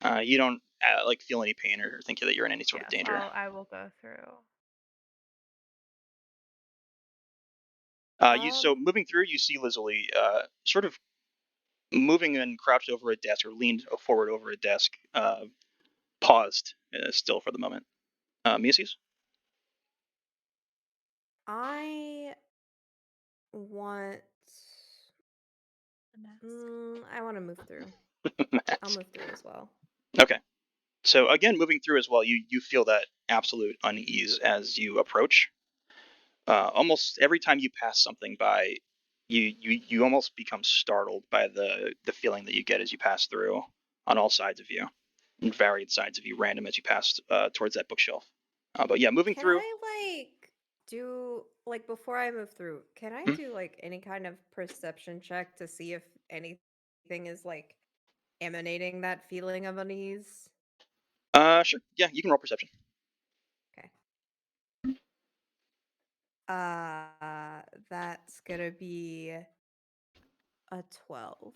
You don't like feel any pain or think that you're in any sort of Yes, danger. I will go through. So Um, moving through, you see Lizzie sort of moving and crouched over a desk or leaned forward over a desk, paused still for the moment. Macy's? I want. The mask. I want to move through. I'll move through as well. Okay. So again, moving through as well, you feel that absolute unease as you approach. Almost every time you pass something by, you almost become startled by the feeling that you get as you pass through on all sides of you, and varied sides of you, random as you pass towards that bookshelf. But yeah, moving Can through. I do before I move through, can I Mhm. do any kind of perception check to see if anything is emanating that feeling of unease? Sure. Yeah, you can roll perception. Okay. That's gonna be a 12.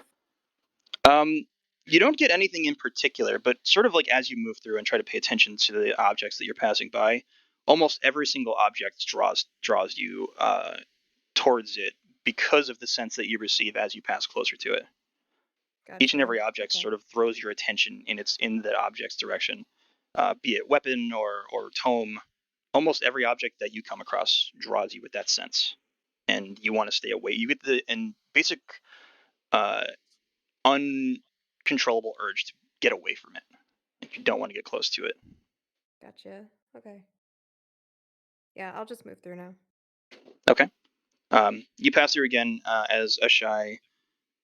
Um, you don't get anything in particular, but sort of like as you move through and try to pay attention to the objects that you're passing by, almost every single object draws you towards it because of the sense that you receive as you pass closer to it. Each and Gotcha. every object Okay. sort of throws your attention in the object's direction, be it weapon or tome. Almost every object that you come across draws you with that sense, and you want to stay away. You get the and basic uh, uncontrollable urge to get away from it. Like you don't want to get close to it. Gotcha. Okay. Yeah, I'll just move through now. Okay. You pass through again as Ashai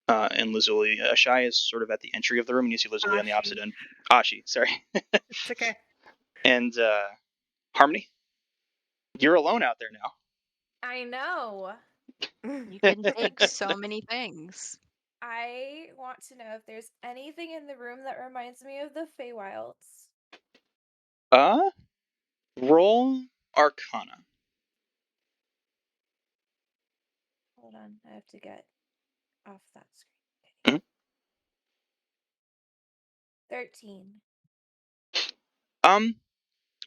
and Lazuli. Ashai is sort of at the entry of the room, and you see Lazuli on the opposite Ashi. end. Ashi, sorry. It's okay. And Harmony, you're alone out there now. I know. You can take so many things. I want to know if there's anything in the room that reminds me of the Feywilds. uh, roll Arcana. Hold on, I have to get off that screen. Mhm. 13. Um,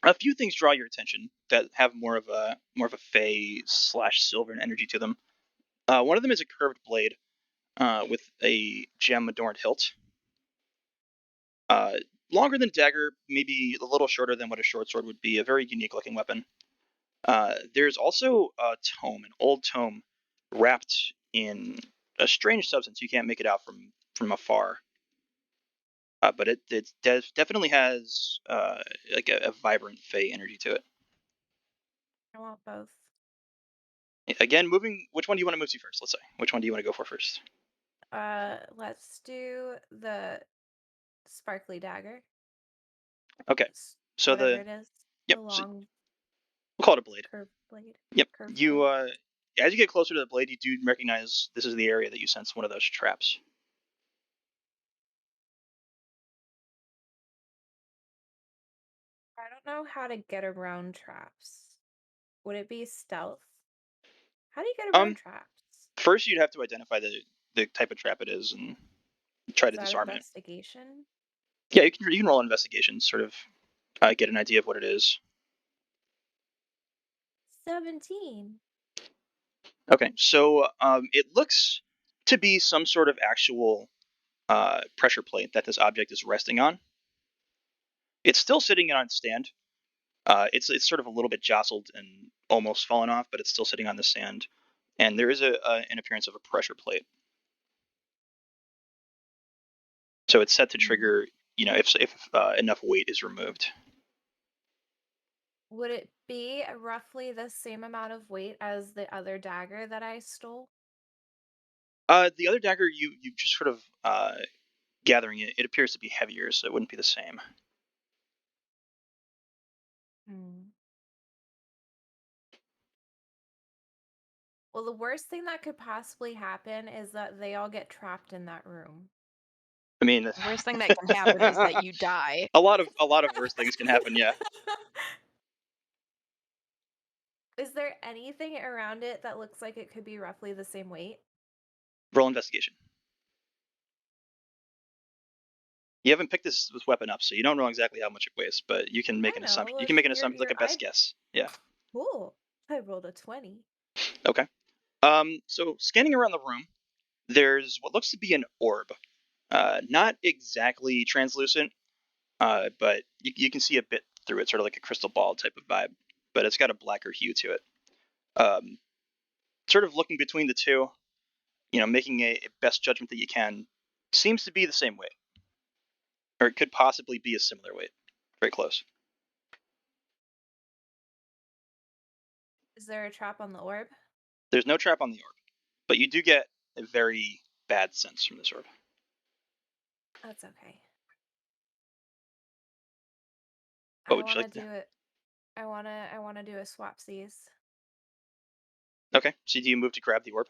a few things draw your attention that have more of a fey slash sylvan energy to them. One of them is a curved blade with a gem adorned hilt. Uh, Longer than dagger, maybe a little shorter than what a short sword would be. A very unique looking weapon. There's also a tome, an old tome, wrapped in a strange substance. You can't make it out from afar. But definitely has like a vibrant fey energy to it. I want both. Again, moving. Which one do you want to move to first? Let's say. Which one do you want to go for first? Let's do the sparkly dagger. Okay. So Whatever the it is. yep. The So long we'll call it a blade. curved blade. Yep. Curved You blade. as you get closer to the blade, you do recognize this is the area that you sense one of those traps. I don't know how to get around traps. Would it be stealth? How do you get around Um, traps? First you'd have to identify the type of trap it is and try Is to that disarm it. investigation? Yeah, you can roll an investigation, sort of get an idea of what it is. 17. Okay, so it looks to be some sort of actual pressure plate that this object is resting on. It's still sitting on its stand. It's sort of a little bit jostled and almost fallen off, but it's still sitting on the sand. And there is an appearance of a pressure plate. So it's set to Hmm. trigger, if enough weight is removed. Would it be roughly the same amount of weight as the other dagger that I stole? The other dagger, you just sort of gathering it. It appears to be heavier, so it wouldn't be the same. Hmm. Well, the worst thing that could possibly happen is that they all get trapped in that room. I mean, The worst thing that can happen is that you die. a lot of worse things can happen. Yeah. Is there anything around it that looks like it could be roughly the same weight? Roll investigation. You haven't picked this weapon up, so you don't know exactly how much it weighs, but you can make I an assumption. know. You If can make an you're assumption, like you're a best I guess. Yeah. cool. I rolled a 20. Okay. So scanning around the room, there's what looks to be an orb. Not exactly translucent, but you can see a bit through it, sort of like a crystal ball type of vibe. But it's got a blacker hue to it. Um, Sort of looking between the two, making a best judgment that you can. Seems to be the same weight, or it could possibly be a similar weight. Very close. Is there a trap on the orb? There's no trap on the orb, but you do get a very bad sense from this orb. That's okay. What I would you want to like to do it. I want to do a swapsies. do? Okay, so do you move to grab the orb?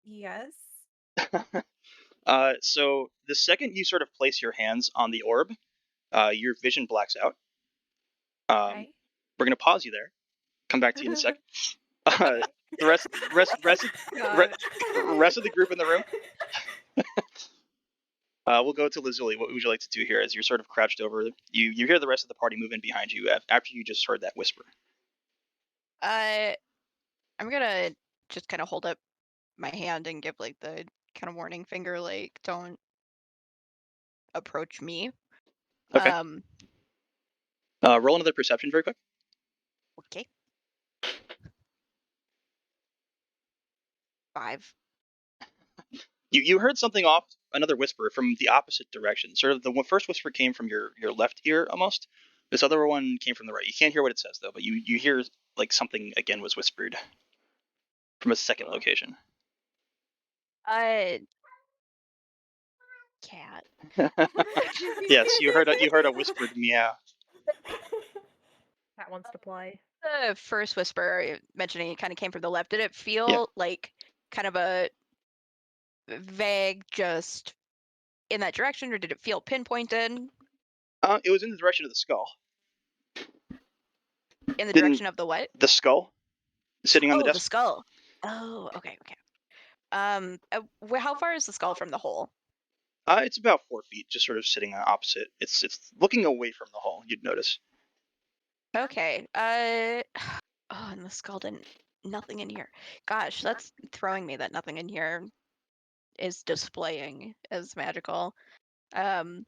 Yes. So the second you sort of place your hands on the orb, your vision blacks out. Okay. We're gonna pause you there. Come back to you in a sec. Okay. The re- God. rest of the group in the room. We'll go to Lazuli. What would you like to do here? As you're sort of crouched over, you hear the rest of the party move in behind you after you just heard that whisper. I'm gonna just kind of hold up my hand and give like the kind of warning finger, like don't approach me. Okay. Um, Roll another perception very quick. okay. 5. You heard something off, another whisper from the opposite direction. Sort of the first whisper came from your left ear almost. This other one came from the right. You can't hear what it says though, but you hear like something again was whispered from a second location. Uh, cat. Yes, you heard a whispered meow. Cat wants to play. The first whisper mentioning it kind of came from the left. Did it Yeah. feel like kind of a vague, just in that direction, or did it feel pinpointed It was in the direction of the skull. in the Didn't direction of the what? the skull sitting on the Oh, the desk? skull. Oh, okay, okay. How far is the skull from the hole? It's about 4 feet, just sort of sitting opposite. It's looking away from the hole. You'd notice. Okay. Oh, and the skull didn't. Nothing in here. Gosh, that's throwing me that nothing in here is displaying as magical. Um,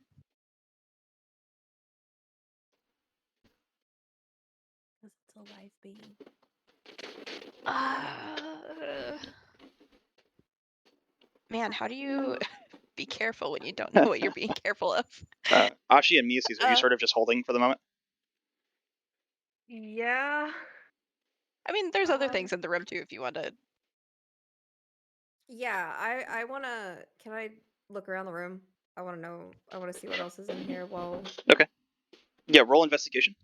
'Cause it's a live being. uh, man, how do you be careful when you don't know what you're being careful of? Ashi and Miasis, are you Uh, sort of just holding for the moment? Yeah. I mean, there's other Um, things in the room too if you want to. Yeah, I wanna. Can I look around the room? I wanna know. I wanna see what else is in here. Well, Okay. Yeah, roll investigation.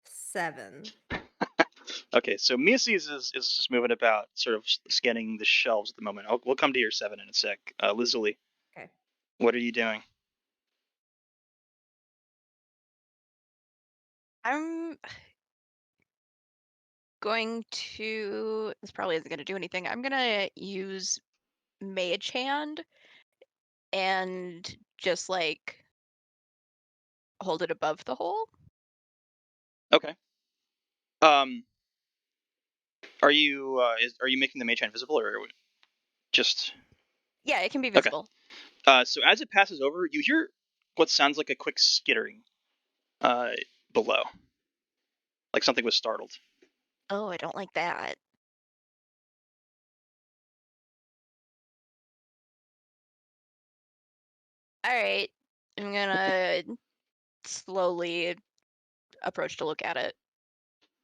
7. Okay, so Miasis is just moving about, sort of scanning the shelves at the moment. We'll come to your 7 in a sec. Lizuli, Okay. what are you doing? I'm going to. This probably isn't going to do anything. I'm going to use Mage Hand and just like hold it above the hole. Okay. Um, are you making the mage hand visible or just Yeah, it can be okay? visible. So as it passes over, you hear what sounds like a quick skittering uh, below, like something was startled. Oh, I don't like that. All right, I'm gonna slowly approach to look at it.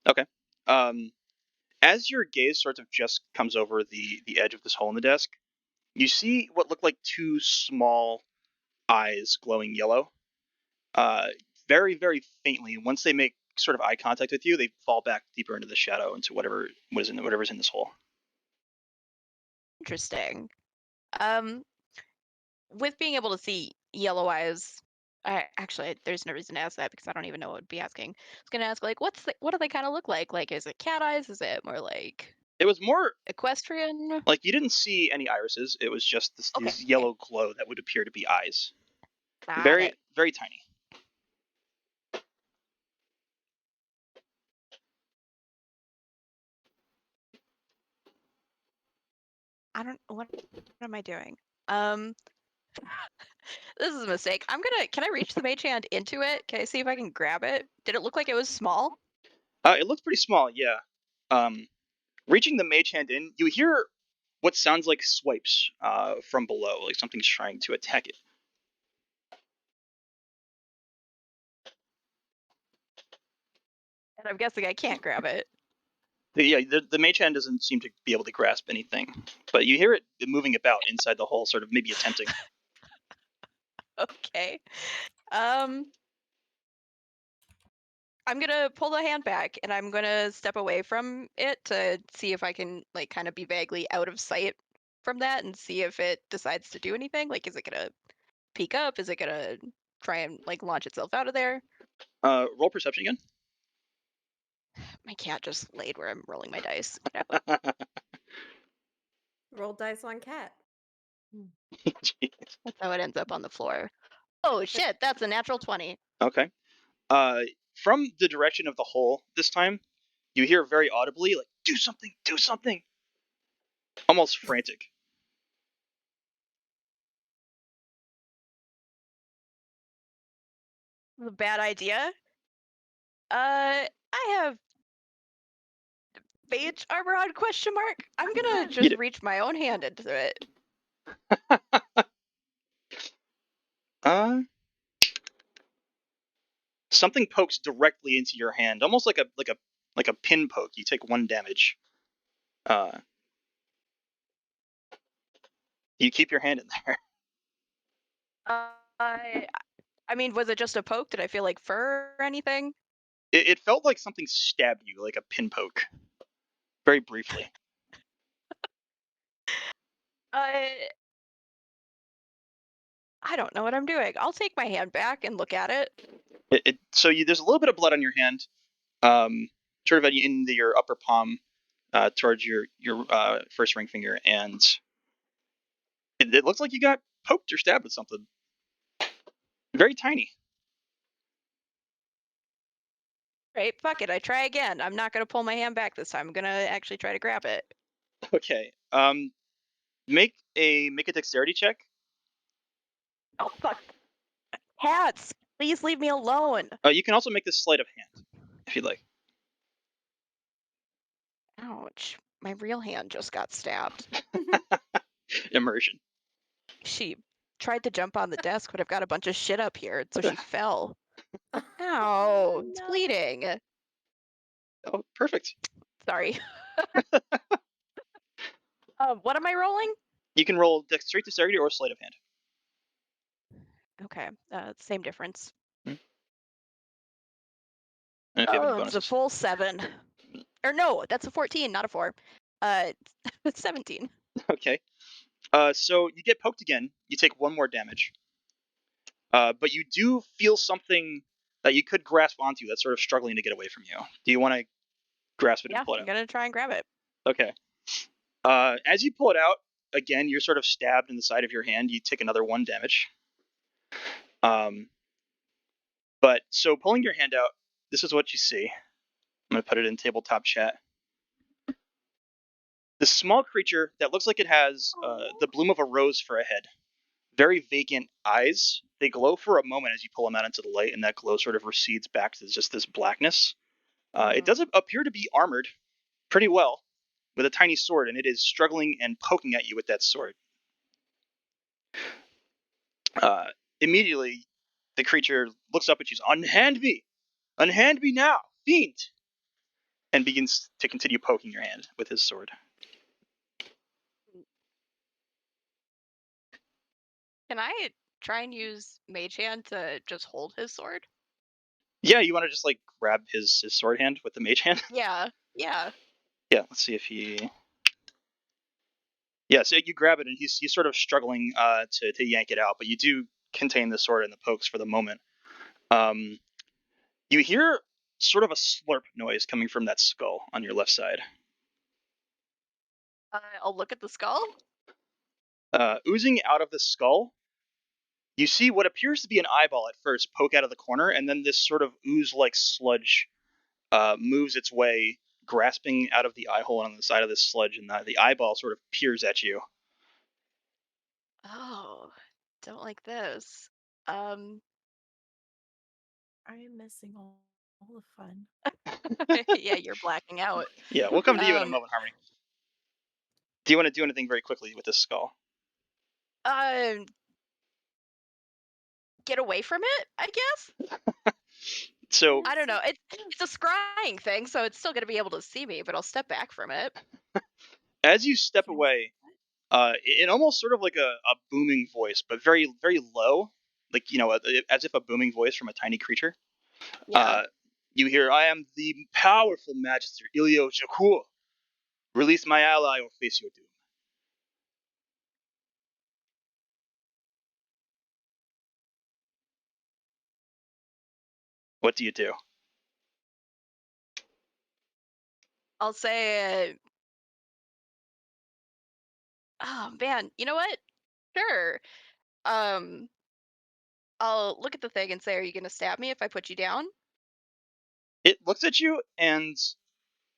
Okay. Um, as your gaze sort of just comes over the edge of this hole in the desk, you see what look like two small eyes glowing yellow. Uh, very faintly. Once they make sort of eye contact with you, they fall back deeper into the shadow, into whatever's in this hole. Interesting. Um, with being able to see yellow eyes There's no reason to ask that because I don't even know what I'd be asking. I was gonna ask like, what do they kind of look like? Like, is it cat eyes? Is it more like It was more equestrian? like you didn't see any irises. It was just Okay, this yellow glow that would appear to be eyes. got Very, it. very tiny. I don't. What am I doing? Um, this is a mistake. Can I reach the mage hand into it? Can I see if I can grab it? Did it look like it was small? It looks pretty small, yeah. Reaching the mage hand in, you hear what sounds like swipes from below, like something's trying to attack it. And I'm guessing I can't grab it. The mage hand doesn't seem to be able to grasp anything, but you hear it moving about inside the hole, sort of maybe attempting. Okay. I'm gonna pull the hand back and I'm gonna step away from it to see if I can like kind of be vaguely out of sight from that and see if it decides to do anything. Like, is it gonna peek up? Is it gonna try and like launch itself out of there? Roll perception again. My cat just laid where I'm rolling my dice. Get out. Roll dice on cat. Jeez. That's how it ends up on the floor. Oh shit, that's a natural 20. Okay. From the direction of the hole this time, you hear very audibly, like, do something, almost frantic. This is a bad idea. I have mage armor on question mark. I'm gonna just reach my own hand into it. Something pokes directly into your hand, almost like a pin poke. You take 1 damage. You keep your hand in there. I mean, was it just a poke? Did I feel like fur or anything? It felt like something stabbed you, like a pin poke, very briefly. I don't know what I'm doing. I'll take my hand back and look at it. There's a little bit of blood on your hand, sort of in your upper palm, towards your first ring finger, and it looks like you got poked or stabbed with something. Very tiny. Right, fuck it. I try again. I'm not gonna pull my hand back this time. I'm gonna actually try to grab it. Okay. Make a dexterity check. Oh fuck. Cats, please leave me alone. You can also make this sleight of hand if you'd like. Ouch. My real hand just got stabbed. Immersion. She tried to jump on the desk, but I've got a bunch of shit up here, so she fell. Ow, it's no. bleeding. Oh, perfect. Sorry. What am I rolling? You can roll straight dexterity or sleight of hand. Okay, same difference. And if you have any It's a bonuses. full 7. Or no, that's a 14, not a 4. 17. Okay. So you get poked again. You take 1 more damage. But you do feel something that you could grasp onto that's sort of struggling to get away from you. Do you want to grasp it Yeah, and pull it I'm out? gonna try and grab it. Okay. As you pull it out, again, you're sort of stabbed in the side of your hand. You take another 1 damage. But so pulling your hand out, this is what you see. I'm going to put it in tabletop chat. This small creature that looks like it has the bloom of a rose for a head. Very vacant eyes. They glow for a moment as you pull them out into the light, and that glow sort of recedes back to just this blackness. It does appear to be armored pretty well with a tiny sword, and it is struggling and poking at you with that sword. Immediately, the creature looks up at you, unhand me now, fiend, and begins to continue poking your hand with his sword. Can I try and use Mage Hand to just hold his sword? Yeah, you want to just like grab his sword hand with the mage hand? Yeah. Yeah, let's see if he. Yeah, so you grab it, and he's sort of struggling to yank it out, but you do contain the sword and the pokes for the moment. You hear sort of a slurp noise coming from that skull on your left side. I'll look at the skull. Oozing out of the skull, you see what appears to be an eyeball at first poke out of the corner, and then this sort of ooze-like sludge moves its way, grasping out of the eye hole on the side of this sludge, and the eyeball sort of peers at you. Oh, don't like this. I'm missing all the fun. Yeah, you're blacking out. Yeah, we'll come to you in a Um, moment, Harmony. Do you want to do anything very quickly with this skull? um, get away from it, I guess. So I don't know. It's a scrying thing, so it's still gonna be able to see me, but I'll step back from it. as you step Can- away, in almost sort of like a booming voice, but very, very low, like, as if a booming voice from a tiny creature, Yeah. you hear, "I am the powerful magister Ilio Jakur. Release my ally or face your doom." What do you do? I'll say, oh man, you know what? Sure. Um, I'll look at the thing and say, "Are you gonna stab me if I put you down?" It looks at you, and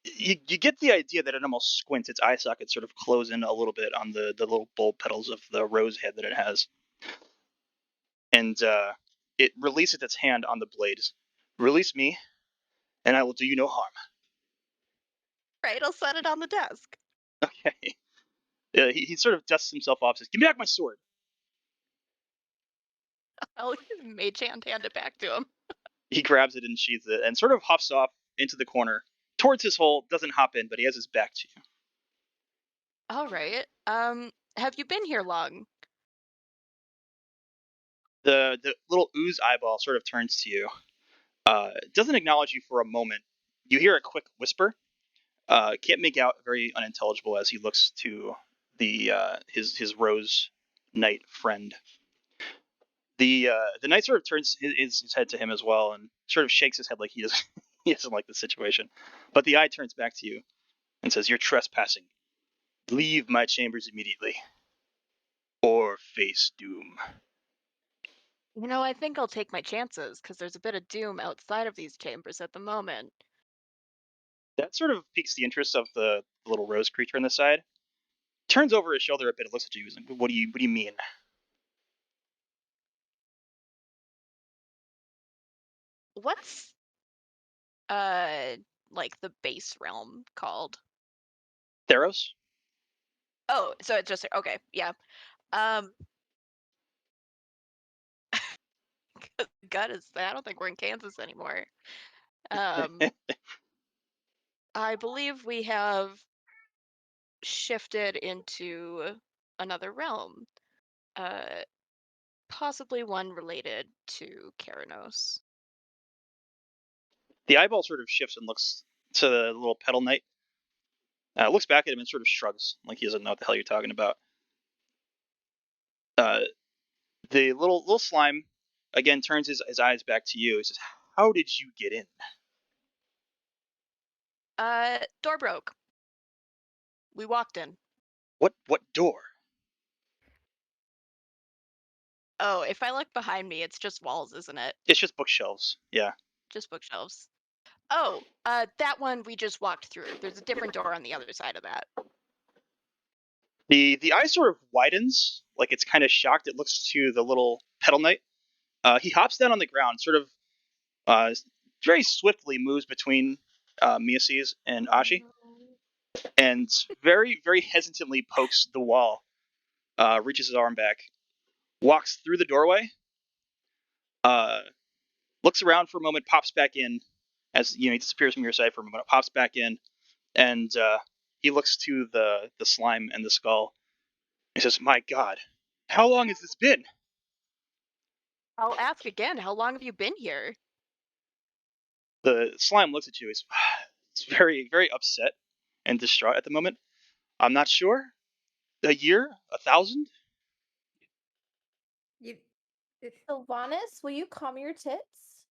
you get the idea that it almost squints. Its eye sockets sort of close in a little bit on the little bulb petals of the rose head that it has. And it releases its hand on the blades. "Release me, and I will do you no harm." Right, I'll set it on the desk. Okay. He sort of dusts himself off, says, "Give me back my sword." I'll mage hand it back to him. He grabs it and sheathes it and sort of huffs off into the corner towards his hole. Doesn't hop in, but he has his back to you. All right. Have you been here long? The little ooze eyeball sort of turns to you. Doesn't acknowledge you for a moment. You hear a quick whisper. Can't make out, very unintelligible as he looks to the his rose knight friend. The knight sort of turns his head to him as well and sort of shakes his head like he doesn't he doesn't like the situation. But the eye turns back to you and says, "You're trespassing. Leave my chambers immediately, or face doom." You know, I think I'll take my chances because there's a bit of doom outside of these chambers at the moment. That sort of piques the interest of the little rose creature on the side. Turns over his shoulder a bit and looks at you. He's like, What do you mean?" What's uh like the base realm called? Theros? Oh, so it's just okay, yeah. Um, gut is I don't think we're in Kansas anymore. Um, I believe we have shifted into another realm. Uh, possibly one related to Keranos. The eyeball sort of shifts and looks to the little petal knight. Looks back at him and sort of shrugs, like he doesn't know what the hell you're talking about. Uh, the little slime again turns his eyes back to you. He says, "How did you get in?" Door broke. We walked in. What door? Oh, if I look behind me, it's just walls, isn't it? It's just bookshelves. Yeah. Just bookshelves. Oh, that one we just walked through. There's a different door on the other side of that. The eye sort of widens, like it's kind of shocked. It looks to the little petal knight. He hops down on the ground, sort of uh, very swiftly moves between Miaces and Ashi, and very, very hesitantly pokes the wall, reaches his arm back, walks through the doorway, uh, looks around for a moment, pops back in, as he disappears from your sight for a moment, pops back in, and he looks to the slime and the skull. He says, "My God, how long has this been?" I'll ask again, how long have you been here? The slime looks at you. He's very, very upset and distraught at the moment. "I'm not sure. A year? 1,000?" You Sylvanas, will you calm your tits?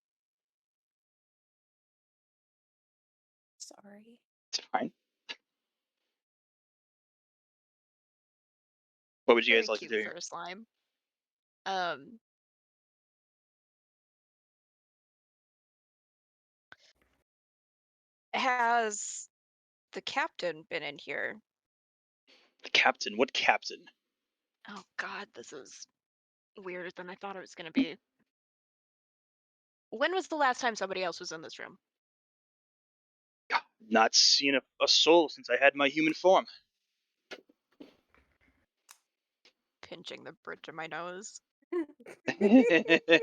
Sorry. It's fine. What would you Very guys like to cute do? for a slime. Um, has the captain been in here? The captain. What captain? Oh God, this is weirder than I thought it was gonna be. When was the last time somebody else was in this room? Not seen a soul since I had my human form. Pinching the bridge of my nose. I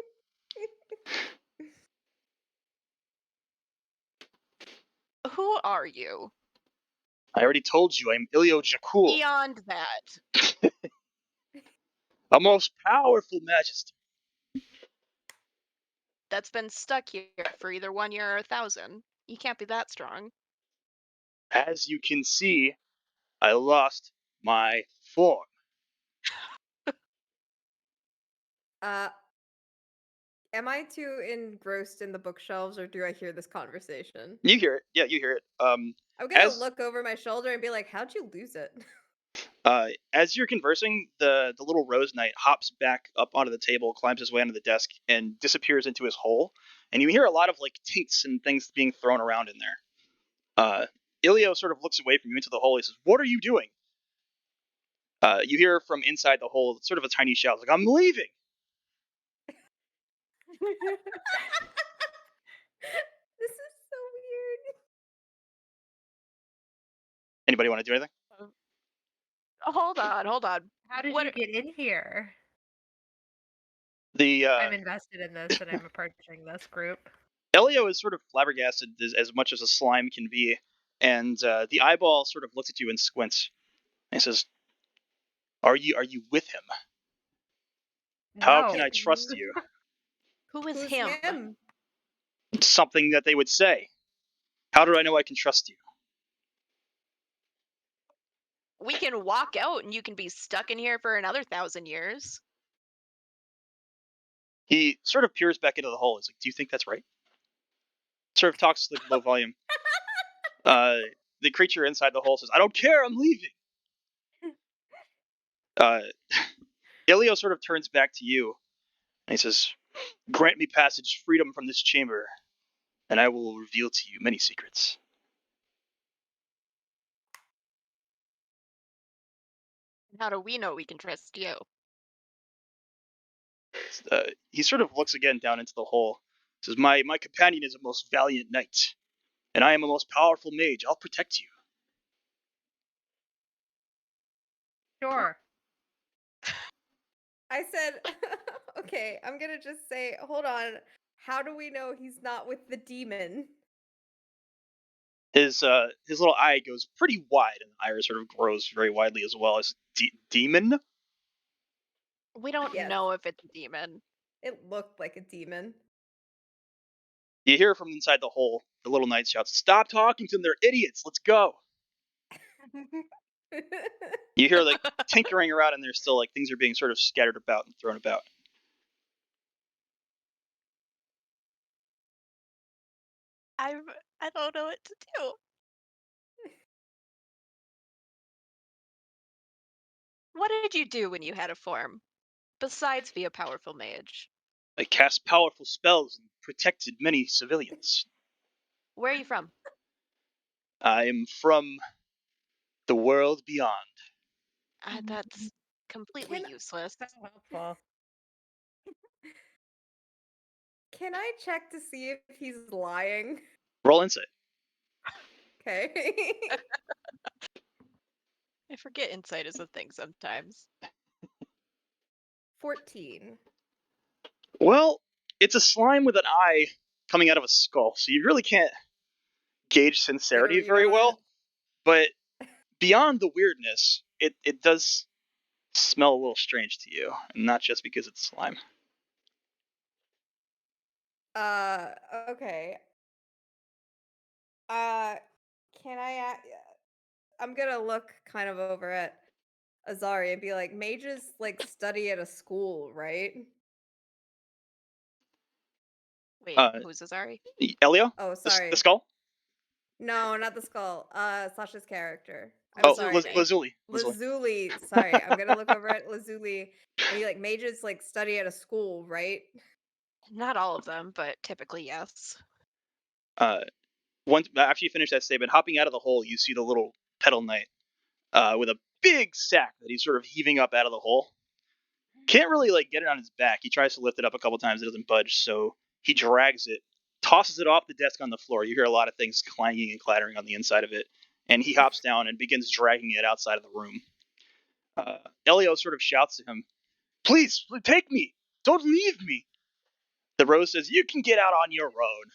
Who are you? already told you I'm Ilio Jakul, Beyond that, a most powerful majesty. that's been stuck here for either 1 year or 1,000. You can't be that strong. As you can see, I lost my form. Uh, am I too engrossed in the bookshelves, or do I hear this conversation? You hear it. Yeah, you hear it. I'm gonna As look over my shoulder and be like, "How'd you lose it?" as you're conversing, the little rose knight hops back up onto the table, climbs his way onto the desk, and disappears into his hole. And you hear a lot of like tinks and things being thrown around in there. Ilio sort of looks away from you into the hole. He says, "What are you doing?" You hear from inside the hole sort of a tiny shout, like, "I'm leaving." This is so weird. Anybody want to do anything? Hold on, hold on. How did What? you get in here? The I'm invested in this and I'm approaching this group. Elio is sort of flabbergasted as much as a slime can be, and the eyeball sort of looks at you and squints. And he says, "Are you with him? How can I No. trust you?" Who is Who's him? him? It's something that they would say. How do I know I can trust you? We can walk out and you can be stuck in here for another 1,000 years. He sort of peers back into the hole. He's like, "Do you think that's right?" Sort of talks like low volume. Uh, the creature inside the hole says, "I don't care. I'm leaving." Uh, Ilio sort of turns back to you and he says, "Grant me passage, freedom from this chamber, and I will reveal to you many secrets." How do we know we can trust you? He sort of looks again down into the hole. Says, "My companion is a most valiant knight, and I am a most powerful mage. I'll protect you." Sure. I said, "Okay, I'm gonna just say, hold on. How do we know he's not with the demon?" His little eye goes pretty wide, and the iris sort of grows very widely as well. As demon. We don't Yes, know if it's a demon. it looked like a demon. You hear from inside the hole. The little knight shouts, "Stop talking to them! They're idiots! Let's go!" You hear like tinkering around, and there's still like things are being sort of scattered about and thrown about. I I don't know what to do. What did you do when you had a form? Besides be a powerful mage. I cast powerful spells and protected many civilians. Where are you from? I am from the world beyond. That's completely Can useless. So helpful. can I check to see if he's lying? Roll insight. Okay. I forget insight is a thing sometimes. 14. Well, it's a slime with an eye coming out of a skull, so you really can't gauge Get a sincerity read very on it. well. But beyond the weirdness, it does smell a little strange to you, and not just because it's slime. Uh, okay. Uh, can I? I'm gonna look kind of over at Azari and be like, mages like study at a school, right? Wait, Uh, who's Azari? Elio, Oh, the sorry. skull. No, not the skull. Sasha's character. I'm Oh, sorry. Lazuli. Lazuli. Sorry, I'm gonna look over at Lazuli. And you mages study at a school, right? Not all of them, but typically yes. Once after you finish that statement, hopping out of the hole, you see the little petal knight with a big sack that he's sort of heaving up out of the hole. Can't really get it on his back. He tries to lift it up a couple times, it doesn't budge, so he drags it, tosses it off the desk on the floor. You hear a lot of things clanging and clattering on the inside of it, and he hops down and begins dragging it outside of the room. Elio sort of shouts to him, "Please, take me! Don't leave me!" The Rose says, "You can get out on your own,"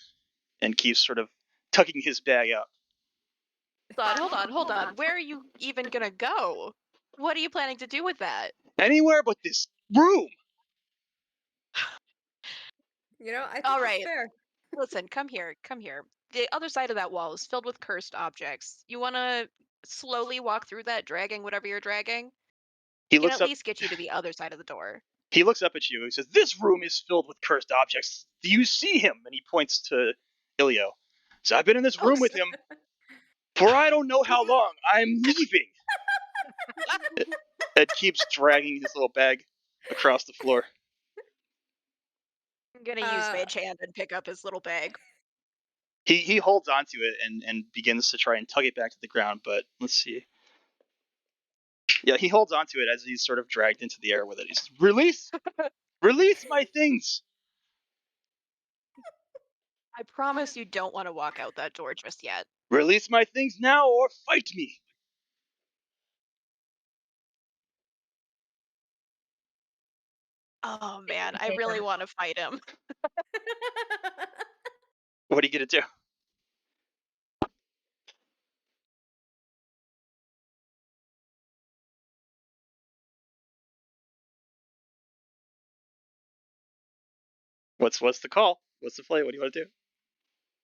and keeps sort of tucking his bag up. Hold on. Where are you even gonna go? What are you planning to do with that? Anywhere but this room. I think All that's right. fair. Listen, come here. The other side of that wall is filled with cursed objects. You wanna slowly walk through that, dragging whatever you're dragging? He We can looks at up. least get you to the other side of the door. He looks up at you. He says, "This room is filled with cursed objects. Do you see him?" And he points to Ilio. So I've been in this room with him for I don't know how long. I'm leaving. Ed keeps dragging his little bag across the floor. I'm gonna use Mage Hand and pick up his little bag. He holds onto it and begins to try and tug it back to the ground, but let's see. Yeah, he holds onto it as he's sort of dragged into the air with it. He says, Release my things! I promise you don't want to walk out that door just yet. Release my things now or fight me! Oh man, I really want to fight him. What are you gonna do? What's the call? What's the play? What do you want to do?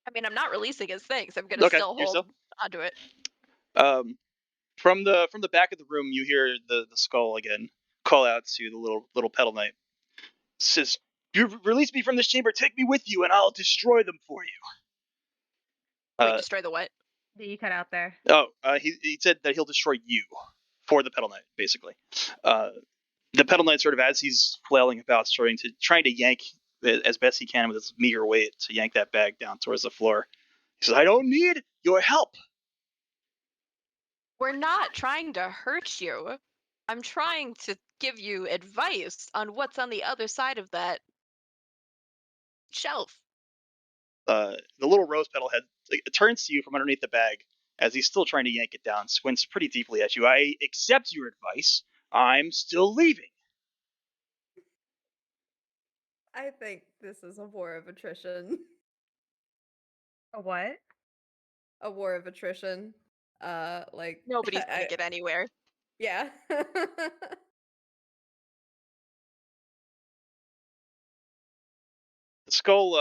I mean, I'm not releasing his things. I'm gonna Okay, still you're hold still. onto it. From the back of the room, you hear the skull again call out to the little petal knight. It says, "You release me from this chamber. Take me with you, and I'll destroy them for you." Wait, destroy the what? You cut out there. He said that he'll destroy you for the petal knight, basically. The petal knight, sort of as he's flailing about, trying to yank as best he can with his meager weight to yank that bag down towards the floor. He says, "I don't need your help." We're not trying to hurt you. I'm trying to give you advice on what's on the other side of that shelf. The little rose petal head turns to you from underneath the bag as he's still trying to yank it down, squints pretty deeply at you. "I accept your advice. I'm still leaving." I think this is a war of attrition. A what? A war of attrition. Nobody's gonna get anywhere. Yeah. The skull,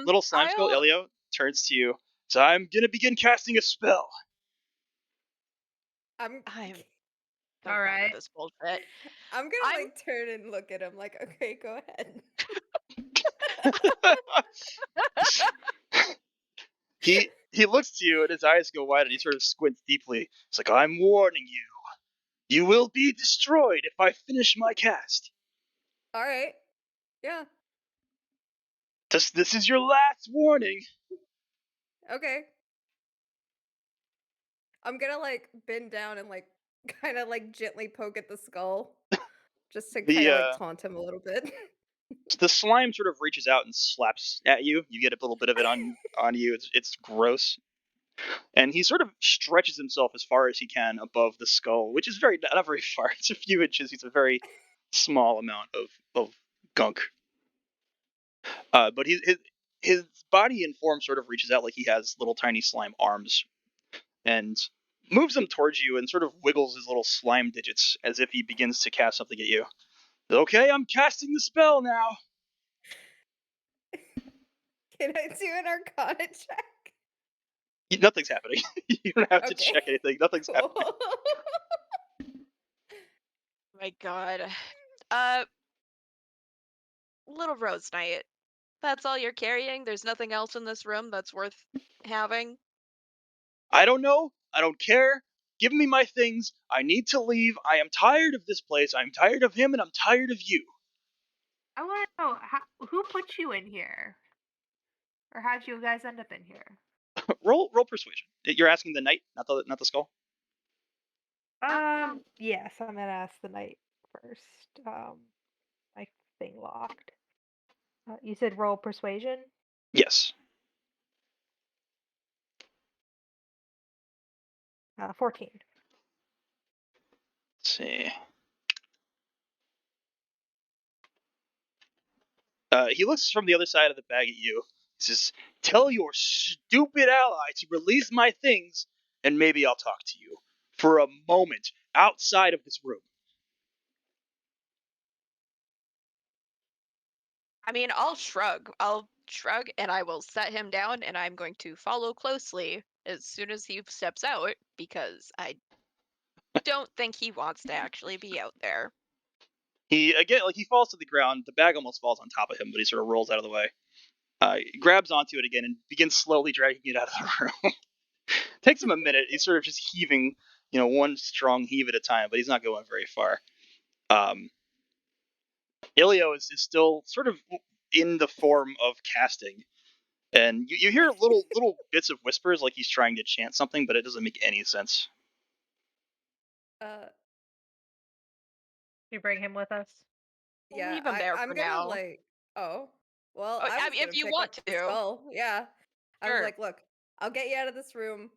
little slime skull, I'll Elio, turns to you. So I'm gonna begin casting a spell. I'm so All done right. with this bullshit. I'm gonna turn and look at him okay, go ahead. He looks to you and his eyes go wide and he sort of squints deeply. It's like, "I'm warning you. You will be destroyed if I finish my cast. All right. Yeah. This is your last warning." Okay. I'm gonna bend down and kind of gently poke at the skull just to kind of taunt him a little bit. The slime sort of reaches out and slaps at you. You get a little bit of it on you. It's gross. And he sort of stretches himself as far as he can above the skull, which is not very far. It's a few inches. It's a very small amount of gunk. But his body and form sort of reaches out like he has little tiny slime arms and moves them towards you and sort of wiggles his little slime digits as if he begins to cast something at you. "Okay, I'm casting the spell now." Can I do an Arcana check? Nothing's happening. You don't have to Okay. check anything. Nothing's happening. My god. Little Rose Knight, That's all you're carrying? There's nothing else in this room that's worth having? I don't know. I don't care. Give me my things. I need to leave. I am tired of this place. I'm tired of him, and I'm tired of you. I want to know who put you in here, or how'd you guys end up in here? Roll persuasion. You're asking the knight, not the skull. Yes, I'm gonna ask the knight first. My thing locked. You said roll persuasion. Yes. 14. Let's see. He looks from the other side of the bag at you. He says, "Tell your stupid ally to release my things, and maybe I'll talk to you for a moment outside of this room." I mean, I'll shrug. I'll shrug and I will set him down and I'm going to follow closely as soon as he steps out because I don't think he wants to actually be out there. He again, like he falls to the ground. The bag almost falls on top of him, but he sort of rolls out of the way. Grabs onto it again and begins slowly dragging it out of the room. Takes him a minute. He's sort of just heaving, one strong heave at a time, but he's not going very far. Um, Ilio is still sort of in the form of casting, and you hear little bits of whispers like he's trying to chant something, but it doesn't make any sense. You bring him with us. We'll Yeah, leave him there I'm for gonna now. Oh, well, Oh, I I was mean, gonna if you pick up want the to, skull. Yeah, I was sure. like, look, I'll get you out of this room.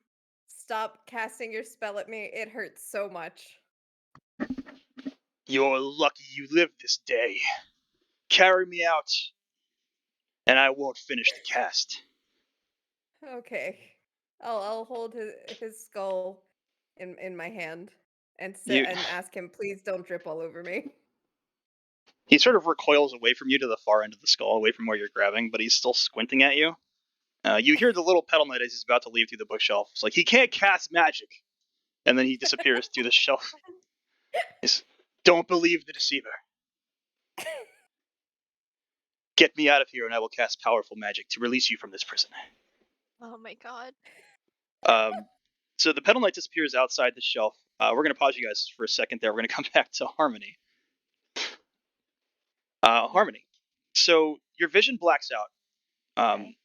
Stop casting your spell at me. It hurts so much. You're lucky you lived this day. Carry me out, and I won't finish the cast. Okay, I'll hold his skull in my hand and sit You and ask him, please don't drip all over me. He sort of recoils away from you to the far end of the skull, away from where you're grabbing, but he's still squinting at you. You hear the little pedal knight as he's about to leave through the bookshelf. It's like, he can't cast magic. And then he disappears through the shelf. He's, don't believe the deceiver. Get me out of here and I will cast powerful magic to release you from this prison. Oh my god. So the pedal knight disappears outside the shelf. We're going to pause you guys for a second there. We're going to come back to Harmony. Harmony. So your vision blacks out. Okay.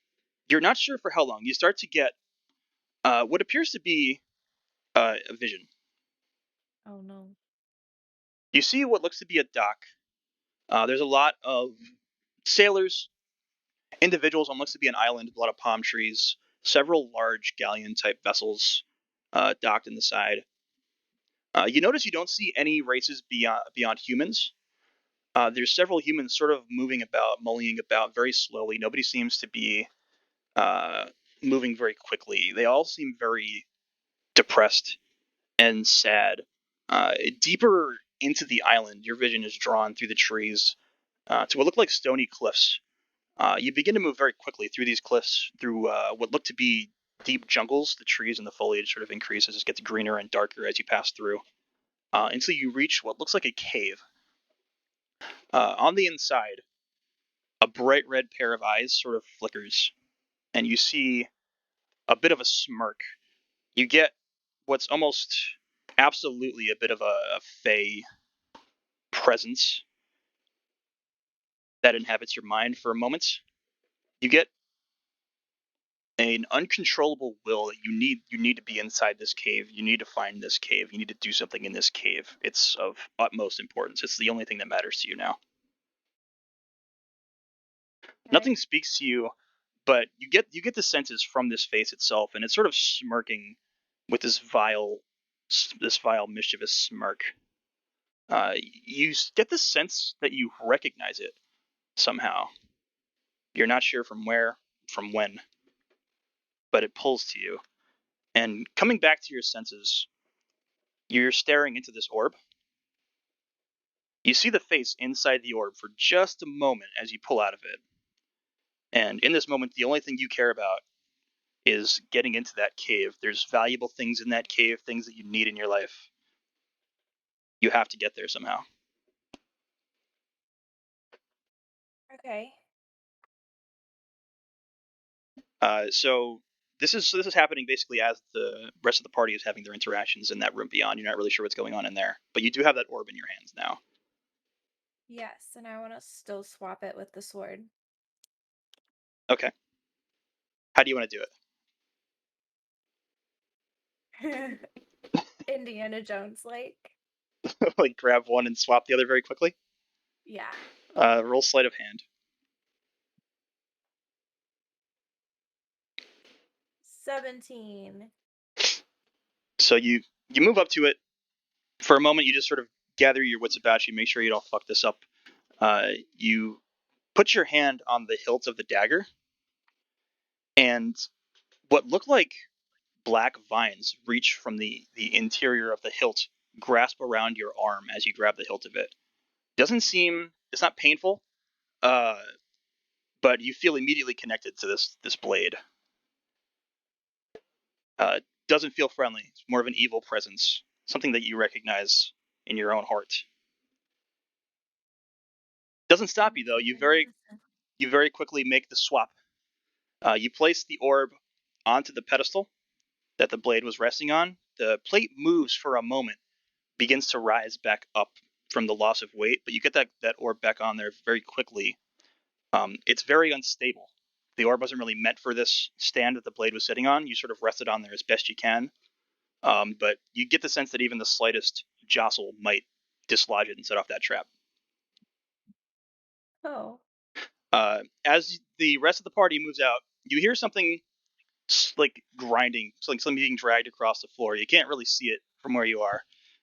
You're not sure for how long. You start to get what appears to be a vision. Oh no. You see what looks to be a dock. There's a lot of sailors, individuals on what looks to be an island, a lot of palm trees, several large galleon type vessels docked in the side. You notice you don't see any races beyond humans. There's several humans sort of moving about, mullying about very slowly. Nobody seems to be moving very quickly. They all seem very depressed and sad. Deeper into the island, your vision is drawn through the trees to what look like stony cliffs. You begin to move very quickly through these cliffs, through what look to be deep jungles. The trees and the foliage sort of increases, it gets greener and darker as you pass through, until you reach what looks like a cave. On the inside, a bright red pair of eyes sort of flickers, and you see a bit of a smirk. You get what's almost absolutely a bit of a fey presence that inhabits your mind for a moment. You get an uncontrollable will that you need to be inside this cave. You need to find this cave. You need to do something in this cave. It's of utmost importance. It's the only thing that matters to you now. Okay. Nothing speaks to you, but you get the senses from this face itself, and it's sort of smirking with this vile mischievous smirk. You get the sense that you recognize it somehow. You're not sure from where, from when, but it pulls to you. And coming back to your senses, you're staring into this orb. You see the face inside the orb for just a moment as you pull out of it. And in this moment, the only thing you care about is getting into that cave. There's valuable things in that cave, things that you need in your life. You have to get there somehow. Okay. So this is happening basically as the rest of the party is having their interactions in that room beyond. You're not really sure what's going on in there, but you do have that orb in your hands now. Yes, and I want to still swap it with the sword. Okay. How do you want to do Indiana Jones like. it? Like grab one and swap the other very quickly? Yeah. Roll sleight of hand. 17. So you move up to it. For a moment, you just sort of gather your wits about you, make sure you don't fuck this up. You put your hand on the hilt of the dagger, and what look like black vines reach from the interior of the hilt, grasp around your arm as you grab the hilt of it. Doesn't seem, it's not painful, uh, but you feel immediately connected to this blade. Uh, doesn't feel friendly. It's more of an evil presence, something that you recognize in your own heart. Doesn't stop you though. You very quickly make the swap. You place the orb onto the pedestal that the blade was resting on. The plate moves for a moment, begins to rise back up from the loss of weight, but you get that orb back on there very quickly. It's very unstable. The orb wasn't really meant for this stand that the blade was sitting on. You sort of rest it on there as best you can, but you get the sense that even the slightest jostle might dislodge it and set off that trap. Oh. As the rest of the party moves out, you hear something like grinding, something being dragged across the floor. You can't really see it from where you are,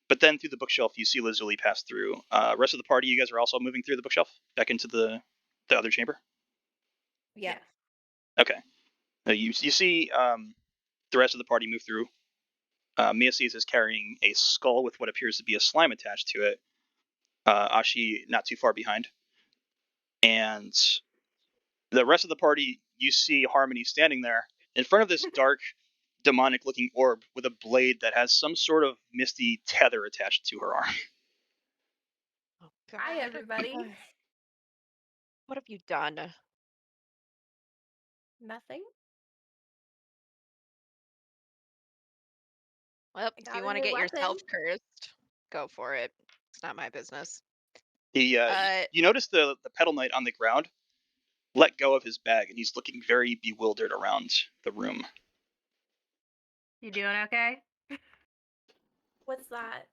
but then through the bookshelf, you see Lazuli pass through. Rest of the party, you guys are also moving through the bookshelf back into the other chamber. Yeah. Okay. You see the rest of the party move through. Miaces is carrying a skull with what appears to be a slime attached to it. Ashi not too far behind, and the rest of the party, you see Harmony standing there in front of this dark, demonic looking orb with a blade that has some sort of misty tether attached to her arm. Oh, Hi, God. everybody. What have you done? Nothing. Well, I if got you a want to new get weapon. yourself cursed, go for it. It's not my business. You notice the pedal knight on the ground let go of his bag, and he's looking very bewildered around the room. You doing okay? What's that?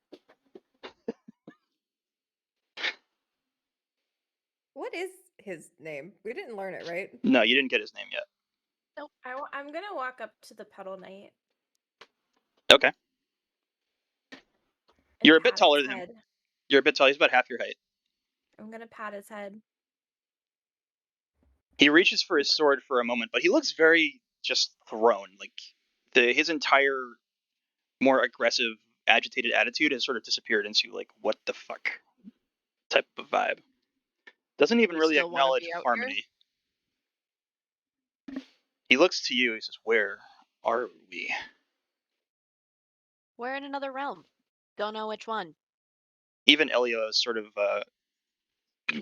What is his name? We didn't learn it, right? No, you didn't get his name yet. Nope. I'm gonna walk up to the pedal knight Okay. and You're a bit pat taller its than him. head. You're a bit tall. He's about half your height. I'm gonna pat his head. He reaches for his sword for a moment, but he looks very just thrown. Like his entire more aggressive, agitated attitude has sort of disappeared into like what the fuck type of vibe. Doesn't even We really still want to acknowledge be out here? Harmony. He looks to you. He says, "Where are we?" We're in another realm. Don't know which one. Even Elio is sort of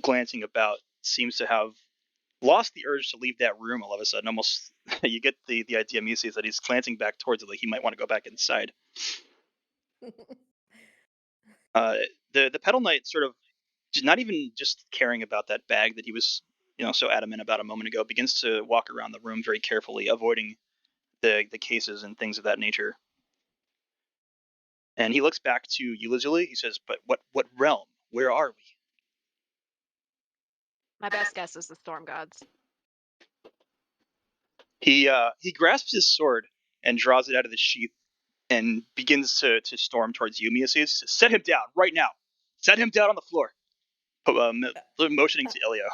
glancing about, seems to have lost the urge to leave that room all of a sudden. Almost, you get the idea Musi is that he's glancing back towards it, like he might want to go back inside. The pedal knight sort of not even just caring about that bag that he was so adamant about a moment ago, begins to walk around the room very carefully, avoiding the cases and things of that nature. And he looks back to Eulizuli. He says, "But what realm? Where are we?" My best guess is the storm gods. He grasps his sword and draws it out of the sheath and begins to storm towards you, Miaces. Says, "Set him down right now. Set him down on the floor." Motioning to Elio.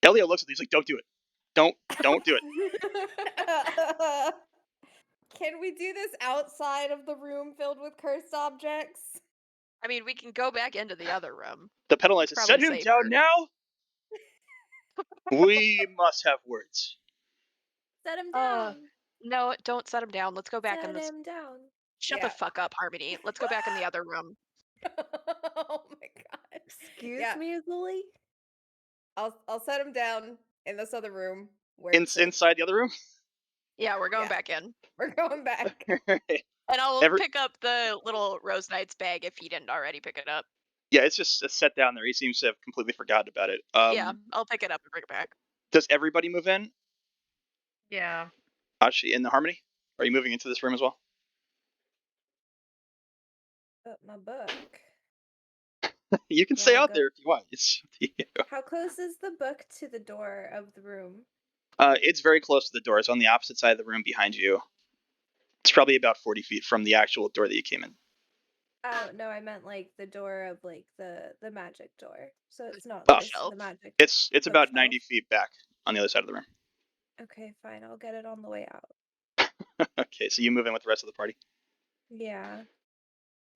Elio looks at him. He's like, "Don't do it. Don't do it." Can we do this outside of the room filled with cursed objects? I mean, we can go back into the other room. The pedal knight says, Probably "Set him safer. down now. We must have words." Set him Uh, down. No, don't set him down. Let's go back in Set this. him down. Shut Yeah. the fuck up, Harmony. Let's go back in the other room. Oh my god. Excuse Yeah. me, Lily. I'll set him down in this other room where it sits. Inside the other room. Yeah, we're going Yeah. back in. We're going back. And I'll Every- pick up the little Rose Knight's bag if he didn't already pick it up. Yeah, it's just set down there. He seems to have completely forgotten about it. Yeah, I'll pick it up and bring it back. Does everybody move in? Yeah. Actually, in the Harmony? Are you moving into this room as well? But my book. You can You stay wanna out go- there if you want. It's up to you. How close is the book to the door of the room? It's very close to the door. It's on the opposite side of the room behind you. It's probably about 40 feet from the actual door that you came in. Oh no, I meant like the door of like the magic door. So it's not Oh. this Shelf. the magic. It's about bookshelf. 90 feet back on the other side of the room. Okay, fine. I'll get it on the way out. Okay, so you move in with the rest of the party. Yeah.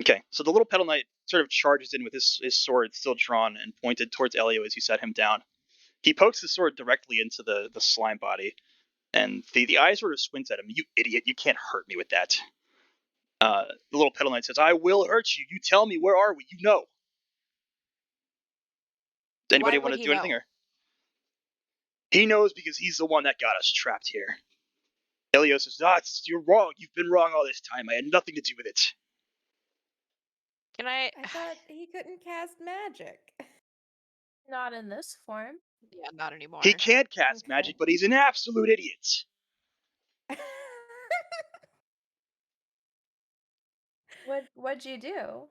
Okay, so the little pedal knight sort of charges in with his sword still drawn and pointed towards Elio as you set him down. He pokes the sword directly into the slime body, and the eye sort of squints at him. You idiot, you can't hurt me with that. The little pedal knight says, I will hurt you. You tell me, where are we? You know. Does anybody Why want would to he do anything? know? Or he knows because he's the one that got us trapped here. Elio says, you're wrong. You've been wrong all this time. I had nothing to do with it. Can I? I thought he couldn't cast magic. Not in this form. Yeah, not anymore. He can't cast Okay. magic, but he's an absolute idiot. What'd you do?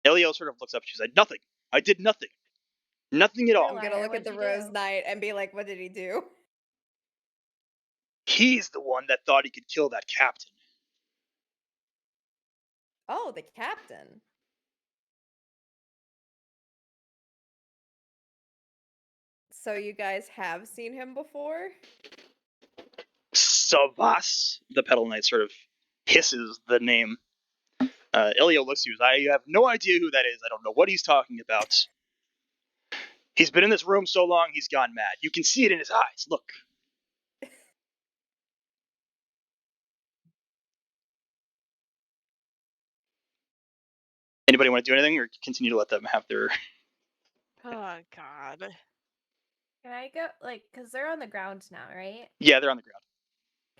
Elio sort of looks up. She's like, nothing. I did nothing. Nothing at all. I'm gonna Liar, look at what'd the you Rose do? Knight and be like, what did he do? He's the one that thought he could kill that captain. Oh, the captain. So you guys have seen him before? Savas, the pedal knight sort of hisses the name. Elio looks at you. I have no idea who that is. I don't know what he's talking about. He's been in this room so long, he's gone mad. You can see it in his eyes. Look. Anybody want to do anything, or continue to let them have their? Oh God. Can I go like cuz they're on the ground now, right? Yeah, they're on the ground.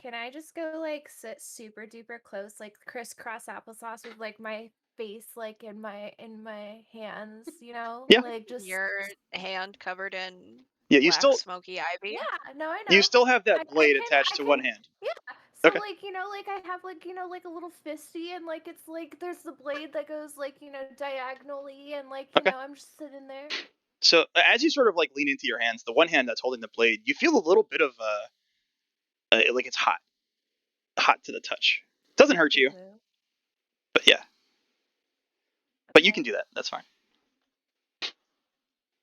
Can I just go like sit super duper close, like crisscross applesauce with like my face like in my hands, you know? Yeah. Like just Your hand covered in Yeah, you black still smoky ivy. Yeah, no, I know. you still have that I blade can attached I to can one hand. Yeah. So Okay. like, like I have like, like a little fisty and like it's like there's the blade that goes like, diagonally and like, Okay. I'm just sitting there. So as you sort of like lean into your hands, the one hand that's holding the blade, you feel a little bit of like it's hot to the touch. Doesn't hurt you, Ooh. but yeah. But you Okay. can do that. That's fine.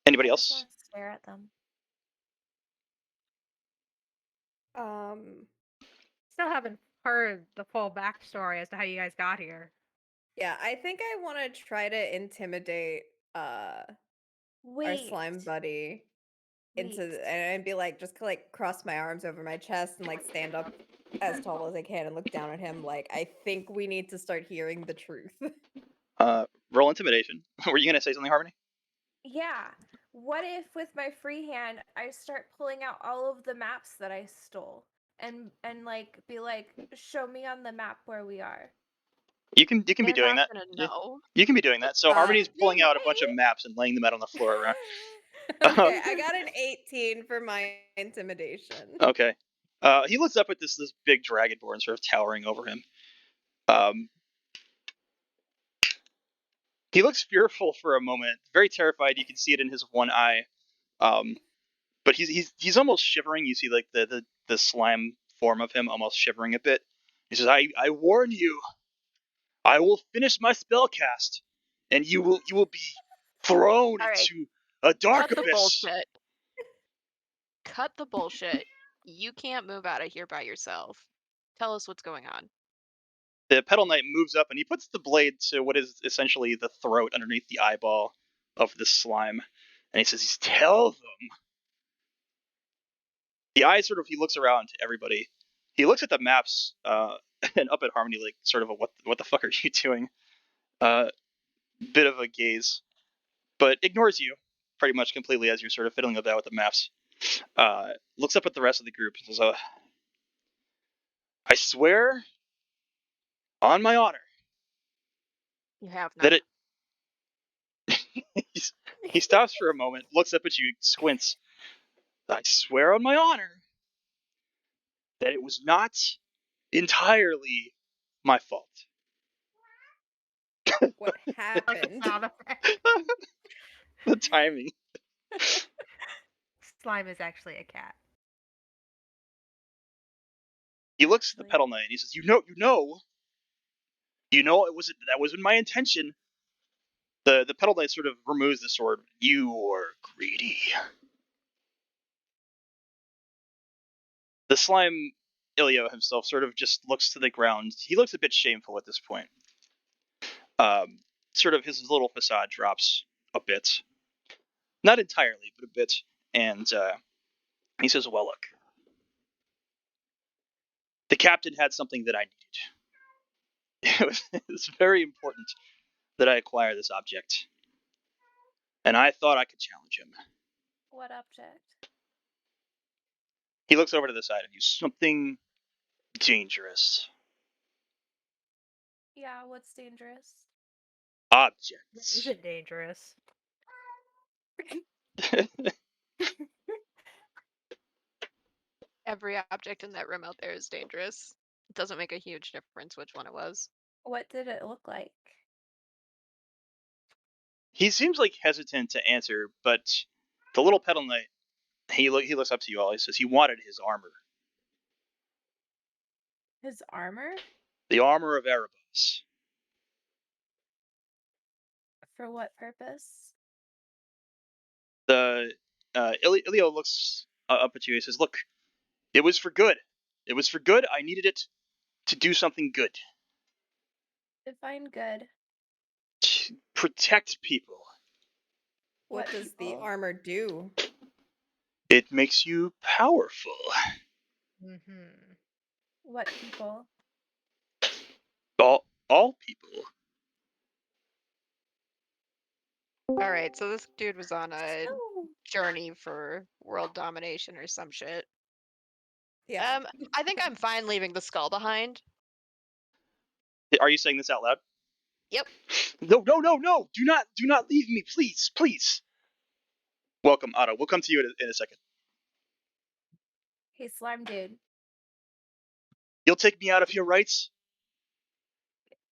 Anybody I just else? want to stare at them. Still haven't heard the full backstory as to how you guys got here. Yeah, I think I want to try to intimidate our Wait. slime buddy into Wait. and be like, just like cross my arms over my chest and like stand up as tall as I can and look down at him. Like, I think we need to start hearing the truth. Roll intimidation. Were you gonna say something, Harmony? Yeah. What if with my free hand I start pulling out all of the maps that I stole and like be like, show me on the map where we are. You can be They're doing not that. gonna Yeah. know. You can be doing that. So Harmony's pulling They out a bunch of might. maps and laying them out on the floor around. Okay, I got an 18 for my intimidation. Okay. He looks up at this big dragonborn sort of towering over him. He looks fearful for a moment, very terrified. You can see it in his one eye. But he's almost shivering. You see like the slime form of him almost shivering a bit. He says, I warn you, I will finish my spell cast, and you will be thrown All right. into a dark Cut the abyss. bullshit. Cut the bullshit. You can't move out of here by yourself. Tell us what's going on. The pedal knight moves up and he puts the blade to what is essentially the throat underneath the eyeball of the slime, and he says, tell them. The eye sort of, he looks around to everybody. He looks at the maps and up at Harmony, like sort of a what the fuck are you doing? Bit of a gaze, but ignores you pretty much completely as you're sort of fiddling about with the maps. Looks up at the rest of the group and says, I swear on my honor You have that none. he stops for a moment, looks up at you, squints. I swear on my honor that it was not entirely my fault. What Like the happened? sound effect. The timing. Slime is actually a cat. He looks at the Actually. Petal Knight and he says, that wasn't my intention. The Petal Knight sort of removes the sword. You are greedy. The slime Ilio himself sort of just looks to the ground. He looks a bit shameful at this point. Sort of his little facade drops a bit. Not entirely, but a bit. And he says, well, look. The captain had something that I needed. It was very important that I acquire this object. And I thought I could challenge him. What object? He looks over to the side of you. Something dangerous. Yeah, what's dangerous? Objects. Is it dangerous? Every object in that room out there is dangerous. It doesn't make a huge difference which one it was. What did it look like? He seems like hesitant to answer, but the little Petal Knight, he looks up to you all. He says he wanted his armor. His armor? The armor of Erebos. For what purpose? The Ilio looks up at you. He says, look, it was for good. It was for good. I needed it to do something good. Define good. To protect people. What does the people? armor do? It makes you powerful. Mm-hmm. What people? All people. Alright, so this dude was on a Oh. journey for world domination or some shit. Yeah. I think I'm fine leaving the skull behind. Are you saying this out loud? Yep. No. Do not leave me, please. Welcome, Otto. We'll come to you in a second. Hey, slime dude. You'll take me out of here, right?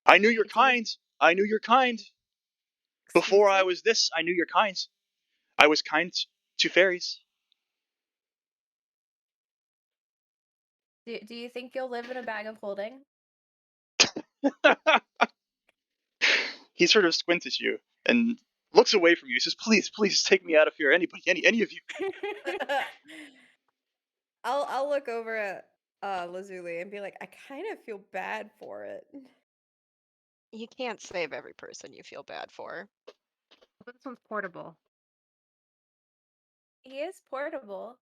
I knew you're Do you- kind. I knew you're kind. Before Excuse I me? was this, I knew you're kind. I was kind to fairies. Do you think you'll live in a bag of holding? He sort of squints at you and looks away from you. He says, please take me out of here. Anybody, any of you. I'll look over at Lazuli and be like, I kind of feel bad for it. You can't save every person you feel bad for. This one's portable. He is portable.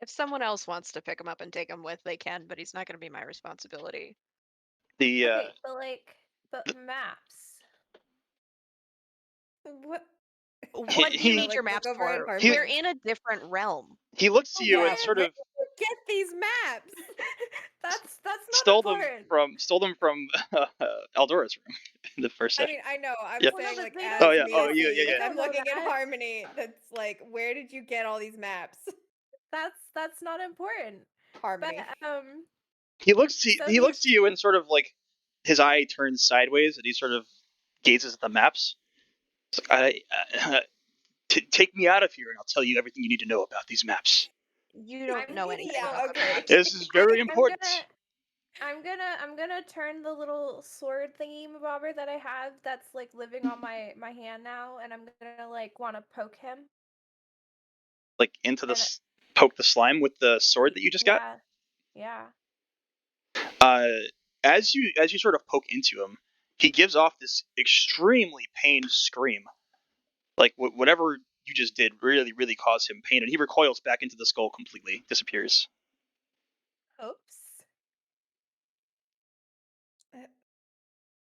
If someone else wants to pick him up and take him with, they can, but he's not going to be my responsibility. The Okay, but maps. What? What do you he need your Like, maps look over at for? Harmony. We're in a different realm. he looks to you Where and sort did of you get these maps? That's not stole them important. from Eldora's room in the first I session. mean, I know. I'm Yeah. Well, no, saying but like they as Oh don't yeah. me, Oh know. yeah. They like, I'm don't know looking at that. Harmony. That's like, where did you get all these maps? That's not important. Harmony. But He so looks these to you and sort of like his eye turns sideways and he sort of gazes at the maps. It's like, take me out of here and I'll tell you everything you need to know about these maps. You don't I'm know gonna- anything Yeah, about the okay. maps. This is very important. I'm gonna turn the little sword thingy bobber that I have that's like living on my hand now, and I'm gonna like want to poke him. Like into the And poke the slime with the sword that you just got. Yeah. As you sort of poke into him, he gives off this extremely pained scream. Like whatever you just did really caused him pain, and he recoils back into the skull completely, disappears. Oops.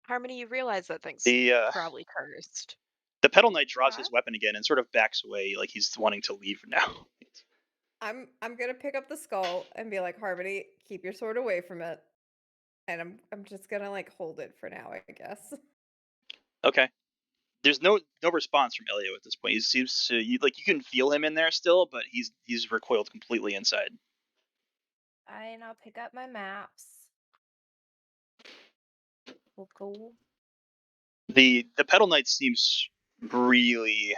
Harmony, you realize that thing's The probably cursed. the Petal Knight draws What? his weapon again and sort of backs away, like he's wanting to leave now. I'm gonna pick up the skull and be like, Harmony, keep your sword away from it. And I'm just gonna like hold it for now, I guess. Okay. There's no response from Elio at this point. He seems to you can feel him in there still, but he's recoiled completely inside. And I'll pick up my maps. We'll go. The Petal Knight seems really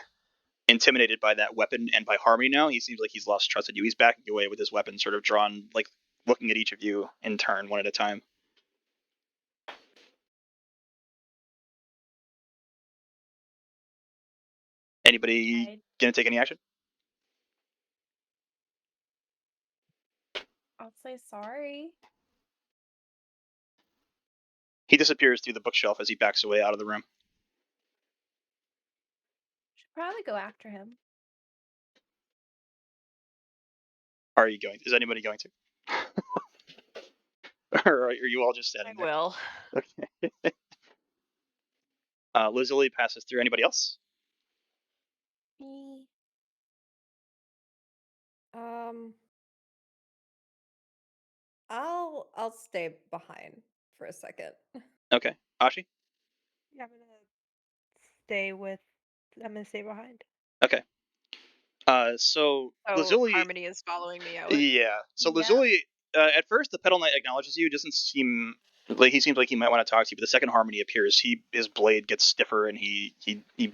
intimidated by that weapon and by Harmony now. He seems like he's lost trust in you. He's backing away with his weapon sort of drawn, like looking at each of you in turn, one at a time. Anybody gonna take any action? I'll say sorry. He disappears through the bookshelf as he backs away out of the room. Should probably go after him. Are you going? Is anybody going to? Or are you all just I standing there? will. Okay. Lizzie passes through. Anybody else? Me. I'll stay behind for a second. Okay. Ashi? Yeah, I'm gonna stay behind. Okay. So Oh, Lazuli, Harmony is following me out. yeah. So Yeah. Lazuli, at first the Petal Knight acknowledges you. Doesn't seem like he seems like he might want to talk to you. But the second Harmony appears, his blade gets stiffer and he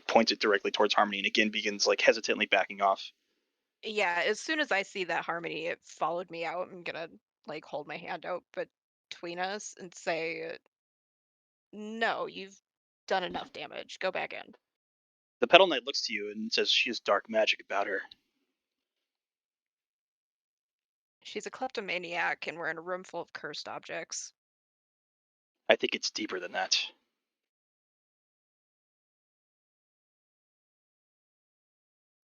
points it directly towards Harmony and again begins like hesitantly backing off. Yeah, as soon as I see that Harmony it followed me out, I'm gonna like hold my hand out between us and say, "No, you've done enough damage. Go back in." The Petal Knight looks to you and says she has dark magic about her. She's a kleptomaniac, and we're in a room full of cursed objects. I think it's deeper than that.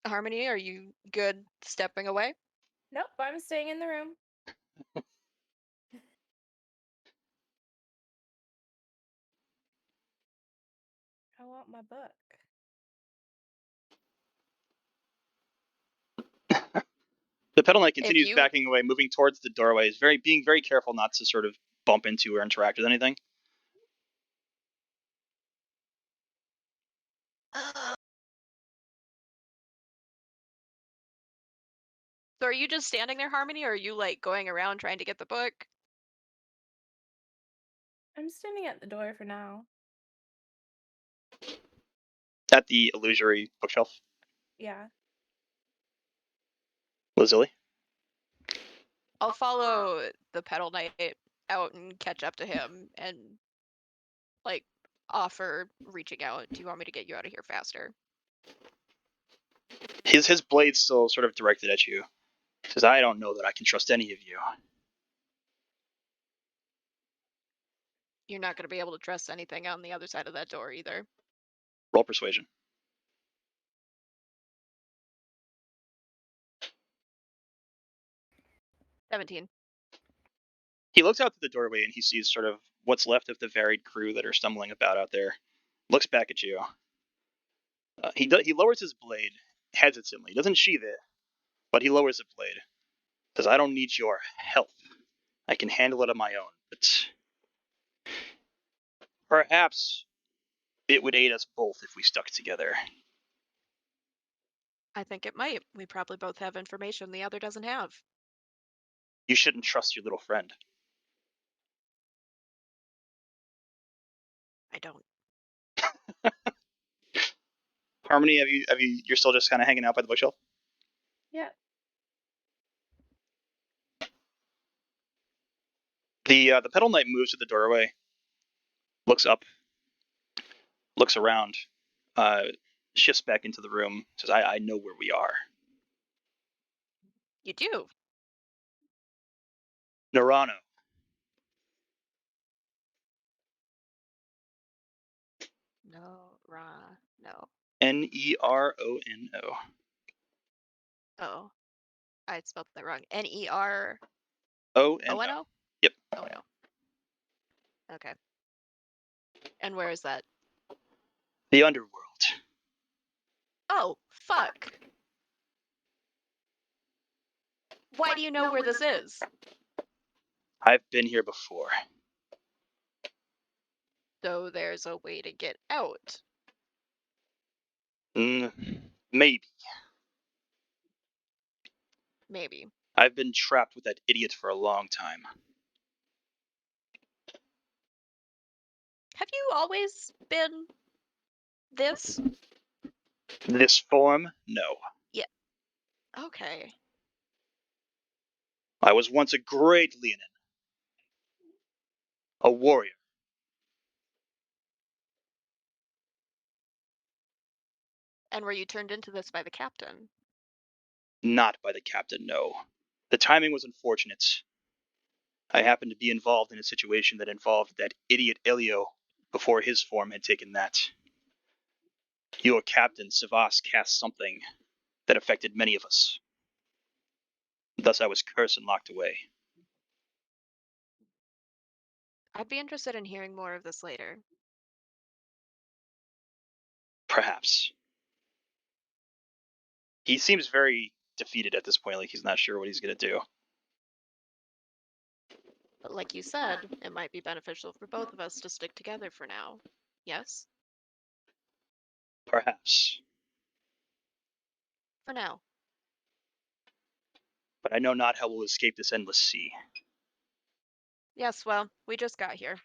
Harmony, are you good stepping away? Nope, I'm staying in the room. I want my book. The Petal Knight If continues you backing away, moving towards the doorway, being very careful not to sort of bump into or interact with anything. So are you just standing there, Harmony, or are you like going around trying to get the book? I'm standing at the door for now. At the illusory bookshelf. Yeah. Lazuli? I'll follow the Petal Knight out and catch up to him and like offer reaching out. Do you want me to get you out of here faster? His blade's still sort of directed at you. Says, I don't know that I can trust any of you. You're not going to be able to trust anything on the other side of that door either. Roll persuasion. $17. He looks out through the doorway and he sees sort of what's left of the varied crew that are stumbling about out there. Looks back at you. He lowers his blade hesitantly. He doesn't sheath it, but he lowers the blade. Says, I don't need your help. I can handle it on my own. But perhaps it would aid us both if we stuck together. I think it might. We probably both have information the other doesn't have. You shouldn't trust your little friend. I don't. Harmony, you're still just kind of hanging out by the bookshelf? Yeah. The Petal Knight moves to the doorway, looks up, looks around, shifts back into the room, says, I know where we are. You do. Nerano. No, no. Nerono. Oh, I spelled that wrong. Nerono. O-N-O. Yep. Oh no. Okay. And where is that? The underworld. Oh, fuck. Why do you know where this is? I've been here before. So there's a way to get out. Maybe. Maybe. I've been trapped with that idiot for a long time. Have you always been this? This form? No. Yeah. Okay. I was once a great Leonin. A warrior. And were you turned into this by the captain? Not by the captain, no. The timing was unfortunate. I happened to be involved in a situation that involved that idiot Elio before his form had taken that. Your captain, Savas, cast something that affected many of us. Thus I was cursed and locked away. I'd be interested in hearing more of this later. Perhaps. He seems very defeated at this point, like he's not sure what he's going to do. But like you said, it might be beneficial for both of us to stick together for now. Yes? Perhaps. For now. But I know not how we'll escape this endless sea. Yes, well, we just got here.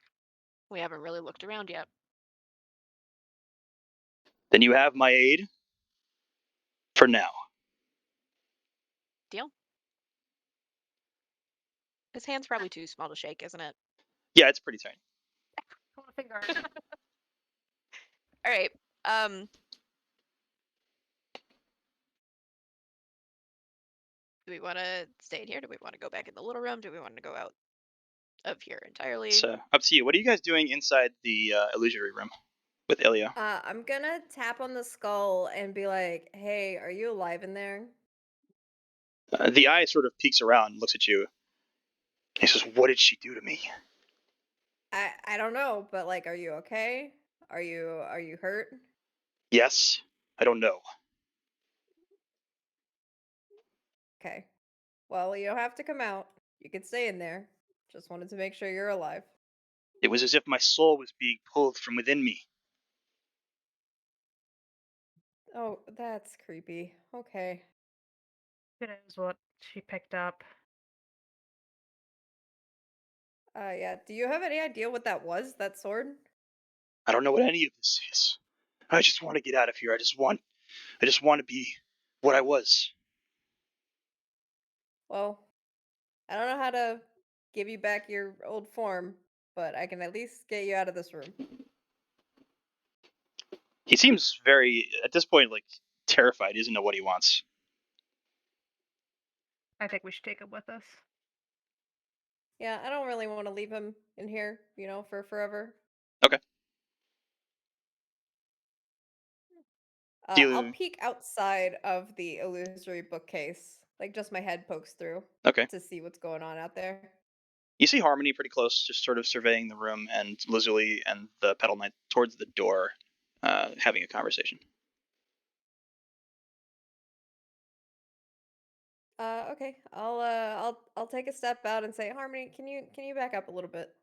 We haven't really looked around yet. Then you have my aid. For now. Deal? His hand's probably too small to shake, isn't it? Yeah, it's pretty tiny. Pull a finger. All right. Do we want to stay in here? Do we want to go back in the little room? Do we want to go out of here entirely? It's up to you. What are you guys doing inside the illusory room with Ilya? I'm gonna tap on the skull and be like, "Hey, are you alive in there?" The eye sort of peeks around and looks at you. He says, "What did she do to me?" I don't know, but like, are you okay? Are you hurt? Yes. I don't know. Okay. Well, you don't have to come out. You can stay in there. Just wanted to make sure you're alive. It was as if my soul was being pulled from within me. Oh, that's creepy. Okay. It is what she picked up. Yeah. Do you have any idea what that was? That sword? I don't know what any of this is. I just want to get out of here. I just want to be what I was. Well, I don't know how to give you back your old form, but I can at least get you out of this room. He seems very, at this point, like terrified. He doesn't know what he wants. I think we should take him with us. Yeah, I don't really want to leave him in here, for forever. Okay. I'll Do peek outside of the illusory bookcase, like just my head pokes through okay. to see what's going on out there. You see Harmony pretty close, just sort of surveying the room, and Lazuli and the Petal Knight towards the door, having a conversation. Okay. I'll take a step out and say, Harmony, can you back up a little bit?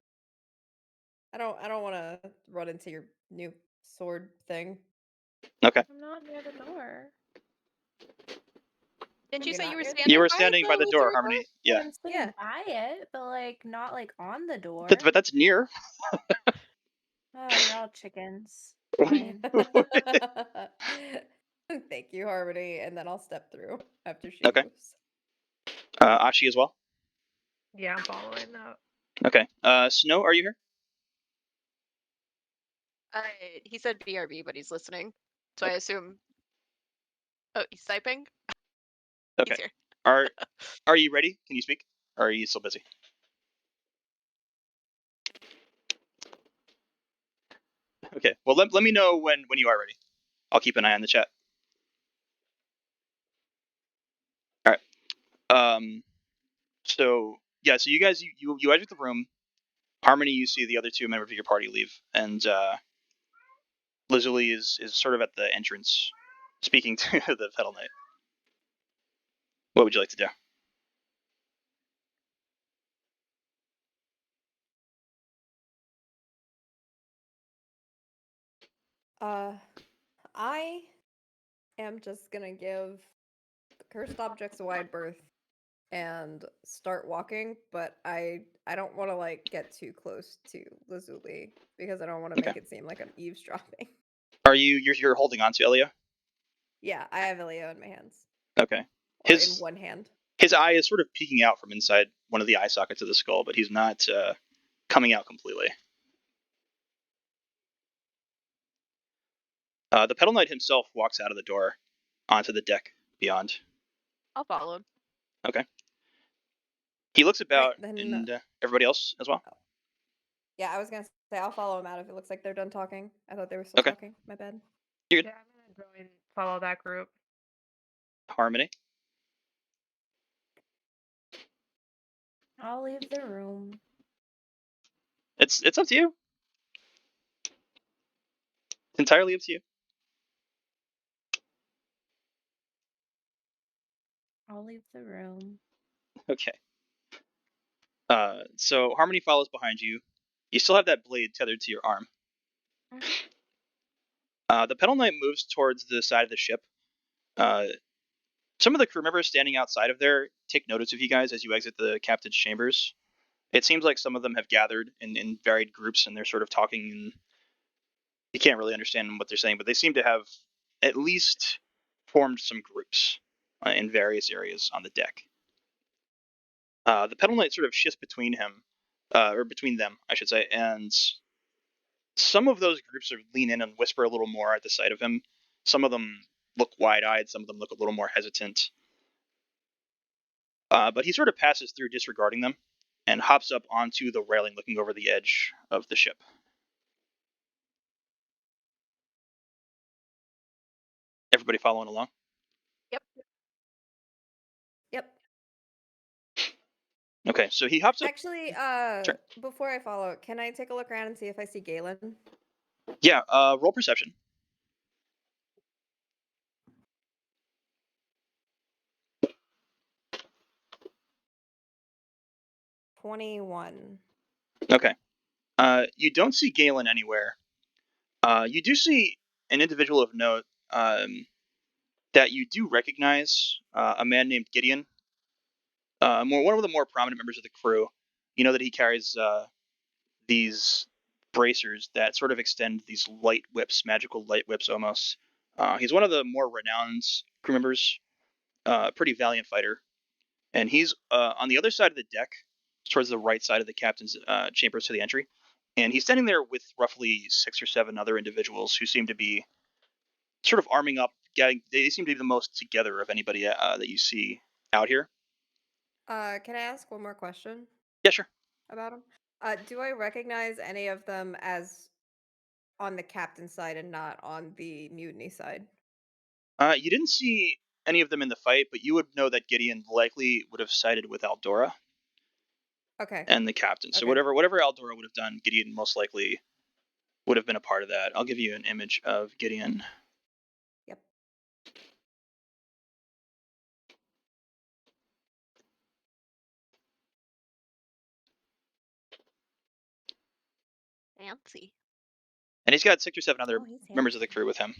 I don't want to run into your new sword thing. Okay. I'm not near the door. Didn't you You're say you not were near the standing You were by standing the by the door, illusory Harmony. Well, Yeah. I'm sitting Yeah. by it, but like not like on the door. But that's near. Oh, you're all chickens. Fine. Thank you, Harmony, and then I'll step through after she Okay. moves. Ashi as well. Yeah, I'm following that. Okay. Snow, are you here? He said BRB, but he's listening. So I assume. Oh, he's typing? Okay. He's here. Are you ready? Can you speak? Or are you still busy? Okay. Well, let me know when you are ready. I'll keep an eye on the chat. All right. So yeah. So you guys, you exit the room. Harmony, you see the other two members of your party leave, and Lazuli is sort of at the entrance, speaking to the Petal Knight. What would you like to do? I am just gonna give the cursed objects a wide berth and start walking, but I don't want to like get too close to Lazuli because I don't want to Okay. make it seem like I'm eavesdropping. Are you're holding on to Elia? Yeah, I have Elio in my hands. Okay. Or in one hand. His eye is sort of peeking out from inside one of the eye sockets of the skull, but he's not coming out completely. The Pedal Knight himself walks out of the door onto the deck beyond. I'll follow him. Okay. He looks about, then, and everybody else as well. Yeah, I was gonna say I'll follow them out if it looks like they're done talking. I thought they were still Okay. talking. My bad. You're good. Yeah, I'm gonna go and follow that group. Harmony. I'll leave the room. It's up to you. It's entirely up to you. I'll leave the room. Okay. So Harmony follows behind you. You still have that blade tethered to your arm. The Pedal Knight moves towards the side of the ship. Some of the crew members standing outside of there take notice of you guys as you exit the captain's chambers. It seems like some of them have gathered in varied groups and they're sort of talking, and you can't really understand what they're saying, but they seem to have at least formed some groups in various areas on the deck. The Pedal Knight sort of shifts between or between them, I should say, and some of those groups sort of lean in and whisper a little more at the sight of him. Some of them look wide-eyed, some of them look a little more hesitant. But he sort of passes through, disregarding them, and hops up onto the railing looking over the edge of the ship. Everybody following along? Yep. Okay, so he hops up. Actually, Sure. before I follow, can I take a look around and see if I see Galen? Yeah, roll perception. 21. Okay. You don't see Galen anywhere. You do see an individual of note that you do recognize, a man named Gideon. One of the more prominent members of the crew. You know that he carries these bracers that sort of extend these light whips, magical light whips almost. He's one of the more renowned crew members, pretty valiant fighter, and he's on the other side of the deck, towards the right side of the captain's chambers to the entry, and he's standing there with roughly 6 or 7 other individuals who seem to be sort of arming up. They seem to be the most together of anybody that you see out here. Can I ask one more question Yeah, sure. about them? Do I recognize any of them as on the captain's side and not on the mutiny side? You didn't see any of them in the fight, but you would know that Gideon likely would have sided with Aldora Okay. and the captain. So Okay. whatever Aldora would have done, Gideon most likely would have been a part of that. I'll give you an image of Gideon. Yep. Fancy. And he's got 6 or 7 other Oh, he's members of the handsome. crew with him.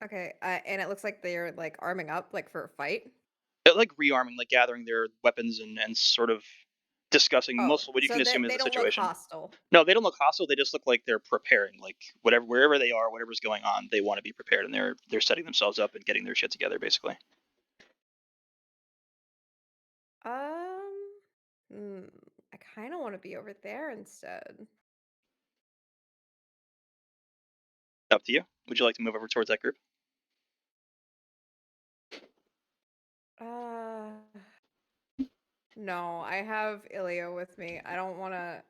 Okay. And it looks like they're like arming up like for a fight. They're like rearming, like gathering their weapons and sort of discussing most of what you so can assume is they the don't look situation. hostile. No, they don't look hostile. They just look like they're preparing. Like wherever they are, whatever's going on, they want to be prepared, and they're setting themselves up and getting their shit together, basically. I kind of want to be over there instead. Up to you. Would you like to move over towards that group? No, I have Ilio with me. I don't want to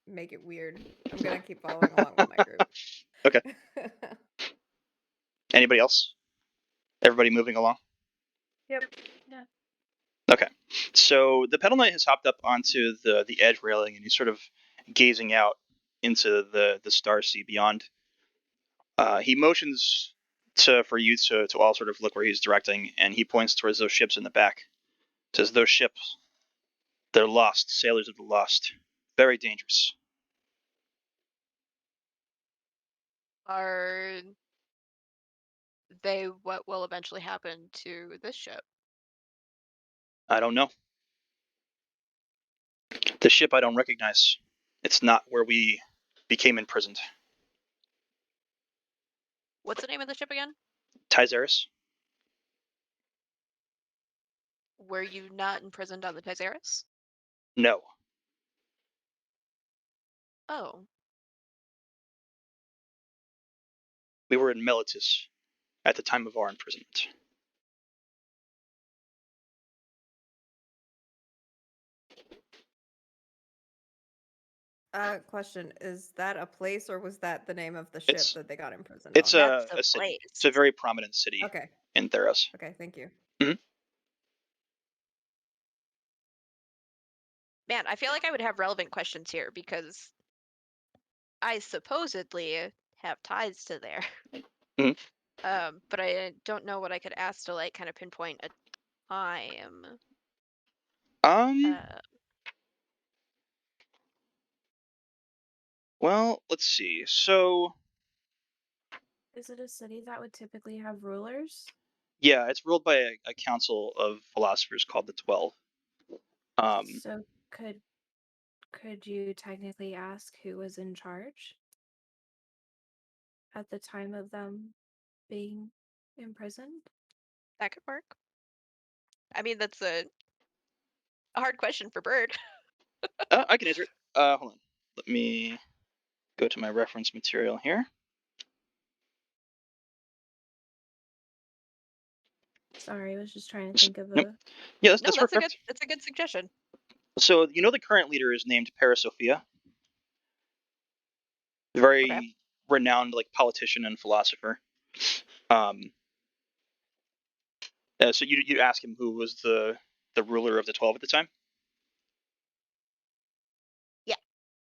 make it weird. I'm gonna keep following along with my group. Okay. Anybody else? Everybody moving along? Yep. Yeah. Okay. So the Pedal Knight has hopped up onto the edge railing, and he's sort of gazing out into the Starsea beyond. He motions for you to all sort of look where he's directing, and he points towards those ships in the back. Says, "Those ships, they're lost. Sailors of the lost. Very dangerous." are they what will eventually happen to this ship? I don't know. The ship I don't recognize. It's not where we became imprisoned. What's the name of the ship again? Theros? Were you not imprisoned on the Theros? No. Oh, We were in Melitus at the time of our imprisonment. Question, is that a place or was that the name of the ship It's that they got imprisoned it's on? that's a the city. It's place. a very prominent city Okay. in Theros. Okay, thank you. Man, I feel like I would have relevant questions here because I supposedly have ties to there. Mhm. But I don't know what I could ask to like kind of pinpoint a time. Well, let's see. So, Is it a city that would typically have rulers? yeah, it's ruled by a council of philosophers called the 12. So could you technically ask who was in charge at the time of them being imprisoned? That could work. I mean, that's a hard question for Bird. I can answer it. Hold on. Let me go to my reference material here. Sorry, I was just trying to think of Nope. a. Yeah, No, that's that's perfect. a good suggestion. So, the current leader is named Parasophia. Okay. Very renowned, like, politician and philosopher. So you ask him who was the ruler of the 12 at the time? Yeah.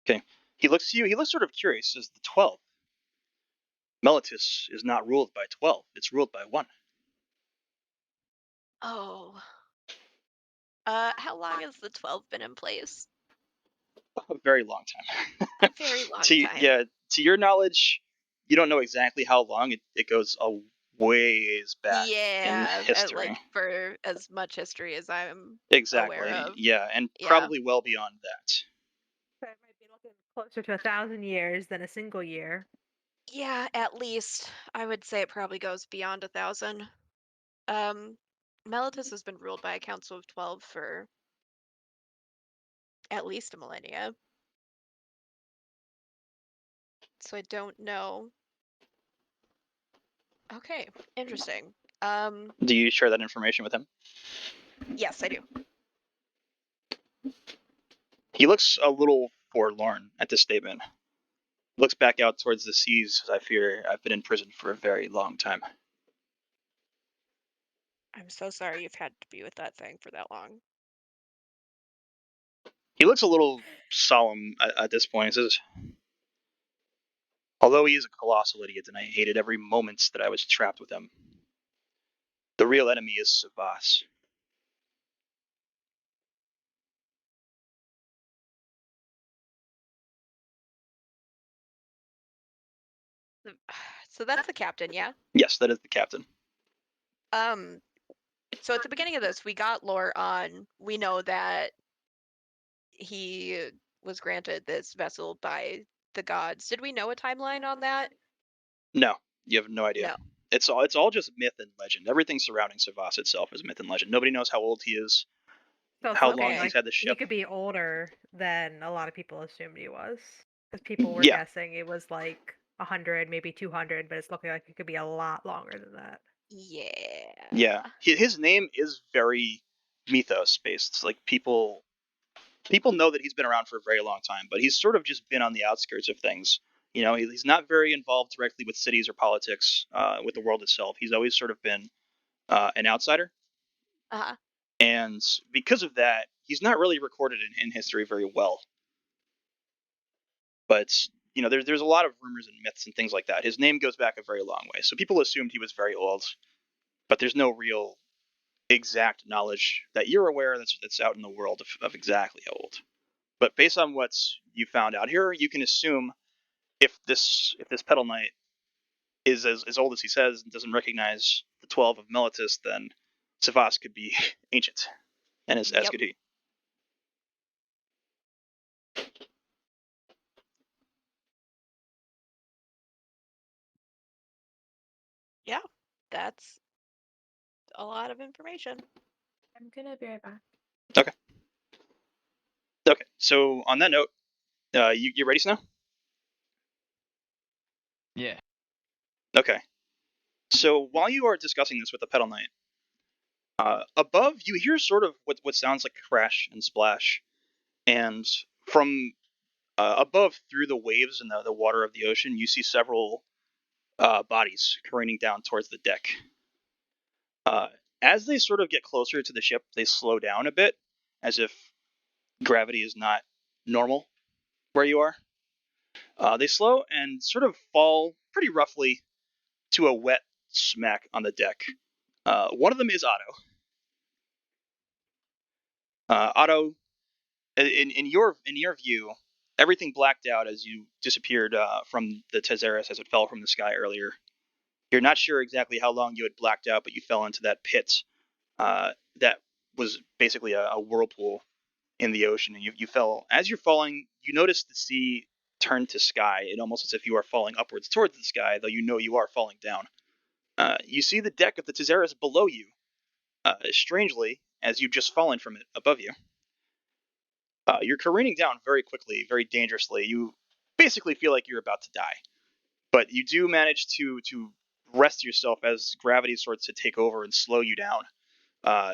Okay. He looks to you. He looks sort of curious. Says the 12. Melitus is not ruled by 12. It's ruled by 1. Oh. How long has the 12 been in place? A very long time. A very long time. Yeah, to your knowledge, you don't know exactly how long. It goes a ways back in Yeah, history. like for as much history as I'm aware Exactly. of. Yeah, and Yeah. probably well beyond that. So it might be looking closer to 1,000 years than a single year. Yeah, at least I would say it probably goes beyond 1,000. Melitus has been ruled by a council of 12 for at least a millennia. So I don't know. Okay, interesting. Do you share that information with him? Yes, I do. He looks a little forlorn at this statement. Looks back out towards the seas as I fear I've been in prison for a very long time. I'm so sorry you've had to be with that thing for that long. He looks a little solemn at this point. He says, although he is a colossal idiot and I hated every moment that I was trapped with him, the real enemy is Savas. So that's the captain, yeah? Yes, that is the captain. So at the beginning of this, we got lore on. We know that he was granted this vessel by the gods. Did we know a timeline on that? No, you have no idea. No. It's all just myth and legend. Everything surrounding Savas itself is myth and legend. Nobody knows how old he is, So it's how looking long Okay. he's like had the he ship. could be older than a lot of people assumed he was. Because people were Yeah. guessing it was like 100, maybe 200, but it's looking like it could be a lot longer than that. Yeah. His name is very mythos based. Like people know that he's been around for a very long time, but he's sort of just been on the outskirts of things. He's not very involved directly with cities or politics, with the world itself. He's always sort of been an outsider. Uh-huh. And because of that, he's not really recorded in history very well. But there's a lot of rumors and myths and things like that. His name goes back a very long way, so people assumed he was very old, but there's no real exact knowledge that you're aware that's out in the world of exactly how old. But based on what you found out here, you can assume if this Petal Knight is as old as he says and doesn't recognize the 12 of Meletis, then Savas could be ancient, and as Yep. could he. Yeah, that's a lot of information. I'm gonna be right back. Okay, so on that note, you ready, Snow? Yeah. Okay. So while you are discussing this with the Petal Knight, above you hear sort of what sounds like a crash and splash, and from above through the waves and the water of the ocean, you see several bodies careening down towards the deck. As they sort of get closer to the ship, they slow down a bit, as if gravity is not normal where you are. They slow and sort of fall pretty roughly to a wet smack on the deck. One of them is Otto. Otto, in your view, everything blacked out as you disappeared from the Theros as it fell from the sky earlier. You're not sure exactly how long you had blacked out, but you fell into that pit that was basically a whirlpool in the ocean, and you fell. As you're falling, you notice the sea turn to sky, and almost as if you are falling upwards towards the sky, though you know you are falling down. You see the deck of the Theros below you, strangely, as you've just fallen from it above you. You're careening down very quickly, very dangerously. You basically feel like you're about to die, but you do manage to rest yourself as gravity starts to take over and slow you down. Uh,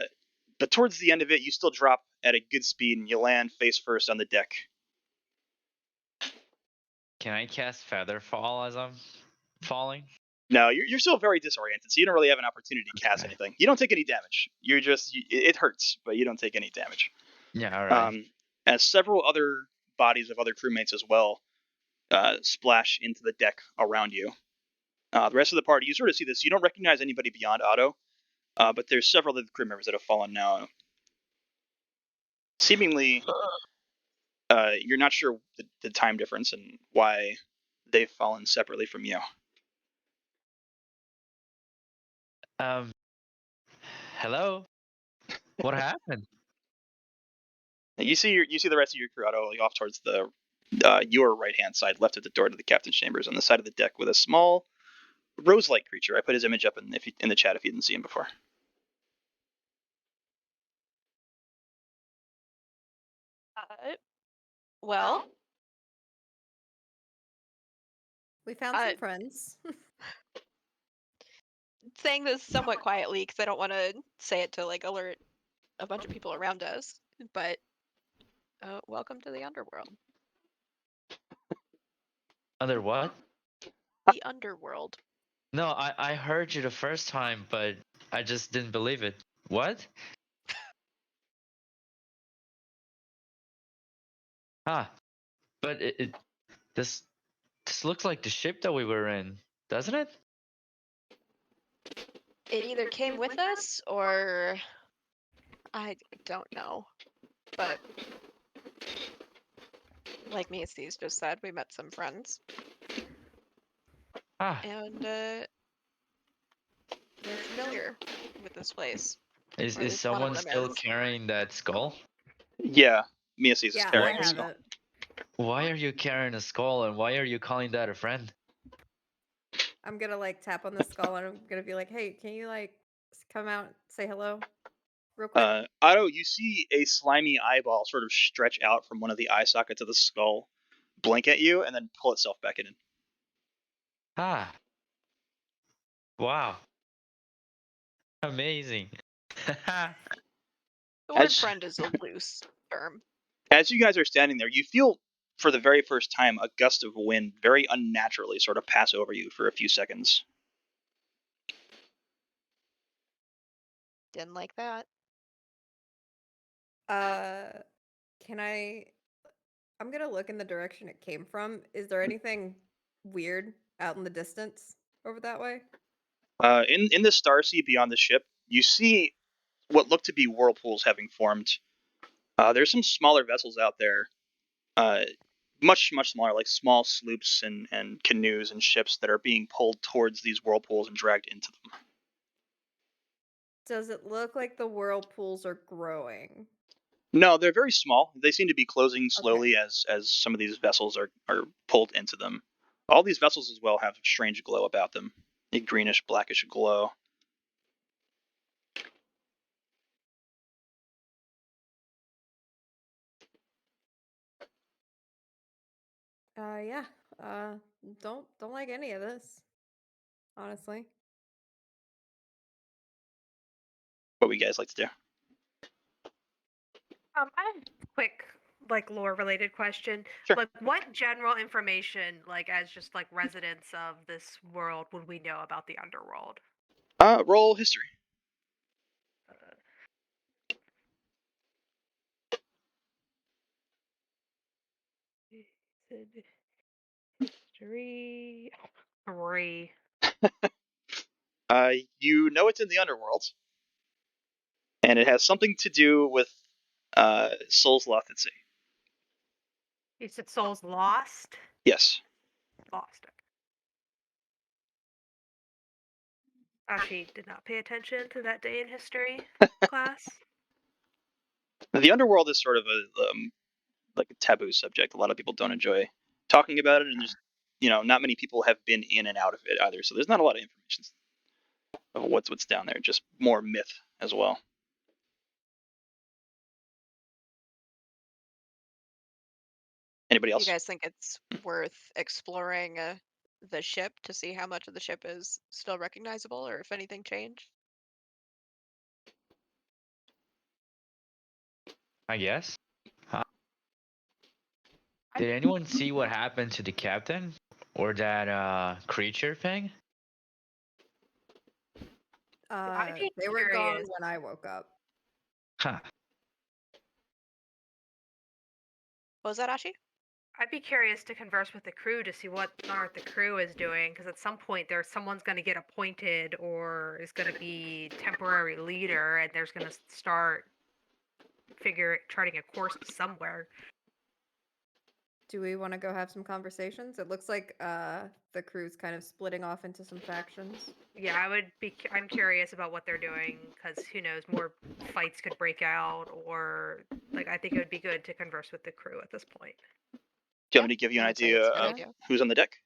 but towards the end of it, you still drop at a good speed and you land face first on the deck. Can I cast Feather Fall as I'm falling? No, you're still very disoriented, so you don't really have an opportunity to cast anything. You don't take any damage. You're just it hurts, but you don't take any damage. Yeah, all right. As several other bodies of other crewmates as well splash into the deck around you. The rest of the party, you sort of see this. You don't recognize anybody beyond Otto, but there's several of the crew members that have fallen now. Seemingly, you're not sure the time difference and why they've fallen separately from you. Hello? What happened? You see the rest of your crew Otto, like off towards the your right hand side, left at the door to the captain's chambers, on the side of the deck with a small rose-like creature. I put his image up in the chat if you didn't see him before. Well, We found some friends. saying this somewhat quietly because I don't want to say it to like alert a bunch of people around us, but welcome to the underworld. Under what? The underworld. No, I heard you the first time, but I just didn't believe it. What? Ah, but this looks like the ship that we were in, doesn't it? It either came with us or I don't know. But like Macy's just said, we met some friends. Ah, And they're familiar with this place. is Or at least one of someone them still is. carrying that skull? Yeah, Mia sees Yeah, is I carrying a have skull. it. Why are you carrying a skull, and why are you calling that a friend? I'm gonna like tap on the skull and I'm gonna be like, hey, can you like come out and say hello real quick? Otto, you see a slimy eyeball sort of stretch out from one of the eye sockets of the skull, blink at you, and then pull itself back in. Ah, wow, amazing. The word As friend is a loose term. as you guys are standing there, you feel for the very first time a gust of wind very unnaturally sort of pass over you for a few seconds. Didn't like that. Can I'm gonna look in the direction it came from. Is there anything weird out in the distance over that way? In the Starsea beyond the ship, you see what look to be whirlpools having formed. There's some smaller vessels out there, much smaller, like small sloops and canoes and ships that are being pulled towards these whirlpools and dragged into them. Does it look like the whirlpools are growing? No, they're very small. They seem to be closing slowly as some of these vessels are pulled into them. All these vessels as well have a strange glow about them, a greenish blackish glow. Yeah. Don't like any of this, honestly. What would you guys like to do? I have a quick, like, lore-related question. Sure. Like, what general information, like, as just like residents of this world, would we know about the underworld? Roll history. History 3. You know it's in the underworld, and it has something to do with Souls Lost at Sea. You said Souls Lost? Yes. Lost. Actually, did not pay attention to that day in history class. The underworld is sort of like a taboo subject. A lot of people don't enjoy talking about it, and there's not many people have been in and out of it either. So there's not a lot of information of what's down there. Just more myth as well. Anybody Do else? you guys think it's worth exploring the ship to see how much of the ship is still recognizable or if anything changed? I guess. Did anyone see what happened to the captain or that creature thing? I'd be They were gone curious. when I woke up. Huh. What was that, Ashi? I'd be curious to converse with the crew to see what on earth the crew is doing, because at some point someone's going to get appointed or is going to be temporary leader, and there's going to start charting a course somewhere. Do we want to go have some conversations? It looks like the crew's kind of splitting off into some factions. Yeah, I'm curious about what they're doing, because who knows, more fights could break out, or like I think it would be good to converse with the crew at this point. Do you want me to give you an I would say idea that's a good of idea. who's on the deck?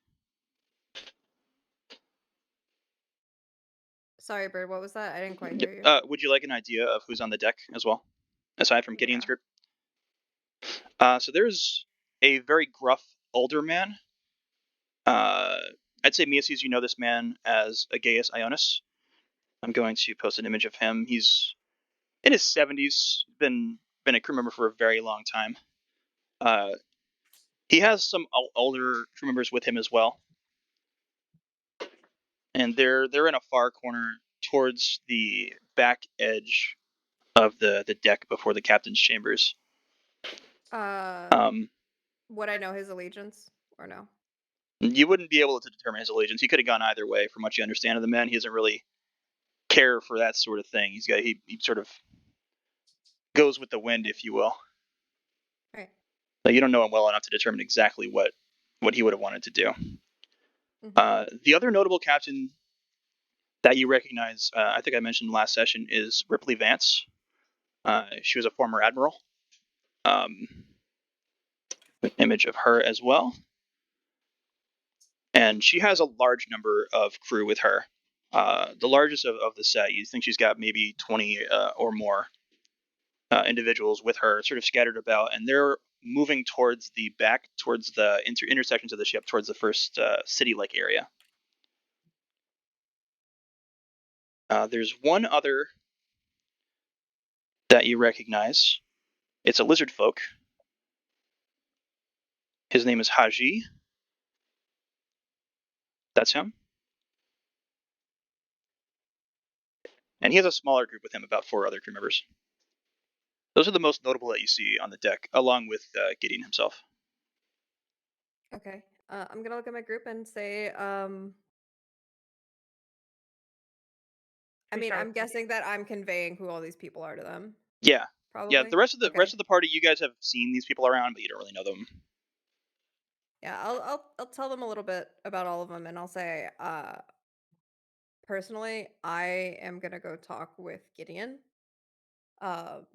Sorry, Bird, what was that? I didn't quite hear you. Would you like an idea of who's on the deck as well, aside from Gideon's Yeah. group? So there's a very gruff older man. I'd say Mia sees you know this man as Aegeus Ionis. I'm going to post an image of him. He's in his 70s, been a crew member for a very long time. He has some older crew members with him as well, and they're in a far corner towards the back edge of the deck before the captain's chambers. Would I know his allegiance or no? You wouldn't be able to determine his allegiance. He could have gone either way, from what you understand of the man. He doesn't really care for that sort of thing. He sort of goes with the wind, if you will. Right. Like, you don't know him well enough to determine exactly what he would have wanted to do. The other notable captain that you recognize, I think I mentioned last session, is Ripley Vance. She was a former admiral. An image of her as well. And she has a large number of crew with her. The largest of the set. You think she's got maybe 20 or more individuals with her, sort of scattered about, and they're moving towards the back, towards the intersections of the ship, towards the first city-like area. There's one other that you recognize. It's a lizard folk. His name is Haji. That's him. And he has a smaller group with him, about 4 other crew members. Those are the most notable that you see on the deck, along with Gideon himself. Okay. I'm gonna look at my group and say, I mean, I'm guessing that I'm conveying who all these people are to them. Yeah. Probably. Yeah, the rest of Okay. the party, you guys have seen these people around, but you don't really know them. Yeah, I'll tell them a little bit about all of them, and I'll say, personally, I am gonna go talk with Gideon. Um,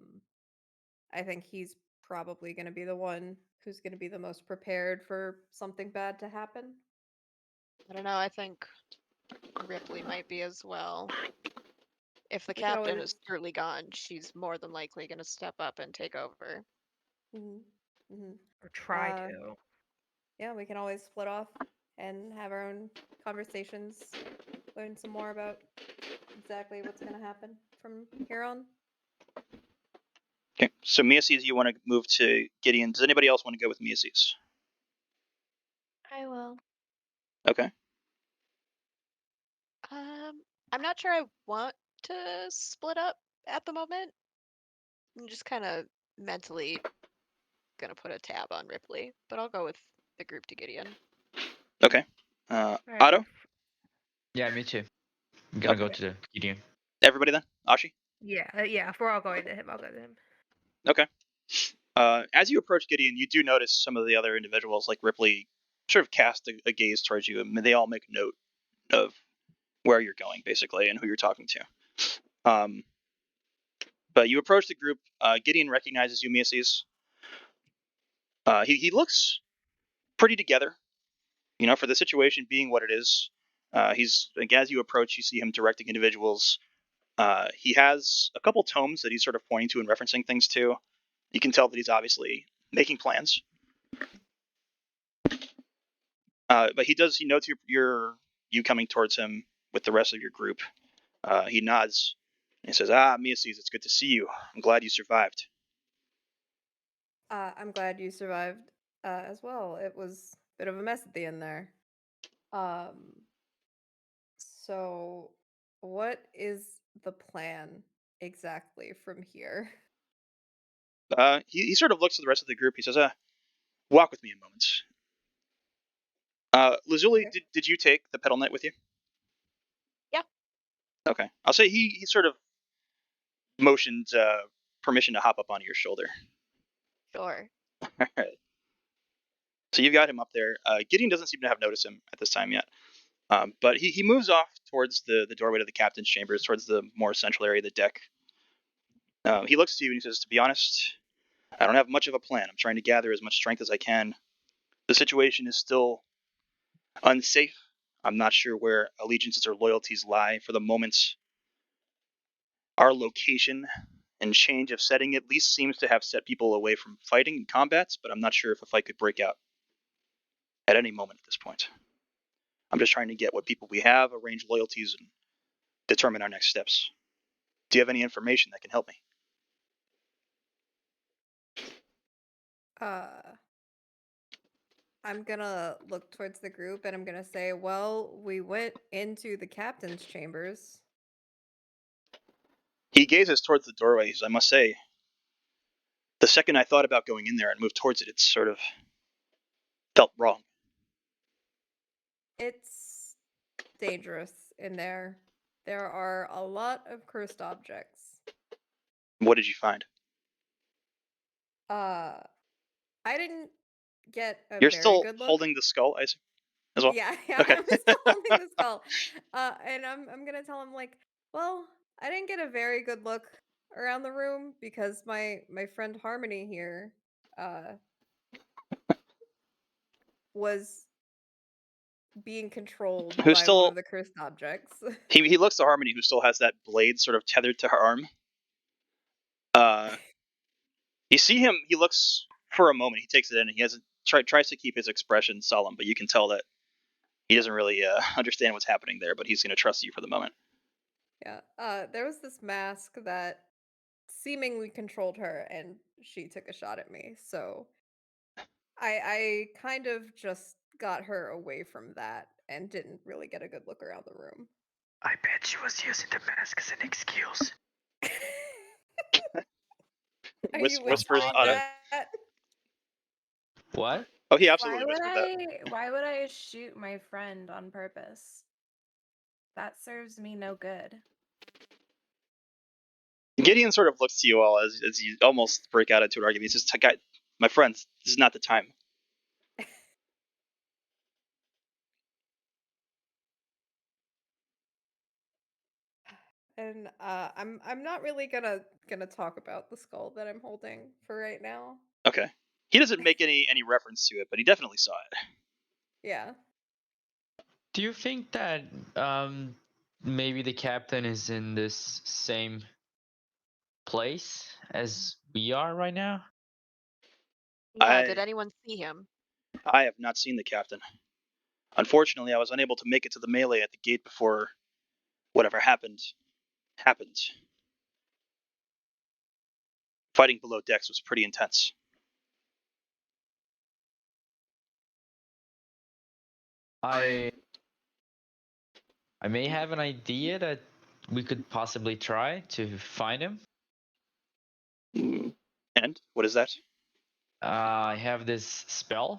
I think he's probably gonna be the one who's gonna be the most prepared for something bad to happen. I don't know. I think Ripley might be as well. If the We can captain always, is truly gone, she's more than likely going to step up and take over. hmm hmm Or try Uh, to. yeah, we can always split off and have our own conversations, learn some more about exactly what's gonna happen from here on. Okay, so Miaces, you want to move to Gideon. Does anybody else want to go with Miaces? I will. Okay. I'm not sure I want to split up at the moment. I'm just kind of mentally gonna put a tab on Ripley, but I'll go with the group to Gideon. Okay. Alright, Otto? Yeah, me too. I'm gonna Okay. go to the Gideon. Everybody then? Ashi? yeah, if we're all going to him, I'll go to him. Okay. As you approach Gideon, you do notice some of the other individuals, like Ripley, sort of cast a gaze towards you, and they all make note of where you're going, basically, and who you're talking to. But you approach the group. Gideon recognizes you, Miaces. He looks pretty together, for the situation being what it is. He's like, as you approach, you see him directing individuals. He has a couple tomes that he's sort of pointing to and referencing things to. You can tell that he's obviously making plans. But he notes you coming towards him with the rest of your group. He nods and he says, Miaces, it's good to see you. I'm glad you survived. I'm glad you survived as well. It was a bit of a mess at the end there. Um, so what is the plan exactly from here? He sort of looks at the rest of the group. He says, walk with me a moment. Lazuli, Okay. did you take the pedal net with you? Yeah. Okay. I'll say he sort of motioned permission to hop up onto your shoulder. Sure. All right. So you've got him up there. Gideon doesn't seem to have noticed him at this time yet. But he moves off towards the doorway to the captain's chambers, towards the more central area of the deck. He looks to you and he says, to be honest, I don't have much of a plan. I'm trying to gather as much strength as I can. The situation is still unsafe. I'm not sure where allegiances or loyalties lie for the moment. Our location and change of setting at least seems to have set people away from fighting and combats, but I'm not sure if a fight could break out at any moment at this point. I'm just trying to get what people we have, arrange loyalties, and determine our next steps. Do you have any information that can help me? Uh, I'm gonna look towards the group and I'm gonna say, well, we went into the captain's chambers. He gazes towards the doorway. I must say, the second I thought about going in there and moved towards it, it sort of felt wrong. It's dangerous in there. There are a lot of cursed objects. What did you find? I didn't get a You're very still good look. holding the skull, I assume, as well? Yeah, yeah, Okay. I'm still holding the skull. And I'm gonna tell him like, well, I didn't get a very good look around the room because my friend Harmony here was being controlled Who's by one of still. the cursed objects. He looks to Harmony, who still has that blade sort of tethered to her arm. Uh, you see him. He looks for a moment. He takes it in, and he hasn't tries to keep his expression solemn, but you can tell that he doesn't really understand what's happening there. But he's going to trust you for the moment. Yeah. There was this mask that seemingly controlled her and she took a shot at me. So I kind of just got her away from that and didn't really get a good look around the room. I bet she was using the mask as an excuse. Are you Whispers whispering Otto. that? What? Oh, he Why absolutely would whispered that. why would I shoot my friend on purpose? That serves me no good. Gideon sort of looks to you all as you almost break out into an argument. He says, "Guy, my friends, this is not the time." And I'm not really gonna talk about the skull that I'm holding for right now. Okay. He doesn't make any reference to it, but he definitely saw it. Yeah. Do you think that maybe the captain is in this same place as we are right now? Yeah, did I anyone see him? I have not seen the captain. Unfortunately, I was unable to make it to the melee at the gate before whatever happened. Fighting below decks was pretty intense. I may have an idea that we could possibly try to find him. And what is that? I have this spell.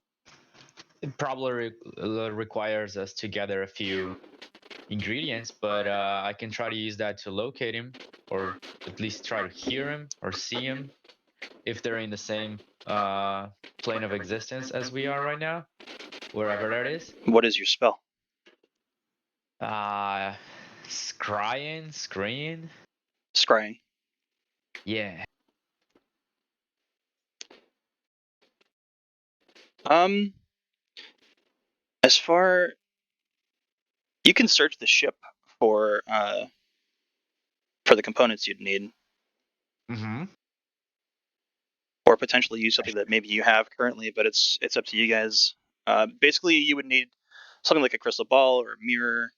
It probably requires us to gather a few ingredients, but I can try to use that to locate him, or at least try to hear him or see him if they're in the same plane of existence as we are right now, wherever that is. What is your spell? Scrying. Scrying. Yeah. As far you can search the ship for the components you'd need, Mm-hmm. or potentially use something that maybe you have currently, but it's up to you guys. Basically, you would need something like a crystal ball or a mirror,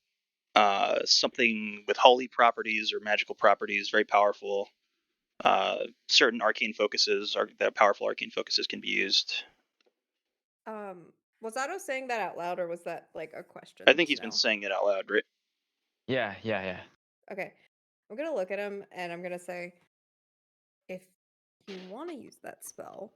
something with holy properties or magical properties, very powerful. Certain arcane focuses, that powerful arcane focuses can be used. Was Otto saying that out loud, or was that like a question? I think he's just been now? saying it out loud, right? Yeah. Okay. I'm gonna look at him and I'm gonna say, if you want to use that spell,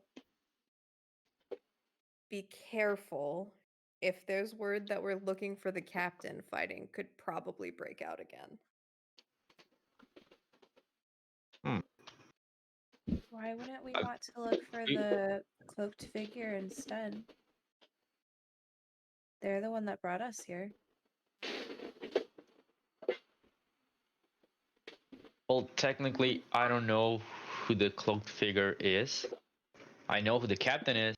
be careful. If there's word that we're looking for the captain, fighting could probably break out again. Why wouldn't we Uh, want to look for we- the cloaked figure instead? They're the one that brought us here. Well, technically, I don't know who the cloaked figure is. I know who the captain is,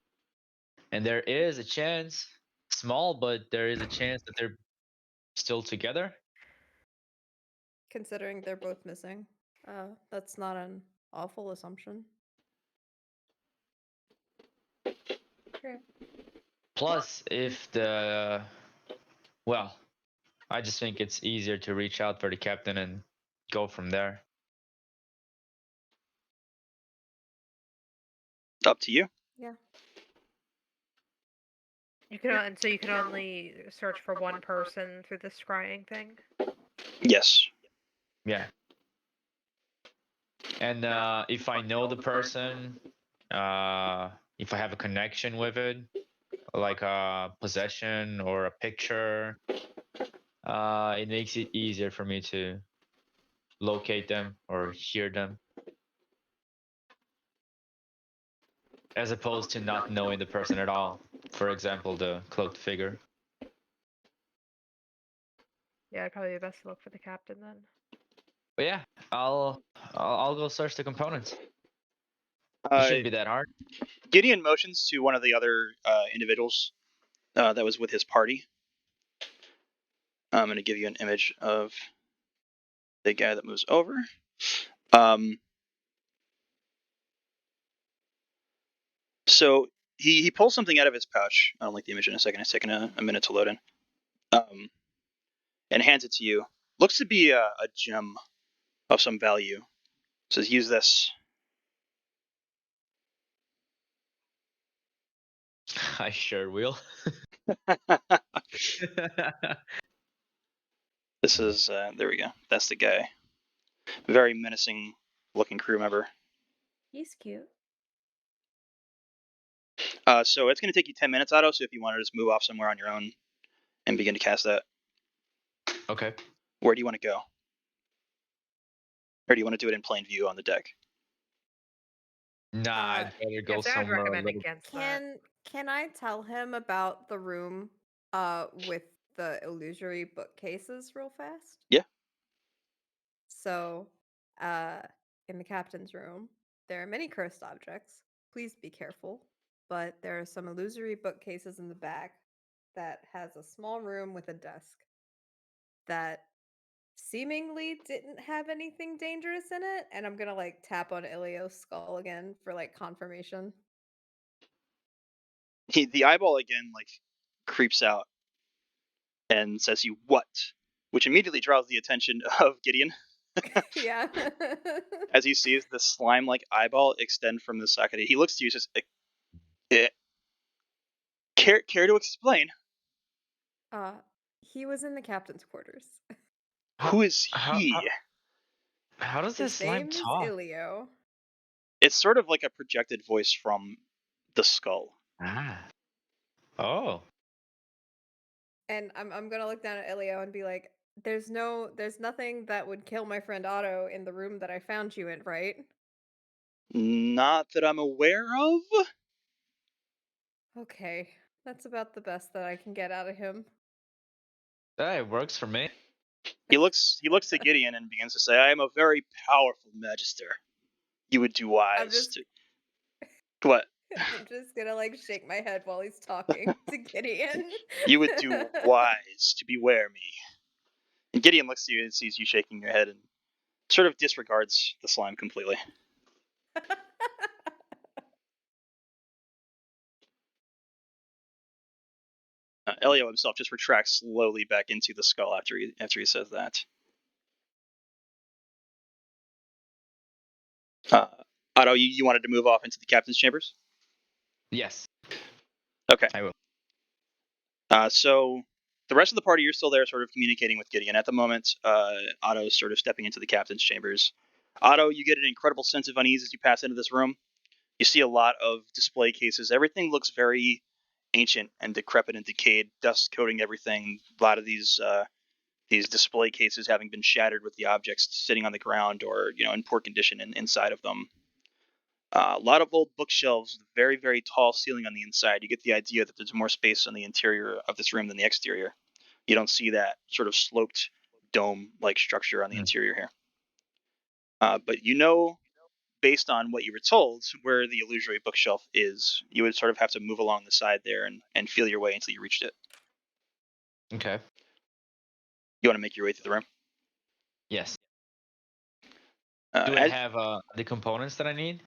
and there is a chance, small, but there is a chance that they're still together. Considering they're both missing, that's not an awful assumption. True. Plus, well, I just think it's easier to reach out for the captain and go from there. Up to you. Yeah. And so you can only search for one person through the scrying thing. Yes. Yeah. And if I know the person, if I have a connection with it, like a possession or a picture, it makes it easier for me to locate them or hear them, as opposed to not knowing the person at all. For example, the cloaked figure. Yeah, it'd probably be best to look for the captain then. But yeah, I'll go search the components. It Uh, shouldn't be that hard. Gideon motions to one of the other individuals that was with his party. I'm going to give you an image of the guy that moves over. So he pulls something out of his pouch. I don't like the image in a second. It's taking a minute to load in. And hands it to you. Looks to be a gem of some value. Says, use this. I sure will. This is, there we go. That's the guy. Very menacing looking crew member. He's cute. So it's going to take you 10 minutes, Otto. So if you want to just move off somewhere on your own and begin to cast that. Okay. Where do you want to go? Or do you want to do it in plain view on the deck? Nah, I'd rather go Yes, I'd somewhere a recommend little. against that. Can I tell him about the room with the illusory bookcases real fast? Yeah. So, in the captain's room, there are many cursed objects. Please be careful. But there are some illusory bookcases in the back that has a small room with a desk that seemingly didn't have anything dangerous in it. And I'm gonna like tap on Ilio's skull again for like confirmation. The eyeball again like creeps out and says, "You what?" Which immediately draws the attention of Gideon Yeah. as he sees the slime-like eyeball extend from the socket. He looks to you and says, care to explain? uh, he was in the captain's quarters. Who is How, he? how does this His slime name is talk? Ilio. It's sort of like a projected voice from the skull. Ah. Oh. And I'm gonna look down at Ilio and be like, there's nothing that would kill my friend Otto in the room that I found you in, right? Not that I'm aware of. Okay. That's about the best that I can get out of him. That works for me. He looks to Gideon and begins to say, "I am a very powerful magister. You would do wise just- to what? I'm just gonna like shake my head while he's talking to Gideon. You would do wise to beware me." And Gideon looks at you and sees you shaking your head and sort of disregards the slime completely. Elio himself just retracts slowly back into the skull after he says that. Otto, you wanted to move off into the captain's chambers? Yes. Okay. I will. So the rest of the party, you're still there, sort of communicating with Gideon. At the moment, Otto's sort of stepping into the captain's chambers. Otto, you get an incredible sense of unease as you pass into this room. You see a lot of display cases. Everything looks very ancient and decrepit and decayed, dust coating everything. A lot of these display cases having been shattered with the objects sitting on the ground or in poor condition inside of them. A lot of old bookshelves, very, very tall ceiling on the inside. You get the idea that there's more space on the interior of this room than the exterior. You don't see that sort of sloped dome-like structure on the interior here. But based on what you were told, where the illusory bookshelf is, you would sort of have to move along the side there and feel your way until you reached it. Okay. You want to make your way through the room? Yes. Do I have the components that I need?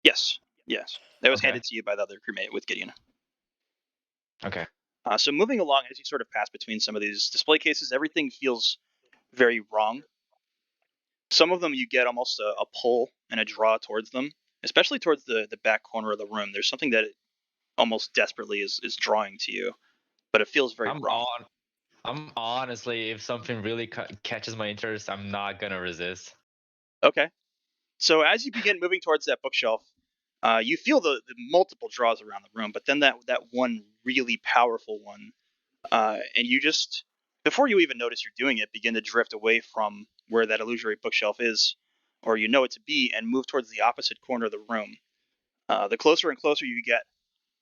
Yes. That was Okay. handed to you by the other crewmate with Gideon. Okay. So moving along, as you sort of pass between some of these display cases, everything feels very wrong. Some of them you get almost a pull and a draw towards them, especially towards the back corner of the room. There's something that almost desperately is drawing to you, but it feels very wrong. I'm honestly, if something really catches my interest, I'm not gonna resist. Okay. So as you begin moving towards that bookshelf, you feel the multiple draws around the room, but then that one really powerful one, and you just, before you even notice you're doing it, begin to drift away from where that illusory bookshelf is, or you know it to be, and move towards the opposite corner of the room. The closer and closer you get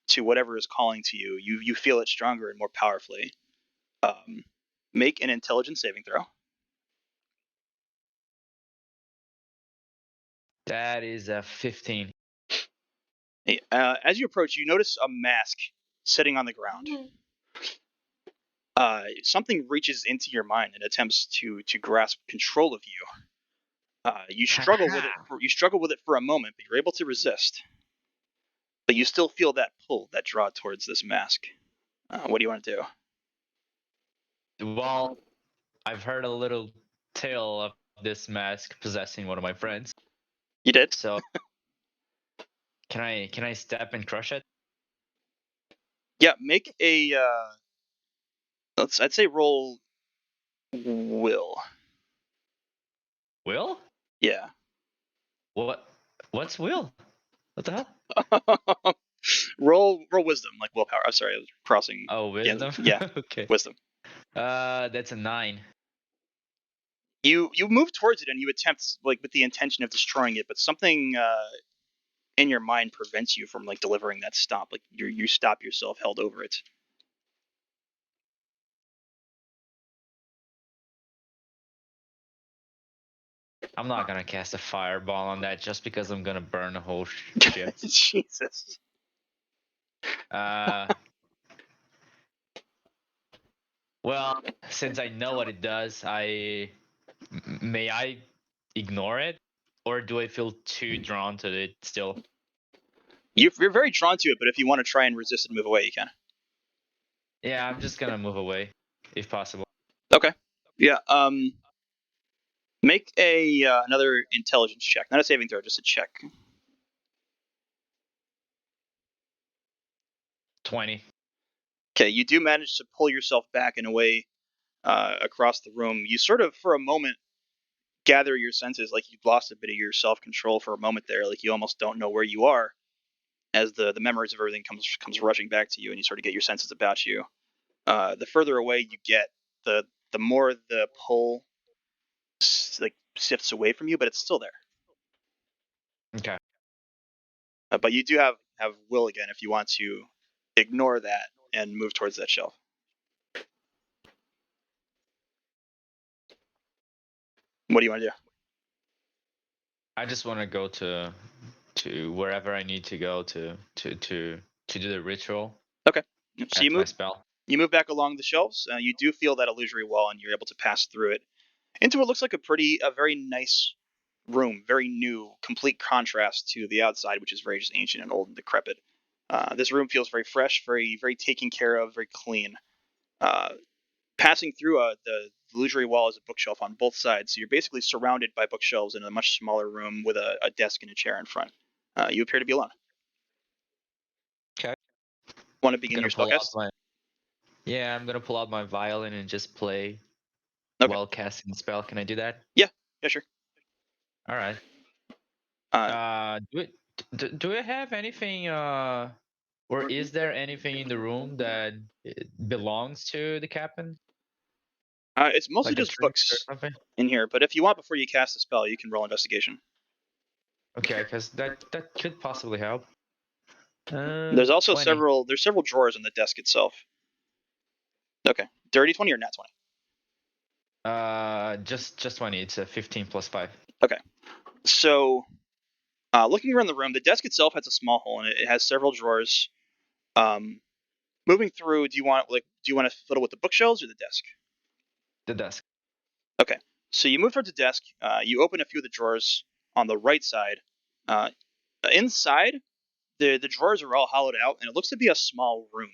to whatever is calling to you, you feel it stronger and more powerfully. Make an intelligence saving throw. That is a 15. As you approach, you notice a mask sitting on the ground. Something reaches into your mind and attempts to grasp control of you. You struggle with it for a moment, but you're able to resist. But you still feel that pull, that draw towards this mask. What do you want to do? Well, I've heard a little tale of this mask possessing one of my friends. You did? So can I step and crush it? Yeah, make a I'd say roll will. Will? Yeah. What's will? What the hell? roll wisdom, like willpower. I'm sorry, I was crossing. Oh, wisdom. Yeah, Okay. wisdom. That's a 9. You move towards it and you attempt like with the intention of destroying it, but something in your mind prevents you from like delivering that stop. Like you stop yourself held over it. I'm not gonna cast a fireball on that just because I'm gonna burn the whole ship. Jesus. Well, since I know what it does, may I ignore it, or do I feel too drawn to it still? You're very drawn to it, but if you want to try and resist and move away, you can. Yeah, I'm just gonna move away, if possible. Okay. Yeah. Make a another intelligence check, not a saving throw, just a check. 20. Okay, you do manage to pull yourself back and away across the room. You sort of, for a moment, gather your senses, like you've lost a bit of your self-control for a moment there, like you almost don't know where you are, as the memories of everything comes rushing back to you, and you sort of get your senses about you. The further away you get, the more the pull like sifts away from you, but it's still there. Okay. But you do have will again if you want to ignore that and move towards that shelf. What do you want to do? I just want to go to wherever I need to go to do the ritual. Okay. So my spell. You move back along the shelves. You do feel that illusory wall, and you're able to pass through it into what looks like a very nice room, very new, complete contrast to the outside, which is very just ancient and old and decrepit. This room feels very fresh, very taken care of, very clean. Passing through the illusory wall is a bookshelf on both sides, so you're basically surrounded by bookshelves in a much smaller room with a desk and a chair in front. You appear to be alone. Okay. Want to begin your spellcast? Yeah, I'm gonna pull out my violin and just play while casting the spell. Can I do that? Yeah, sure. All right. Do I have anything? Or is there anything in the room that belongs to the captain? It's mostly Like just books in here, but if you want, before you cast the spell, you can roll investigation. Okay, because that could possibly help. There's also 20. several drawers on the desk itself. Okay, dirty 20 or nat 20? Just 20. It's a 15 plus 5. Okay, so looking around the room, the desk itself has a small hole in it. It has several drawers. Moving through, do you want to fiddle with the bookshelves or the desk? The desk. Okay, so you move towards the desk. You open a few of the drawers on the right side. Inside, the drawers are all hollowed out, and it looks to be a small room.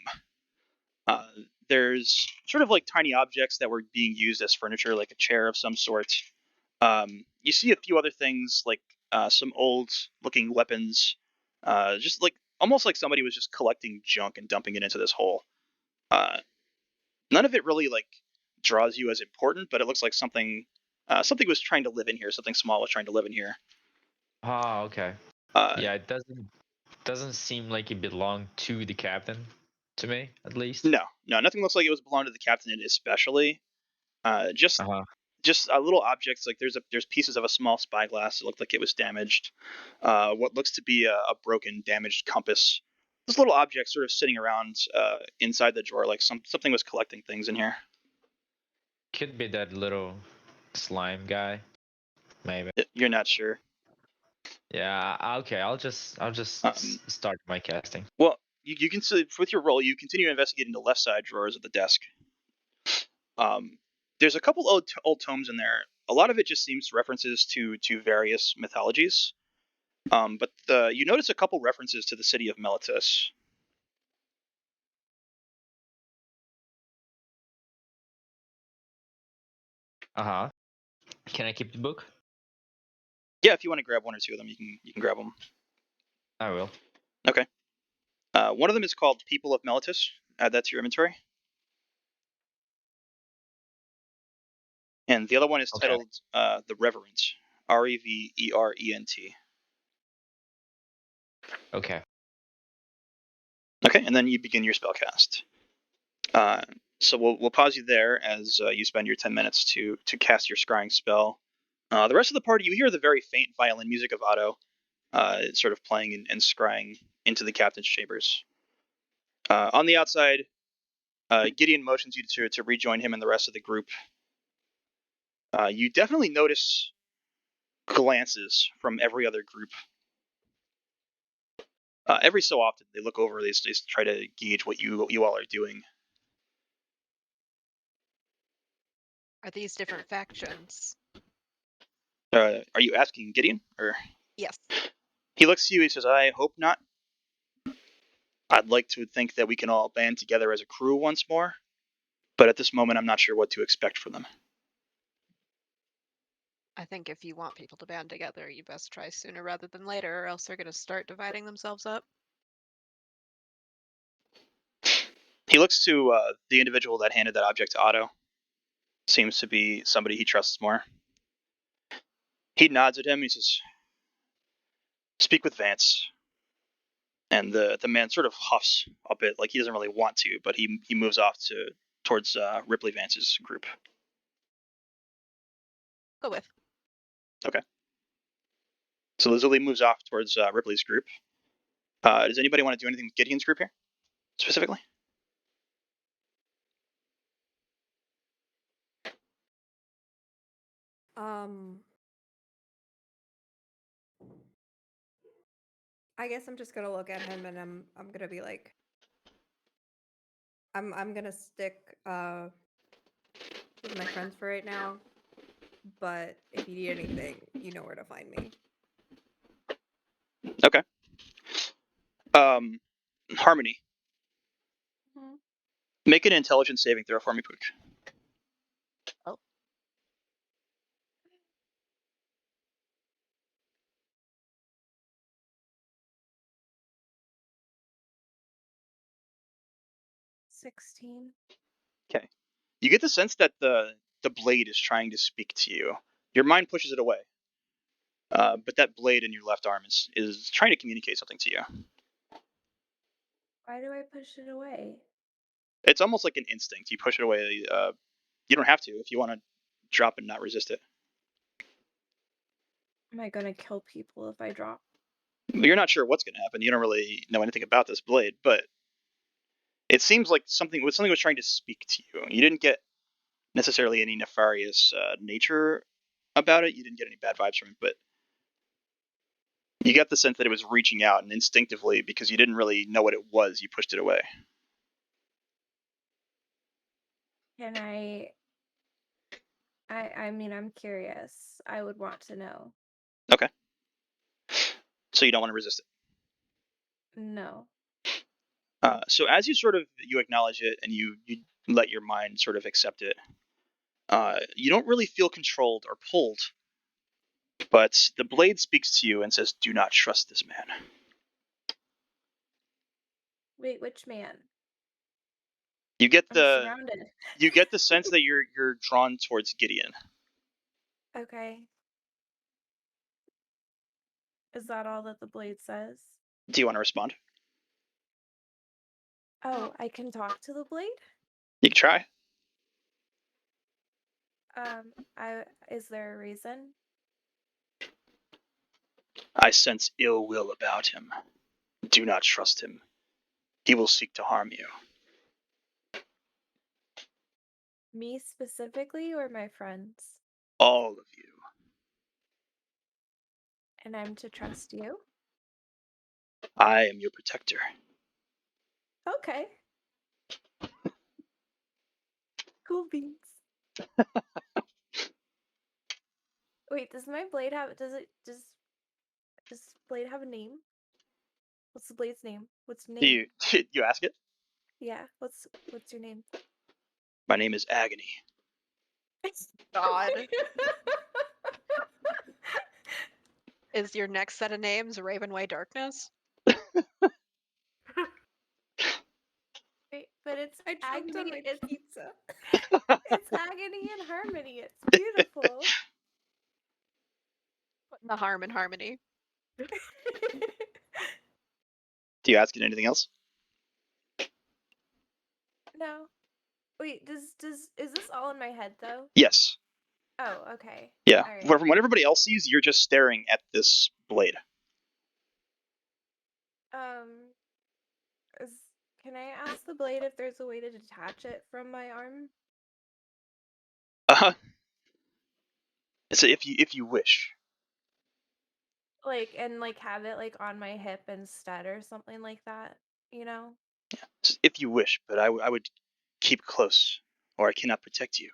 There's sort of like tiny objects that were being used as furniture, like a chair of some sort. You see a few other things, like some old-looking weapons, just like almost like somebody was just collecting junk and dumping it into this hole. None of it really like draws you as important, but it looks like something was trying to live in here. Something small was trying to live in here. Oh, okay. Yeah, it doesn't seem like it belonged to the captain, to me at least. No, nothing looks like it was belonged to the captain, especially. Just little objects, like there's pieces of a small spyglass that looked like it was damaged. What looks to be a broken, damaged compass. This little object sort of sitting around inside the drawer, like something was collecting things in here. Could be that little slime guy, maybe. You're not sure. Yeah. Okay. I'll just start my casting. Well, you can see with your roll, you continue investigating the left side drawers of the desk. There's a couple old tomes in there. A lot of it just seems references to various mythologies. But you notice a couple references to the city of Meletus. Can I keep the book? Yeah, if you want to grab one or two of them, you can grab them. I will. Okay. One of them is called People of Meletus. Add that to your inventory. And the other one is titled The Reverent. Reverent. Okay. Okay, and then you begin your spellcast. So we'll pause you there as you spend your 10 minutes to cast your scrying spell. The rest of the party, you hear the very faint violin music of Otto, sort of playing and scrying into the captain's chambers. On the outside, Gideon motions you to rejoin him and the rest of the group. You definitely notice glances from every other group. Every so often, they look over. They try to gauge what you all are doing. Are these different factions? Are you asking Gideon, or Yes. he looks to you? He says, "I hope not. I'd like to think that we can all band together as a crew once more, but at this moment, I'm not sure what to expect from them." I think if you want people to band together, you best try sooner rather than later, or else they're going to start dividing themselves up. He looks to the individual that handed that object to Otto. Seems to be somebody he trusts more. He nods at him. He says, "Speak with Vance." And the man sort of huffs a bit, like he doesn't really want to, but he moves off towards Ripley Vance's group. Go with. Okay. So Lazuli moves off towards Ripley's group. Does anybody want to do anything with Gideon's group here, specifically? I guess I'm just gonna look at him and I'm gonna be like, I'm gonna stick with my friends for right now, but if you need anything, you know where to find me. Okay. Harmony. Mhm. Make an intelligence saving throw for me, quick. Oh. $16. Okay. You get the sense that the blade is trying to speak to you. Your mind pushes it away. But that blade in your left arm is trying to communicate something to you. Why do I push it away? It's almost like an instinct. You push it away. You don't have to if you want to drop and not resist it. Am I gonna kill people if I drop? You're not sure what's going to happen. You don't really know anything about this blade, but it seems like something was trying to speak to you. You didn't get necessarily any nefarious nature about it. You didn't get any bad vibes from it, but you got the sense that it was reaching out, and instinctively, because you didn't really know what it was, you pushed it away. Can I mean, I'm curious. I would want to know. Okay. So you don't want to resist it. No. So as you acknowledge it and you let your mind sort of accept it, you don't really feel controlled or pulled, but the blade speaks to you and says, "Do not trust this man." Wait, which man? You get I'm the surrounded. sense that you're drawn towards Gideon. Okay. Is that all that the blade says? Do you want to respond? Oh, I can talk to the blade? You can try. Is there a reason? I sense ill will about him. Do not trust him. He will seek to harm you. Me specifically or my friends? All of you. And I'm to trust you? I am your protector. Okay. Cool beans. Wait, does my blade have does blade have a name? What's the blade's name? What's your name? You ask it? Yeah, what's your name? My name is Agony. God. Is your next set of names Ravenway Darkness? Wait, but it's I choked on agony. my It's pizza. it's agony and harmony. It's beautiful. Putting the harm in harmony. Do you ask it anything else? No. Wait, is this all in my head though? Yes. Oh, okay. Yeah. All right. From what everybody else sees, you're just staring at this blade. Is can I ask the blade if there's a way to detach it from my arm? So if you wish. Like, and like have it like on my hip instead or something like that, you know? If you wish, but I would keep close, or I cannot protect you.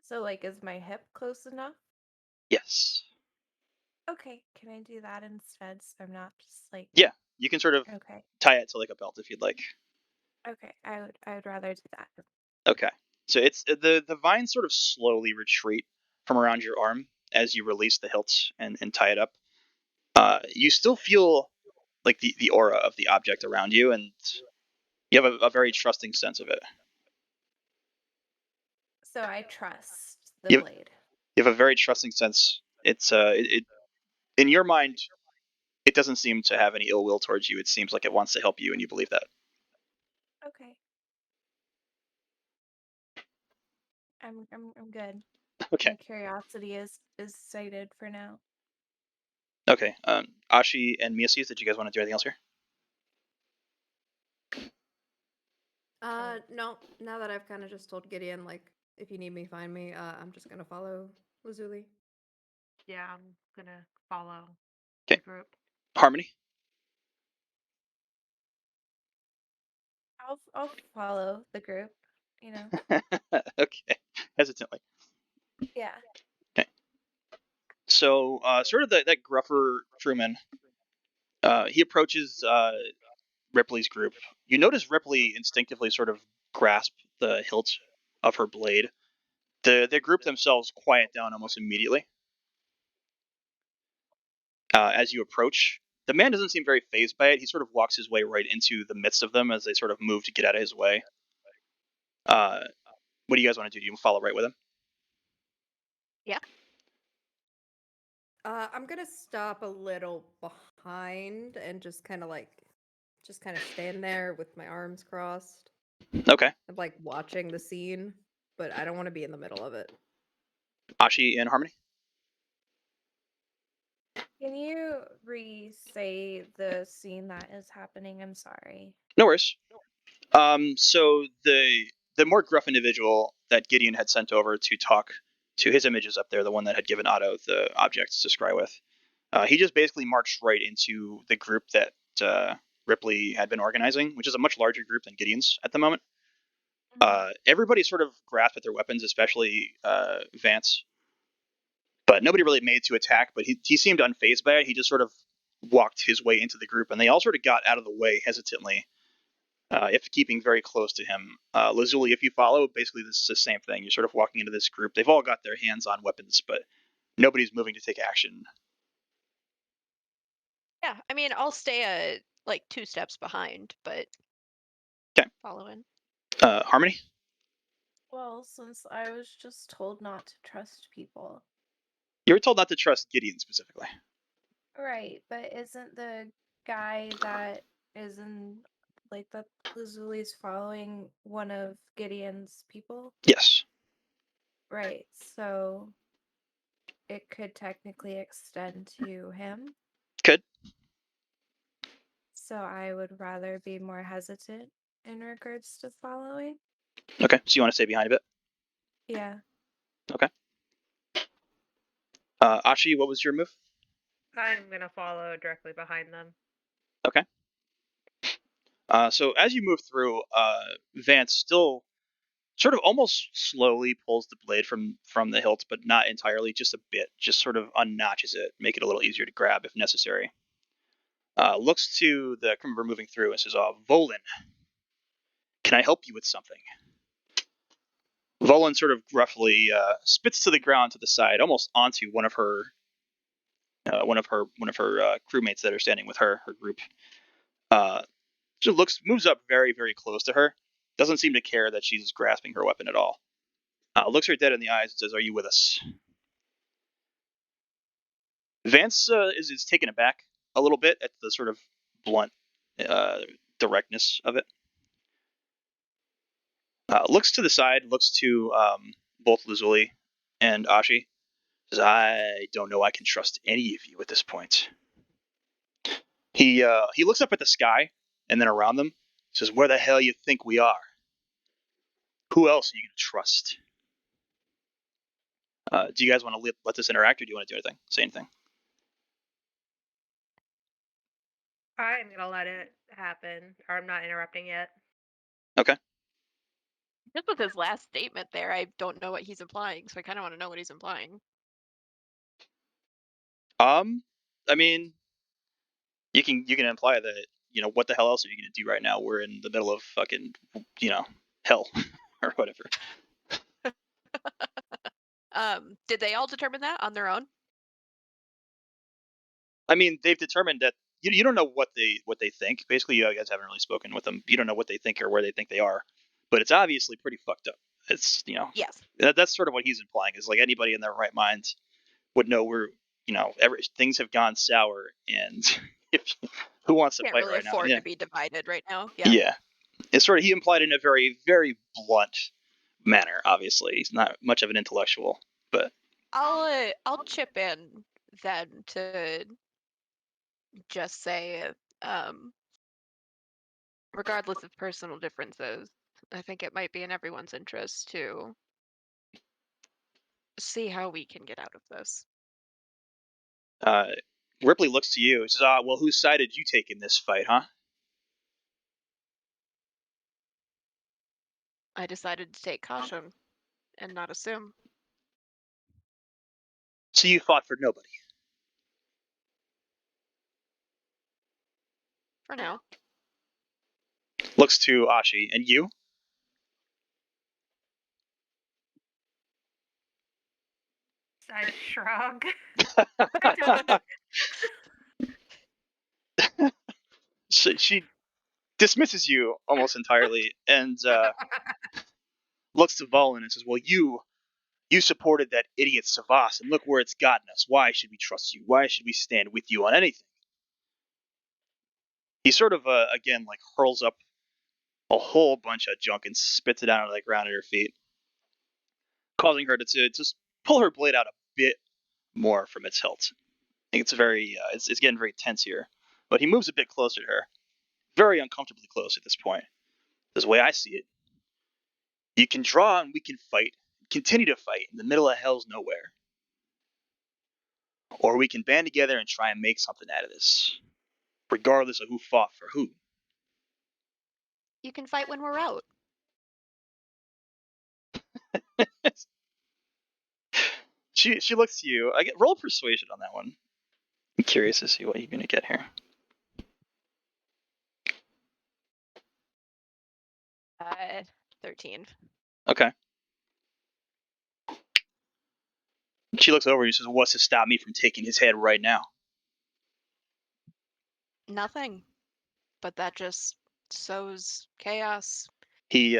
So like, is my hip close enough? Yes. Okay, can I do that instead so I'm not just like, Yeah, you can sort of okay, tie it to like a belt if you'd like. okay, I would rather do that. Okay. So it's the vines sort of slowly retreat from around your arm as you release the hilts and tie it up. You still feel like the aura of the object around you, and you have a very trusting sense of it. So I trust the You have, blade. you have a very trusting sense. It's it in your mind, it doesn't seem to have any ill will towards you. It seems like it wants to help you, and you believe that. Okay. I'm good. Okay. My curiosity is sated for now. Okay. Ashi and Miasis, did you guys want to do anything else here? No. Now that I've kind of just told Gideon, like, if you need me, find me. I'm just gonna follow Lazuli. Yeah, I'm gonna follow Okay. the group. Harmony. I'll follow the group, you know. Okay. Hesitantly. Yeah. Okay. So, sort of that gruffer crewman, he approaches Ripley's group. You notice Ripley instinctively sort of grasp the hilt of her blade. The group themselves quiet down almost immediately as you approach. The man doesn't seem very phased by it. He sort of walks his way right into the midst of them as they sort of move to get out of his way. Uh, what do you guys want to do? Do you follow right with him? Yeah. I'm gonna stop a little behind and just kind of stand there with my arms crossed. Okay. I'm like watching the scene, but I don't want to be in the middle of it. Ashi and Harmony. Can you re-say the scene that is happening? I'm sorry. No worries. So the more gruff individual that Gideon had sent over to talk to his images up there, the one that had given Otto the objects to scry with, he just basically marched right into the group that Ripley had been organizing, which is a much larger group than Gideon's at the moment. Everybody sort of grasped at their weapons, especially Vance, but nobody really made to attack. But he seemed unfazed by it. He just sort of walked his way into the group, and they all sort of got out of the way hesitantly, if keeping very close to him. Lazuli, if you follow, basically this is the same thing. You're sort of walking into this group. They've all got their hands on weapons, but nobody's moving to take action. Yeah, I mean, I'll stay like 2 steps behind, but Okay. follow in. Harmony? Well, since I was just told not to trust people. You were told not to trust Gideon specifically. Right, but isn't the guy that is in like that Lazuli's following one of Gideon's people? Yes. Right, so it could technically extend to him. Could. So I would rather be more hesitant in regards to following. Okay. So you want to stay behind a bit? Yeah. Okay. Ashi, what was your move? I'm gonna follow directly behind them. Okay. So as you move through, Vance still sort of almost slowly pulls the blade from the hilt, but not entirely, just a bit. Just sort of unnotches it, make it a little easier to grab if necessary. Looks to the crewmember moving through and says, Volin, can I help you with something? Volin sort of gruffly spits to the ground to the side, almost onto one of her crewmates that are standing with her group. She moves up very, very close to her. Doesn't seem to care that she's grasping her weapon at all. Looks her dead in the eyes and says, "Are you with us?" Vance is taken aback a little bit at the sort of blunt directness of it. Looks to the side, looks to both Lazuli and Ashi. Says, "I don't know I can trust any of you at this point." He looks up at the sky and then around them. Says, "Where the hell you think we are? Who else are you gonna trust?" Do you guys want to let this interact, or do you want to do anything? Say anything? I'm gonna let it happen, or I'm not interrupting it. Okay. Just with his last statement there, I don't know what he's implying, so I kind of want to know what he's implying. I mean, you can imply that, what the hell else are you gonna do right now? We're in the middle of fucking, hell or whatever. Did they all determine that on their own? I mean, they've determined that you don't know what they think. Basically, you guys haven't really spoken with them. You don't know what they think or where they think they are, but it's obviously pretty fucked up. It's Yes. that's sort of what he's implying, is like anybody in their right mind would know we're things have gone sour, and if who wants to Can't fight really right now? afford Yeah. to be divided right now. Yeah. Yeah. It's sort of, he implied in a very, very blunt manner. Obviously, he's not much of an intellectual, but I'll chip in then to just say, regardless of personal differences, I think it might be in everyone's interest to see how we can get out of this. Ripley looks to you and says, well, whose side did you take in this fight, huh? I decided to take caution and not assume. So you fought for nobody. For now. Looks to Ashi. And you? I shrug. She dismisses you almost entirely and looks to Valen and says, well, you supported that idiot Savas, and look where it's gotten us. Why should we trust you? Why should we stand with you on anything? He sort of, again, like hurls up a whole bunch of junk and spits it out on the ground at her feet, causing her to just pull her blade out a bit more from its hilt. I think it's very, it's getting very tense here. But he moves a bit closer to her, very uncomfortably close at this point. This is the way I see it. You can draw and we can fight, continue to fight in the middle of hell's nowhere. Or we can band together and try and make something out of this, regardless of who fought for who. You can fight when we're out. She looks to you. I get roll persuasion on that one. I'm curious to see what you're gonna get here. 13. Okay. She looks over and she says, "What's to stop me from taking his head right now?" Nothing. But that just sows chaos. He,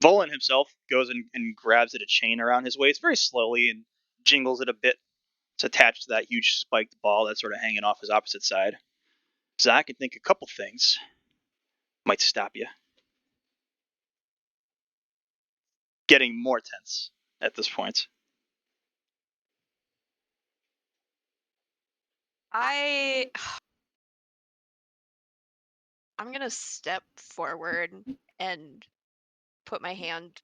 Volan himself goes and grabs at a chain around his waist very slowly and jingles it a bit. It's attached to that huge spiked ball that's sort of hanging off his opposite side. So I can think a couple things might stop you. Getting more tense at this point. I'm gonna step forward and put my hand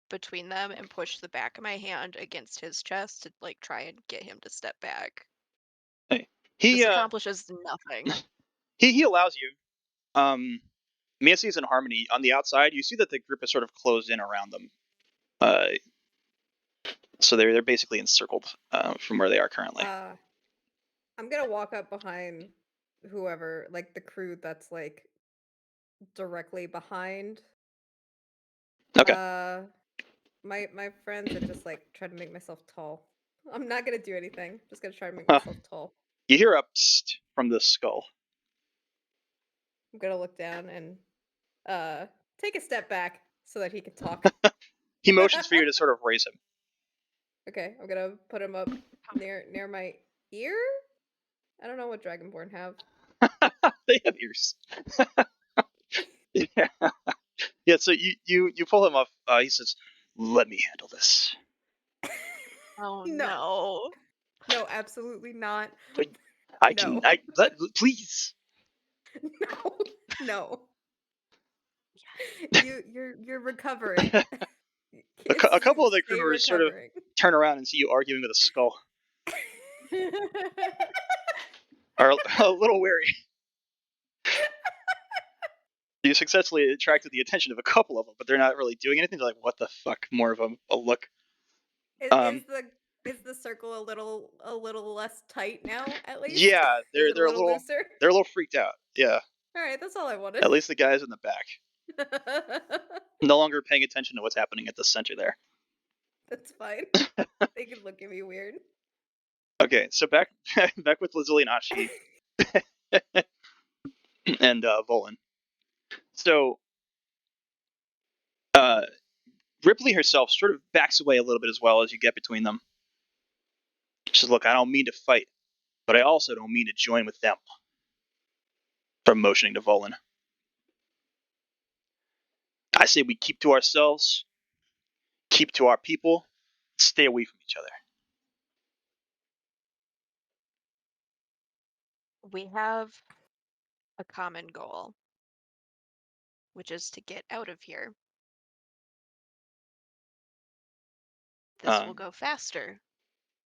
between them and push the back of my hand against his chest to like try and get him to step back. He This accomplishes nothing. he allows you. Macy's and Harmony on the outside. You see that the group is sort of closed in around them. So they're basically encircled from where they are currently. I'm gonna walk up behind whoever, like the crew that's like directly behind. Okay. My friends, and just like try to make myself tall. I'm not gonna do anything. Just gonna try to make myself tall. You hear a psst from the skull. I'm gonna look down and take a step back so that he can talk. He motions for you to sort of raise him. Okay, I'm gonna put him up near my ear. I don't know what Dragonborn have. They have ears. Yeah. Yeah. So you pull him up. He says, "Let me handle this." Oh No. No, absolutely not. I No. can. Please. No. No. You're recovering. A couple of the Stay crew are sort of recovering. turn around and see you arguing with a skull. Are a little wary. You successfully attracted the attention of a couple of them, but they're not really doing anything. They're like, "What the fuck?" More of a look. Is the circle a little less tight now? At least. Yeah, Is it a little looser? they're a little freaked out. Yeah, All right, that's all I wanted. at least the guys in the back, no longer paying attention to what's happening at the center there. That's fine. They could look at me weird. Okay, so back with Lazuli and Ashi and Volan. So Ripley herself sort of backs away a little bit as well as you get between them. She says, "Look, I don't mean to fight, but I also don't mean to join with them." From motioning to Volan. I say we keep to ourselves, keep to our people, stay away from each other. We have a common goal, which is to get out of here. This will go faster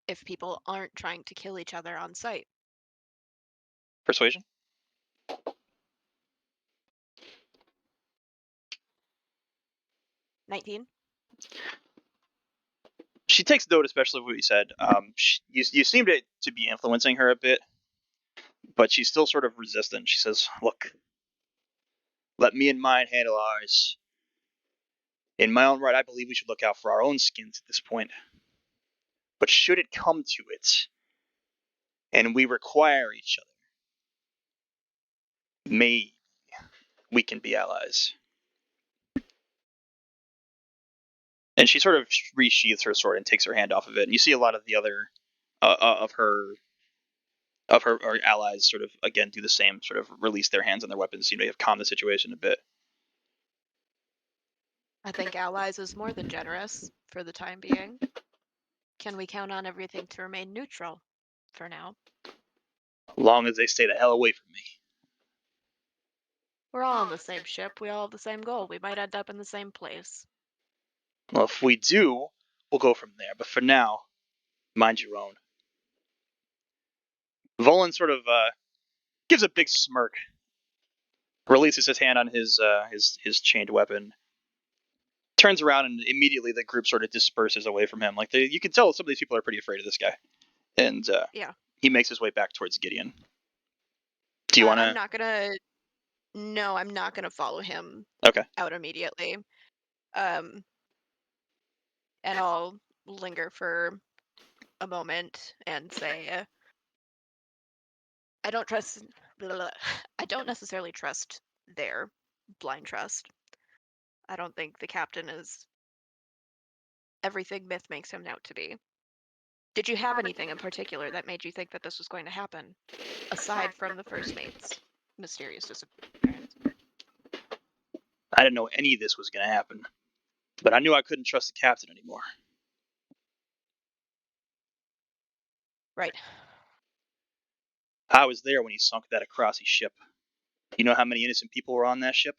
if people aren't trying to kill each other on sight. Persuasion? $19. She takes note, especially of what you said. You seem to be influencing her a bit, but she's still sort of resistant. She says, "Look, let me and mine handle ours. In my own right, I believe we should look out for our own skins at this point. But should it come to it, and we require each other, maybe we can be allies." And she sort of resheathes her sword and takes her hand off of it. And you see a lot of the other of her allies sort of again do the same, sort of release their hands on their weapons, seem to have calmed the situation a bit. I think allies is more than generous for the time being. Can we count on everything to remain neutral for now? Long as they stay the hell away from me. We're all on the same ship. We all have the same goal. We might end up in the same place. Well, if we do, we'll go from there. But for now, mind your own. Volan sort of gives a big smirk, releases his hand on his chained weapon, turns around, and immediately the group sort of disperses away from him. Like you can tell some of these people are pretty afraid of this guy, and Yeah. he makes his way back towards Gideon. Do you want to? I'm not gonna. No, I'm not gonna follow him. Okay. Out immediately. And I'll linger for a moment and say, I don't trust. I don't necessarily trust their blind trust. I don't think the captain is everything myth makes him out to be. Did you have anything in particular that made you think that this was going to happen, aside from the first mate's mysterious disappearance? I didn't know any of this was going to happen, but I knew I couldn't trust the captain anymore. Right. I was there when he sunk that Acrossi ship. You know how many innocent people were on that ship?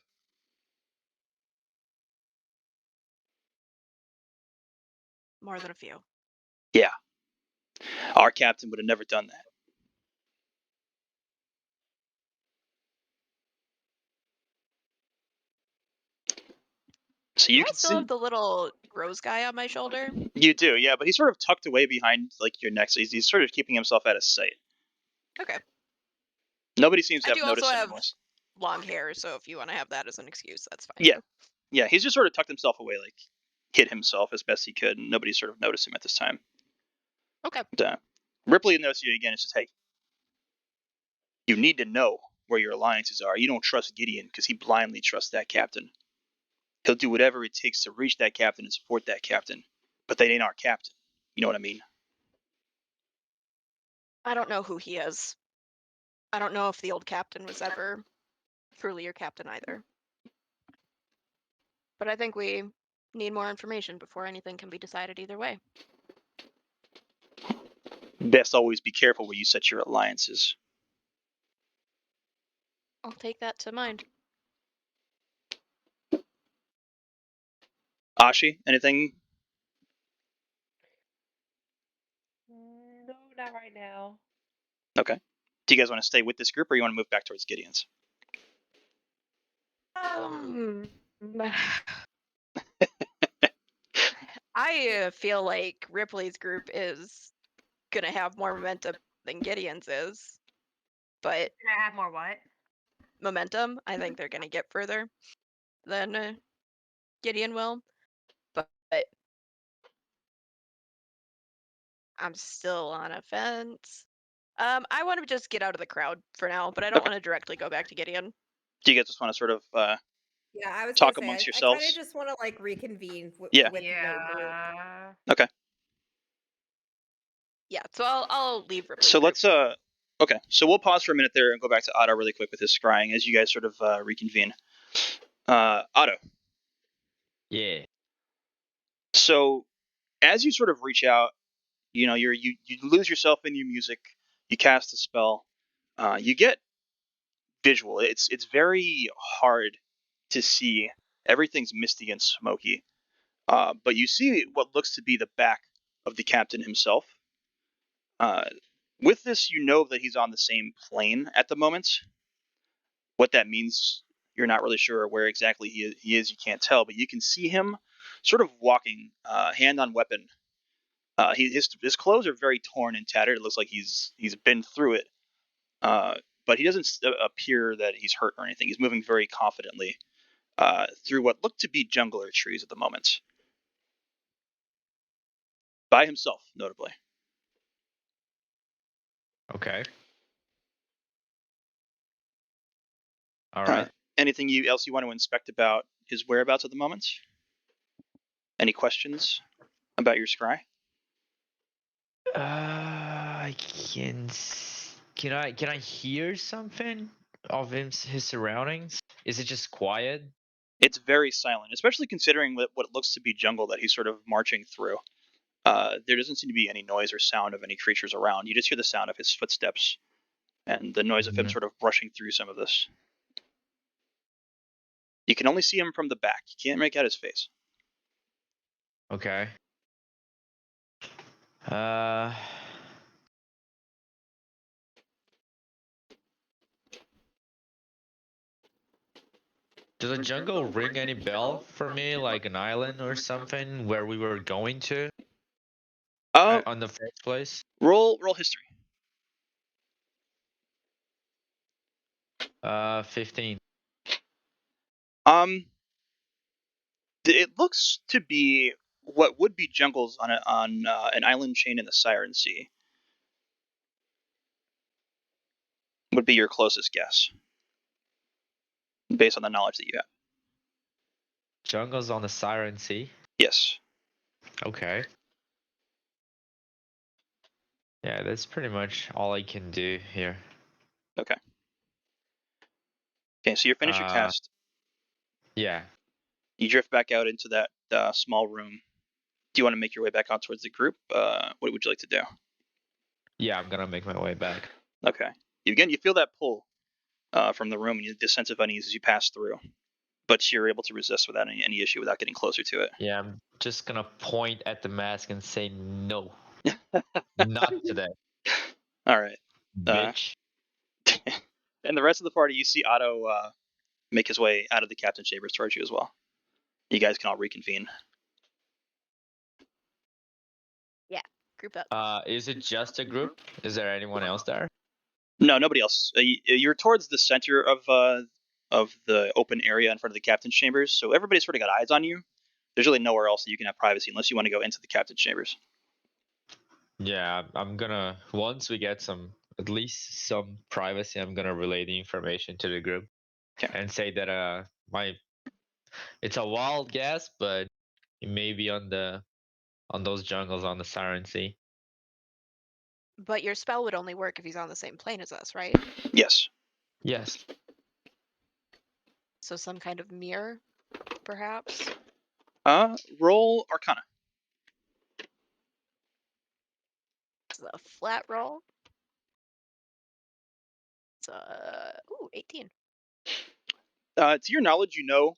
More than a few. Yeah. Our captain would have never done that. So you I can still see. have the little rose guy on my shoulder. You do, yeah, but he's sort of tucked away behind like your neck. So he's sort of keeping himself out of sight. Okay. Nobody seems to I have do also noticed him have anyways. long hair, so if you want to have that as an excuse, that's fine. Yeah. Yeah, he's just sort of tucked himself away, like hid himself as best he could, and nobody sort of noticed him at this time. Okay. And, Ripley noticed you again and says, "Hey, you need to know where your alliances are. You don't trust Gideon because he blindly trusts that captain. He'll do whatever it takes to reach that captain and support that captain, but they ain't our captain. You know what I mean?" I don't know who he is. I don't know if the old captain was ever truly your captain either. But I think we need more information before anything can be decided either way. Best always be careful where you set your alliances. I'll take that to mind. Ashi, anything? No, not right now. Okay. Do you guys want to stay with this group, or you want to move back towards Gideon's? I feel like Ripley's group is gonna have more momentum than Gideon's is, but Can I have more what? momentum, I think they're gonna get further than Gideon will. But I'm still on a fence. I want to just get out of the crowd for now, but I don't Okay. want to directly go back to Gideon. Do you guys just want to sort of Yeah, I was talk gonna say amongst I kind yourselves? of just want to like reconvene Yeah. with no group. Yeah. Okay. Yeah, so I'll leave Ripley's So group. let's okay. So we'll pause for a minute there and go back to Otto really quick with his scrying as you guys sort of reconvene. Otto. Yeah. So as you sort of reach out, you know, you lose yourself in your music. You cast a spell. You get visual. It's very hard to see. Everything's misty and smoky. But you see what looks to be the back of the captain himself. With this, you know that he's on the same plane at the moment. What that means, you're not really sure where exactly he is. You can't tell, but you can see him sort of walking, hand on weapon. His clothes are very torn and tattered. It looks like he's been through it. But he doesn't appear that he's hurt or anything. He's moving very confidently through what look to be jungle or trees at the moment. By himself, notably. Okay. All right. Anything else you want to inspect about his whereabouts at the moment? Any questions about your scry? I can I hear something of his surroundings? Is it just quiet? It's very silent, especially considering what looks to be jungle that he's sort of marching through. There doesn't seem to be any noise or sound of any creatures around. You just hear the sound of his footsteps and the noise of him Mhm. sort of brushing through some of this. You can only see him from the back. You can't make out his face. Okay. Uh. Does the jungle ring any bell for me, like an island or something where we were going to on the first place? Roll history. 15. It looks to be what would be jungles on an island chain in the Siren Sea. Would be your closest guess, based on the knowledge that you have. Jungles on the Siren Sea. Yes. Okay. Yeah, that's pretty much all I can do here. Okay. Okay, so you're finished your cast. Yeah. You drift back out into that small room. Do you want to make your way back out towards the group? What would you like to do? Yeah, I'm gonna make my way back. Okay. Again, you feel that pull from the room, and the sense of unease as you pass through. But you're able to resist without any issue, without getting closer to it. Yeah, I'm just gonna point at the mask and say no. Not today, All right. bitch. And the rest of the party, you see Otto make his way out of the captain's chambers towards you as well. You guys can all reconvene. Group up. Is it just a group? Is there anyone else there? No, nobody else. You're towards the center of the open area in front of the captain's chambers, so everybody's sort of got eyes on you. There's really nowhere else that you can have privacy unless you want to go into the captain's chambers. Yeah, I'm gonna once we get at least some privacy, I'm gonna relay the information to the group. Okay. And say that it's a wild guess, but it may be on those jungles on the Siren Sea. But your spell would only work if he's on the same plane as us, right? Yes. Yes. So some kind of mirror, perhaps? Roll Arcana. It's a flat roll. It's 18. To your knowledge, you know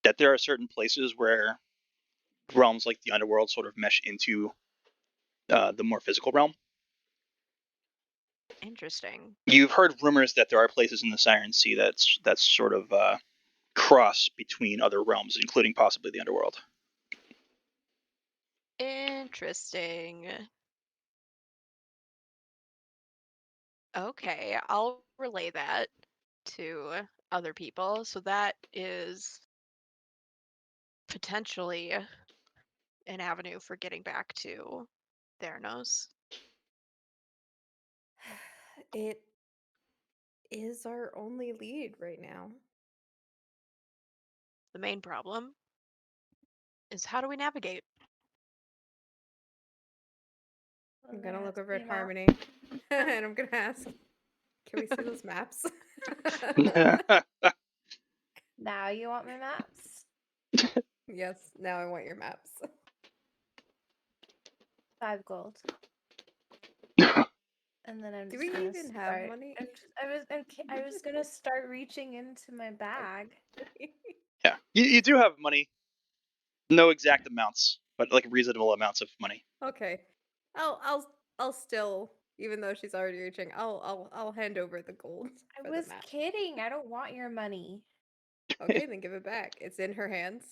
that there are certain places where realms like the underworld sort of mesh into the more physical realm. Interesting. You've heard rumors that there are places in the Siren Sea that's sort of cross between other realms, including possibly the underworld. Interesting. Okay, I'll relay that to other people. So that is potentially an avenue for getting back to Theranos. It is our only lead right now. The main problem is how do we navigate? I'm gonna look Ask over me at now. Harmony and I'm gonna ask, can we see those maps? Now you want my maps? Yes, now I want your maps. 5 gold. And then I'm Do just we gonna even have start. money? I was gonna start reaching into my bag. Yeah, you do have money. No exact amounts, but like reasonable amounts of money. Okay. I'll still, even though she's already reaching, I'll hand over the gold I for was the map. kidding. I don't want your money. Okay, then give it back. It's in her hands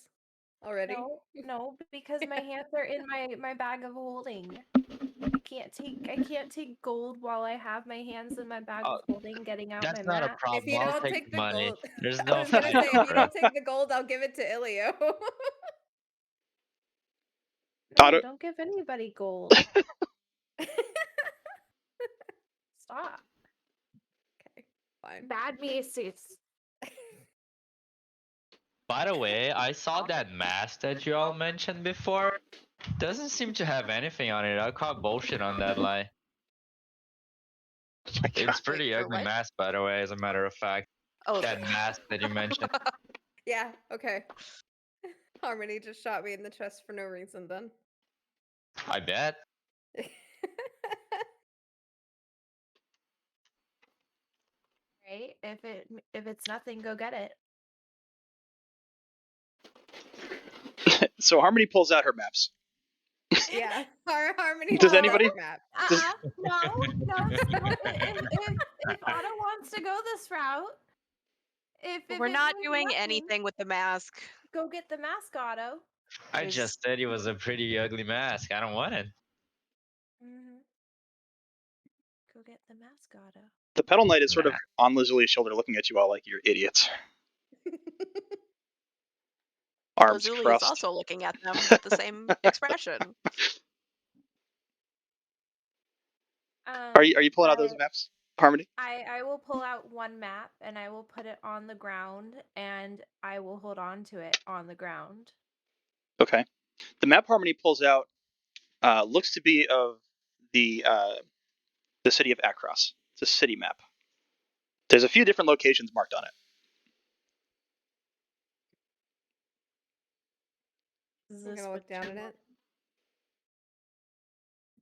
already. No, because my hands are in my bag of holding. I can't take gold while I have my hands in my bag of holding, getting out That's my not a map. If problem. you I'll don't take take the money. gold, There's I no was gonna fight say, if you over don't it. take the gold, I'll give it to Ilio. No, Auto- don't give anybody gold. Stop. Okay, fine. Bad me suits. By the way, I saw that mask that you all mentioned before. Doesn't seem to have anything on it. I'll call bullshit on that lie. Oh my God. It's pretty for ugly what? mask, by the way, as a matter of fact. Oh, That mask that you mentioned. Yeah, okay. Harmony just shot me in the chest for no reason then. I bet. Right? If it's nothing, go get it. So Harmony pulls out her maps. Yeah, Harmony Does pulls out anybody- her map. No. If Otto wants to go this route, if we're it not means doing nothing, anything with the mask. go get the mask, Otto. I There's- just said it was a pretty ugly mask. I don't want it. Mm-hmm. Go get the mask, Otto. The Petal Knight is sort of Nah. on Lazuli's shoulder, looking at you all like you're idiots. Arms Lazuli is crossed. also looking at them with the same expression. Are you pulling out those maps, Harmony? I will pull out one map and I will put it on the ground and I will hold on to it on the ground. Okay. The map Harmony pulls out looks to be of the city of Akros. It's a city map. There's a few different locations marked on it. Is I'm this gonna look what down you at want? it.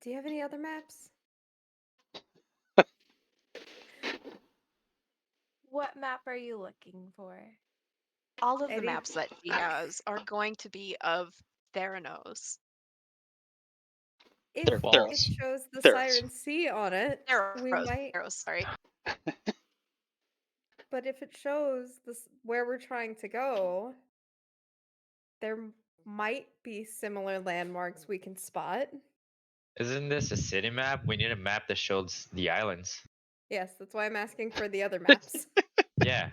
Do you have any other maps? What map are you looking for? All of the Any- maps that she has are going to be of Theranos. If Theros. it shows the Theros. Siren Sea on it, we might. Theros, sorry. But if it shows this where we're trying to go, there might be similar landmarks we can spot. Isn't this a city map? We need a map that shows the islands. Yes, that's why I'm asking for the other maps. Yeah.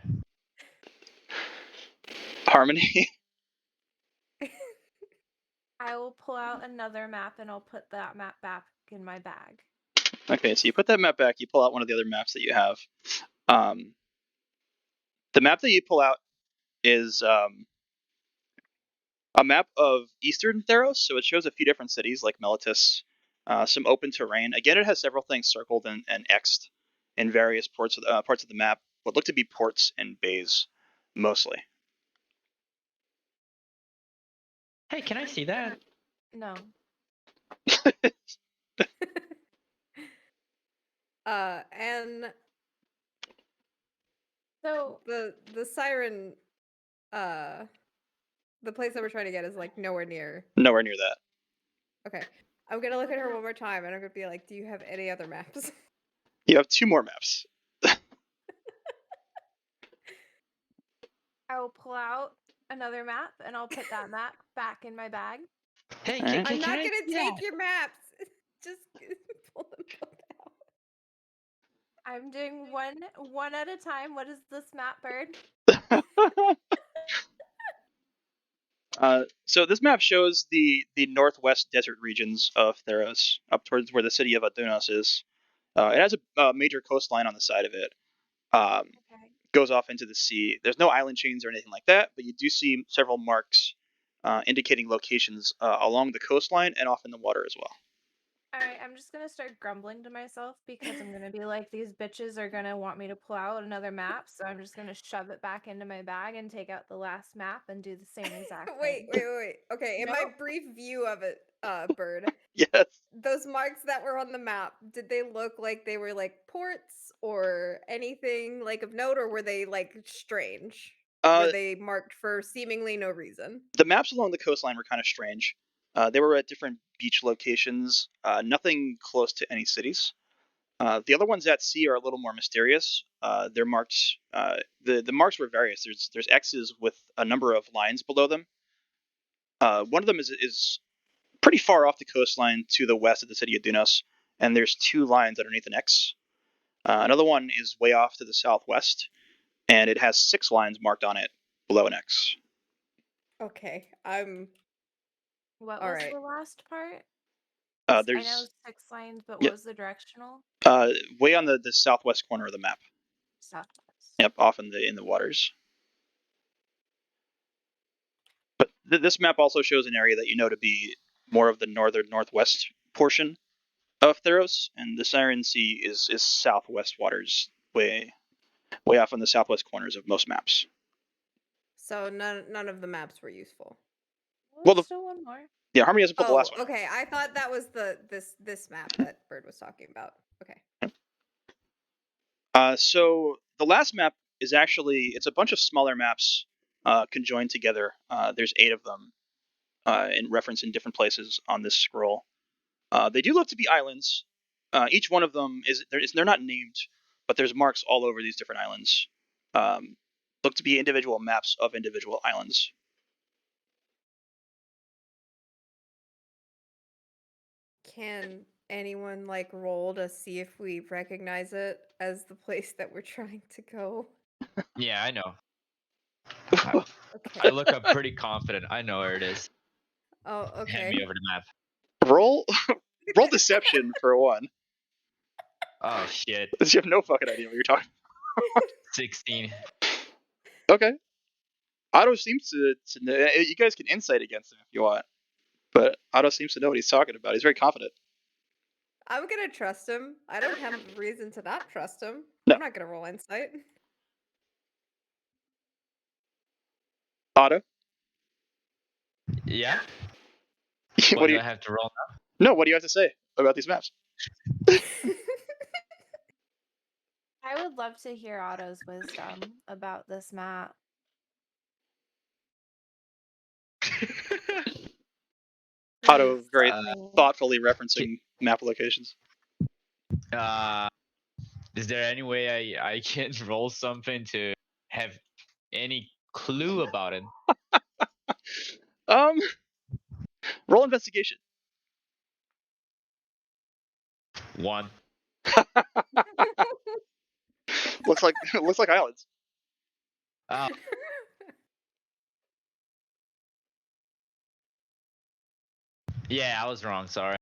Harmony. I will pull out another map and I'll put that map back in my bag. Okay, so you put that map back. You pull out one of the other maps that you have. The map that you pull out is a map of Eastern Theros, so it shows a few different cities like Meletis, some open terrain. Again, it has several things circled and X'd in various parts of the map, what look to be ports and bays, mostly. Hey, can I see that? No. And So the siren, the place that we're trying to get is like nowhere near. Nowhere near that. Okay, I'm gonna look at her one more time, and I'm gonna be like, "Do you have any other maps?" You have 2 more maps. I will pull out another map and I'll put that map back in my bag. Hey, Alright. I'm can not I gonna see take that? your maps. Just pull them both out. I'm doing one at a time. What is this map, Bird? So this map shows the northwest desert regions of Theros, up towards where the city of Adunas is. It has a major coastline on the side of it. Okay. Goes off into the sea. There's no island chains or anything like that, but you do see several marks indicating locations along the coastline and off in the water as well. All right, I'm just gonna start grumbling to myself because I'm gonna be like, these bitches are gonna want me to pull out another map, so I'm just gonna shove it back into my bag and take out the last map and do the same exact Wait, thing. wait, wait. Okay, in my Nope. brief view of it, Bird, Yes. those marks that were on the map, did they look like they were like ports or anything like of note, or were they like strange? Were Uh, they marked for seemingly no reason? the maps along the coastline were kind of strange. They were at different beach locations, nothing close to any cities. The other ones at sea are a little more mysterious. They're marked. The marks were various. There's X's with a number of lines below them. One of them is pretty far off the coastline to the west of the city of Dunos, and there's 2 lines underneath an X. Another one is way off to the southwest, and it has 6 lines marked on it below an X. Okay, I'm What all was right. the last part? I know There's 6 lines, but yeah, what was the directional? way on the southwest corner of the map. Southwest. Yep, off in the waters. But this map also shows an area that you know to be more of the northern northwest portion of Theros, and the Siren Sea is southwest waters, way off on the southwest corners of most maps. So none of the maps were useful. Well, Well, there's still one more. yeah, Harmony hasn't pulled the Oh, last one. okay. I thought that was this map that Bird was talking about. Okay. So the last map is actually it's a bunch of smaller maps conjoined together. There's 8 of them in reference in different places on this scroll. They do look to be islands. Each one of them they're not named, but there's marks all over these different islands. Look to be individual maps of individual islands. Can anyone like roll to see if we recognize it as the place that we're trying to go? Yeah, I know. I Okay. look up pretty confident. I know where it is. Oh, Hand okay. me over the map. roll roll deception for one. Oh shit. You have no fucking idea what you're talking. 16. Okay. Otto seems to know. You guys can insight against him if you want, but Otto seems to know what he's talking about. He's very confident. I'm gonna trust him. I don't have a reason to not trust him. No. I'm not gonna roll insight. Otto, Yeah? what What do do you? I have to roll No, what do you have to say about these maps? I would love to hear Otto's wisdom about this map. now? Otto Please, very please. thoughtfully referencing map locations. Uh, is there any way I can roll something to have any clue about it? Um, roll investigation. 1. looks like islands. Oh, yeah, I was wrong. Sorry.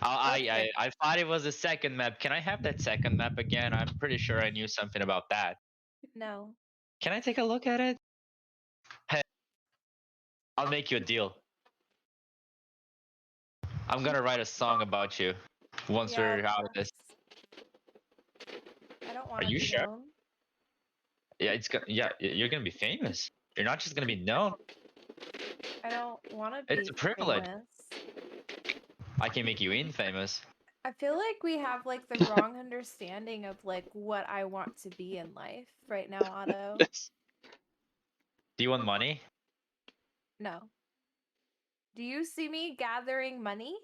Okay. I thought it was the second map. Can I have that second map again? I'm pretty sure I knew something about that. No. Can I take a look at it? Hey, I'll make you a deal. I'm gonna write a song about you once Yeah, we're out of this. I don't Are want to you be sure? known. Yeah, you're gonna be famous. You're not just gonna be known. I don't want to It's be a privilege. famous. I can make you infamous. I feel like we have like the wrong understanding of like what I want to be in life right now, Otto. Do you want money? No. Do you see me gathering money?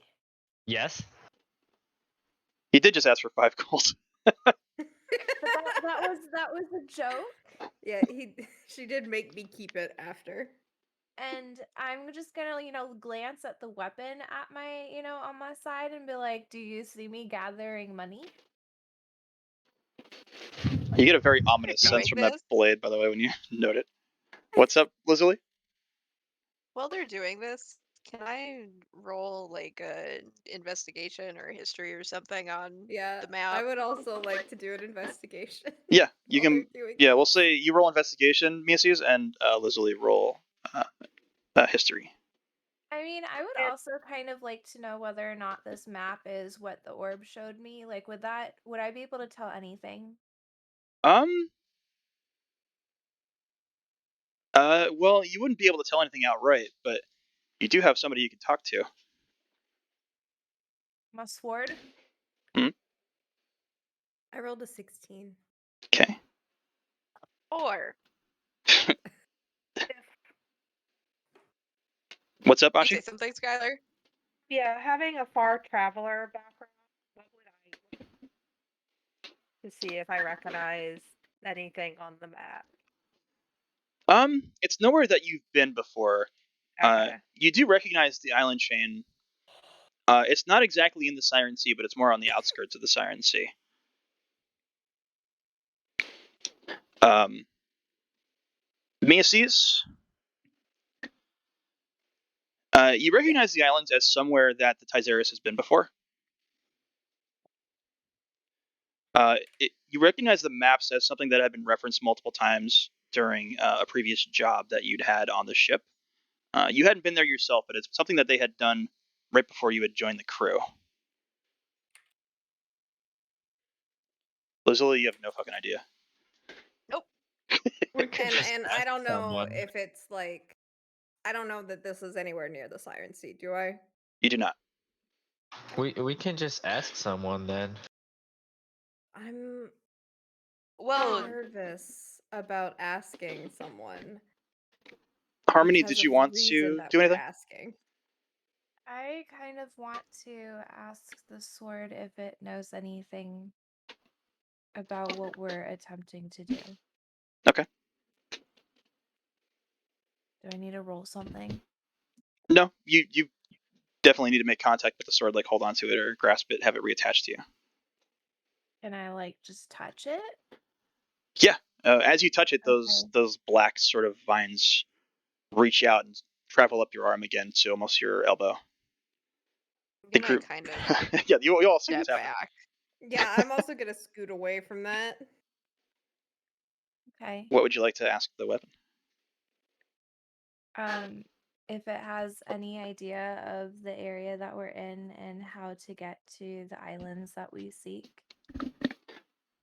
Yes. He did just ask for 5 gold. But that was a joke. Yeah, she did make me keep it after. And I'm just gonna, glance at the weapon at my, on my side and be like, "Do you see me gathering money?" You get a very ominous Doing sense from that this? blade, by the way, when you note it. What's up, Lizzie? While they're doing this, can I roll like a investigation or history or something on Yeah, the map? I would also like to do an investigation. Yeah, you while can. they're doing Yeah, we'll this. say you roll investigation, Mises, and Lizzie roll history. I mean, I would It- also kind of like to know whether or not this map is what the orb showed me. Like, would I be able to tell anything? Well, you wouldn't be able to tell anything outright, but you do have somebody you can talk to. My sword? I rolled a 16. Okay. Or What's up, you say Ashi? something, Skylar? Yeah, having a far traveler background, what would I to see if I recognize anything on the map? It's nowhere that you've been before. Okay. You do recognize the island chain. It's not exactly in the Siren Sea, but it's more on the outskirts of the Siren Sea. Miaces, you recognize the islands as somewhere that the Tizeris has been before. You recognize the maps as something that had been referenced multiple times during a previous job that you'd had on the ship. You hadn't been there yourself, but it's something that they had done right before you had joined the crew. Lizzie, you have no fucking idea. Nope. We could just And I ask don't know someone. if it's like, I don't know that this is anywhere near the Siren Sea, do I? You do not. We can just ask someone then. I'm Well, nervous about asking someone Harmony, because did of you the want reason to that do we're anything? asking. I kind of want to ask the sword if it knows anything about what we're attempting to do. Okay. Do I need to roll something? No, you definitely need to make contact with the sword, like hold on to it or grasp it, have it reattached to you. Can I like just touch it? Yeah. As you touch it, Okay. those black sort of vines reach out and travel up your arm again to almost your elbow. I'm The gonna group. kind of Yeah, you all see step what's happening. back. Yeah, I'm also gonna scoot away from that. Okay. What would you like to ask the weapon? If it has any idea of the area that we're in and how to get to the islands that we seek.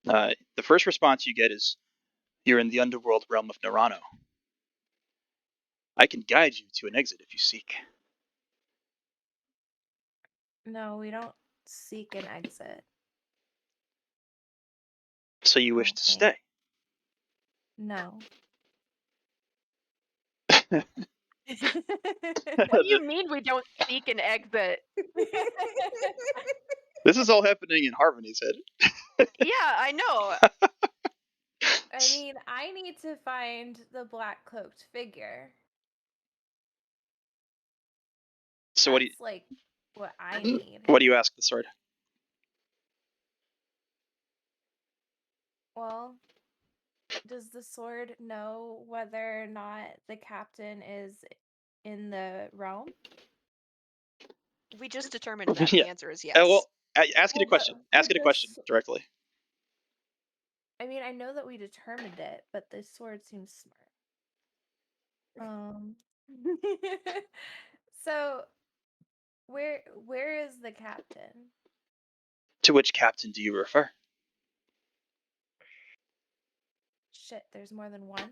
The first response you get is, "You're in the underworld realm of Narano. I can guide you to an exit if you seek." No, we don't seek an exit. So you wish to Okay. stay? No. What do you mean we don't seek an exit? This is all happening in Harmony's head. Yeah, I know. I mean, I need to find the black cloaked figure. So That's like what I need. what do you ask the sword? Well, does the sword know whether or not the captain is in the realm? We just determined that. Yeah. The answer is yes. Well, ask it Well, a question. Ask it a question directly. I mean, I know that we determined it, but the sword seems smart. So where is the captain? To which captain do you refer? Shit, there's more than one.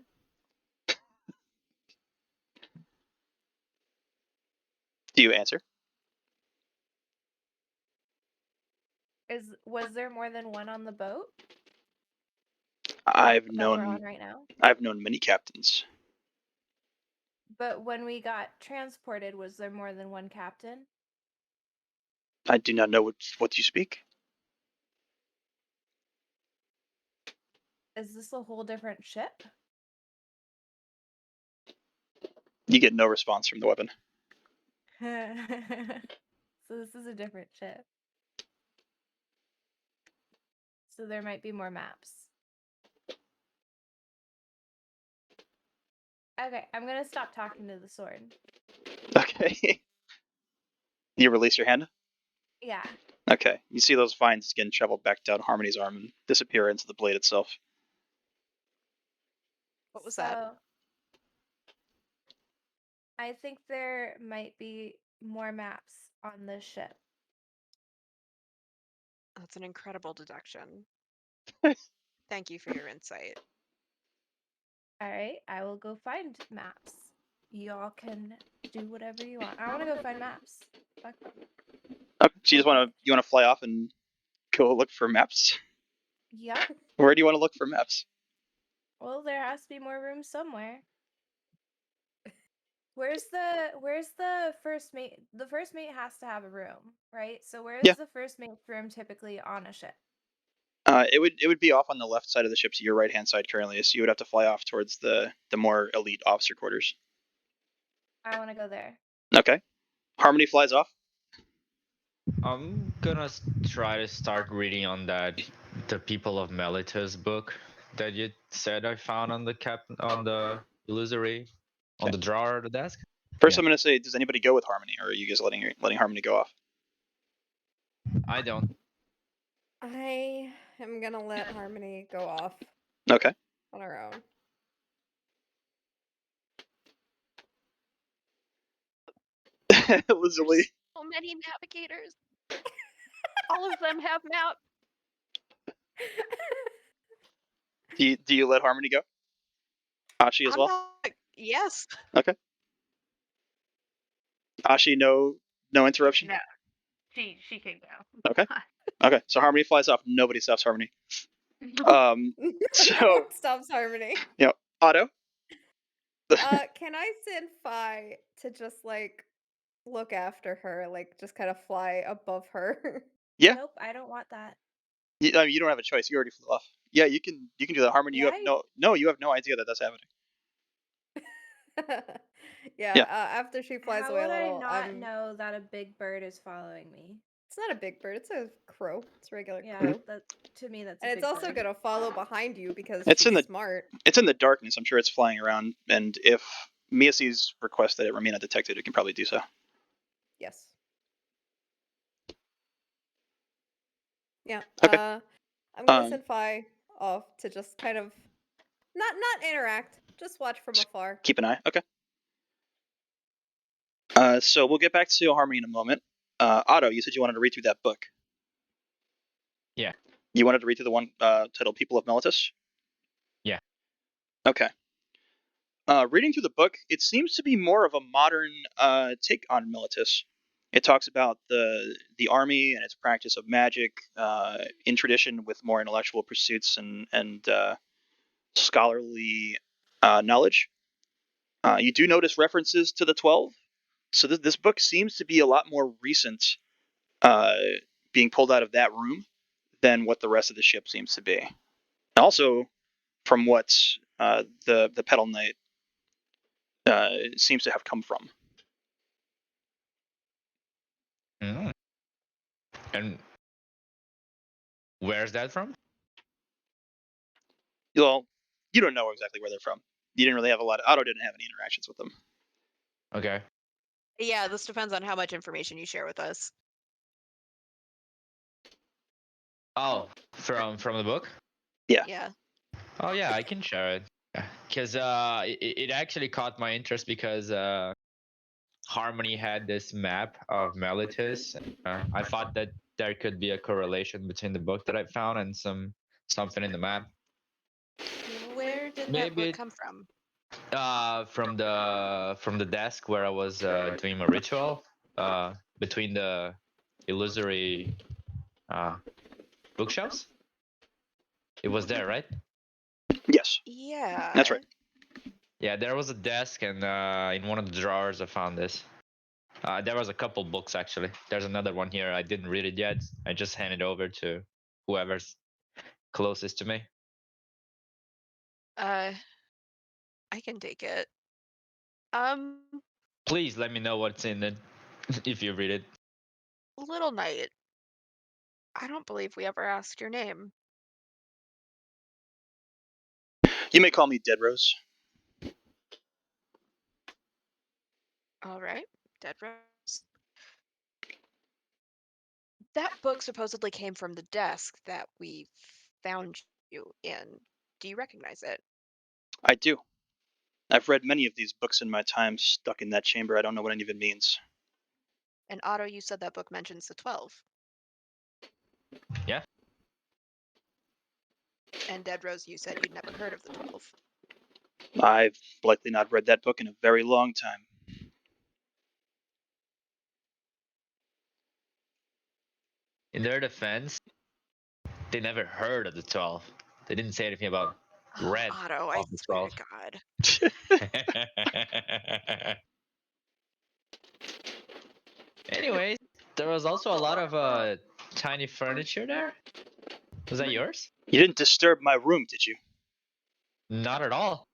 Do you answer? Was there more than one on the boat I've that we're known on right now? many captains. But when we got transported, was there more than one captain? I do not know what you speak. Is this a whole different ship? You get no response from the weapon. So this is a different ship. So there might be more maps. Okay, I'm gonna stop talking to the sword. Okay. You release your hand? Yeah. Okay. You see those vines again travel back down Harmony's arm and disappear into the blade itself. What was that? So I think there might be more maps on this ship. That's an incredible deduction. Thank you for your insight. All right, I will go find maps. Y'all can do whatever you want. I want to go find maps. Fuck. Okay. So you just Okay. you want to fly off and go look for maps? Yep. Where do you want to look for maps? Well, there has to be more room somewhere. Where's the first mate? The first mate has to have a room, right? So where's Yeah. the first mate's room typically on a ship? It would be off on the left side of the ship, so your right hand side currently. So you would have to fly off towards the more elite officer quarters. I want to go there. Okay. Harmony flies off. I'm gonna try to start reading on that the People of Melitus book that you said I found on the illusory on Okay. the drawer of the desk. First, Yeah. I'm going to say, does anybody go with Harmony, or are you guys letting Harmony go off? I don't. I am gonna let Harmony go off Okay. on her own. Lazuli, So many navigators. All of them have maps. do you let Harmony go? Ashi as I'm well. not. Yes. Okay. Ashi, no interruption. No, she can go. Okay. Okay. So Harmony flies off. Nobody stops Harmony. No So one stops Harmony. Otto. Can I send Phi to just like look after her, like just kind of fly above her? Yeah. Nope, I don't want that. I mean, you don't have a choice. You already flew off. Yeah, you can do that. Harmony, you have Yeah, you have no idea that that's happening. Yeah, Yeah. after she flies How away a would I little, not know that a big bird is following me? It's not a big bird, it's a crow. It's a regular Yeah, crow. that to me that's a And big it's also bird. gonna follow behind you because It's she's in the smart. It's in the darkness. I'm sure it's flying around, and if Mia's request that it remain undetected, it can probably do so. Yes. Yeah. Okay. I'm gonna Um, send Phi off to just kind of not interact, just watch from afar. keep an eye. Okay. So we'll get back to Harmony in a moment. Otto, you said you wanted to read through that book. Yeah. You wanted to read through the one titled "People of Melitus." Yeah. Okay. Reading through the book, it seems to be more of a modern take on Melitus. It talks about the army and its practice of magic in tradition with more intellectual pursuits and scholarly knowledge. You do notice references to the 12. So this book seems to be a lot more recent uh, being pulled out of that room than what the rest of the ship seems to be. Also, from what the Petal Knight seems to have come from. Mm. And where's that from? Well, you don't know exactly where they're from. You didn't really have a lot. Otto didn't have any interactions with them. Okay. Yeah, this depends on how much information you share with us. Oh, from the book? Yeah. Yeah. Oh yeah, I can share it. Because it actually caught my interest because Harmony had this map of Melitus. I thought that there could be a correlation between the book that I found and something in the map. Where did that Maybe book come from? from the desk where I was doing my ritual between the illusory bookshelves. It was there, right? Yes, Yeah. that's right. Yeah, there was a desk, and in one of the drawers I found this. There was a couple books actually. There's another one here. I didn't read it yet. I just handed over to whoever's closest to me. I can take it. Please let me know what's in it if you read it. Little Knight, I don't believe we ever asked your name. You may call me Dead Rose. All right, Dead Rose. That book supposedly came from the desk that we found you in. Do you recognize it? I do. I've read many of these books in my time stuck in that chamber. I don't know what any of it means. And Otto, you said that book mentions the 12. Yeah. And Dead Rose, you said you'd never heard of the 12. I've likely not read that book in a very long time. In their defense, they never heard of the 12. They didn't say anything about red Otto, I of the swear 12. to God. Anyways, there was also a lot of tiny furniture there. Was that yours? You didn't disturb my room, did you? Not at all.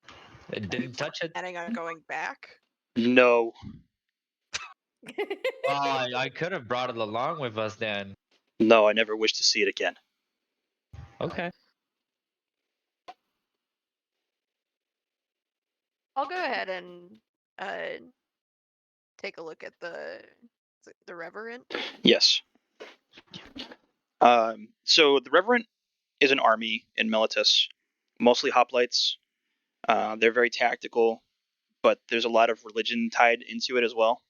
I Are you didn't touch it. planning on going back? No. I could have brought it along with us then. No, I never wish to see it again. Okay. I'll go ahead and take a look at the Reverend. Yes. So the Reverend is an army in Militus, mostly hoplites. They're very tactical, but there's a lot of religion tied into it as well.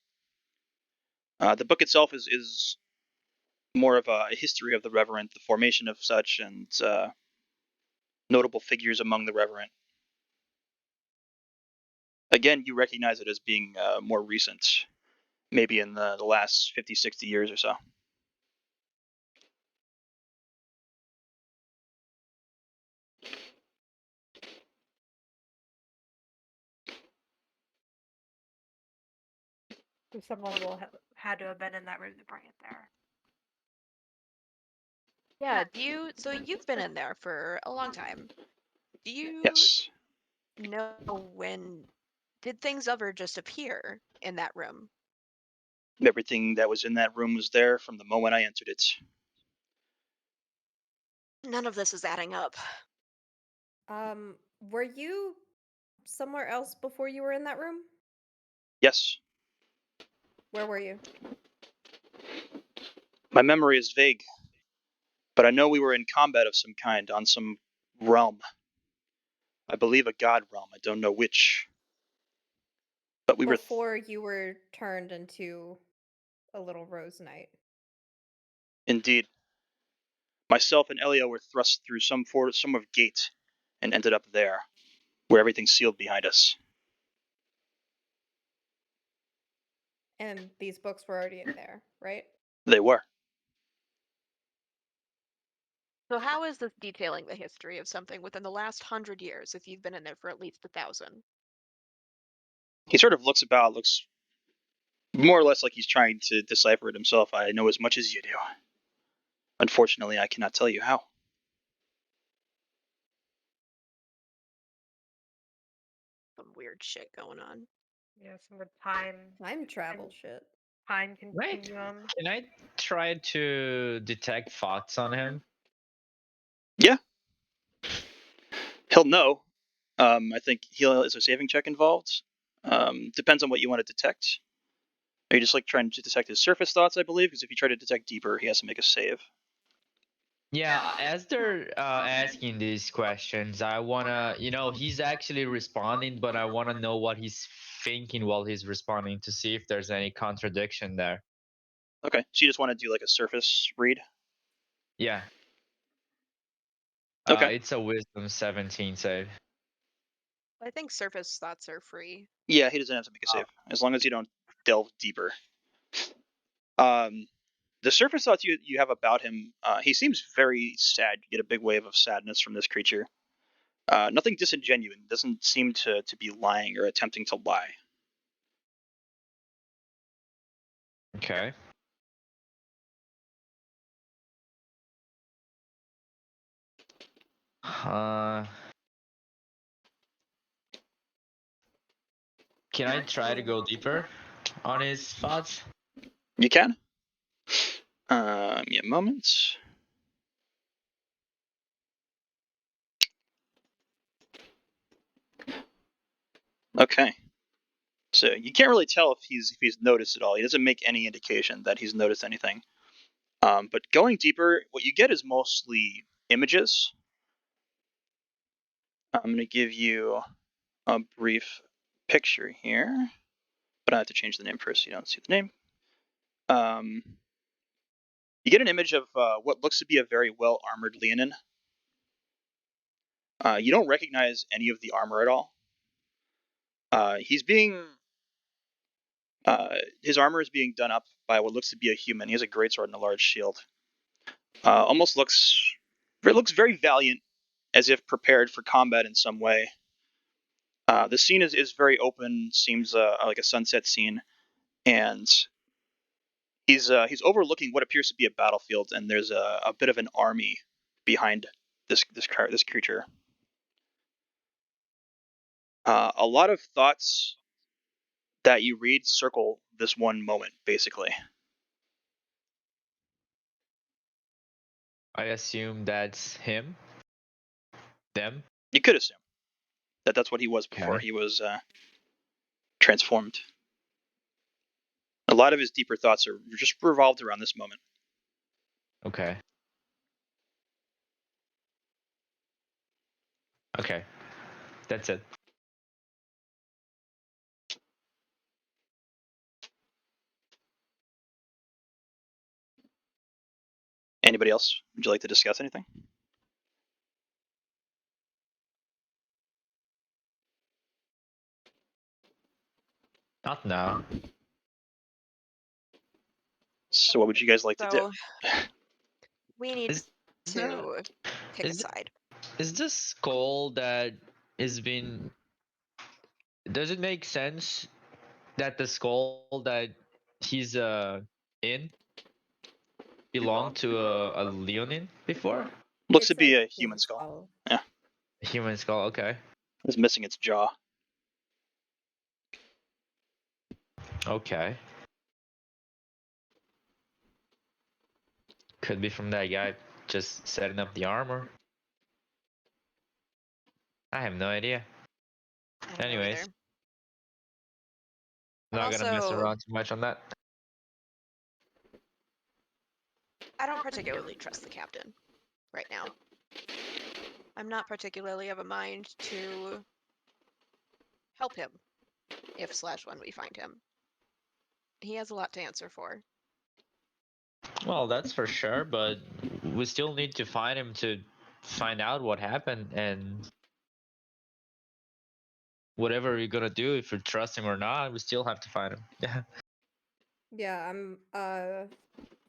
The book itself is more of a history of the Reverend, the formation of such, and notable figures among the Reverend. Again, you recognize it as being more recent, maybe in the last 50, 60 years or so. Someone will have had to have been in that room to bring it there. Yeah, so you've been in there for a long time. Do you Yes. know when did things ever just appear in that room? Everything that was in that room was there from the moment I entered it. None of this is adding up. Were you somewhere else before you were in that room? Yes. Where were you? My memory is vague, but I know we were in combat of some kind on some realm. I believe a god realm. I don't know which. But we were. Before you were turned into a little rose knight. Indeed. Myself and Elio were thrust through some of gate and ended up there, where everything's sealed behind us. And these books were already in there, right? They were. So how is this detailing the history of something within the last 100 years if you've been in there for at least 1,000? He sort of looks about, looks more or less like he's trying to decipher it himself. I know as much as you do. Unfortunately, I cannot tell you how. Some weird shit going on. Yeah, some good time Time travel shit. time Right. continuum. Can I try to detect thoughts on him? Yeah. He'll know. I think is a saving check involved. Depends on what you want to detect. Are you just like trying to detect his surface thoughts, I believe? Because if you try to detect deeper, he has to make a save. Yeah, as they're asking these questions, I wanna, he's actually responding, but I wanna know what he's thinking while he's responding to see if there's any contradiction there. Okay, so you just want to do like a surface read? Yeah. Okay. It's a wisdom 17 save. I think surface thoughts are free. Yeah, he doesn't have to make a save, as long as you don't delve deeper. The surface thoughts you have about him, he seems very sad. You get a big wave of sadness from this creature. Nothing disingenuous. Doesn't seem to be lying or attempting to lie. Okay. Can I try to go deeper on his thoughts? You can. Yeah, moments. Okay. So you can't really tell if he's noticed at all. He doesn't make any indication that he's noticed anything. But going deeper, what you get is mostly images. I'm going to give you a brief picture here, but I have to change the name first so you don't see the name. You get an image of what looks to be a very well-armored Leonin. You don't recognize any of the armor at all. His armor is being done up by what looks to be a human. He has a greatsword and a large shield. Almost looks very valiant, as if prepared for combat in some way. The scene is very open, seems like a sunset scene, and he's overlooking what appears to be a battlefield, and there's a bit of an army behind this creature. A lot of thoughts that you read circle this one moment, basically. I assume that's him. Them. You could assume that that's what he was before Okay. he was transformed. A lot of his deeper thoughts are just revolved around this moment. Okay. Okay. That's it. Anybody else? Would you like to discuss anything? Not now. So what would you guys like to do? So we need Is to pick a is side. is this skull that is been? Does it make sense that the skull that he's in belonged to a Leonin before? Looks to It's be a a human skull. Yeah, A human skull. Okay. it's missing its jaw. Okay. Could be from that guy just setting up the armor. I have no idea. I don't know Anyways, either. I'm And not gonna mess also, around too much on that. I don't particularly trust the captain right now. I'm not particularly of a mind to help him if / when we find him. He has a lot to answer for. Well, that's for sure, but we still need to find him to find out what happened and whatever we're gonna do, if we trust him or not, we still have to find him. Yeah. Yeah, I'm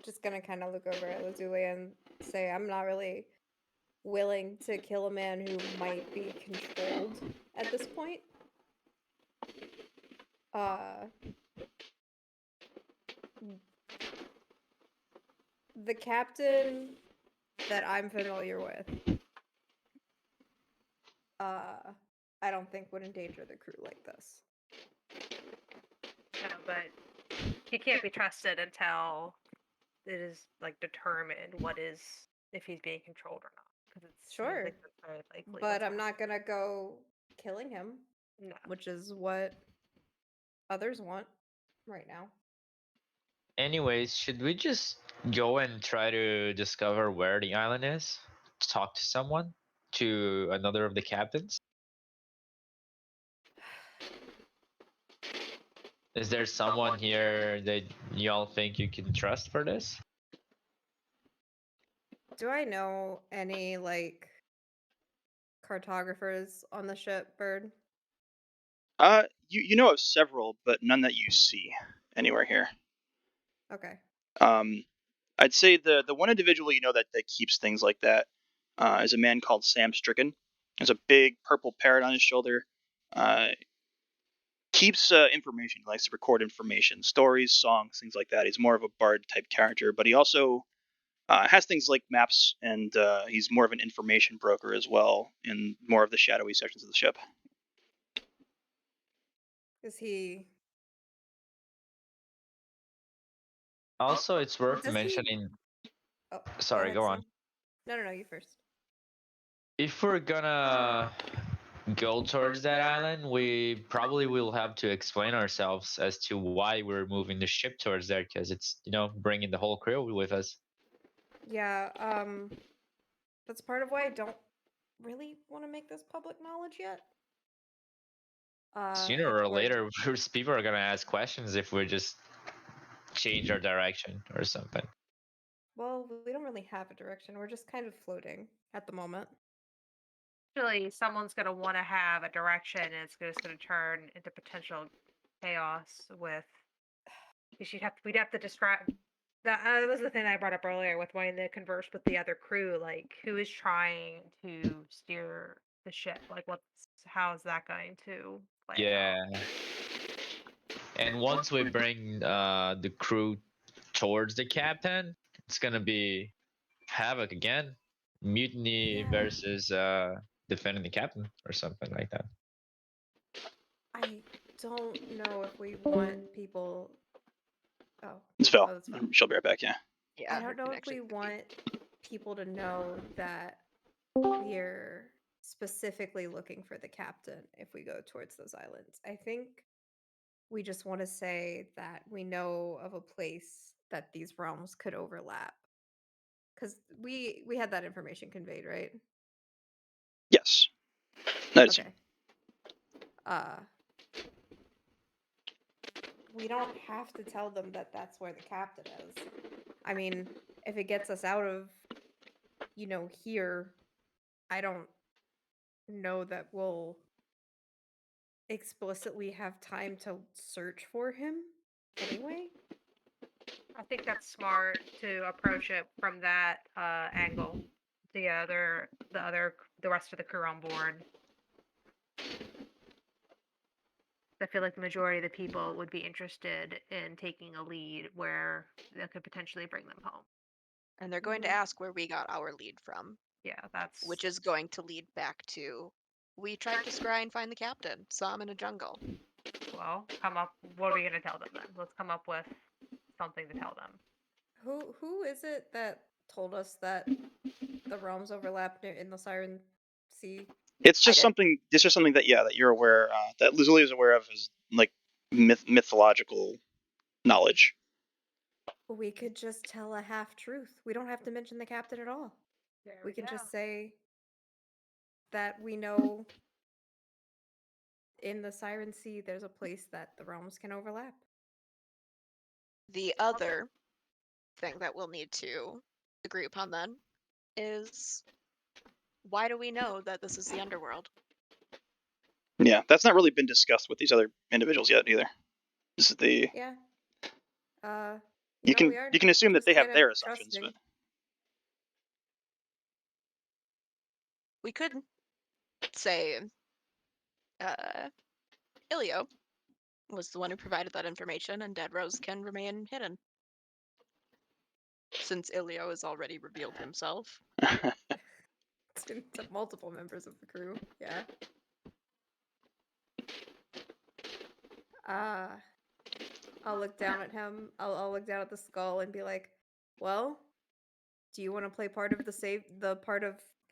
just gonna kind of look over at Lazuli and say I'm not really willing to kill a man who might be controlled at this point. Uh, the captain that I'm familiar with, I don't think would endanger the crew like this. No, but he can't be trusted until it is like determined what is if he's being controlled or not. Because it seems Sure, like that's very likely. but what's I'm not happening. gonna go killing him, No. which is what others want right now. Anyways, should we just go and try to discover where the island is? To talk to someone? To another of the captains? Is there someone here that y'all think you can trust for this? Do I know any like cartographers on the ship, Bird? You know of several, but none that you see anywhere here. Okay. I'd say the one individual you know that keeps things like that is a man called Sam Stricken. There's a big purple parrot on his shoulder. Uh, keeps information. He likes to record information, stories, songs, things like that. He's more of a bard type character, but he also has things like maps, and he's more of an information broker as well in more of the shadowy sections of the ship. Is he? Also, it's worth Does he- mentioning. Oh, Sorry, ahead, go on. Sam. No, you first. If we're gonna go towards that island, we probably will have to explain ourselves as to why we're moving the ship towards there, because it's bringing the whole crew with us. Yeah, that's part of why I don't really want to make this public knowledge yet. Sooner or later, people are gonna ask questions if we just change our direction or something. Well, we don't really have a direction. We're just kind of floating at the moment. Actually, someone's going to want to have a direction, and it's just going to turn into potential chaos with. We'd have to describe. That was the thing I brought up earlier with wanting to converse with the other crew. Like, who is trying to steer the ship? Like, how is that going to play Yeah. out? And once we bring the crew towards the captain, it's gonna be havoc again. Mutiny Yeah. versus defending the captain or something like that. I don't know if we want people. Oh, It's Phil. that's fine. She'll be right back. Yeah. Yeah, I her don't know if connection we could be- want people to know that we're specifically looking for the captain if we go towards those islands. I think we just want to say that we know of a place that these realms could overlap. Because we had that information conveyed, right? Yes. That's Okay. We don't have to tell them that that's where the captain is. I mean, if it gets us out of, here, I don't know that we'll explicitly have time to search for him anyway. I think that's smart to approach it from that angle. The rest of the crew on board. I feel like the majority of the people would be interested in taking a lead where that could potentially bring them home. And they're going to ask where we got our lead from, Yeah, that's which is going to lead back to we tried to scry and find the captain, saw him in a jungle. well, come up. What are we gonna tell them then? Let's come up with something to tell them. Who is it that told us that the realms overlap in the Siren Sea? It's just did. something. It's just something that that you're aware that Lizzie is aware of as like mythological knowledge. We could just tell a half truth. We don't have to mention the captain at all. We can just say that we know in the Siren Sea there's a place that the realms can overlap. The other thing that we'll need to agree upon then is why do we know that this is the underworld? Yeah, that's not really been discussed with these other individuals yet either. This is the Yeah. you know, we are can assume that just they have kind of their assumptions, trusting. but We could say Ilio was the one who provided that information, and Dead Rose can remain hidden. Since Ilio has already revealed himself. To multiple members of the crew, yeah. I'll look down at him. I'll look down at the skull and be like, "Well, do you want to play part of the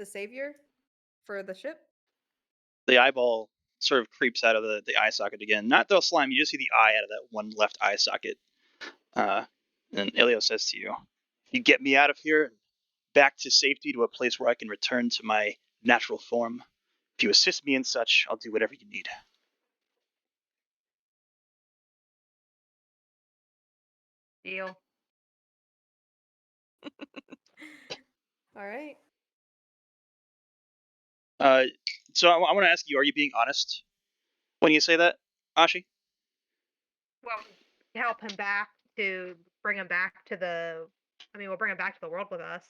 savior for the ship?" the eyeball sort of creeps out of the eye socket again. Not the slime. You just see the eye out of that one left eye socket. And Ilio says to you, "If you get me out of here, back to safety to a place where I can return to my natural form. If you assist me in such, I'll do whatever you need." Deal. All right. So I want to ask you: are you being honest when you say that, Ashi? Well, help him back to bring him back to the. I mean, we'll bring him back to the world with us.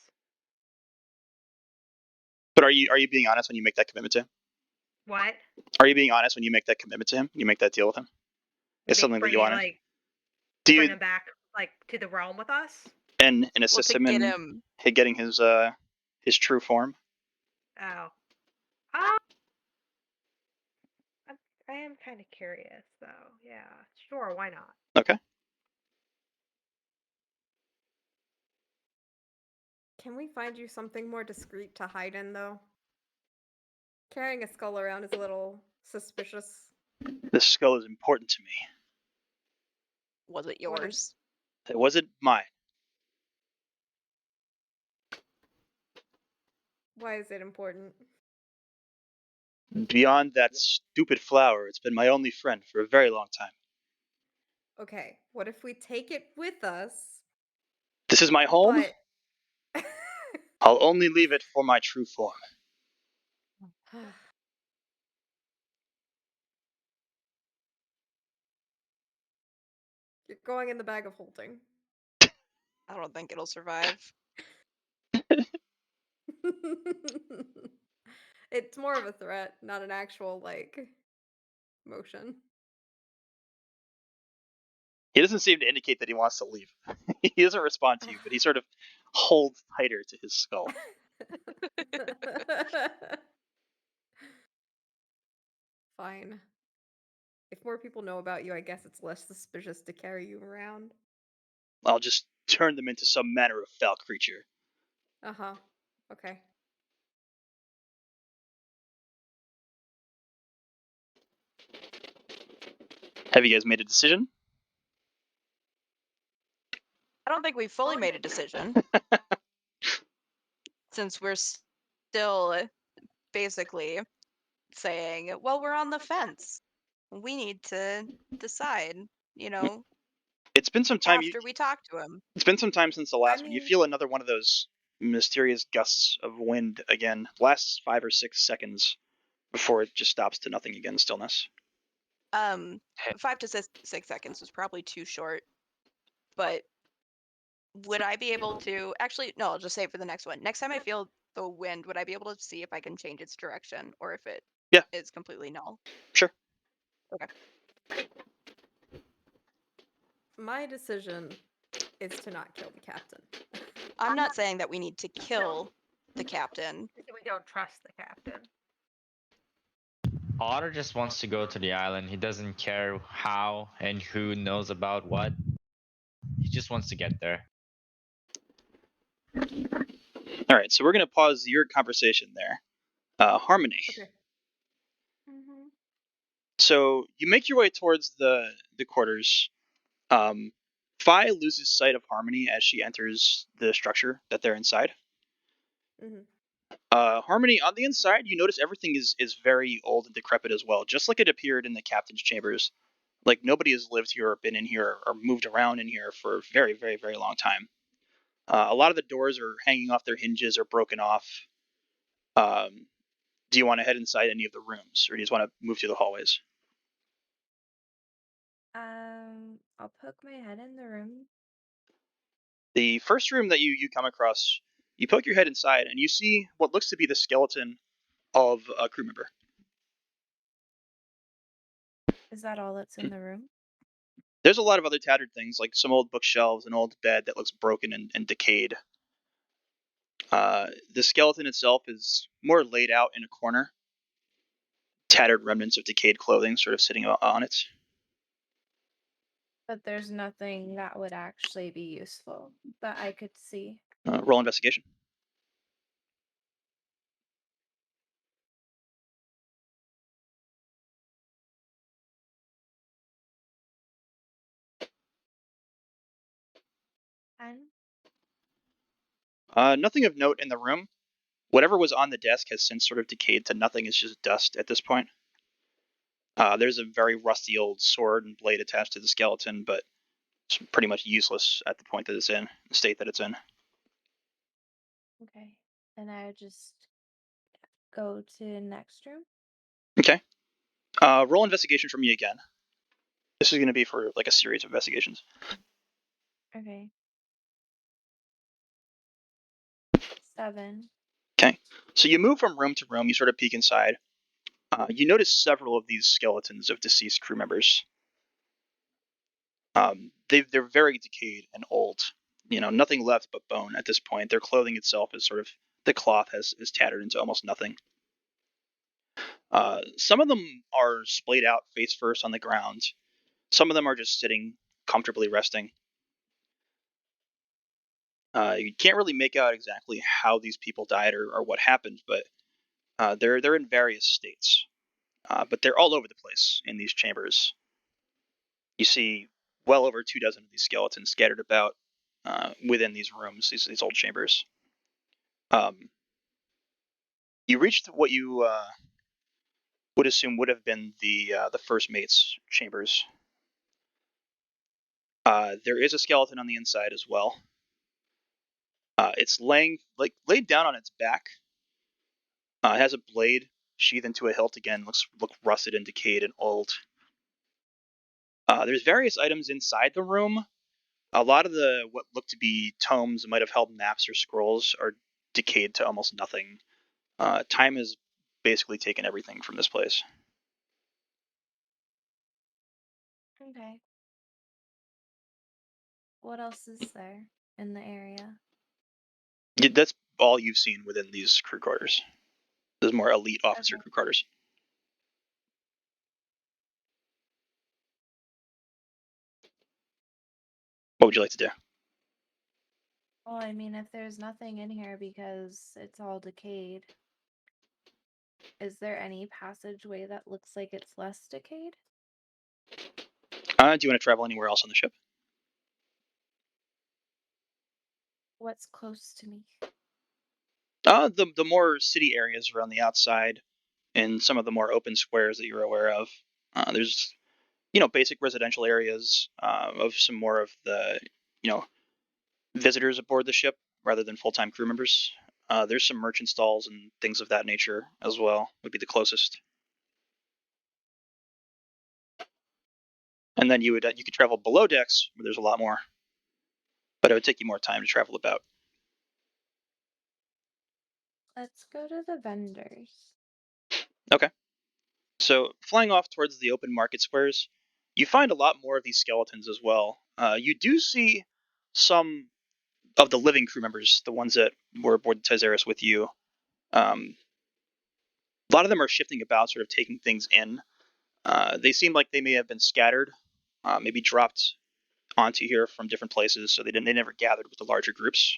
But are you being honest when you make that commitment to him? What? Are you being honest when you make that commitment to him? You make that deal with him? It's something that you wanted. like Do bring you him back like to the realm with us? and Well, assist to him get in him. getting his true form? Oh. I am kind of curious, though. Yeah, sure, why not? Okay. Can we find you something more discreet to hide in, though? Carrying a skull around is a little suspicious. This skull is important to me. Was it What yours? It wasn't mine. Why is it important? Beyond that stupid flower, it's been my only friend for a very long time. Okay, what if we take it with us, This is my home. but... I'll only leave it for my true form. You're going in the bag of holding. I don't think it'll survive. It's more of a threat, not an actual, like, motion. He doesn't seem to indicate that he wants to leave. He doesn't respond to you, but he sort of holds tighter to his skull. Fine. If more people know about you, I guess it's less suspicious to carry you around. I'll just turn them into some manner of foul creature. Uh-huh. Okay. Have you guys made a decision? I don't think we fully made a decision. Since we're still basically saying, well, we're on the fence. We need to decide, It's been some time. after we talk to him. It's been some time since the I last one. You mean, feel another one of those mysterious gusts of wind again. Lasts 5 or 6 seconds before it just stops to nothing again. Stillness. 5 to 6 seconds was probably too short, but would I be able to actually no, I'll just say it for the next one. Next time I feel the wind, would I be able to see if I can change its direction or if it Yeah. is completely null? Sure. Okay. my decision is to not kill the captain. I'm not saying that we need to kill the captain. We don't trust the captain. Otter just wants to go to the island. He doesn't care how and who knows about what. He just wants to get there. All right, so we're gonna pause your conversation there. Harmony. Okay. Mm-hmm. So you make your way towards the quarters. Fi loses sight of Harmony as she enters the structure that they're inside. Mm-hmm. Harmony, on the inside, you notice everything is very old and decrepit as well, just like it appeared in the captain's chambers. Like nobody has lived here or been in here or moved around in here for a very, very, very long time. A lot of the doors are hanging off their hinges or broken off. Do you want to head inside any of the rooms, or do you just want to move through the hallways? I'll poke my head in the room. The first room that you come across, you poke your head inside, and you see what looks to be the skeleton of a crew member. Is that all that's in the room? There's a lot of other tattered things, like some old bookshelves, an old bed that looks broken and decayed. The skeleton itself is more laid out in a corner, tattered remnants of decayed clothing sort of sitting on it. But there's nothing that would actually be useful that I could see. Roll investigation. And Nothing of note in the room. Whatever was on the desk has since sort of decayed to nothing. It's just dust at this point. There's a very rusty old sword and blade attached to the skeleton, but it's pretty much useless at the point that it's in, the state that it's in. okay. And I would just go to the next room. Okay. Roll investigation for me again. This is going to be for like a series of investigations. Okay. 7. Okay. So you move from room to room. You sort of peek inside. You notice several of these skeletons of deceased crew members. They're very decayed and old. Nothing left but bone at this point. Their clothing itself is sort of the cloth is tattered into almost nothing. Some of them are splayed out face first on the ground. Some of them are just sitting comfortably resting. You can't really make out exactly how these people died or what happened, but they're in various states. But they're all over the place in these chambers. You see well over 2 dozen of these skeletons scattered about within these rooms, these old chambers. You reached what you would assume would have been the first mate's chambers. There is a skeleton on the inside as well. It's laid down on its back. It has a blade sheathed into a hilt again. Look rusted and decayed and old. There's various items inside the room. A lot of what look to be tomes might have held maps or scrolls are decayed to almost nothing. Time has basically taken everything from this place. Okay. What else is there in the area? That's all you've seen within these crew quarters. There's more elite officer Okay. crew quarters. What would you like to do? Well, I mean, if there's nothing in here because it's all decayed, is there any passageway that looks like it's less decayed? Do you want to travel anywhere else on the ship? What's close to me? The more city areas around the outside, and some of the more open squares that you're aware of. There's basic residential areas of some more of the visitors aboard the ship rather than full-time crew members. There's some merchant stalls and things of that nature as well. Would be the closest. And then you could travel below decks where there's a lot more, but it would take you more time to travel about. Let's go to the vendors. Okay. So flying off towards the open market squares, you find a lot more of these skeletons as well. You do see some of the living crew members, the ones that were aboard the Theros with you. A lot of them are shifting about, sort of taking things in. They seem like they may have been scattered, maybe dropped onto here from different places, so they never gathered with the larger groups.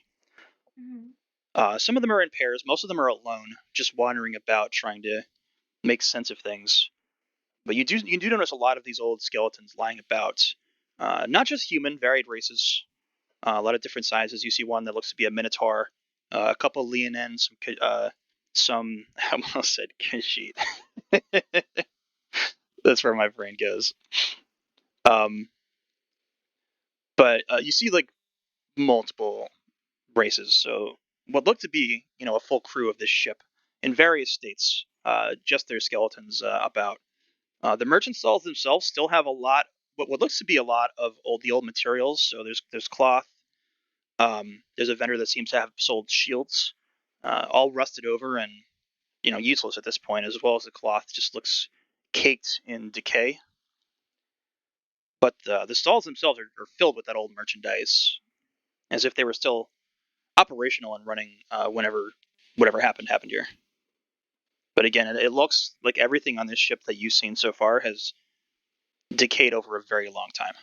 Some of them are in pairs. Most of them are alone, just wandering about, trying to make sense of things. But you do notice a lot of these old skeletons lying about. Not just human, varied races. A lot of different sizes. You see one that looks to be a minotaur, a couple leonine, some I almost said Khajiit. That's where my brain goes. Um, but you see like multiple races. So what looked to be a full crew of this ship in various states. Just their skeletons about. The merchant stalls themselves still have a lot, what looks to be a lot of the old materials. So there's cloth. There's a vendor that seems to have sold shields, all rusted over and useless at this point, as well as the cloth just looks caked in decay. But the stalls themselves are filled with that old merchandise, as if they were still operational and running whenever whatever happened here. But again, it looks like everything on this ship that you've seen so far has decayed over a very long time.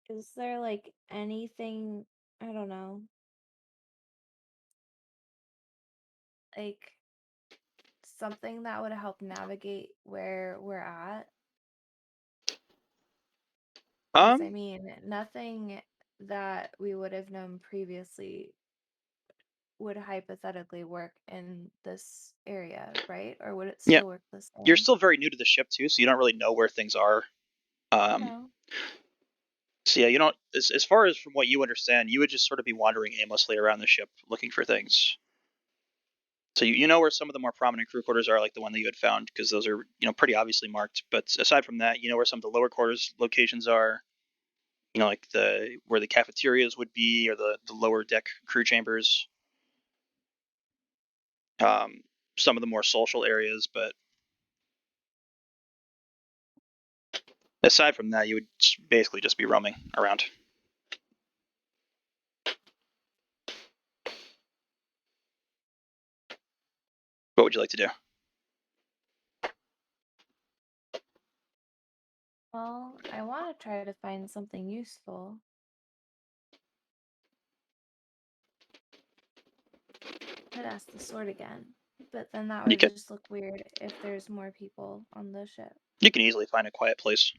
Is there like anything, I don't know, like something that would help navigate where we're at? Because I mean, nothing that we would have known previously would hypothetically work in this area, right? Or would it Yeah, still work the you're same? still very new to the ship too, so you don't really know where things are. No. So yeah, you don't. As far as from what you understand, you would just sort of be wandering aimlessly around the ship looking for things. So you know where some of the more prominent crew quarters are, like the one that you had found, because those are pretty obviously marked. But aside from that, you know where some of the lower quarters locations are. Like where the cafeterias would be, or the lower deck crew chambers. some of the more social areas, but aside from that, you would basically just be roaming around. What would you like to do? Well, I want to try to find something useful. I'd ask the sword again, but then that You would can just look weird if there's more people on the ship. you can easily find a quiet place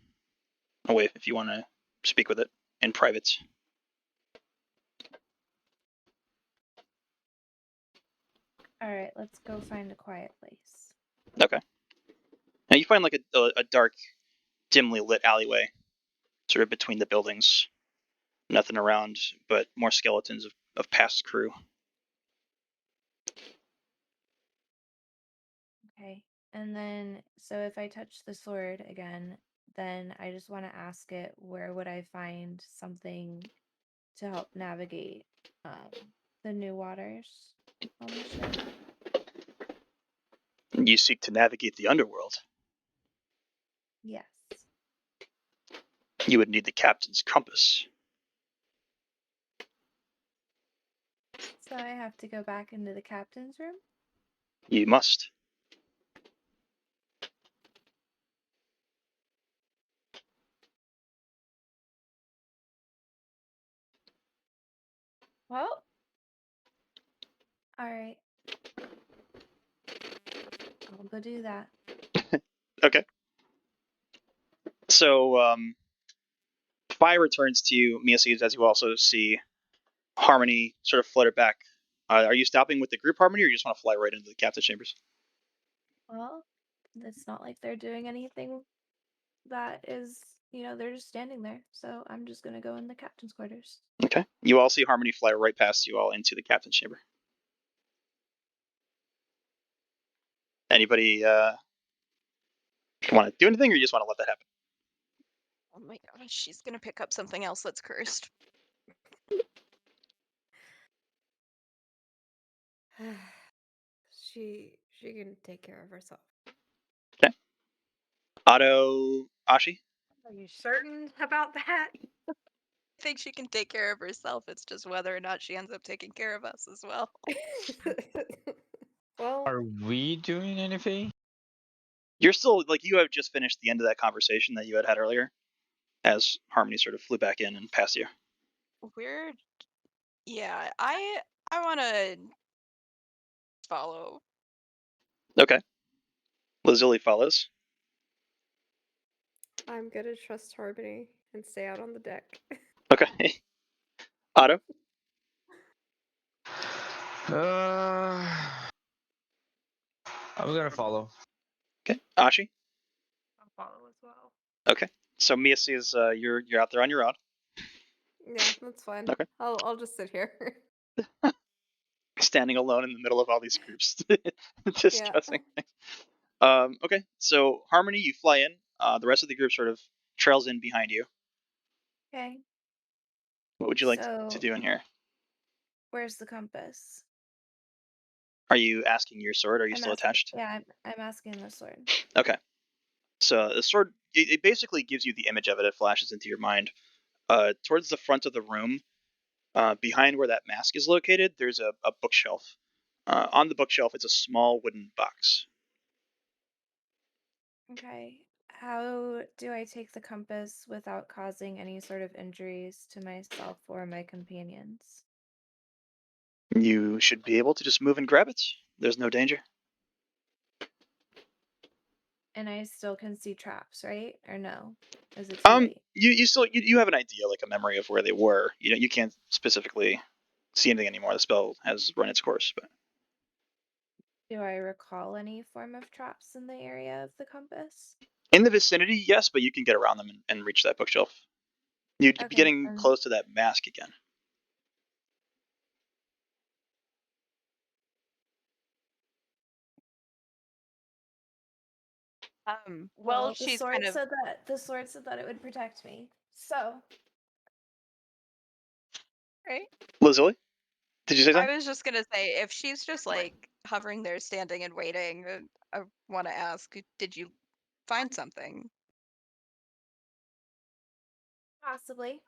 away if you want to speak with it in private. All right, let's go find a quiet place. Okay. Now you find like a dark, dimly lit alleyway, sort of between the buildings. Nothing around, but more skeletons of past crew. Okay, and then so if I touch the sword again, then I just want to ask it where would I find something to help navigate um, the new waters on the ship? You seek to navigate the underworld. Yes. You would need the captain's compass. So I have to go back into the captain's room? You must. Well, all right. I'll go do that. Okay. So, fire returns to you, Miaces, as you also see Harmony sort of flutter back. Are you stopping with the group Harmony, or you just want to fly right into the captain's chambers? Well, it's not like they're doing anything that is, they're just standing there. So I'm just gonna go in the captain's quarters. Okay. You all see Harmony fly right past you all into the captain's chamber. Anybody want to do anything, or you just want to let that happen? Oh my gosh, she's gonna pick up something else that's cursed. She can take care of herself. Okay. Otto, Ashi. Are you certain about that? I think she can take care of herself. It's just whether or not she ends up taking care of us as well. Well, Are we doing anything? You're still like you have just finished the end of that conversation that you had earlier, as Harmony sort of flew back in and past you. Weird. Yeah, I want to follow. Okay. Lazuli follows. I'm gonna trust Harmony and stay out on the deck. Okay. Otto. I'm gonna follow. Okay. Ashi. I'll follow as well. Okay. So Mia sees you're out there on your own. Yeah, that's fine. Okay. I'll just sit here. Standing alone in the middle of all these groups discussing things. Okay. So Harmony, you fly in. The rest of the group sort of trails in behind you. Okay. What would you like to So do in here? where's the compass? Are you asking your sword? Are you I'm still asking. attached? Yeah, I'm asking the sword. Okay. So the sword, it basically gives you the image of it. It flashes into your mind. Towards the front of the room, behind where that mask is located, there's a bookshelf. On the bookshelf, it's a small wooden box. Okay. How do I take the compass without causing any sort of injuries to myself or my companions? You should be able to just move and grab it. There's no danger. And I still can see traps, right? Or no? Is it too late? You still you have an idea, like a memory of where they were. You can't specifically see anything anymore. The spell has run its course, but Do I recall any form of traps in the area of the compass? in the vicinity, yes, but you can get around them and reach that bookshelf. You'd be Okay, getting close to that mask again. Well, the she's sword kind of said that it would protect me. So right. Lazuli? Did you say I something? was just gonna say, if she's just like hovering there, standing and waiting, I want to ask, did you find something? Possibly.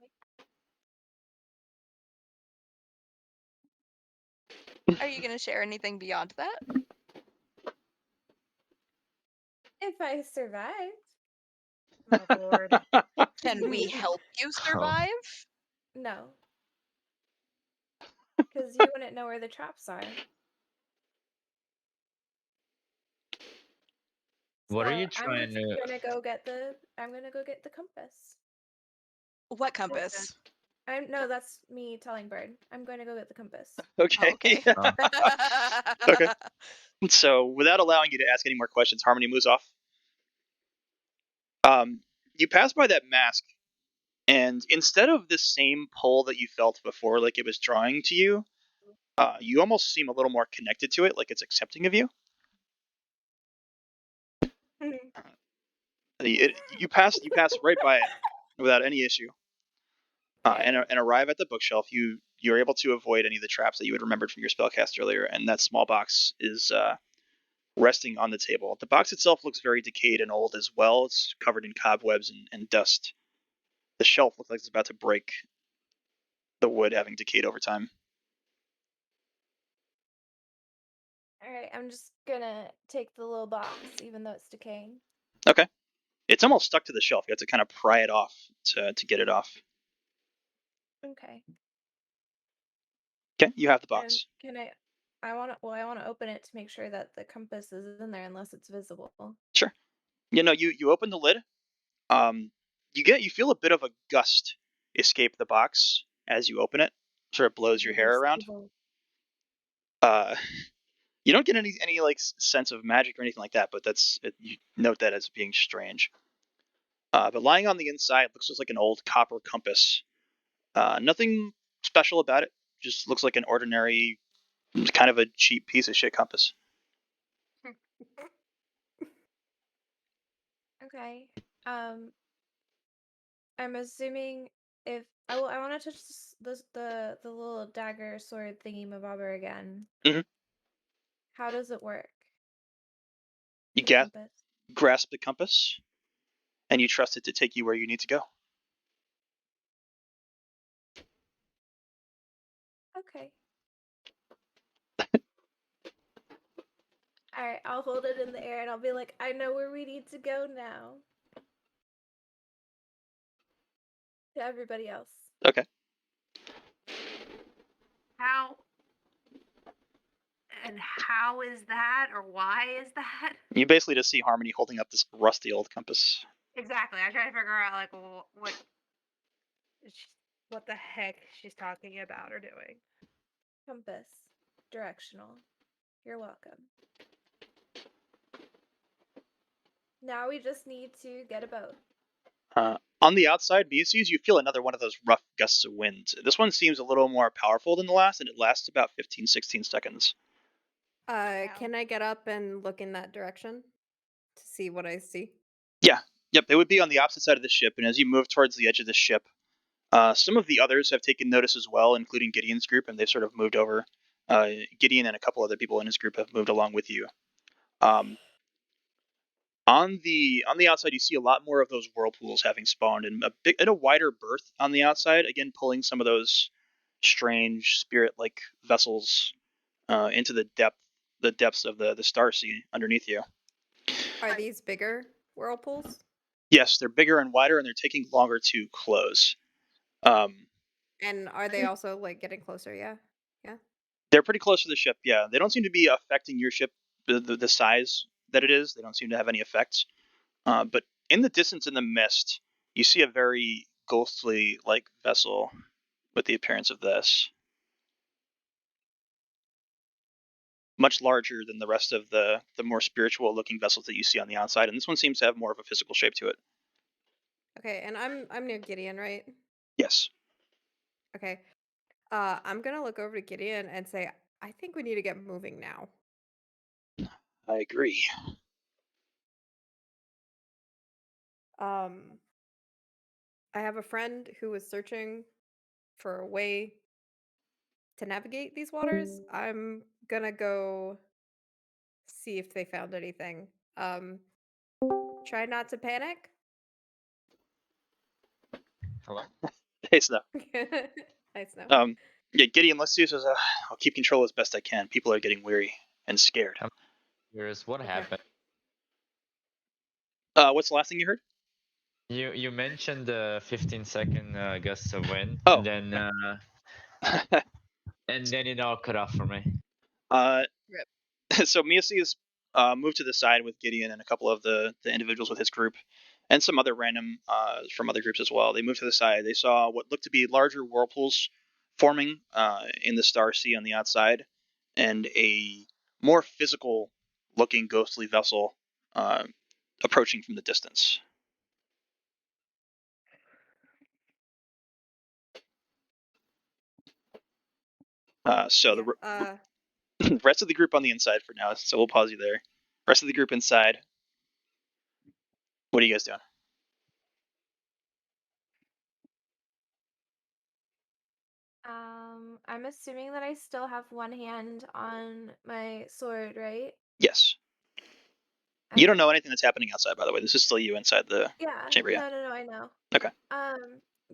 Are you gonna share anything beyond that? If I survived. Oh lord. Can we help you Oh. survive? No, because you wouldn't know where the traps are. What are So you I'm trying just to? gonna go get the. I'm gonna go get the compass. What compass? I'm no, that's me telling Bird. I'm going to go get the compass. Oh, Okay. okay. Oh. Okay. So, without allowing you to ask any more questions, Harmony moves off. You pass by that mask, and instead of the same pull that you felt before, like it was drawing to you, you almost seem a little more connected to it, like it's accepting of you. You pass right by it without any issue, Okay. and arrive at the bookshelf. You're able to avoid any of the traps that you had remembered from your spellcast earlier, and that small box is resting on the table. The box itself looks very decayed and old as well. It's covered in cobwebs and dust. The shelf looks like it's about to break, the wood having decayed over time. All right. I'm just gonna take the little box, even though it's decaying. Okay. It's almost stuck to the shelf. You have to kind of pry it off to get it off. Okay. Okay, you have the And box. can I? I want to. Well, I want to open it to make sure that the compass is in there, unless it's visible. Sure. You open the lid. Um, you feel a bit of a gust escape the box as you open it. Sort of blows your hair around. Uh, you don't get any like sense of magic or anything like that, but you note that as being strange. But lying on the inside looks just like an old copper compass. Nothing special about it. Just looks like an ordinary, kind of a cheap piece of shit compass. Okay. Um, I'm assuming if I want to touch the little dagger sword thingy mabobber again. Mhm. How does it work? You The compass. grasp the compass, and you trust it to take you where you need to go. Okay. All right. I'll hold it in the air and I'll be like, I know where we need to go now. To everybody else. Okay. How and how is that, or why is that? You basically just see Harmony holding up this rusty old compass. Exactly. I try to figure out like what the heck she's talking about or doing. Compass. Directional. You're welcome. Now we just need to get a boat. On the outside, Mises, you feel another one of those rough gusts of wind. This one seems a little more powerful than the last, and it lasts about 15, 16 seconds. Can I get up and look in that direction to see what I see? Yeah, yep, they would be on the opposite side of the ship, and as you move towards the edge of the ship, some of the others have taken notice as well, including Gideon's group, and they've sort of moved over. Gideon and a couple other people in his group have moved along with you. Um, on the outside, you see a lot more of those whirlpools having spawned, and a wider berth on the outside. Again, pulling some of those strange spirit-like vessels into the depths of the Starsea underneath you. Are these bigger whirlpools? Yes, they're bigger and wider, and they're taking longer to close. Um, And are they also like getting closer? Yeah. Yeah. they're pretty close to the ship. Yeah, they don't seem to be affecting your ship, the size that it is. They don't seem to have any effects. But in the distance, in the mist, you see a very ghostly like vessel with the appearance of this, much larger than the rest of the more spiritual looking vessels that you see on the outside, and this one seems to have more of a physical shape to it. Okay, and I'm near Gideon, right? Yes. Okay. I'm gonna look over to Gideon and say, I think we need to get moving now. I agree. Um, I have a friend who was searching for a way to navigate these waters. I'm gonna go see if they found anything. Try not to panic. Hello? Hey, Snow. Nice now. Yeah, Gideon, let's use as I'll keep control as best I can. People are getting weary and scared. I'm curious what Okay. happened. What's the last thing you heard? You mentioned the 15-second gusts of wind, Oh. and then it all cut off for me. So Miasis moved to the side with Gideon and a couple of the individuals with his group, and some other random from other groups as well. They moved to the side. They saw what looked to be larger whirlpools forming in the Starsea on the outside, and a more physical-looking ghostly vessel approaching from the distance. So Yeah, the rest of the group on the inside for now. So we'll pause you there. Rest of the group inside. What are you guys doing? I'm assuming that I still have one hand on my sword, right? Yes. You don't Okay. know anything that's happening outside, by the way. This is still you inside the Yeah. chamber. Yeah. No, I know. Okay.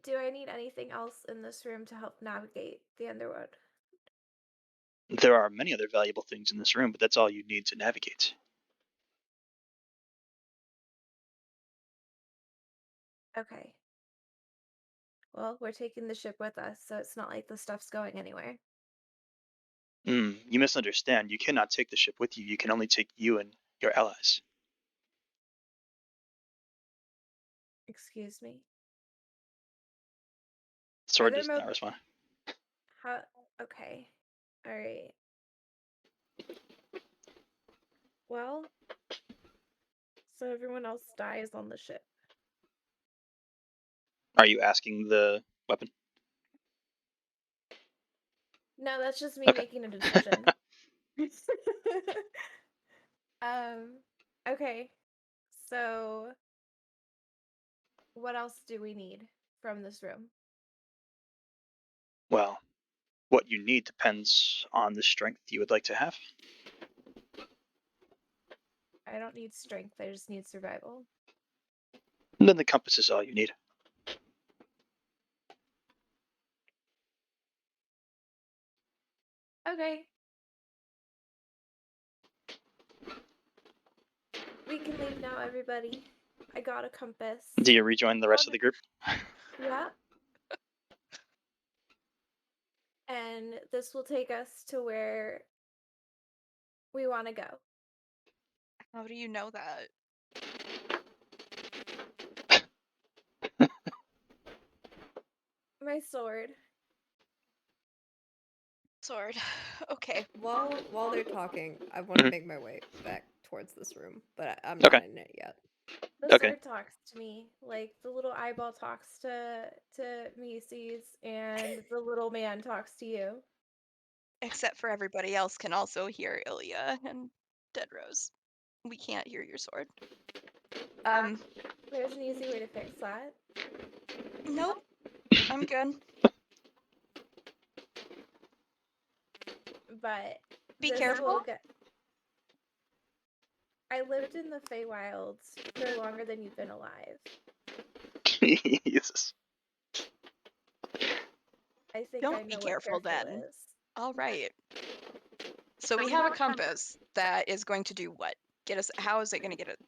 Do I need anything else in this room to help navigate the underworld? There are many other valuable things in this room, but that's all you need to navigate. Okay. Well, we're taking the ship with us, so it's not like the stuff's going anywhere. You misunderstand. You cannot take the ship with you. You can only take you and your allies. Excuse me. Sword does not respond. How? Okay. All right. Well, so everyone else dies on the ship. Are you asking the weapon? No, that's just me Okay. making a decision. Okay. So, what else do we need from this room? Well, what you need depends on the strength you would like to have. I don't need strength, I just need survival. And then the compass is all you need. Okay. We can leave now, everybody. I got a compass. Do you rejoin the rest of the group? Yeah. And this will take us to where we want to go. How do you know that? My sword. Sword. Okay. while they're talking, I want to make my way back towards this room, but I'm Okay. not in it yet. The Okay. sword talks to me, like the little eyeball talks to Macy's, and the little man talks to you. Except for everybody else can also hear Ilya and Dead Rose. We can't hear your sword. There's an easy way to fix that. Nope. I'm good. But Be this careful. will get... I lived in the Feywilds for longer than you've been alive. Jesus. I think Don't I know be what careful then. is. All right. So we have a compass that is going to do what? Get us. How is it going to get it?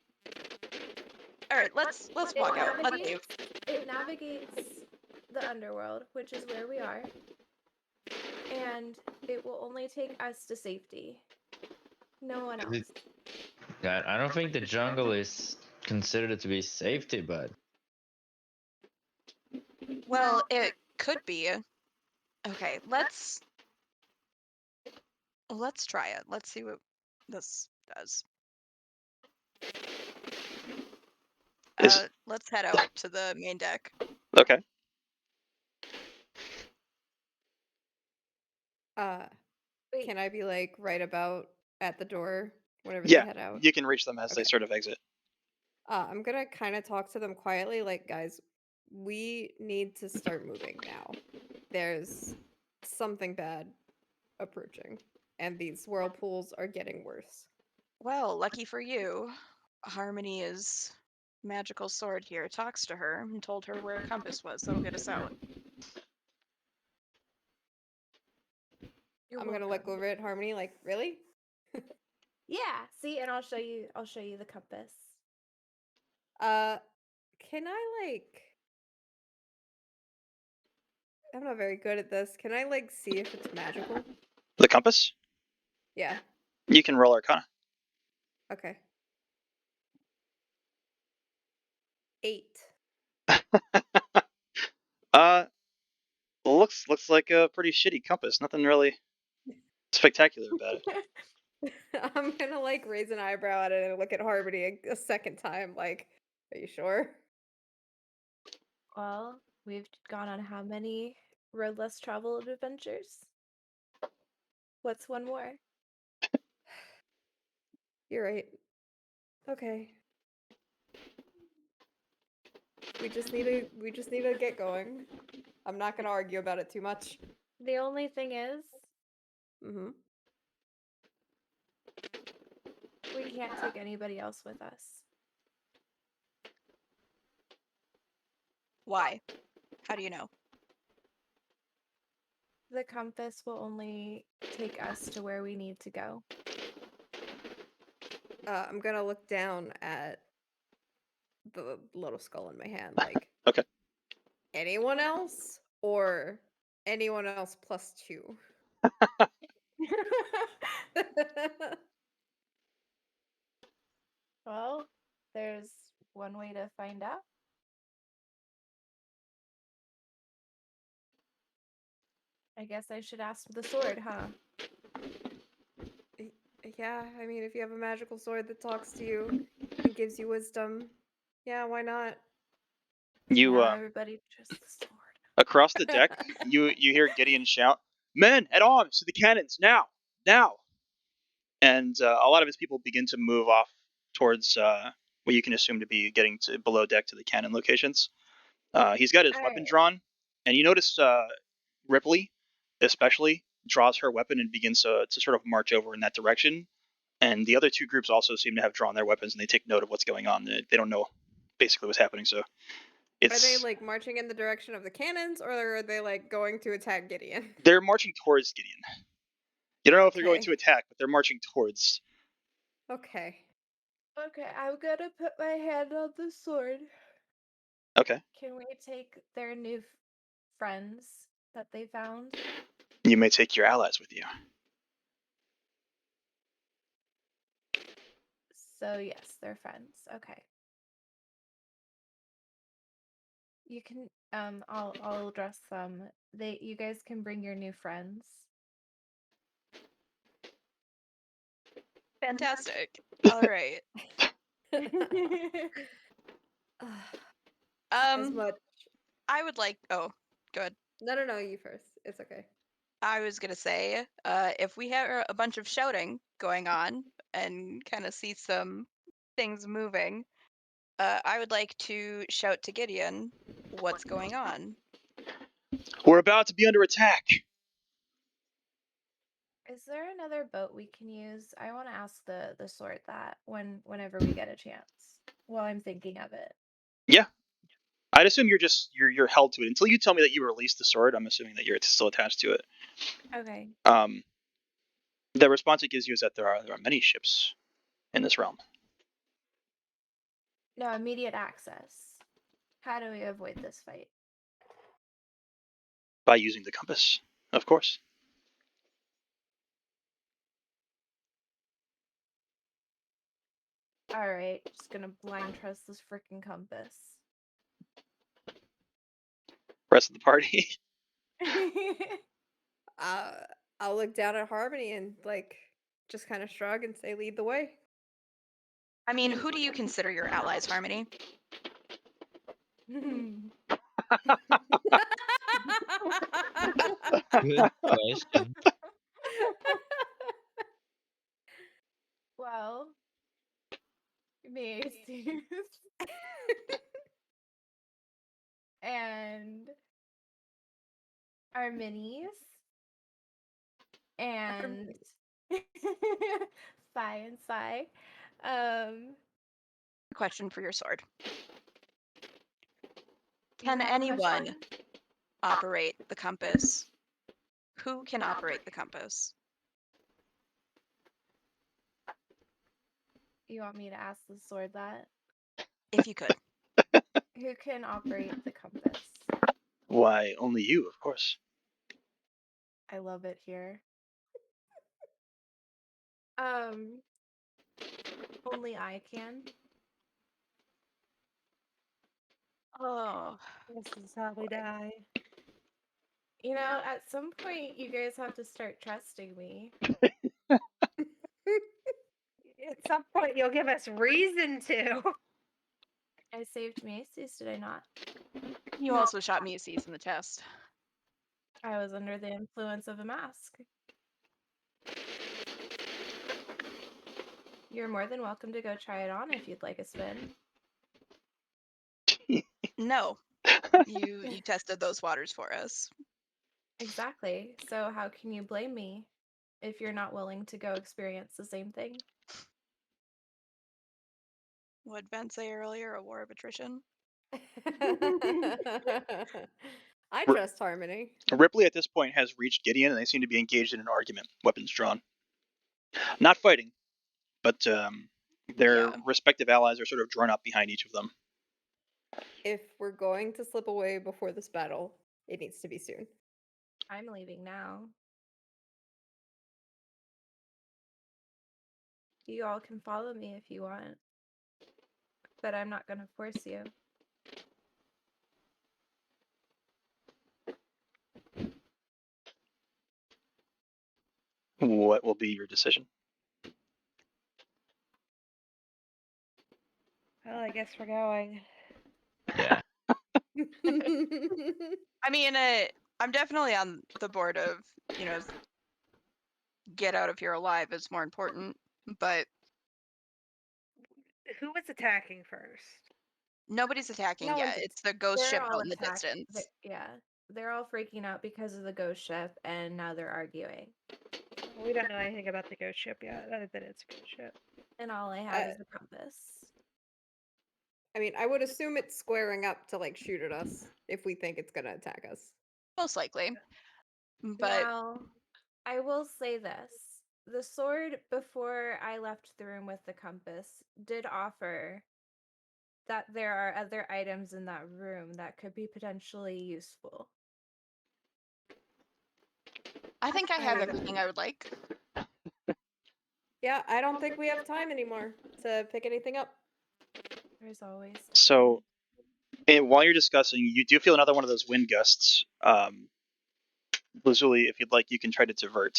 All right. Let's walk out. Let's leave. It navigates the underworld, which is where we are, and it will only take us to safety. No one else. I don't think the jungle is considered to be safety, but Well, it could be. Okay. Let's try it. Let's see what this does. Let's head out to the main deck. Okay. Can I be like right about at the door whenever Yeah, they head out? you can reach them as they Okay. sort of exit. I'm gonna kind of talk to them quietly, like, guys, we need to start moving now. There's something bad approaching, and these whirlpools are getting worse. Well, lucky for you, Harmony's magical sword here talks to her and told her where a compass was that'll get us out. You're I'm gonna look welcome. over at Harmony like, really? Yeah, see, and I'll show you the compass. Can I like? I'm not very good at this. Can I like see if it's magical? The compass? Yeah. You can roll Arcana. Okay. 8. Looks like a pretty shitty compass. Nothing really spectacular about it. I'm gonna like raise an eyebrow at it and look at Harmony a second time. Like, are you sure? Well, we've gone on how many road less traveled adventures? What's one more? You're right. Okay. We just need to get going. I'm not gonna argue about it too much. The only thing is, Mm-hmm. we can't take anybody else with us. Why? How do you know? The compass will only take us to where we need to go. I'm gonna look down at the little skull in my hand. Like, Okay. anyone else or anyone else plus 2? Well, there's one way to find out. I guess I should ask for the sword, huh? Yeah, I mean, if you have a magical sword that talks to you and gives you wisdom, yeah, why not? You Now everybody trusts the sword. across the deck, you hear Gideon shout, "Men at arms to the cannons now, now!" And a lot of his people begin to move off towards what you can assume to be getting to below deck to the cannon locations. He's got his All weapon right. drawn, and you notice Ripley, especially, draws her weapon and begins to sort of march over in that direction. And the other two groups also seem to have drawn their weapons, and they take note of what's going on. They don't know basically what's happening, so Are they it's like marching in the direction of the cannons, or are they like going to attack Gideon? they're marching towards Gideon. You don't know if they're going Okay. to attack, but they're marching towards. Okay. Okay, I'm gonna put my hand on the sword. Okay, Can we take their new friends that they found? you may take your allies with you. So yes, they're friends. Okay. You can I'll address them. You guys can bring your new friends. Fantastic. All right. As Um, much. I would like. Oh, good. No, you first. It's okay. I was gonna say, if we have a bunch of shouting going on and kind of see some things moving, I would like to shout to Gideon, "What's going on?" We're about to be under attack. Is there another boat we can use? I want to ask the sword that whenever we get a chance. While I'm thinking of it. Yeah, I'd assume you're held to it until you tell me that you released the sword. I'm assuming that you're still attached to it. Okay. The response it gives you is that there are many ships in this realm. No, immediate access. How do we avoid this fight? By using the compass, of course. All right, just gonna blind trust this freaking compass. Rest of the party. I'll look down at Harmony and like just kind of shrug and say, "Lead the way." I mean, who do you consider your allies, Harmony? Good question. Well, me, Steve, and our minis, And sigh and sigh. Question for your sword. You Can have a anyone question? operate the compass? Who can operate the compass? You want me to ask the sword that? If you could. Who can operate the compass? Why, only you, of course. I love it here. Um, only I can. Oh, This is how we die. You know, at some point, you guys have to start trusting me. At some point, you'll give us reason to. I saved Macy's, did I not? you also shot Macy's in the chest. I was under the influence of a mask. You're more than welcome to go try it on if you'd like a spin. No, you tested those waters for us. Exactly. So how can you blame me if you're not willing to go experience the same thing? What did Ben say earlier? A war of attrition? I R- trust Harmony. Ripley at this point has reached Gideon, and they seem to be engaged in an argument, weapons drawn. Not fighting, but their Yeah. respective allies are sort of drawn up behind each of them. If we're going to slip away before this battle, it needs to be soon. I'm leaving now. You all can follow me if you want, but I'm not going to force you. What will be your decision? Well, I guess we're going. Yeah. I mean, I'm definitely on the board of, get out of here alive is more important, but Who was attacking first? nobody's attacking No one's yet. It's the ghost They're ship all out in the attacked. distance. Yeah, they're all freaking out because of the ghost ship, and now they're arguing. We don't know anything about the ghost ship yet, other than it's a ghost ship. And all I have is a compass. I mean, I would assume it's squaring up to like shoot at us if we think it's gonna attack us. Most likely. But Now, I will say this. The sword, before I left the room with the compass, did offer that there are other items in that room that could be potentially useful. I think I have everything I would like. Yeah, I don't think we have time anymore to pick anything up. There's always So, and while you're discussing, you do feel another one of those wind gusts. Lazuli, if you'd like, you can try to divert.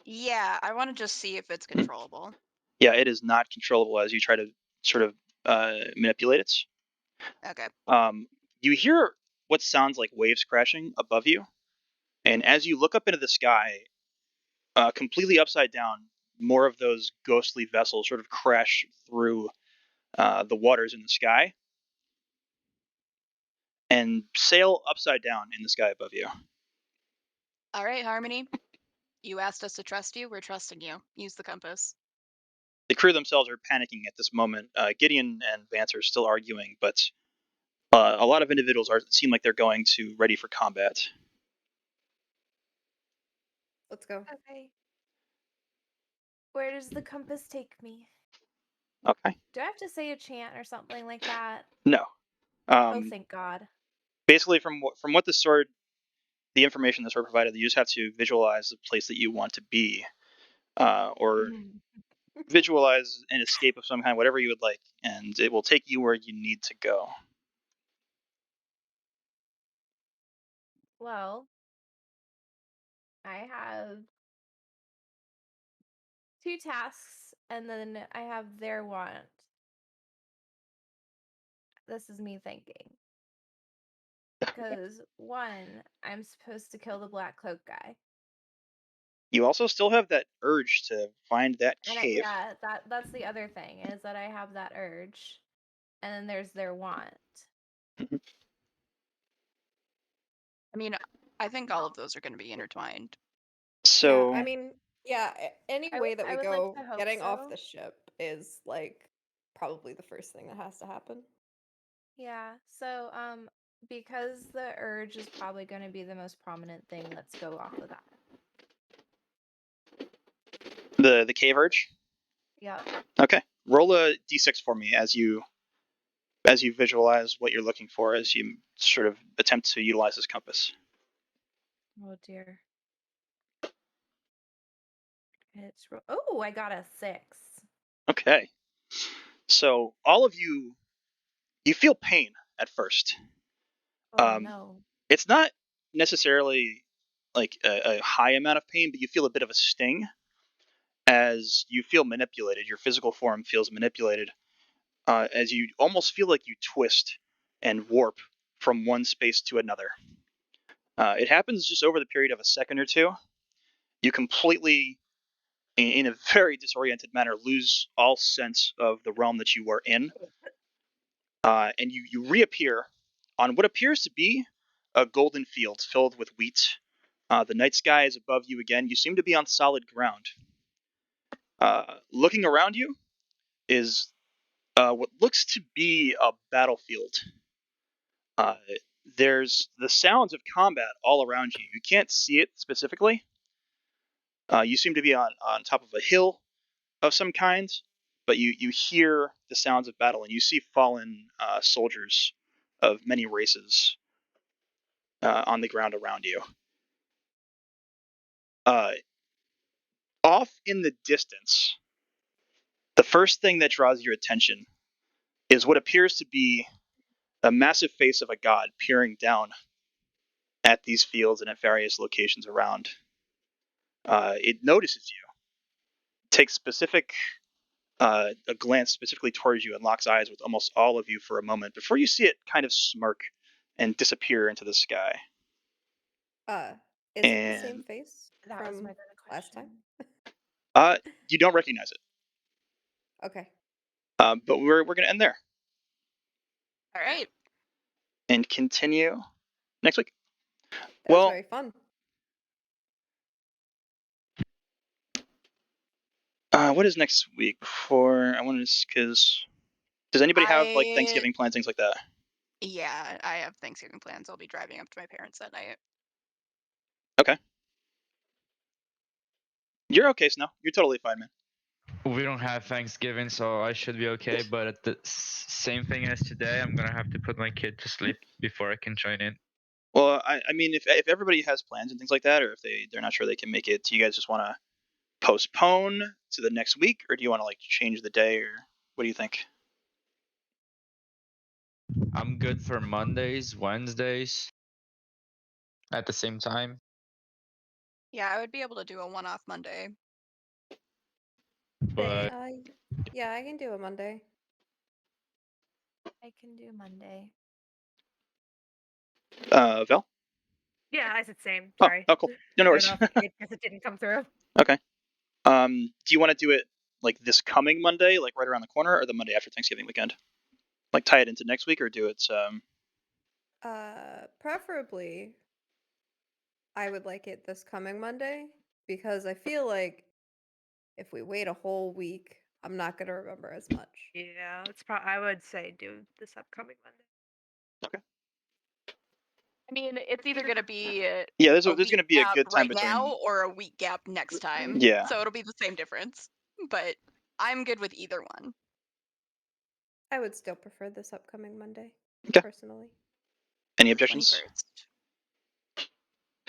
Yeah, I want to just see if it's controllable. Yeah, it is not controllable as you try to sort of manipulate it. Okay. You hear what sounds like waves crashing above you, and as you look up into the sky, completely upside down, more of those ghostly vessels sort of crash through the waters in the sky and sail upside down in the sky above you. All right, Harmony. You asked us to trust you. We're trusting you. Use the compass. The crew themselves are panicking at this moment. Gideon and Vance are still arguing, but a lot of individuals seem like they're going to ready for combat. Let's go. okay. Where does the compass take me? Okay. Do I have to say a chant or something like that? No. Oh, thank God. Basically, from what the information the sword provided, you just have to visualize the place that you want to be, or visualize an escape of some kind, whatever you would like, and it will take you where you need to go. Well, I have 2 tasks, and then I have their want. This is me thinking. Because, 1, I'm supposed to kill the black cloak guy. You also still have that urge to find that And cave. that's the other thing, is that I have that urge. And then there's their want. I mean, I think all of those are going to be intertwined. So Yeah, I mean, yeah, any way that we I would like go, to hope getting off so. the ship is like probably the first thing that has to happen. Yeah. So because the urge is probably going to be the most prominent thing, let's go off of that. the cave urge. Yep. Okay, roll a d6 for me as you visualize what you're looking for as you sort of attempt to utilize this compass. Oh dear. Oh, I got a 6. Okay, so all of you feel pain at first. Oh Um, no. it's not necessarily like a high amount of pain, but you feel a bit of a sting as you feel manipulated. Your physical form feels manipulated as you almost feel like you twist and warp from one space to another. It happens just over the period of a second or two. You completely, in a very disoriented manner, lose all sense of the realm that you were in, and you reappear on what appears to be a golden field filled with wheat. The night sky is above you again. You seem to be on solid ground. Looking around you is what looks to be a battlefield. Uh, there's the sounds of combat all around you. You can't see it specifically. You seem to be on top of a hill of some kind, but you hear the sounds of battle and you see fallen soldiers of many races on the ground around you. Uh, Off in the distance, the first thing that draws your attention is what appears to be a massive face of a god peering down at these fields and at various locations around. It notices you, takes a glance specifically towards you, and locks eyes with almost all of you for a moment before you see it kind of smirk and disappear into the sky. Uh, is it the same And face That was my from good last time? uh, you don't recognize it. Okay. But we're going to end there All right. and continue next week. That was Well, very fun. what is next week? Before I want to, because does anybody have like I Thanksgiving plans, things like that? yeah, I have Thanksgiving plans. I'll be driving up to my parents that night. Okay, you're okay, Snow. You're totally fine, man. We don't have Thanksgiving, so I should be okay. But at the same thing as today, I'm gonna have to put my kid to sleep before I can join in. Well, I mean, if everybody has plans and things like that, or if they're not sure they can make it, do you guys just want to postpone to the next week, or do you want to like change the day, or what do you think? I'm good for Mondays, Wednesdays at the same time. Yeah, I would be able to do a one-off Monday. But Yeah, I can do a Monday. I can do Monday. Vel? Yeah, I said same. Oh, Sorry. oh, cool. No, no I don't worries. know if it didn't come through. Okay. Do you want to do it like this coming Monday, like right around the corner, or the Monday after Thanksgiving weekend? Like tie it into next week, or do it? Preferably, I would like it this coming Monday because I feel like if we wait a whole week, I'm not gonna remember as much. Yeah, it's probably. I would say do this upcoming Monday. Okay. I mean, it's either going to be Yeah, a there's week going to be a gap good time right between. now or a week gap next time. Yeah. So it'll be the same difference. But I'm good with either one. I would still prefer this upcoming Monday, Okay. personally. Any The objections? 21st.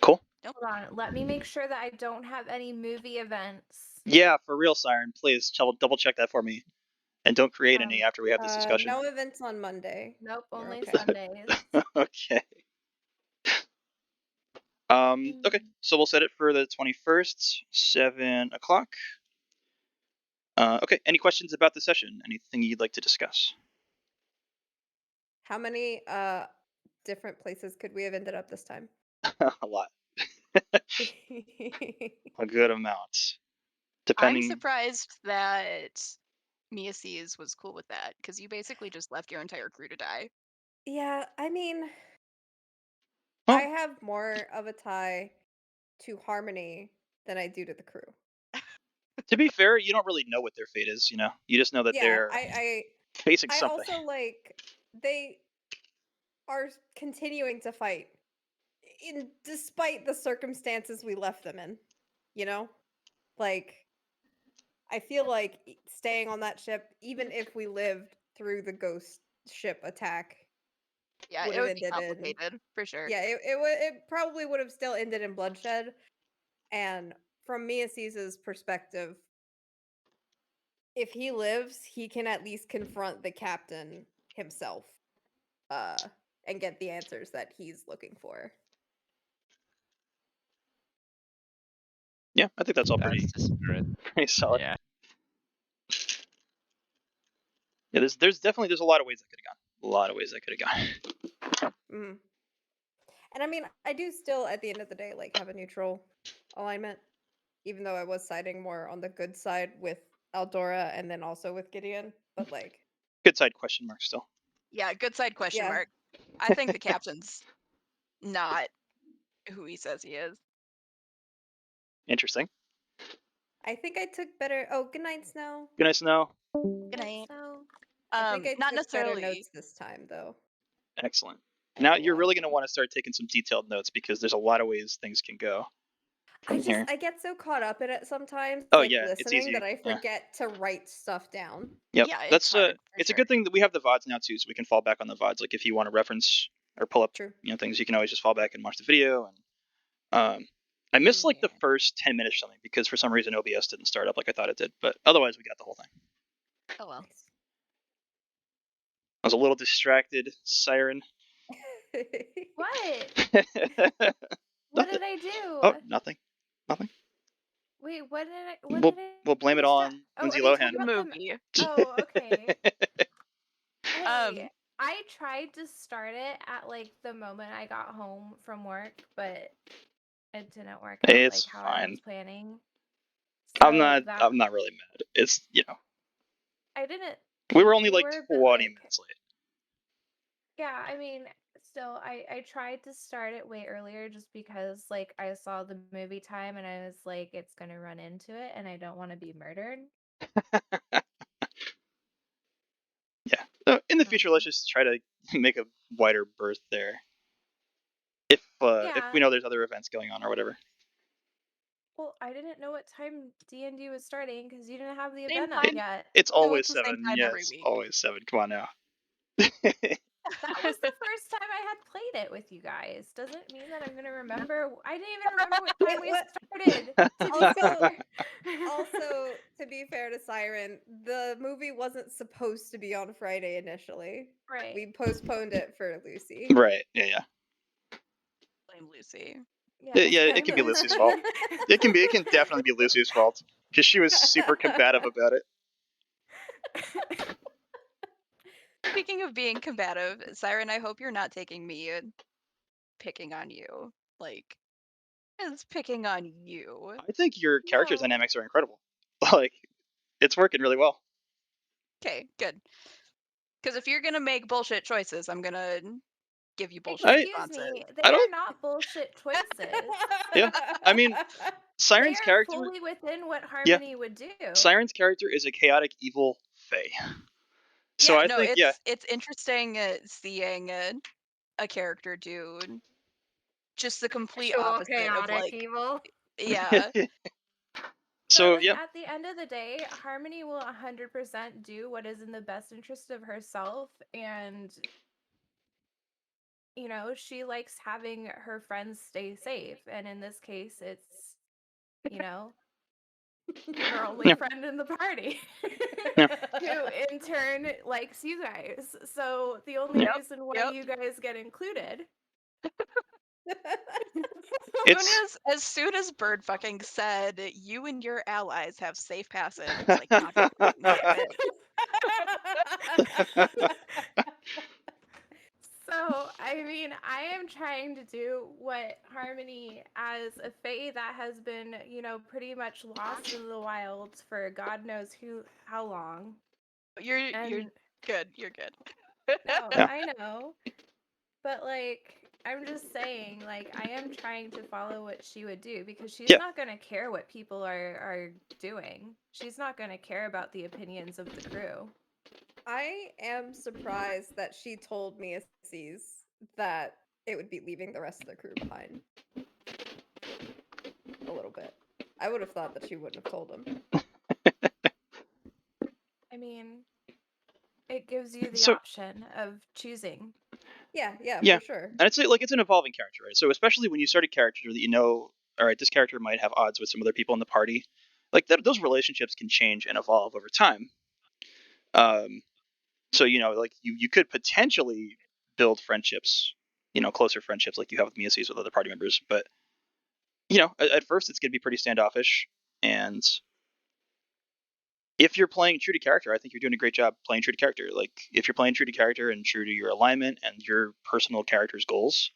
Cool. Nope. Hold on. Let me make sure that I don't have any movie events. Yeah, for real, Siren. Please double check that for me, and don't create any after we have this discussion. No events on Monday. Nope, You're only okay. Sundays. Okay. Okay, so we'll set it for the 21st, 7 o'clock. Okay, any questions about the session? Anything you'd like to discuss? How many different places could we have ended up this time? A lot. A good amount. I'm Depending. surprised that Miaces was cool with that because you basically just left your entire crew to die. Yeah, I mean, Well, I have more of a tie to Harmony than I do to the crew. To be fair, you don't really know what their fate is. You just know that Yeah, they're facing I something. also like they are continuing to fight despite the circumstances we left them in. You know, like I feel like staying on that ship, even if we lived through the ghost ship attack, Yeah, would it have would be ended in complicated for sure. yeah, it probably would have still ended in bloodshed. And from Miace's perspective, if he lives, he can at least confront the captain himself, and get the answers that he's looking for. Yeah, I think that's all That's the spirit. pretty solid. Yeah. Yeah, there's a lot of ways that could have gone. A lot of ways that could have gone. Mhm. And I mean, I do still, at the end of the day, like have a neutral alignment, even though I was siding more on the good side with Aldora and then also with Gideon. But like, Good side question mark still. Yeah, good side question yeah, mark. I think the captain's not who he says he is. Interesting. I think I took better. Oh, good night, Snow. Good night, Snow. Good night. So I think I Not took better necessarily. notes this time, though. Excellent. I Now have a you're lot really of going to want to start taking some detailed notes because there's a lot of ways things can go from here. I get so caught up in it sometimes, Oh like yeah, it's listening, easy. that I Yeah. forget to write stuff down. Yep. Yeah, it's That's hard. For it's sure. a good thing that we have the VODs now too, so we can fall back on the VODs. Like if you want to reference or pull up True. things, you can always just fall back and watch the video. And I missed like the Yeah. first 10 minutes or something because for some reason OBS didn't start up like I thought it did. But otherwise, we got the whole thing. Oh well. Nice. I was a little distracted. Siren. what? Nothing. What did I do? Oh, nothing. Nothing. Wait, what did I? We'll blame it distra- on Oh, Lindsay are you talking Lohan. The about movie. Oh, okay. Hey, Um, I tried to start it at like the moment I got home from work, but it didn't work out It's like how I fine. was planning. I'm So not really mad. It's I didn't. we think were only you like were, but 20 like, minutes late. yeah, I mean, still, I tried to start it way earlier just because like I saw the movie time and I was like, it's gonna run into it, and I don't want to be murdered. Yeah. In the future, let's just try to make a wider berth there. If Yeah. we know there's other events going on or whatever. Well, I didn't know what time D&D was starting because you didn't have the Same event up time. yet. It's No, always it's the same 7. time Yeah, every it's week. always 7. Come on now. That was the first time I had played it with you guys. Doesn't mean that I'm gonna remember. I didn't even remember what time we started. To be fair. Also, to be fair to Siren, the movie wasn't supposed to be on Friday initially. Right. We postponed it for Lucy. Right. Yeah. Blame Lucy. Yeah. It can be Lucy's fault. It can definitely be Lucy's fault because she was super combative about it. Speaking of being combative, Siren, I hope you're not taking me and picking on you. Like, it's picking on you. I think your character No. dynamics are incredible. Like, it's working really well. Okay, good. Because if you're gonna make bullshit choices, I'm gonna give you bullshit I- Excuse responses. me, they I are don't- not bullshit choices. Yeah. I mean, They Siren's are character. fully within what Harmony would do. Siren's character is a chaotic evil fae. So Yeah, I no, think it's interesting seeing a character do just the complete Actual opposite of chaotic like, evil. yeah, So But like yeah. at the end of the day, Harmony will 100% do what is in the best interest of herself, and she likes having her friends stay safe, and in this case it's her only Yeah. friend in the party Yeah. who in turn likes you guys. So the only Yep, reason why yep. you guys get included It's As soon as Bird fucking said, you and your allies have safe passage, I was like, God damn it. So, I mean, I am trying to do what Harmony, as a fae that has been, pretty much lost in the wilds for God knows how long. You're And good. You're good. no, Yeah. I know. But like I'm just saying, like, I am trying to follow what she would do because she's Yeah. not going to care what people are doing. She's not going to care about the opinions of the crew. I am surprised that she told me that it would be leaving the rest of the crew behind. A little bit. I would have thought that she wouldn't have told him. I mean, it gives you the So option of choosing. Yeah, yeah, for sure. and it's like it's an evolving character, right? So especially when you start a character that you know, all right, this character might have odds with some other people in the party, like those relationships can change and evolve over time. Um, so you know, like you could potentially build friendships, you know, closer friendships like you have with Miasis with other party members, but you know, at first it's going to be pretty standoffish, and if you're playing true to character, I think you're doing a great job playing true to character. Like if you're playing true to character and true to your alignment and your personal character's goals,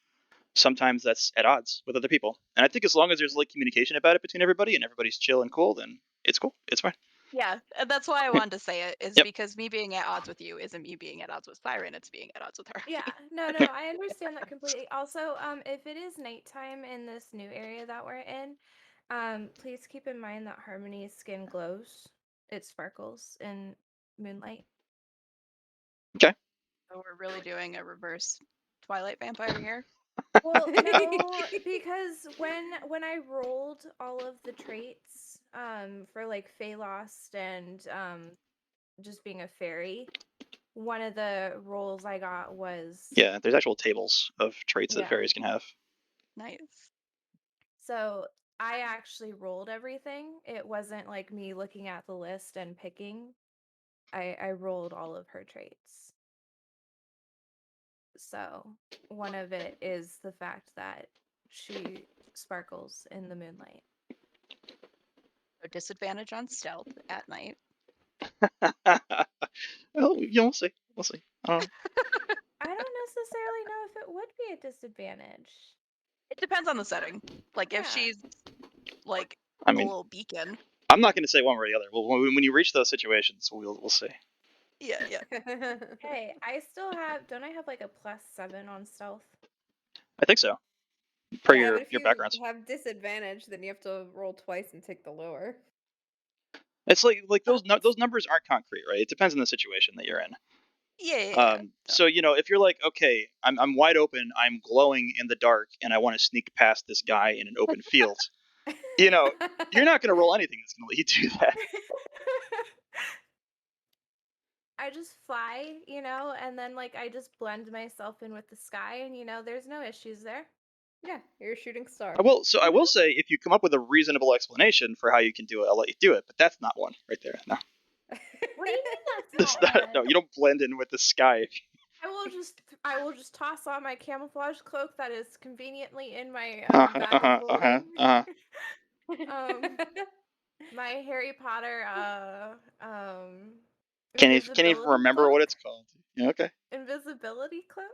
sometimes that's at odds with other people. And I think as long as there's like communication about it between everybody and everybody's chill and cool, then it's cool. It's fine. Yeah, that's why I wanted to say it, is Yep. because me being at odds with you isn't me being at odds with Siren, it's being at odds with her. Yeah, no, I understand that completely. Also, if it is nighttime in this new area that we're in, please keep in mind that Harmony's skin glows. It sparkles in moonlight. Okay. So we're really doing a reverse Twilight vampire here. Well, no, because when I rolled all of the traits, for like Fey Lost and just being a fairy, one of the rolls I got was Yeah, there's actual tables of traits that yeah. fairies can have. Nice. So I actually rolled everything. It wasn't like me looking at the list and picking. I rolled all of her traits. So one of it is the fact that she sparkles in the moonlight. So disadvantage on stealth at night. Well, yeah, we'll see. We'll see. I don't know. I don't necessarily know if it would be a disadvantage. It depends on the setting. Like if Yeah. she's like I a mean, little beacon. I'm not going to say one way or the other. Well, when you reach those situations, we'll see. Yeah. Hey, I still have. Don't I have like a +7 on stealth? I think so. Per Yeah, but if your you backgrounds. have disadvantage, then you have to roll twice and take the lower. It's like those numbers aren't concrete, right? It depends on the situation that you're in. Yeah. So you know, if you're like, okay, I'm wide open, I'm glowing in the dark, and I want to sneak past this guy in an open field, you know, you're not going to roll anything that's going to let you do that. I just fly, and then like I just blend myself in with the sky, and there's no issues there. Yeah, you're a shooting star. I will say, if you come up with a reasonable explanation for how you can do it, I'll let you do it. But that's not one right there. No, What do you mean that's it's not not. one? No, you don't blend in with the sky. I will just toss on my camouflage cloak that is conveniently in my bag of Uh-huh. holding. My Harry Potter Can't even invisibility remember cloak. what it's called. Yeah, okay. Invisibility cloak?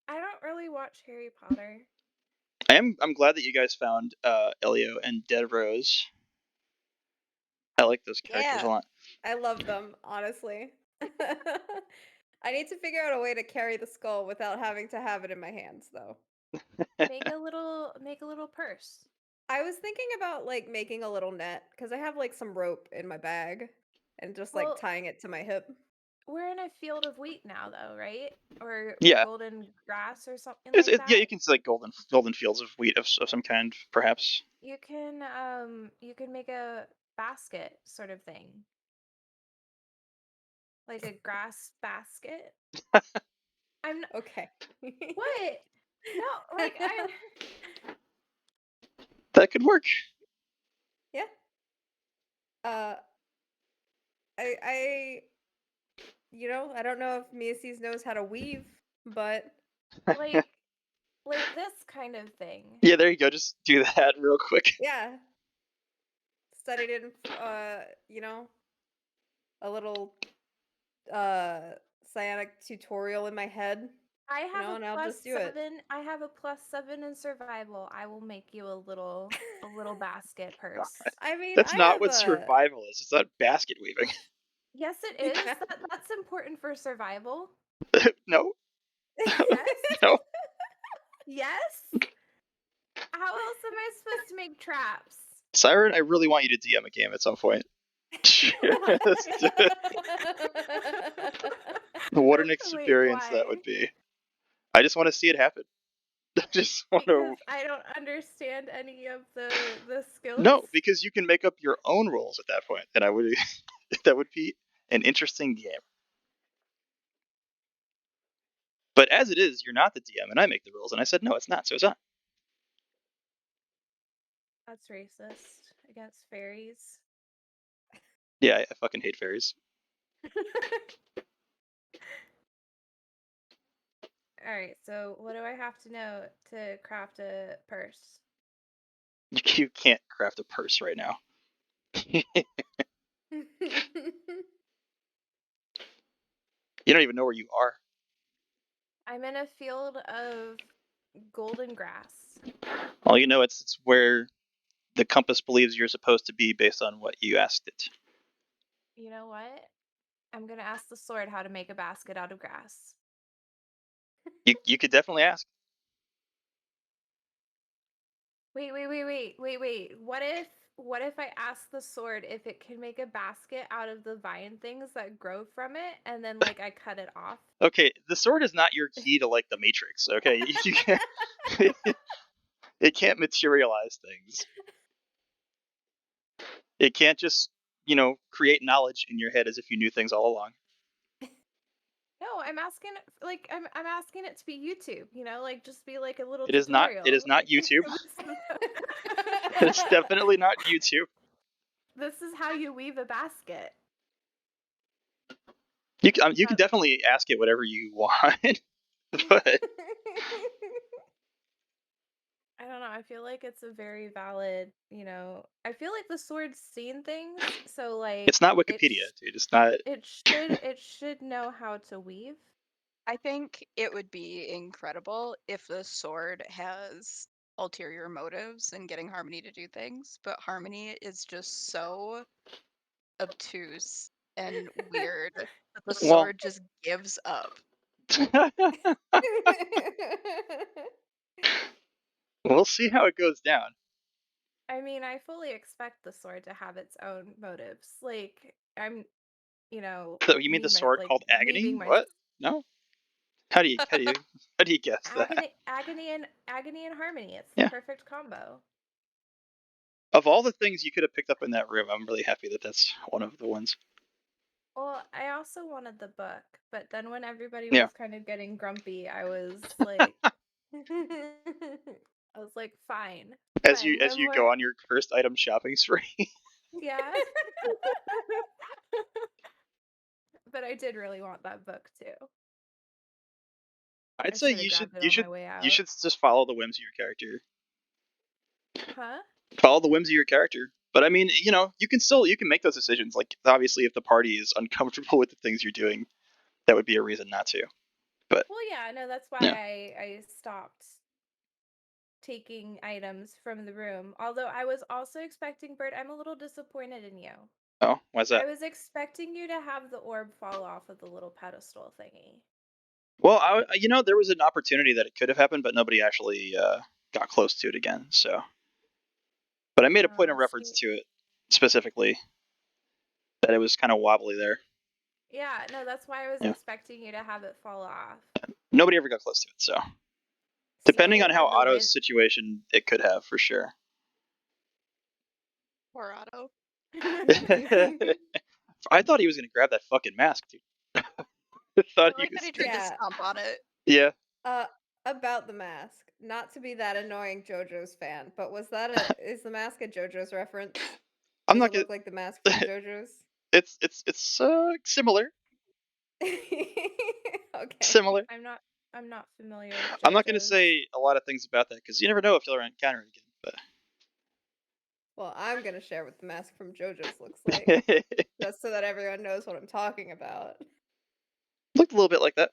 I don't really watch Harry Potter. I'm glad that you guys found Elio and Dead Rose. I like those characters a lot. I love them, honestly. I need to figure out a way to carry the skull without having to have it in my hands, though. Make a little purse. I was thinking about like making a little net because I have like some rope in my bag and just Well, like tying it to my hip. We're in a field of wheat now, though, right? Or Yeah. golden grass or something like that. Yeah, you can see like golden fields of wheat of some kind, perhaps. You can make a basket sort of thing. Like a grass basket. I'm not, Okay. what? No, like That could work. Yeah. I I don't know if Miasis knows how to weave, but like this kind of thing. Yeah, there you go. Just do that real quick. yeah. Studied it in a little cyanic tutorial in my head. I have and a I'll just do it. +7. I have a +7 in survival. I will make you a little basket purse. I mean, That's I not have what survival is. It's not basket weaving. Yes, it is. That's important for survival. No. Yes. No. Yes. How else am I supposed to make traps? Siren, I really want you to DM a game at some point. Let's do it. What an Wait, experience that why? would be. I just want to see it happen. I just want to. Because I don't understand any of the skills. No, because you can make up your own rules at that point, and I would. That would be an interesting game. But as it is, you're not the DM, and I make the rules, and I said no, it's not, so it's not. That's racist against fairies. Yeah, I fucking hate fairies. All right, so what do I have to know to craft a purse? You can't craft a purse right now. You don't even know where you are. I'm in a field of golden grass. All you know, it's where the compass believes you're supposed to be based on what you asked it. You know what? I'm gonna ask the sword how to make a basket out of grass. You could definitely ask. Wait. What if I ask the sword if it can make a basket out of the vine things that grow from it, and then like I cut it off? Okay, the sword is not your key to like the Matrix. Okay, you can't. It can't materialize things. It can't just create knowledge in your head as if you knew things all along. No, I'm asking like I'm asking it to be YouTube, like just be like a little It is not. tutorial. It is not YouTube. It's definitely not YouTube. This is how you weave a basket. You can definitely ask it whatever you want, but I don't know. I feel like it's a very valid, I feel like the sword's seen things, so like it's not Wikipedia, dude. It's not. it should know how to weave. I think it would be incredible if the sword has ulterior motives in getting Harmony to do things, but Harmony is just so obtuse and weird that the Well, sword just gives up. we'll see how it goes down. I mean, I fully expect the sword to have its own motives. Like I'm, So you mean the sword called Agony? What? No. How do you guess that? agony and harmony. It's the Yeah. perfect combo. Of all the things you could have picked up in that room, I'm really happy that that's one of the ones. Well, I also wanted the book, but then when everybody Yeah. was kind of getting grumpy, I was like, fine. As fine, no you more. go on your first item shopping spree. Yeah. But I did really want that book too. I'd I say should've grabbed it you on should my way out. you should just follow the whims of your character. Huh? Follow the whims of your character. But I mean, you can make those decisions. Like obviously, if the party is uncomfortable with the things you're doing, that would be a reason not to. But Well, yeah, no, that's why yeah. I stopped taking items from the room. Although I was also expecting, Bert, I'm a little disappointed in you. Oh, why's that? I was expecting you to have the orb fall off of the little pedestal thingy. Well, there was an opportunity that it could have happened, but nobody actually got close to it again. So, but I made a point of reference to it specifically that it was kind of wobbly there. Yeah, no, that's why I was expecting you to have it fall off. Nobody ever got close to it, so depending on how Otto's situation, it could have for sure. Poor Otto. I thought he was gonna grab that fucking mask, dude. I thought I like that he tried to stomp on it. Yeah. About the mask, not to be that annoying JoJo's fan, but is the mask a JoJo's reference? I'm Does not it gonna look like the mask from JoJo's? It's similar. Okay. Similar. I'm not familiar with JoJo's. I'm not gonna say a lot of things about that because you never know if you'll encounter it again. But well, I'm gonna share what the mask from JoJo's looks like, just so that everyone knows what I'm talking about. Looked a little bit like that.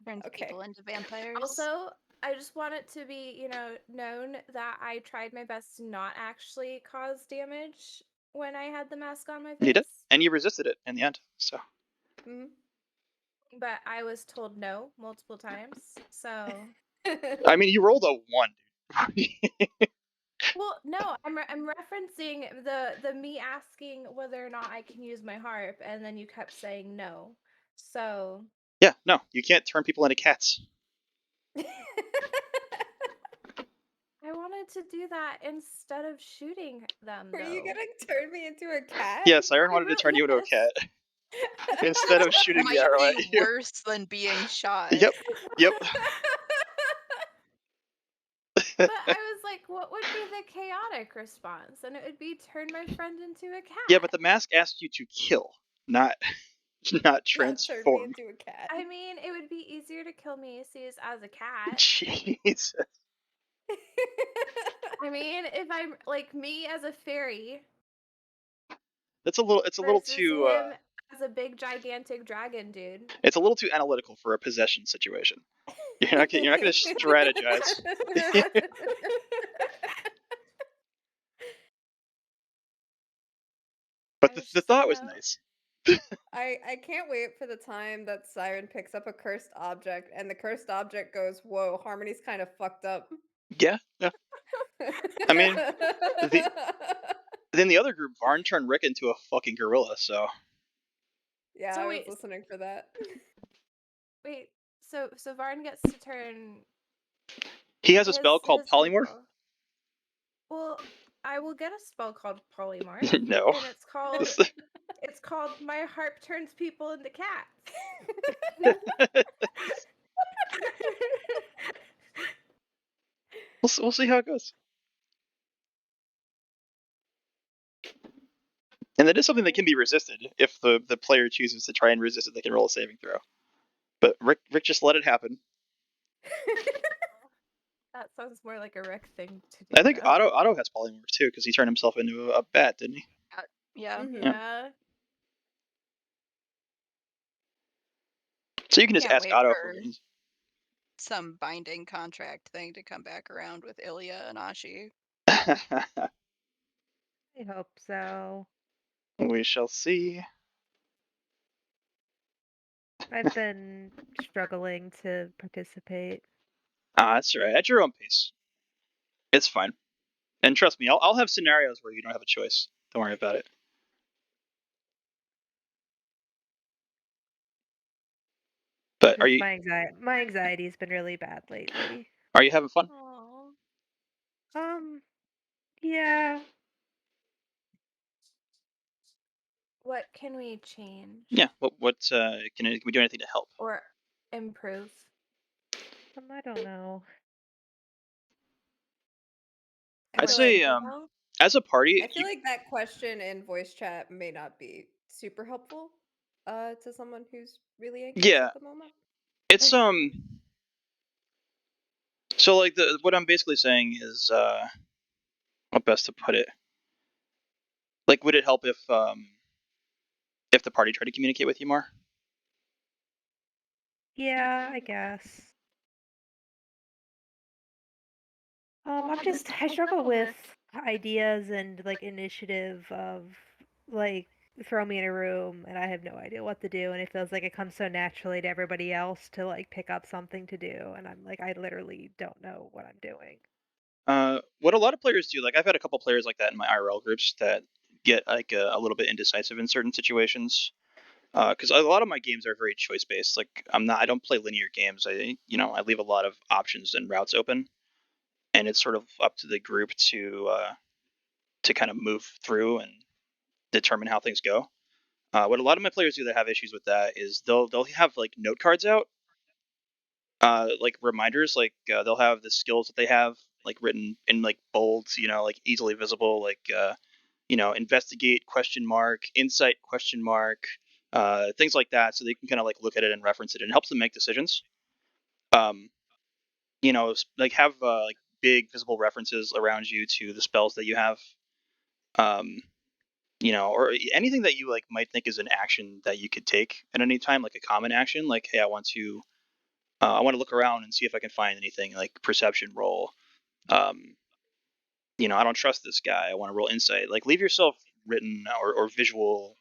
Turns people into vampires. Also, I just want it to be, known that I tried my best to not actually cause damage when I had the mask on my face. You did, and you resisted it in the end. So. Mm-hmm. but I was told no multiple times. So, I mean, you rolled a 1, dude. well, no, I'm referencing the me asking whether or not I can use my harp, and then you kept saying no. So Yeah, no, you can't turn people into cats. I wanted to do that instead of shooting them. Were you though. gonna turn me into a cat? Yeah, Siren I wanted to turn you into a yes. cat instead of shooting the Might arrow be at you. worse than being shot. Yep, yep. But I was like, what would be the chaotic response? And it would be turn my friend into a cat. Yeah, but the mask asked you to kill, not Not turn me transform. into a cat. I mean, it would be easier to kill Macy's as a cat. Jeez. I mean, if I'm like me as a fairy It's a little. It's a little versus too. him as a big gigantic dragon dude. It's a little too analytical for a possession situation. You're not. You're not going to strategize. But the thought was nice. I can't wait for the time that Siren picks up a cursed object and the cursed object goes, "Whoa, Harmony's kind of fucked up." Yeah. Yeah. I mean, then the other group, Varn turned Rick into a fucking gorilla. So yeah, So I wait, was listening for that. wait. So Varn gets to turn he has a spell called his polymorph. people. Well, I will get a spell called polymorph, No. and it's called my harp turns people into cats. We'll see how it goes. And that is something that can be resisted if the player chooses to try and resist it. They can roll a saving throw. But Rick just let it happen. That sounds more like a Rick thing to do. I think though. Otto has polymorph too because he turned himself into a bat, didn't he? Yeah. Mhm. Yeah. So you can just Can't ask wait Otto for for some binding contract thing to come back around with Ilya and Ashi. I hope so. We shall see. I've been struggling to participate. That's all right. At your own pace. It's fine. And trust me, I'll have scenarios where you don't have a choice. Don't worry about it. But are Just you my anxiety's been really bad lately. having fun? Yeah. What can we change Yeah. What can we do anything to help? or improve? I don't know. I'd feel say like- as a party, I feel like that question in voice chat may not be super helpful to someone who's really anxious Yeah. at the moment. it's So like what I'm basically saying is how best to put it. Like, would it help if the party tried to communicate with you more? Yeah, I guess. I struggle with ideas and like initiative of like throw me in a room and I have no idea what to do and it feels like it comes so naturally to everybody else to like pick up something to do and I'm like I literally don't know what I'm doing. What a lot of players do, like I've had a couple players like that in my IRL groups that get like a little bit indecisive in certain situations. Because a lot of my games are very choice based. Like I don't play linear games. I leave a lot of options and routes open, and it's sort of up to the group to kind of move through and determine how things go. What a lot of my players do that have issues with that is they'll have like note cards out, like reminders. Like they'll have the skills that they have like written in like bold, like easily visible, like investigate question mark, insight question mark, things like that, so they can kind of like look at it and reference it, and it helps them make decisions. Um, like have like big visible references around you to the spells that you have. Um, or anything that you like might think is an action that you could take at any time, like a common action, like hey, I want to look around and see if I can find anything, like perception roll. Um, I don't trust this guy. I want to roll insight. Like leave yourself written or visual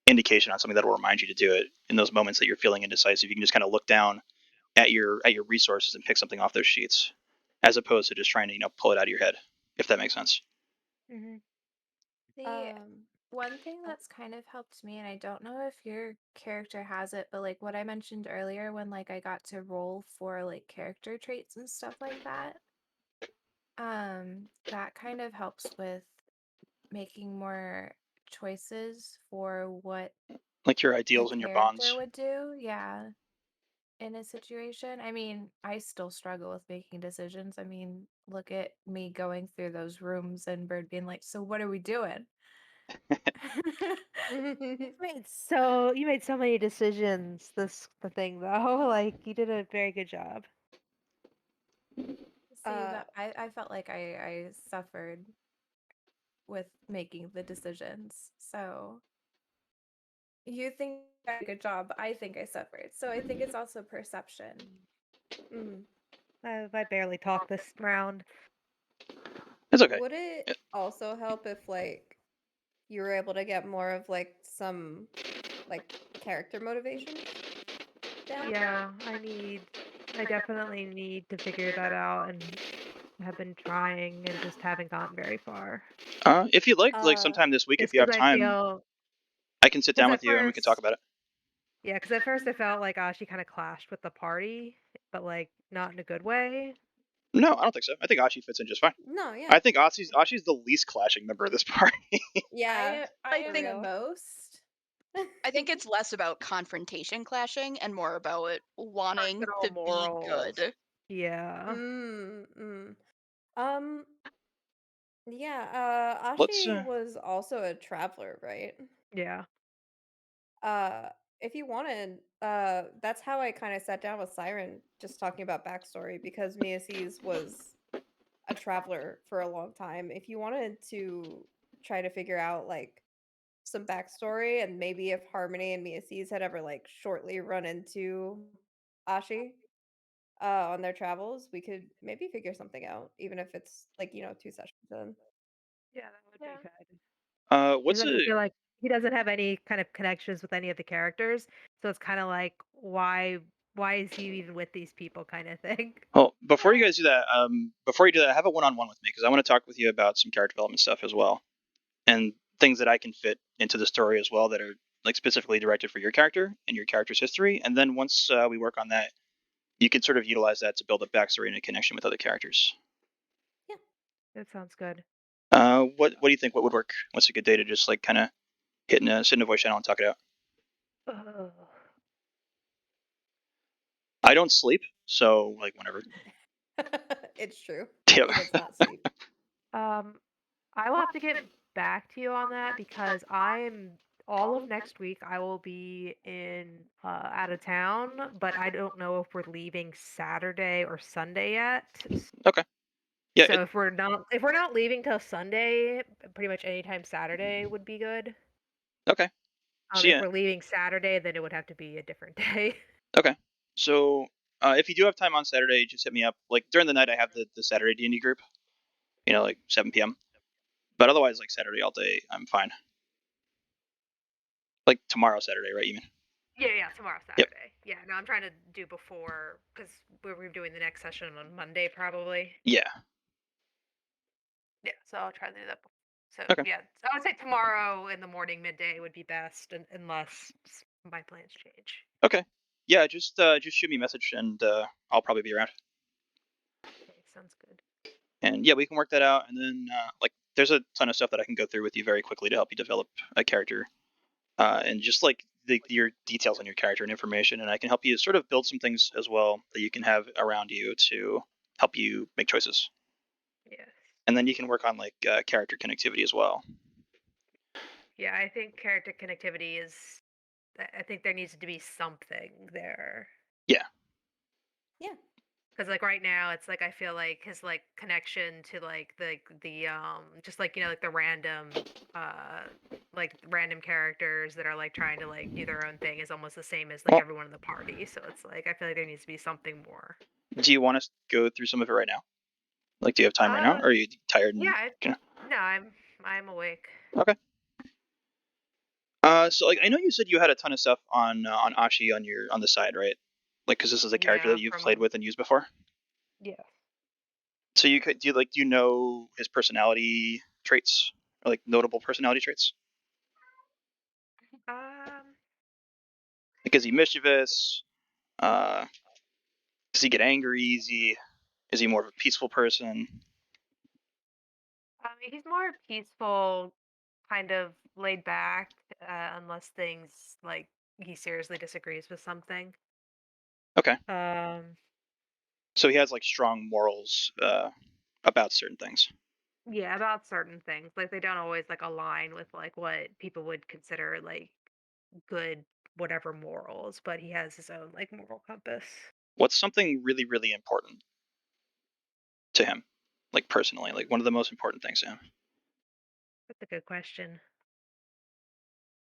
indication on something that will remind you to do it in those moments that you're feeling indecisive. You can just kind of look down at your resources and pick something off those sheets, as opposed to just trying to pull it out of your head, if that makes sense. Mm-hmm. The one thing that's kind of helped me, and I don't know if your character has it, but like what I mentioned earlier when like I got to roll for like character traits and stuff like that, that kind of helps with making more choices for what Like your the ideals and your character bonds. would do. Yeah. In a situation. I mean, I still struggle with making decisions. I mean, look at me going through those rooms and Bird being like, "So what are we doing?" You made so many decisions the thing though. Like you did a very good job. See, that I felt like I suffered with making the decisions. So you think I did a good job, I think I suffered. So I think it's also perception. I barely talked this round. It's okay. Would it also help if like you were able to get more of like some like character motivations down? Yeah, I definitely need to figure that out and have been trying and just haven't gotten very far. If you'd like Uh, sometime this week, if Just you have because I time, feel, I can sit because down at with you and we can talk first, about it. yeah, because at first I felt like she kind of clashed with the party, but like not in a good way. No, I don't think so. I think Ashi fits in just fine. no, yeah. I think Ashi's the least clashing member of this party. Yeah, I I am think- the most. I think it's less about confrontation clashing and more about wanting Personal to be morals. good. Yeah. Um, yeah, Let's Ashi was also a traveler, right? Yeah. If you wanted, that's how I kind of sat down with Siren, just talking about backstory, because Miaces was a traveler for a long time. If you wanted to try to figure out like some backstory, and maybe if Harmony and Miaces had ever like shortly run into Ashi on their travels, we could maybe figure something out, even if it's like 2 sessions in. Yeah, that would Yeah. be good. what's Because I a feel like he doesn't have any kind of connections with any of the characters, so it's kind of like why is he even with these people kind of thing. well before you guys do that, have a one-on-one with me because I want to talk with you about some character development stuff as well, and things that I can fit into the story as well that are like specifically directed for your character and your character's history. And then once we work on that, you can sort of utilize that to build a backstory and a connection with other characters. That sounds good. What do you think? What would work? What's a good day to just like kind of sit in a voice channel and talk it out? Ugh. I don't sleep, so like whenever. It's true. Yep. He does not sleep. I will have to get back to you on that because I'm all of next week I will be in out of town, but I don't know if we're leaving Saturday or Sunday yet. Okay. Yeah. So if we're not leaving till Sunday, pretty much anytime Saturday would be good. Okay. So If yeah. we're leaving Saturday, then it would have to be a different day. Okay. So if you do have time on Saturday, just hit me up. Like during the night, I have the Saturday D&D group. Like 7 p.m. But otherwise, like Saturday all day, I'm fine. Like tomorrow Saturday, right? You mean? Yeah, tomorrow Yep. Saturday. Yeah, no, I'm trying to do before because we're doing the next session on Monday probably. Yeah. Yeah, so I'll try to do that. So Okay. yeah, so I would say tomorrow in the morning, midday would be best, unless my plans change. Okay. Yeah. Just shoot me a message, and I'll probably be around. Okay, sounds good. And yeah, we can work that out. And then like there's a ton of stuff that I can go through with you very quickly to help you develop a character, and just like your details on your character and information, and I can help you sort of build some things as well that you can have around you to help you make choices. Yes. And then you can work on like character connectivity as well. Yeah, I think character connectivity is. I think there needs to be something there. Yeah. Yeah. Because like right now, it's like I feel like his like connection to like the just like like the random random characters that are like trying to like do their own thing is almost the same as like everyone in the party. So it's like I feel like there needs to be something more. Do you want us to go through some of it right now? Like, do you have time right now, or are you tired? Yeah. No, I'm awake. Okay. So like I know you said you had a ton of stuff on Ashi on the side, right? Like, because this is a character Yeah, that you've played from with and used before. yeah. So you could do you know his personality traits, or like notable personality traits? Um, Like, is he mischievous? Uh, does he get angry easy? Is he more of a peaceful person? I mean, he's more peaceful, kind of laid back, unless things like he seriously disagrees with something. Okay, Um, so he has like strong morals about certain things. yeah, about certain things. Like they don't always like align with like what people would consider like good whatever morals, but he has his own like moral compass. What's something really important to him, like personally, like one of the most important things to him? That's a good question.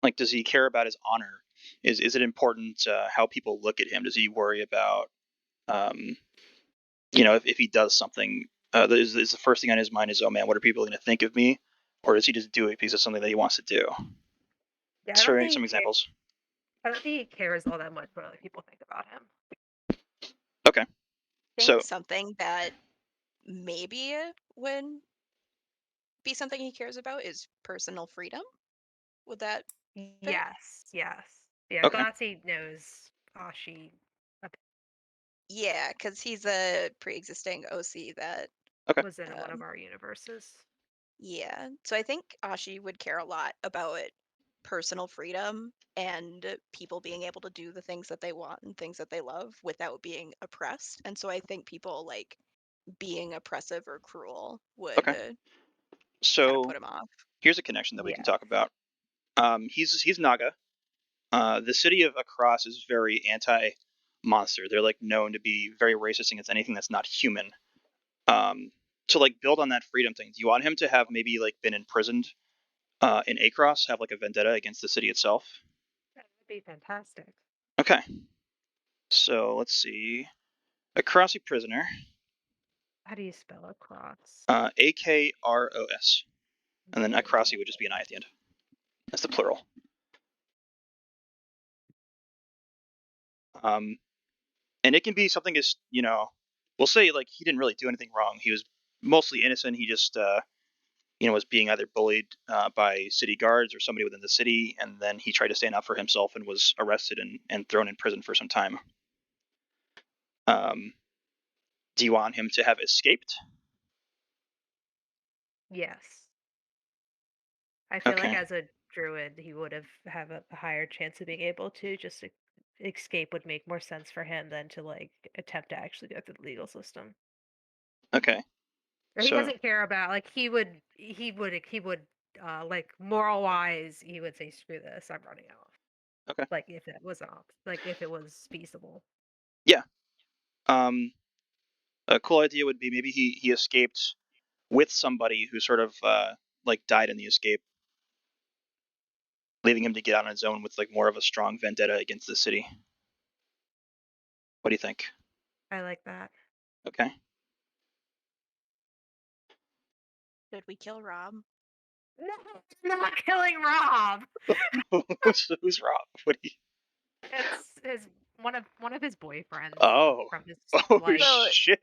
Like, does he care about his honor? Is it important how people look at him? Does he worry about um, if he does something, is the first thing on his mind is, oh man, what are people going to think of me? Or does he just do it because it's something that he wants to do? Yeah, I don't Sharing think some he cares. examples. I don't think he cares all that much what other people think about him. Okay, think so something that maybe would be something he cares about is personal freedom. Would that fit? Yes, yes. Yeah, okay, Glassy knows Ashi. Yeah, because he's a pre-existing OC that, okay, Was in one of um, our universes. yeah. So I think Ashi would care a lot about personal freedom and people being able to do the things that they want and things that they love without being oppressed. And so I think people like being oppressive or cruel would okay. kind of So put him off. here's a connection that we can Yeah. talk about. He's Naga. The city of Across is very anti-monster. They're like known to be very racist against anything that's not human. To like build on that freedom thing, do you want him to have maybe like been imprisoned in Across, have like a vendetta against the city itself? That would be fantastic. Okay, so let's see. Acrossi prisoner, How do you spell across? Akros, and then Acrossi would just be an I at the end. That's the plural. Um, and it can be something as we'll say like he didn't really do anything wrong. He was mostly innocent. He just was being either bullied by city guards or somebody within the city, and then he tried to stand up for himself and was arrested and thrown in prison for some time. Um, do you want him to have escaped? Yes. I feel like Okay, as a druid, he would have a higher chance of being able to just escape would make more sense for him than to like attempt to actually go through the legal system. okay. Or he So doesn't care about like he would like moral wise he would say screw this, I'm running out. okay, Like if it was like if it was feasible. yeah. Um, a cool idea would be maybe he escaped with somebody who sort of like died in the escape, leaving him to get out on his own with like more of a strong vendetta against the city. What do you think? I like that. Okay. Did we kill Rob? No, not killing Rob. Who's Rob? What do you? It's his one of his boyfriends Oh, from his oh life. So shit.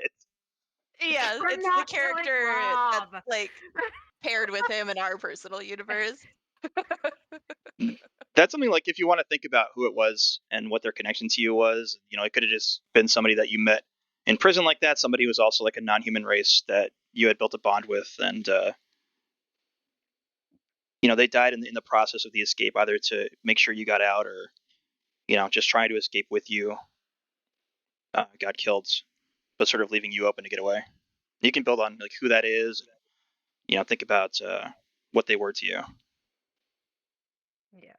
yeah, We're it's the not killing character that's Rob. like paired with him in our personal universe. That's something like if you want to think about who it was and what their connection to you was, it could have just been somebody that you met in prison like that, somebody who was also like a non-human race that you had built a bond with, and they died in the process of the escape, either to make sure you got out or just trying to escape with you, got killed, but sort of leaving you open to get away. You can build on like who that is, and think about what they were to you. Yes.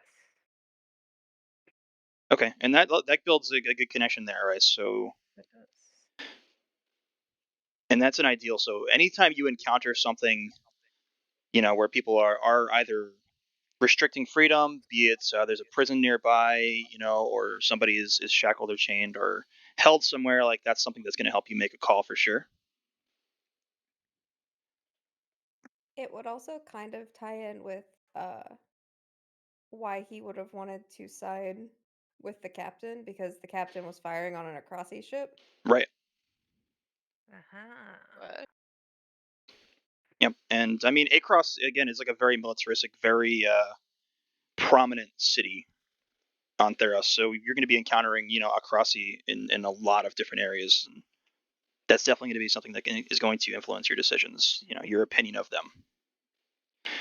Okay, and that builds a good connection there, right? So, It does. and that's an ideal. So, anytime you encounter something, where people are either restricting freedom, be it there's a prison nearby, or somebody is shackled or chained or held somewhere, like that's something that's going to help you make a call for sure. It would also kind of tie in with why he would have wanted to side with the captain, because the captain was firing on an Acrossi ship. Right. Uh-huh. Yep. And I mean, Across again is like a very militaristic, very prominent city on Theros. So you're going to be encountering, Acrossi in a lot of different areas. And that's definitely going to be something that is going to influence your decisions. Your opinion of them.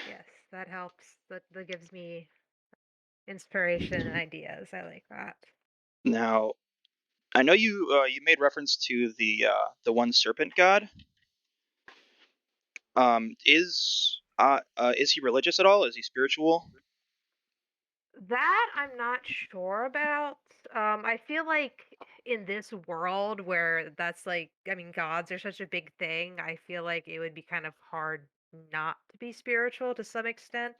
Yes, that helps. That gives me inspiration and ideas. I like that. Now, I know you made reference to the one serpent god. Is he religious at all? Is he spiritual? That I'm not sure about. I feel like in this world where that's like, I mean, gods are such a big thing, I feel like it would be kind of hard not to be spiritual to some extent.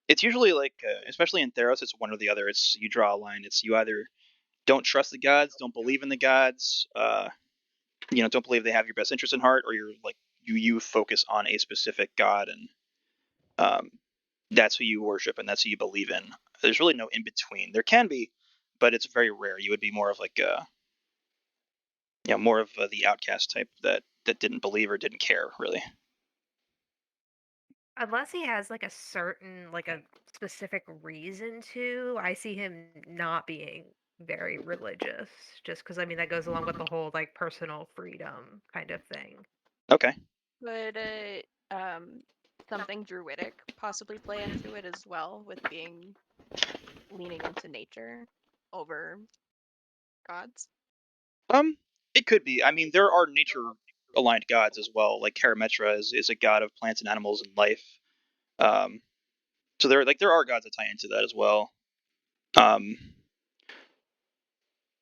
It's usually like, especially in Theros, it's one or the other. It's you draw a line. It's you either don't trust the gods, don't believe in the gods, don't believe they have your best interest in heart, or you're like you focus on a specific god and um, that's who you worship and that's who you believe in. There's really no in between. There can be, but it's very rare. You would be more of like more of the outcast type that didn't believe or didn't care really. Unless he has like a certain, like a specific reason to, I see him not being very religious, just because I mean that goes along with the whole like personal freedom kind of thing. Okay. Would something druidic possibly play into it as well, with being leaning into nature over gods? It could be. I mean, there are nature aligned gods as well. Like Karametra is a god of plants and animals and life. Um, so there are gods that tie into that as well. Um,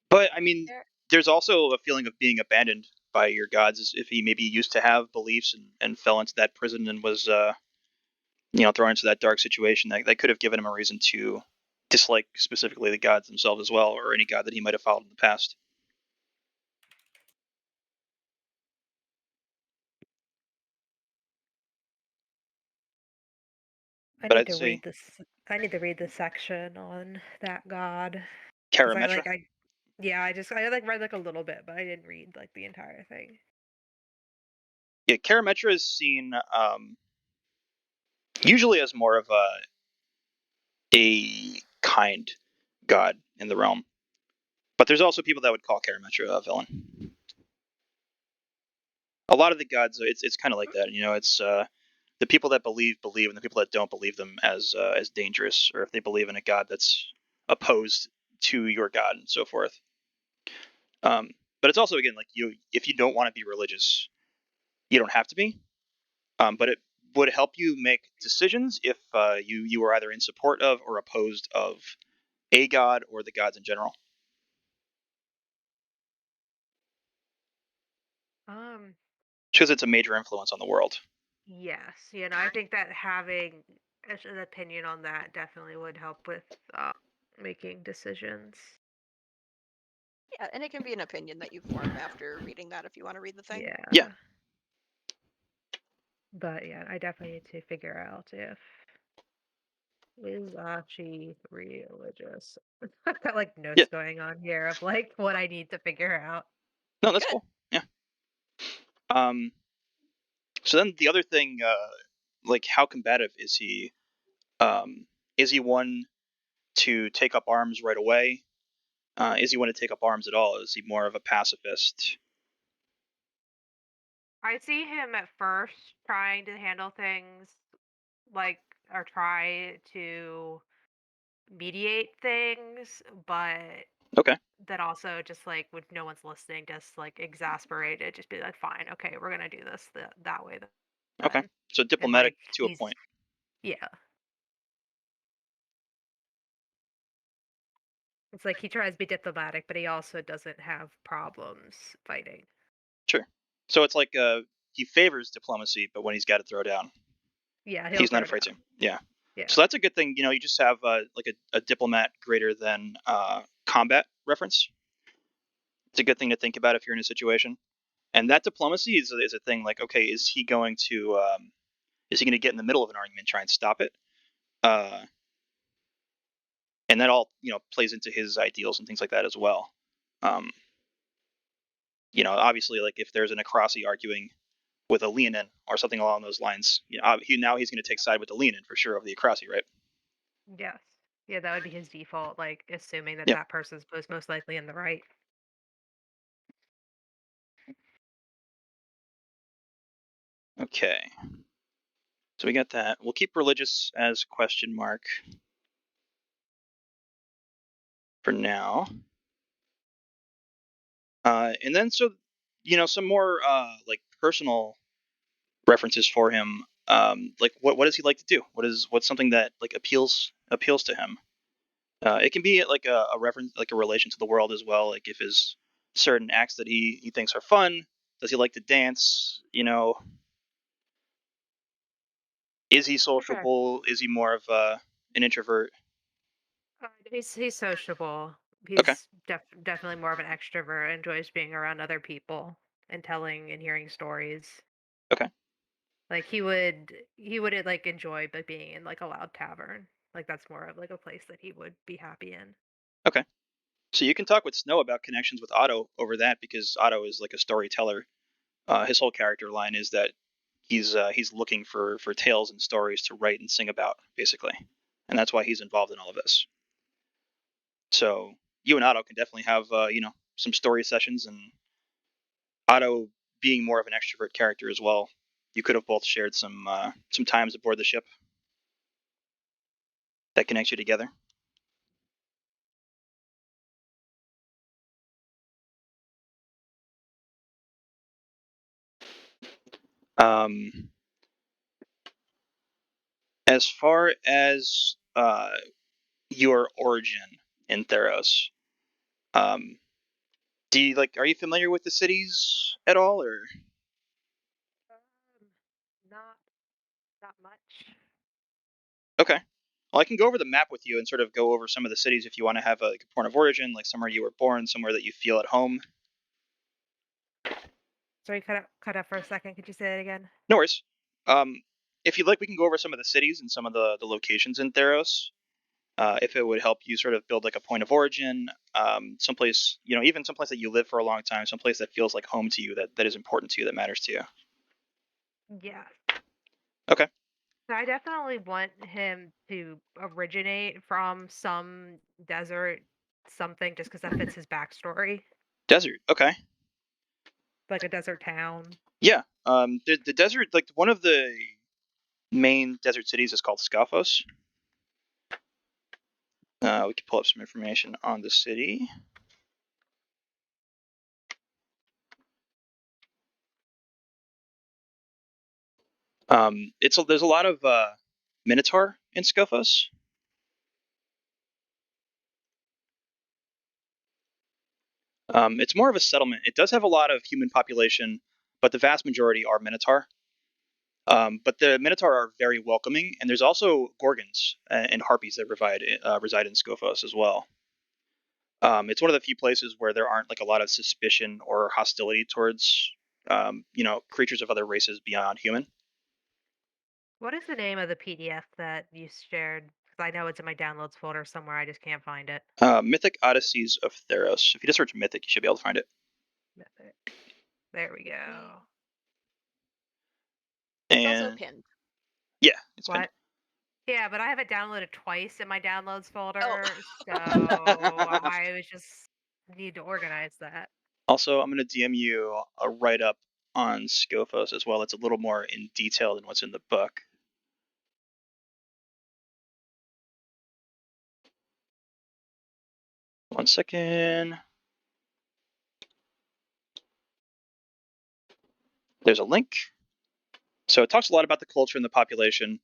but I mean, There, there's also a feeling of being abandoned by your gods if he maybe used to have beliefs and fell into that prison and was thrown into that dark situation that could have given him a reason to dislike specifically the gods themselves as well, or any god that he might have followed in the past. I But need I'd to say read this. I need to read the section on that god because Karametra. yeah, I like read like a little bit, but I didn't read like the entire thing. Yeah, Karametra is seen usually as more of a kind god in the realm. But there's also people that would call Karametra a villain. A lot of the gods, it's kind of like that. It's the people that believe, and the people that don't believe them as dangerous, or if they believe in a god that's opposed to your god and so forth. But it's also again like if you don't want to be religious, you don't have to be. But it would help you make decisions if you were either in support of or opposed of a god or the gods in general. Um, Because it's a major influence on the world. yes, I think that having an opinion on that definitely would help with making decisions. yeah, and it can be an opinion that you form after reading that if you want to read the thing. Yeah. Yeah. But yeah, I definitely need to figure out if is Achi religious. I've got like Yeah. notes going on here of like what I need to figure out. No, that's Good. cool. Yeah. Um. So then the other thing, like how combative is he? Is he one to take up arms right away? Is he one to take up arms at all? Is he more of a pacifist? I see him at first trying to handle things like or try to mediate things, but Okay. then also just like when no one's listening, just like exasperated, just be like, fine, okay, we're gonna do this that way Okay. then. So And diplomatic like to a point. yeah, it's like he tries to be diplomatic, but he also doesn't have problems fighting. Sure. So it's like he favors diplomacy, but when he's got to throw down, Yeah, he'll he's not throw afraid down. to. Yeah. Yeah. So that's a good thing. You just have like a diplomat greater than combat reference. It's a good thing to think about if you're in a situation. And that diplomacy is a thing. Like, okay, is he going to get in the middle of an argument and try and stop it? Uh, and that all plays into his ideals and things like that as well. Obviously, like if there's an Acrossi arguing with a Leonin or something along those lines, he's going to take side with the Leonin for sure over the Acrossi, right? Yes. Yeah, that would be his default, like assuming that Yep. that person's most likely in the right. Okay. So we got that. We'll keep religious as question mark for now. And then some more like personal references for him. Like what does he like to do? What's something that like appeals to him? It can be like a reference, like a relation to the world as well. Like if his certain acts that he thinks are fun. Does he like to dance? Is he sociable? Is he more of an introvert? He's sociable. Okay. He's definitely more of an extrovert. Enjoys being around other people and telling and hearing stories. Okay. Like he would like enjoy being in like a loud tavern. Like that's more of like a place that he would be happy in. Okay. So you can talk with Snow about connections with Otto over that because Otto is like a storyteller. His whole character line is that he's looking for tales and stories to write and sing about, basically, and that's why he's involved in all of this. So you and Otto can definitely have some story sessions, and Otto being more of an extrovert character as well. You could have both shared some times aboard the ship that connects you together. As far as your origin in Theros, are you familiar with the cities at all, or? Not much. Okay. Well, I can go over the map with you and sort of go over some of the cities if you want to have a point of origin, like somewhere you were born, somewhere that you feel at home. Sorry, cut out for a second. Could you say that again? No worries. If you'd like, we can go over some of the cities and some of the locations in Theros. If it would help you sort of build like a point of origin, someplace, even someplace that you live for a long time, someplace that feels like home to you, that is important to you, that matters to you. Yeah. Okay. So I definitely want him to originate from some desert something just because that fits his backstory. Desert. Okay. Like a desert town. Yeah. The desert, like one of the main desert cities is called Scophos. We can pull up some information on the city. There's a lot of Minotaur in Scophos. It's more of a settlement. It does have a lot of human population, but the vast majority are Minotaur. But the Minotaur are very welcoming, and there's also Gorgons and Harpies that reside in Scophos as well. It's one of the few places where there aren't like a lot of suspicion or hostility towards creatures of other races beyond human. What is the name of the PDF that you shared? Because I know it's in my downloads folder somewhere. I just can't find it. Mythic Odysseys of Theros. If you just search Mythic, you should be able to find it. Mythic. There we go. It's also And pinned. yeah, it's What? pinned. Yeah, but I have it downloaded twice in my downloads folder, so Oh. I was just need to organize that. Also, I'm going to DM you a write up on Scophos as well. It's a little more in detail than what's in the book. One second. There's a link. So it talks a lot about the culture and the population.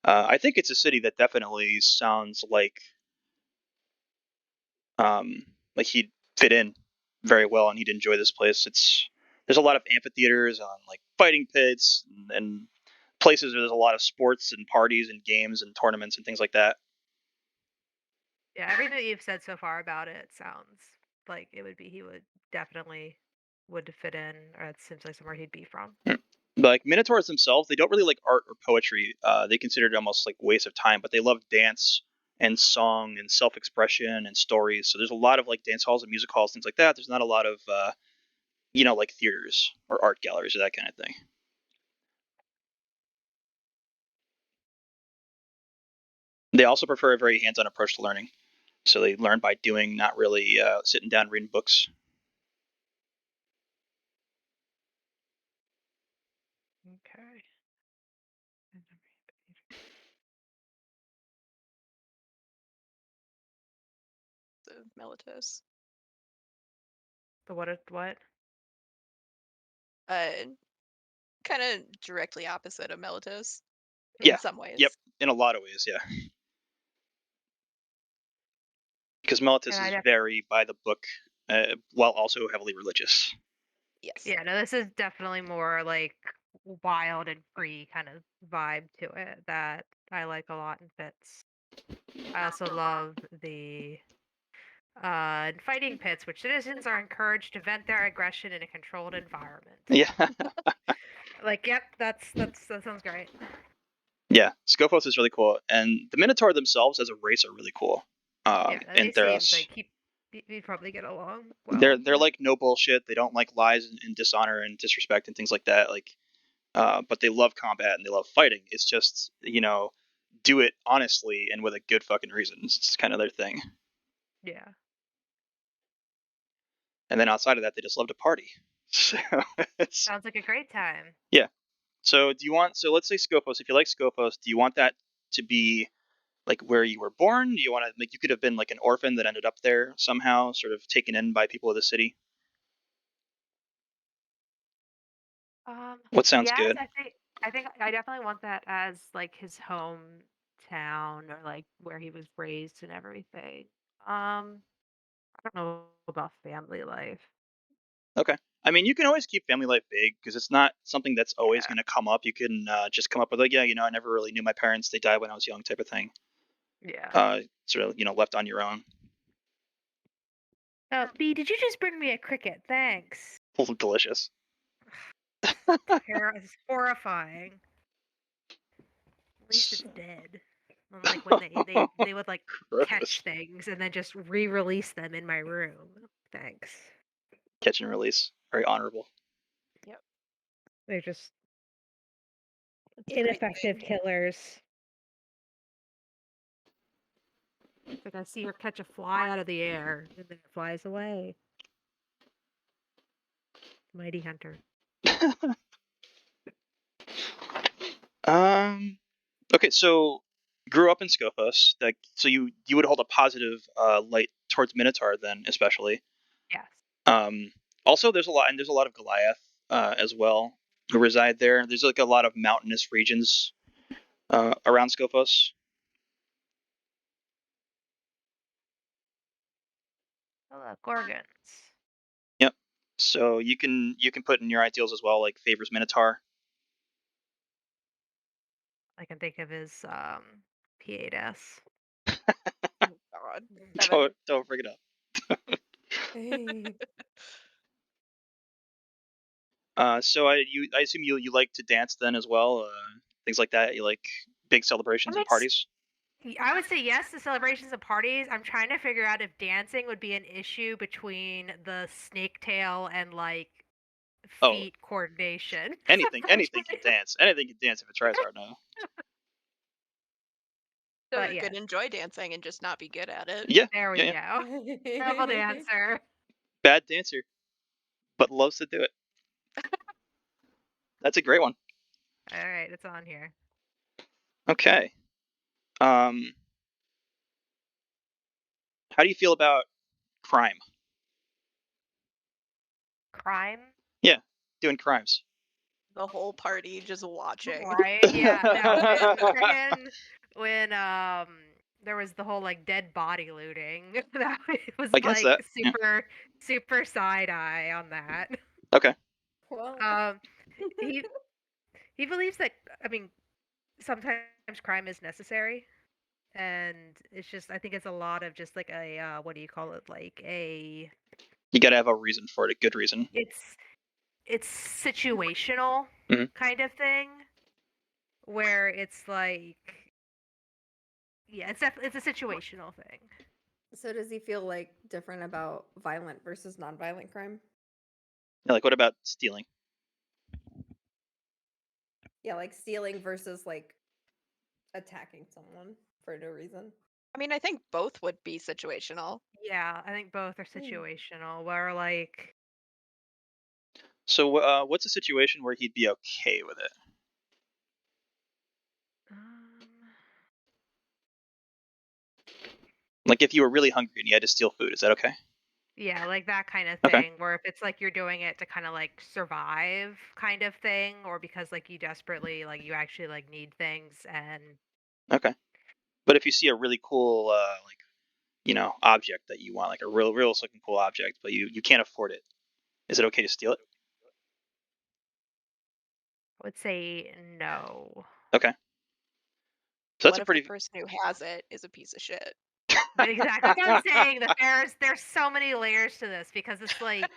I think it's a city that definitely sounds like he'd fit in very well and he'd enjoy this place. There's a lot of amphitheaters on like fighting pits and places where there's a lot of sports and parties and games and tournaments and things like that. Yeah, everything you've said so far about it sounds like he would definitely would fit in, or it seems like somewhere he'd be from. But like Minotaurs themselves, they don't really like art or poetry. They consider it almost like waste of time, but they love dance, and song and self-expression and stories. So there's a lot of like dance halls and music halls, things like that. There's not a lot of like theaters or art galleries or that kind of thing. They also prefer a very hands-on approach to learning. So they learn by doing, not really sitting down reading books. Okay. The Melitose. The what? Kind of directly opposite of Melitose Yeah. in some ways. Yep. In a lot of ways, yeah. Because Melitose is very by the book, while also heavily religious. Yes. Yeah, no, this is definitely more like wild and free kind of vibe to it that I like a lot in Fits. I also love the fighting pits, which citizens are encouraged to vent their aggression in a controlled environment. Yeah. Like, yep, that sounds great. Yeah, Scophos is really cool, and the Minotaur themselves as a race are really cool. Yeah, And they seem like he'd probably get along well. They're like no bullshit. They don't like lies and dishonor and disrespect and things like that. Like, but they love combat and they love fighting. It's just do it honestly and with a good fucking reason. It's kind of their thing. Yeah. And then outside of that, they just love to party. So sounds like a great time. Yeah. So do you want? So let's say Scophos. If you like Scophos, do you want that to be like where you were born? Do you want to like you could have been like an orphan that ended up there somehow, sort of taken in by people of the city? What sounds yes, good? I think I definitely want that as like his hometown or like where he was raised and everything. I don't know about family life. Okay. I mean, you can always keep family life vague because it's not something that's always going to come up. You can just come up with like, yeah, I never really knew my parents. They died when I was young, type of thing. Yeah. Sort of, left on your own. B, did you just bring me a cricket? Thanks. Delicious. It's horrifying. At least it's dead. Unlike when they would like catch things and then just re-release them in my room. Thanks. Catch and release. Very honorable. Yep. They're just ineffective killers. It's like I see her catch a fly out of the air and then it flies away. Mighty hunter. Okay, so grew up in Scophos. Like, so you would hold a positive light towards Minotaur then, especially. Yes. Also, there's a lot of Goliath as well who reside there. There's like a lot of mountainous regions around Scophos. Hello, Gorgons. Yep. So you can put in your ideals as well, like favors Minotaur. I can think of his P8S. God. Don't bring it up. So I assume you like to dance then as well, things like that. You like big celebrations and parties. I would say yes to celebrations and parties. I'm trying to figure out if dancing would be an issue between the snake tail and like feet coordination. Anything can dance. Anything can dance if it tries hard enough. So you could enjoy dancing and just not be good at it. Yeah. There we go. Terrible dancer. Bad dancer, but loves to do it. That's a great one. All right, it's on here. Okay. How do you feel about crime? Crime? Yeah, doing crimes. The whole party just watching. Right? Yeah. No. When there was the whole like dead body looting. That was like super side eye on that. Okay. Well, he believes that sometimes crime is necessary, and it's just I think it's a lot of just like a what do you call it, like a You got to have a reason for it, a good reason. It's situational kind of thing, where it's like Yeah, it's a situational thing. So does he feel like different about violent versus non-violent crime? Yeah, like what about stealing? Yeah, like stealing versus like attacking someone for no reason. I mean, I think both would be situational. Yeah, I think both are situational. Where like, So what's a situation where he'd be okay with it? Like if you were really hungry and you had to steal food, is that okay? yeah, like that kind of Okay. thing. Where if it's like you're doing it to kind of like survive, kind of thing, or because like you desperately like you actually like need things and Okay. But if you see a really cool like object that you want, like a real looking cool object, but you can't afford it, is it okay to steal it? I would say no. Okay. So that's What a if the pretty person who has it is a piece of shit? But exactly, that's what I'm saying. There's so many layers to this because it's like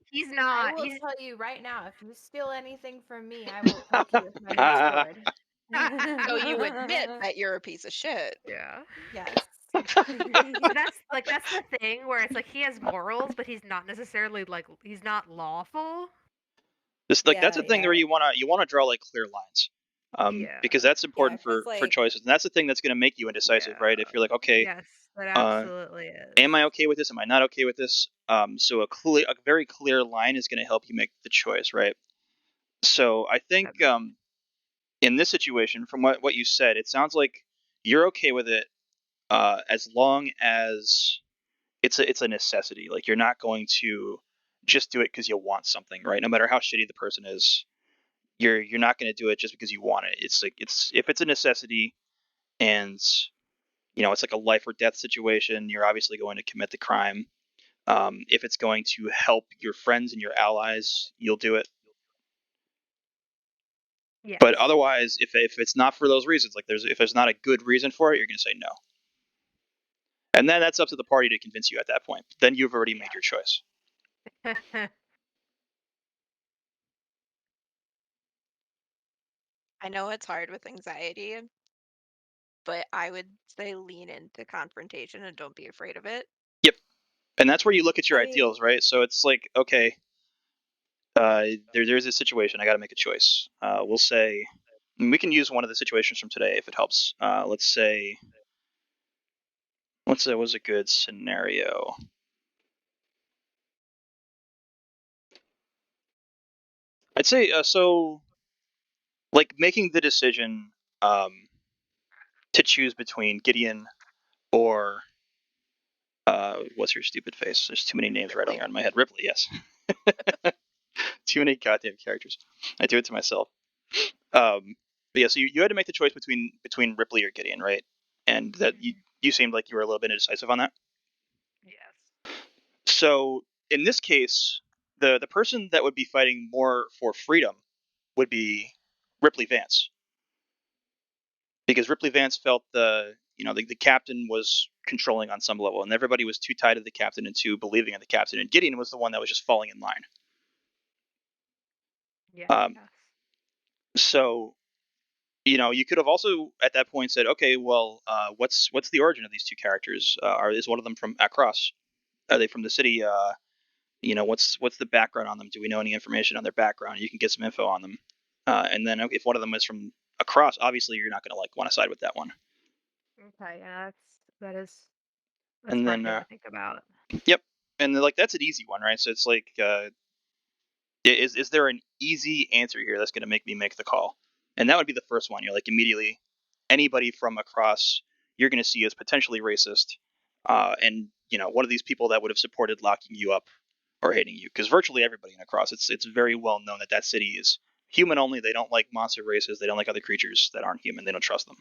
he's I not. will He's tell you right now, if you steal anything from me, I will poke you with my next sword. So you admit that you're a piece of shit. yeah. Yes. But that's the thing where it's like he has morals, but he's not necessarily like he's not lawful. this like that's Yeah, a thing where yeah. you wanna draw like clear lines. Yeah. Because that's Yeah, important 'cause for like choices, and that's the thing that's gonna make you indecisive, right? If you're like, okay, Yes, that uh, absolutely is. am I okay with this? Am I not okay with this? So a very clear line is gonna help you make the choice, right? So I think in this situation, from what you said, it sounds like you're okay with it as long as it's a necessity. Like you're not going to just do it because you want something, right? No matter how shitty the person is, you're not going to do it just because you want it. It's like it's if it's a necessity and it's like a life or death situation, you're obviously going to commit the crime. If it's going to help your friends and your allies, you'll do it. Yes. But otherwise, if it's not for those reasons, like if there's not a good reason for it, you're going to say no. And then that's up to the party to convince you at that point. Then you've already made your choice. I know it's hard with anxiety, but I would say lean into confrontation and don't be afraid of it. Yep. And that's where you look at your I mean, ideals, right? So it's like, okay, there's a situation. I got to make a choice. We'll say we can use one of the situations from today if it helps. Let's say what was a good scenario. I'd say so. Like making the decision to choose between Gideon or what's your stupid face? There's too many names rattling around in my head. Ripley, yes. Too many goddamn characters. I do it to myself. But yeah, so you had to make the choice between Ripley or Gideon, right? And that you seemed like you were a little bit indecisive on that. Yes. So in this case, the person that would be fighting more for freedom would be Ripley Vance, because Ripley Vance felt the captain was controlling on some level, and everybody was too tied to the captain and too believing in the captain, and Gideon was the one that was just falling in line. Yeah. Um, Yes. so you could have also at that point said, okay, well, what's the origin of these two characters? Is one of them from Akros? Are they from the city? What's the background on them? Do we know any information on their background? You can get some info on them, and then if one of them is from Akros, obviously you're not going to like want to side with that one. Okay. Yeah. That's a And smart then, thing to think about. yep, and like that's an easy one, right? So it's like, is there an easy answer here that's going to make me make the call? And that would be the first one. You're like immediately anybody from across you're going to see as potentially racist, and one of these people that would have supported locking you up or hating you, because virtually everybody in across it's very well known that that city is human only. They don't like monster races. They don't like other creatures that aren't human. They don't trust them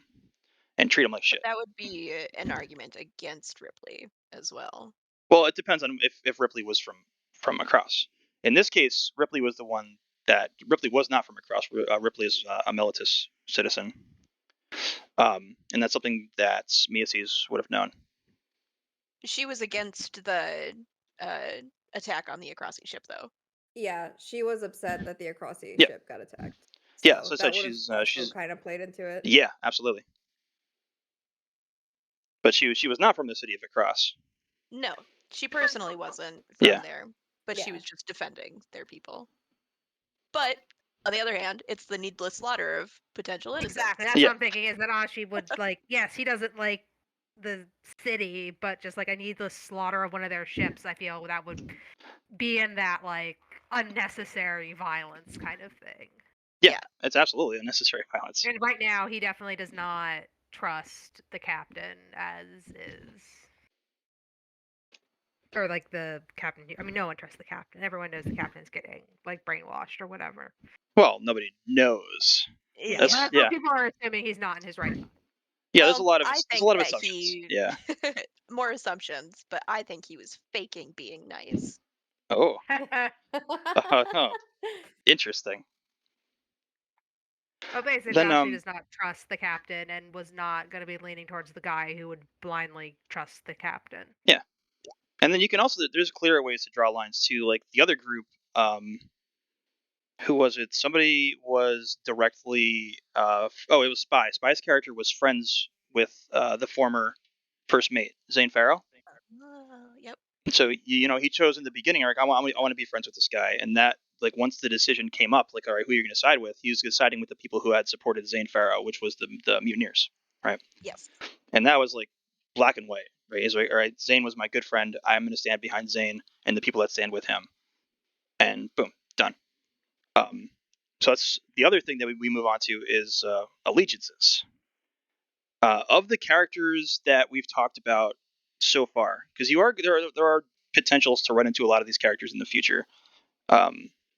and treat them like But shit. that would be an argument against Ripley as well. Well, it depends on if Ripley was from across. In this case, Ripley was the one that Ripley was not from across. Ripley is a Militus citizen, and that's something that Miaces would have known. She was against the uh, attack on the Acrossi ship, though. yeah, she was upset that the Acrossi Yeah, ship got attacked. yeah. So So I that said would have she's also kind of played into it. yeah, absolutely. But she was not from the city of Across. No, she personally wasn't from Yeah. there, but she Yeah. was just defending their people. But on the other hand, it's the needless slaughter of potential innocents. Exactly. That's Yeah. what I'm thinking. Is that Ashi would like? Yes, he doesn't like the city, but just like a needless slaughter of one of their ships. I feel that would be in that like unnecessary violence kind of thing. Yeah, Yeah. it's absolutely unnecessary violence. And right now, he definitely does not trust the captain as is. Or like the captain. I mean, no one trusts the captain. Everyone knows the captain's getting like brainwashed or whatever. Well, nobody knows. Yeah, That's- that's yeah. what people are assuming he's not in his right mind. Yeah, there's a Well, lot of I there's think a lot of that assumptions. he Yeah. more assumptions, but I think he was faking being nice. Oh. Oh. Interesting. But basically, Then Ashi does not trust the captain and was not going to be leaning towards the guy who would blindly trust the captain. and then you can also there's clearer ways to draw lines too. Like the other group, who was it? Somebody was directly it was Spy. Spy's character was friends with the former first mate, Zane Farrow. Yep. So he chose in the beginning, like I want to be friends with this guy, and that like once the decision came up, like all right, who are you going to side with? He was siding with the people who had supported Zane Farrow, which was the mutineers, right? Yes. And that was like black and white, right? He's like, all right, Zane was my good friend. I'm going to stand behind Zane and the people that stand with him, and boom, done. So that's the other thing that we move on to is allegiances. Of the characters that we've talked about so far, because there are potentials to run into a lot of these characters in the future,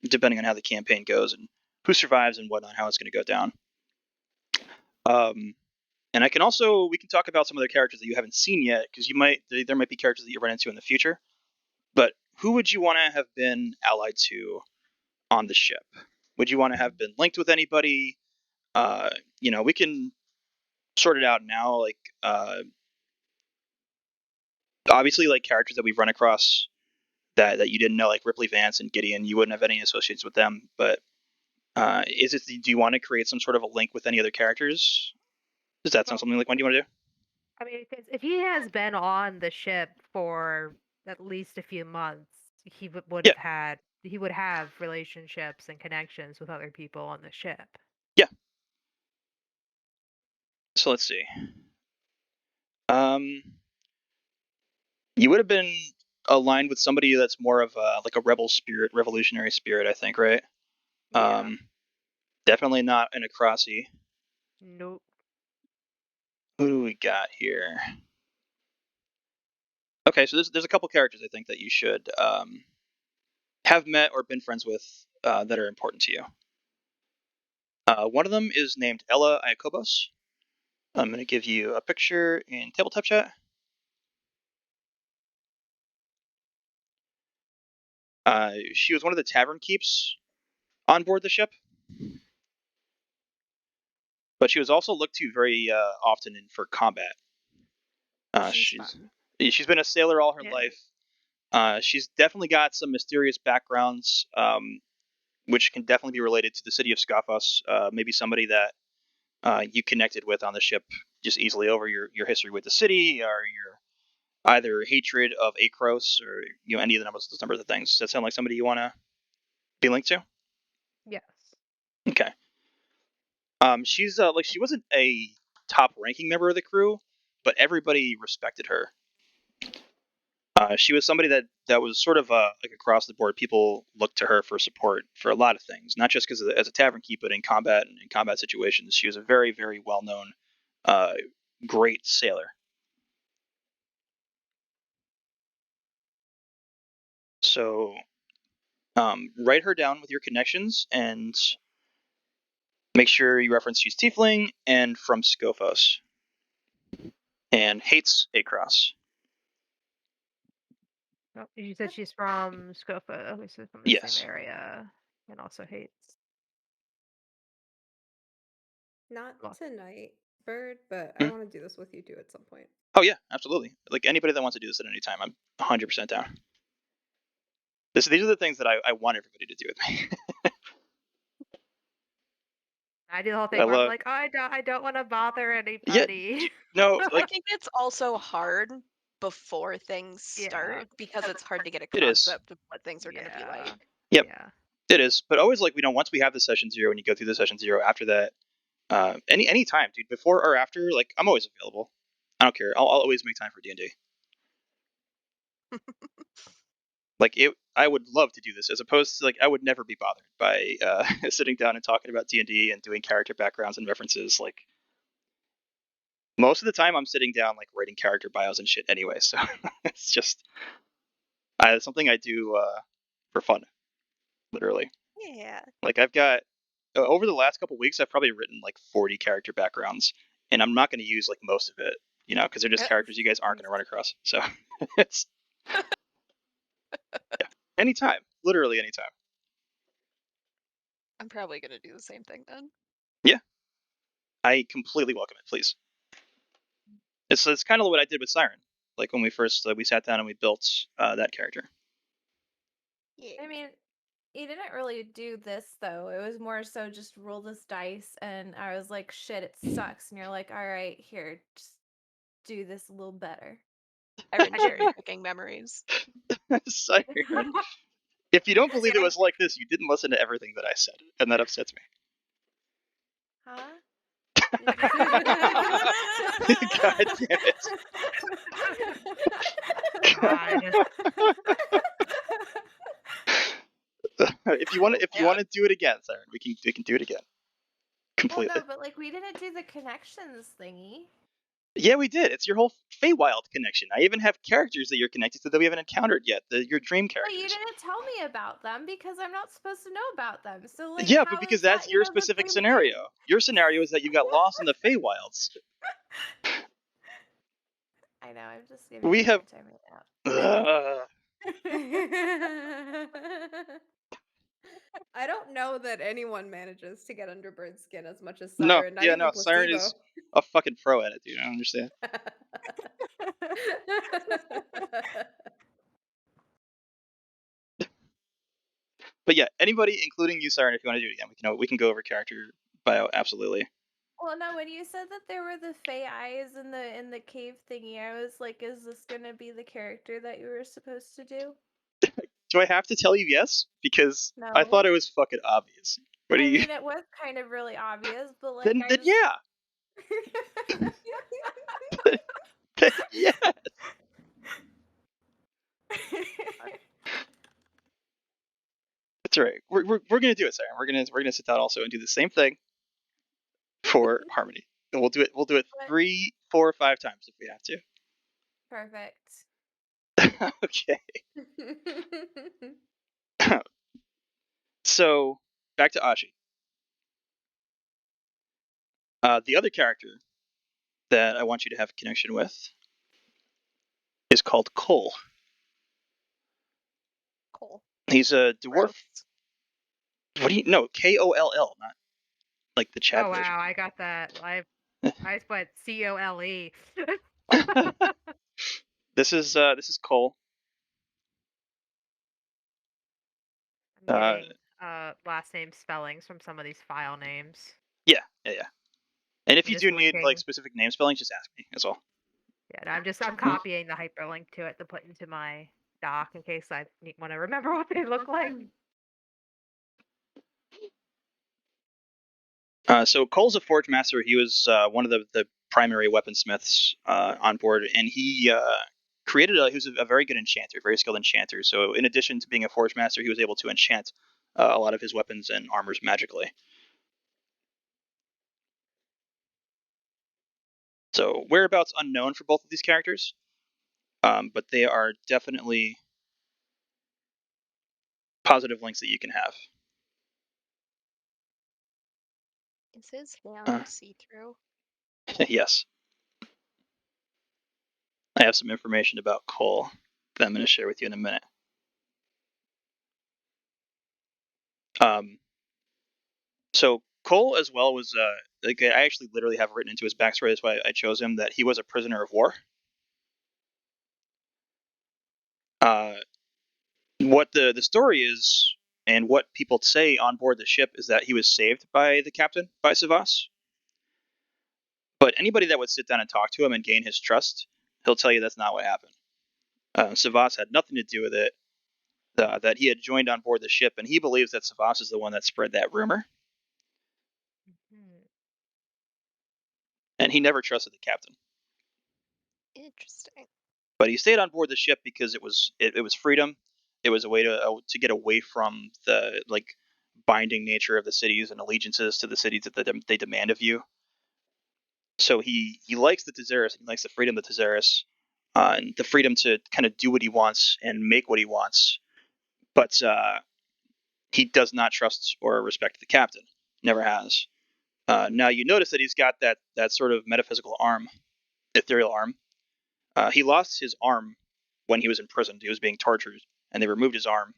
depending on how the campaign goes and who survives and whatnot, how it's going to go down. And we can talk about some other characters that you haven't seen yet, because there might be characters that you run into in the future. But who would you want to have been allied to on the ship? Would you want to have been linked with anybody? We can sort it out now. Like, obviously, like characters that we've run across that you didn't know, like Ripley Vance and Gideon, you wouldn't have any associates with them. But do you want to create some sort of a link with any other characters? Does that sound something like one you want to do? I mean, if he has been on the ship for at least a few months, he would have relationships and connections with other people on the ship. Yeah. So let's see. You would have been aligned with somebody that's more of like a rebel spirit, revolutionary spirit, I think, right? Yeah. Definitely not an Acrossi. Nope. Who do we got here? Okay, so there's a couple characters I think that you should have met or been friends with that are important to you. One of them is named Ella Iacobos. I'm going to give you a picture in tabletop chat. She was one of the tavern keeps on board the ship, but she was also looked to very often for combat. She's been a sailor all her life. She's definitely got some mysterious backgrounds, which can definitely be related to the city of Scoffos. Maybe somebody that you connected with on the ship just easily over your history with the city, or your either hatred of Akros, or any of those numbers of things. Does that sound like somebody you want to be linked to? Yes. Okay. She's she wasn't a top ranking member of the crew, but everybody respected her. She was somebody that was sort of like across the board. People looked to her for support for a lot of things, not just because as a tavern keep, but in combat and in combat situations. She was a very, very well known, great sailor. So, write her down with your connections and make sure you reference she's Tiefling and from Scophos and hates Across. Oh, you said she's from Scofa. Okay, so from the Yes. same area, and also hates. Not Well- tonight, Bird, but I want to do this with you too at some point. Oh yeah, absolutely. Like anybody that wants to do this at any time, I'm 100% down. These are the things that I want everybody to do with me. I do the whole thing I where I'm love. like, oh, I don't want to bother anybody. No, I like think it's also hard before things Yeah. start because it's hard to get a It is. concept of what things are going to be like. Yep. Yeah. it is. But always like once we have the session 0 and you go through the session 0, after that, any time, dude, before or after, like I'm always available. I don't care. I'll always make time for D&D. Like I would love to do this, as opposed to like I would never be bothered by sitting down and talking about D&D and doing character backgrounds and references. Like most of the time, I'm sitting down like writing character bios and shit anyway. So it's just something I do for fun, literally. Yeah. Like I've got over the last couple weeks, I've probably written like 40 character backgrounds, and I'm not going to use like most of it, because they're just characters you guys aren't going to run across. So it's yeah, anytime, literally anytime. I'm probably going to do the same thing then. Yeah, I completely welcome it. Please. It's kind of what I did with Siren. Like when we first we sat down and we built that character. Yeah. I mean, you didn't really do this though. It was more so just roll this dice, and I was like, "Shit, it sucks." And you're like, "All right, here, just do this a little better." I've been cherry picking memories. Siren. If you don't believe it was like this, you didn't listen to everything that I said, and that upsets me. Huh? God damn it. If you want to do it again, Siren, we can do it again. Completely. Well, no, but like we didn't do the connections thingy. Yeah, we did. It's your whole Feywild connection. I even have characters that you're connected to that we haven't encountered yet. Your dream But you characters. didn't tell me about them because I'm not supposed to know about them. So like, Yeah, how but because is that, that's your the specific same scenario. thing? Your scenario is that you got lost in the Feywilds. I know. I'm just giving We you a have. hard time right now. I don't know that anyone manages to get under Bird's skin as much as No, Siren. Not yeah, even no. Placebo. Siren is a fucking pro at it, dude. I don't understand. But yeah, anybody, including you, Siren, if you want to do it again, we can go over character bio. Absolutely. Well, no, when you said that there were the Fey eyes in the cave thingy, I was like, is this gonna be the character that you were supposed to do? Do I have to tell you yes? Because I No. thought it was fucking obvious. What do I you? mean, it was kind of really obvious, but like, Then I then just. yeah. Yeah. That's right. We're gonna do it, Siren. We're gonna sit down also and do the same thing for Harmony. And we'll do it. We'll do it What? 3, 4, or 5 times if we have to. Perfect. Okay. So back to Ashi. The other character that I want you to have a connection with is called Cole. Cool. He's a dwarf. Gross. What do you know? Koll, not like the chat Oh version. wow, I got that. I just went COLE. This is Cole. I'm getting last name spellings from some of these file names. Yeah. And if I'm you just do need like linking. specific name spellings, just ask me as well. Yeah, I'm copying the hyperlink to it to put into my doc in case I want to remember what they look like. So Cole's a forge master. He was one of the primary weaponsmiths on board, and he created he was a very good enchanter, very skilled enchanter. So in addition to being a forge master, he was able to enchant a lot of his weapons and armors magically. So whereabouts unknown for both of these characters, but they are definitely positive links that you can have. Is his hand see-through? Yes. I have some information about Cole that I'm going to share with you in a minute. So Cole as well was like I actually literally have written into his backstory. That's why I chose him. That he was a prisoner of war. What the story is And what people say on board the ship is that he was saved by the captain, by Savas. But anybody that would sit down and talk to him and gain his trust, he'll tell you that's not what happened. Savas had nothing to do with it. That he had joined on board the ship, and he believes that Savas is the one that spread that rumor. And he never trusted the captain. Interesting. But he stayed on board the ship because it was freedom. It was a way to get away from the binding nature of the cities and allegiances to the cities that they demand of you. So he likes the Theros, he likes the freedom of the Theros, and the freedom to kind of do what he wants and make what he wants. But he does not trust or respect the captain. Never has. Now you notice that he's got that sort of metaphysical arm, ethereal arm. He lost his arm when he was imprisoned. He was being tortured, and they removed his arm.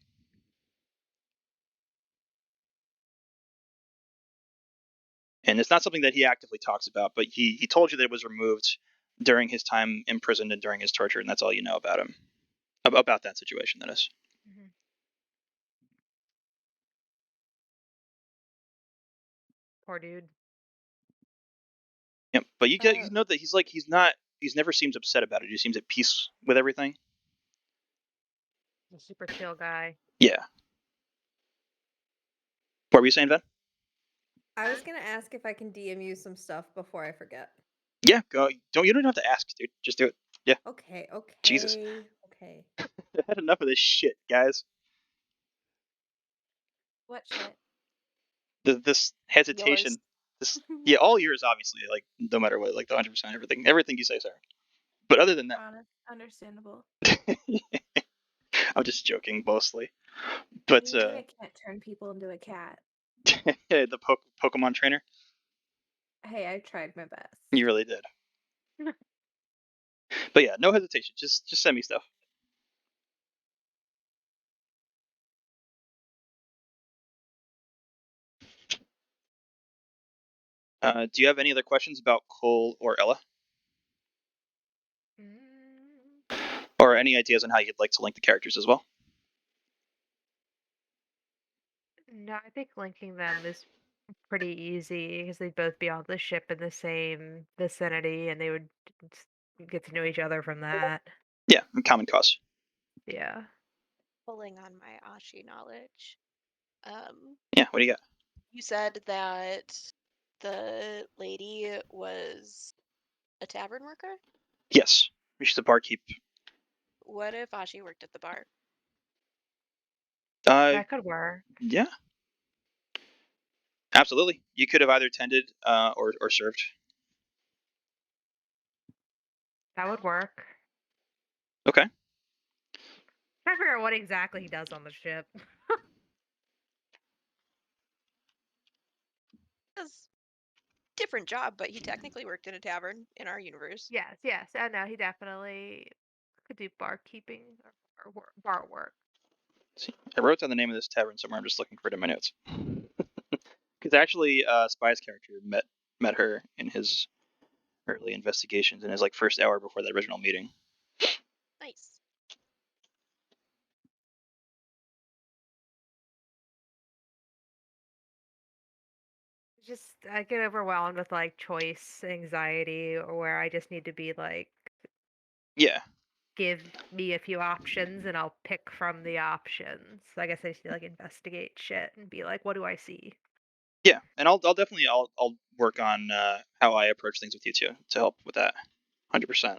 And it's not something that he actively talks about, but he told you that it was removed during his time imprisoned and during his torture, and that's all you know about him, about that situation. That is. Poor dude. Yep. But you know that he's never seems upset about it. He seems at peace with everything. A super chill guy. Yeah. What were you saying, Ben? I was gonna ask if I can DM you some stuff before I forget. Yeah. Go. You don't have to ask, dude. Just do it. Yeah. Okay. Jesus. Okay. I had enough of this shit, guys. What shit? This hesitation. Yours. Yeah, all yours, obviously. Like no matter what, like the 100%, everything you say, Sarah. But other than that, Understandable. I'm just joking mostly. But You mean I can't turn people into a cat? the Pokemon trainer, Hey, I tried my best. you really did. But yeah, no hesitation. Just send me stuff. Do you have any other questions about Cole or Ella, or any ideas on how you'd like to link the characters as well? No, I think linking them is pretty easy because they'd both be on the ship in the same vicinity and they would get to know each other from that. Yeah, common cause. Yeah. Pulling on my Ashi knowledge. Yeah, what do you got? You said that the lady was a tavern worker? Yes, she's a barkeep. What if Ashi worked at the bar? That could work. Yeah, absolutely. You could have either tended or served. That would work. Okay. Trying to figure out what exactly he does on the ship. Does different job, but he technically worked in a tavern in our universe. Yes. I know he definitely could do barkeeping or bar work. See, I wrote down the name of this tavern somewhere. I'm just looking for it in my notes. Because actually, Spy's character met her in his early investigations in his first hour before the original meeting. Nice. Just I get overwhelmed with choice anxiety, or where I just need to be Yeah. give me a few options and I'll pick from the options. I guess I just need to investigate shit and be like, what do I see? Yeah, and I'll definitely I'll work on how I approach things with you too to help with that, 100%.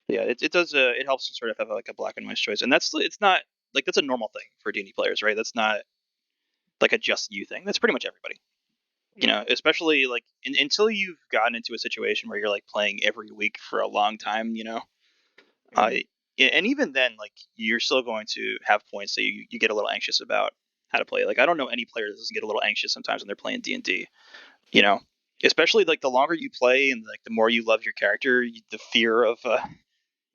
Yeah, it does. It helps to sort of have a black and white choice, and it's not that's a normal thing for D&D players, right? That's not a just you thing. That's pretty much everybody. You know, especially until you've gotten into a situation where you're playing every week for a long time. You know, and even then, you're still going to have points that you get a little anxious about how to play. I don't know any player that doesn't get a little anxious sometimes when they're playing D&D. You know, especially the longer you play and the more you love your character, the fear of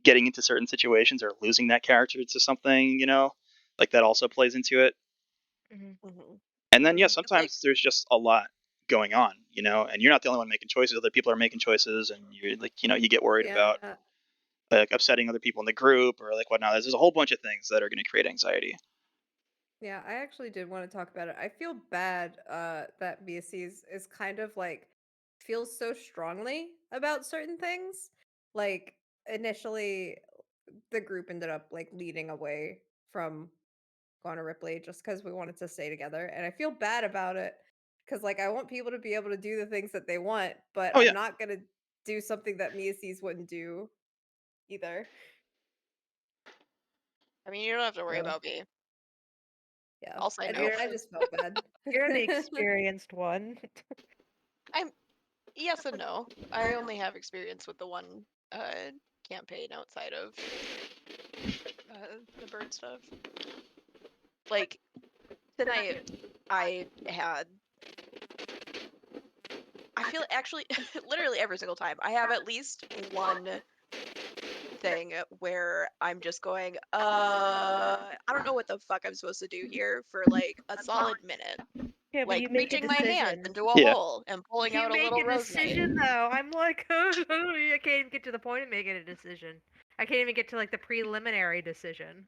getting into certain situations or losing that character to something, that also plays into it. And then sometimes there's just a lot going on, and you're not the only one making choices. Other people are making choices, and you're you get worried about upsetting other people in the group or whatnot. There's a whole bunch of things that are going to create anxiety. Yeah, I actually did want to talk about it. I feel bad that BSC is kind of like feels so strongly about certain things. Like initially the group ended up like leading away from Gonna Ripley just because we wanted to stay together. And I feel bad about it because like I want people to be able to do the things that they want, but Oh I'm yeah, not gonna do something that Mia's wouldn't do either. I mean, you don't have to worry So about me. yeah. I'll say I no. just I just felt bad. You're the experienced one. I'm yes and no. I only have experience with the one campaign outside of the bird stuff. Like tonight, I had. I feel actually, literally every single time, I have at least one thing where I'm just going, I don't know what the fuck I'm supposed to do here for like a solid minute. Yeah, but Like you make a reaching my hand decision. into a Yeah. hole and pulling You out a make little a rose knight. decision though. I'm like, I can't even get to the point of making a decision. I can't even get to like the preliminary decision.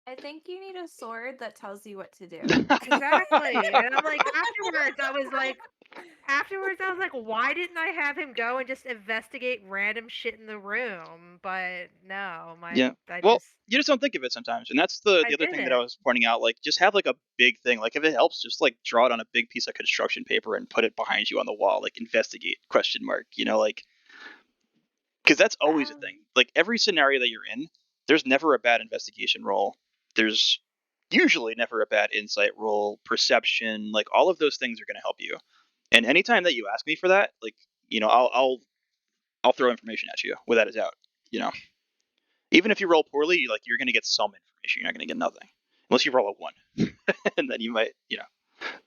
I think you need a sword that tells you what to do. Exactly. And I'm like, afterwards I was like, why didn't I have him go and just investigate random shit in the room? But no, Yeah. I Well, just you just don't think of it sometimes, and that's I the other thing that I didn't. was pointing out. Like, just have like a big thing. Like, if it helps, just like draw it on a big piece of construction paper and put it behind you on the wall. Like, investigate question mark. You know, like because that's always a thing. Like every scenario that you're in, there's never a bad investigation roll. There's usually never a bad insight roll, perception. Like all of those things are going to help you. And anytime that you ask me for that, like I'll throw information at you without a doubt. You know, even if you roll poorly, like you're going to get some information. You're not going to get nothing unless you roll a one, and then you might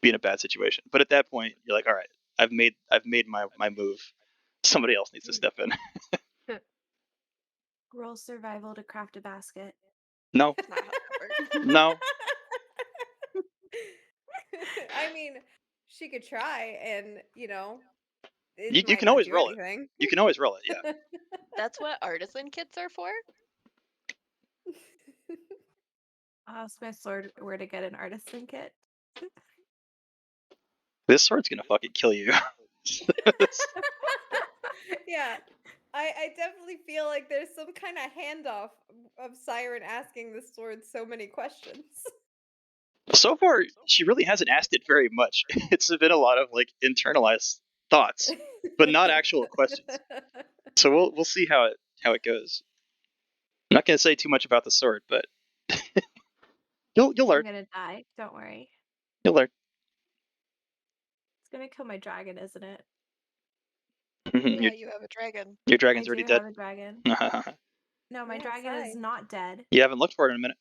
be in a bad situation. But at that point, you're like, all right, I've made my move. Somebody else needs to step in. Roll survival to craft a basket. No, That's not how that works. no. I mean, she could try and, it You might can not always do roll it. anything. You can always roll it. Yeah. That's what artisan kits are for. I'll ask my sword where to get an artisan kit. This sword's gonna fucking kill you. Yeah. I definitely feel like there's some kind of handoff of Siren asking the sword so many questions. So far, she really hasn't asked it very much. It's been a lot of like internalized thoughts, but not actual questions. So we'll see how it goes. I'm not gonna say too much about the sword, but you'll I'm learn. gonna die. Don't worry. You'll learn. It's gonna kill my dragon, isn't it? your, Yeah, you have a dragon. your I dragon's do already dead. have a dragon. You No, my Yeah, dragon is sigh. not dead. haven't looked for it in a minute.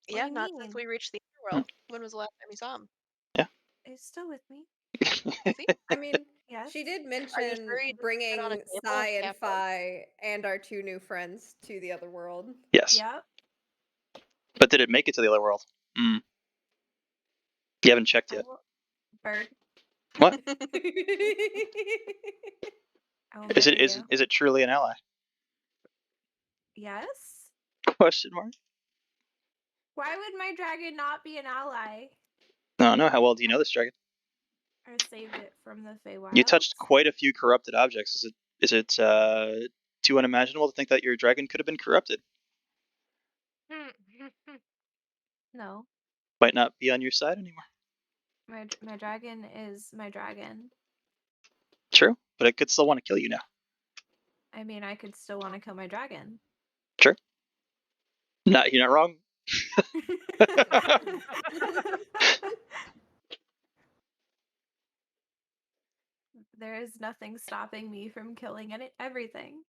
What Yeah, do you not since we mean? reached the underworld. When was the last time you saw him? It's still with me. Is he? I mean, Yes. she did Are you mention sure you didn't sit on a bringing table Sai and and half dead? Fi and our two new friends to the other world. Yes, Yep. but did it make it to the other world? You haven't checked I yet. will. Bird. What I will is it? marry you. Is it truly an ally? Yes. Question mark. Why would my dragon not be an ally? I don't know. How well do you know this dragon? I saved it from the Feywilds. You touched quite a few corrupted objects. Is it too unimaginable to think that your dragon could have been corrupted? No. Might not be on your side anymore. My dragon is my dragon. True, but it could still want to kill you now. I mean, I could still want to kill my dragon. True. You're not wrong. There is nothing stopping me from killing everything.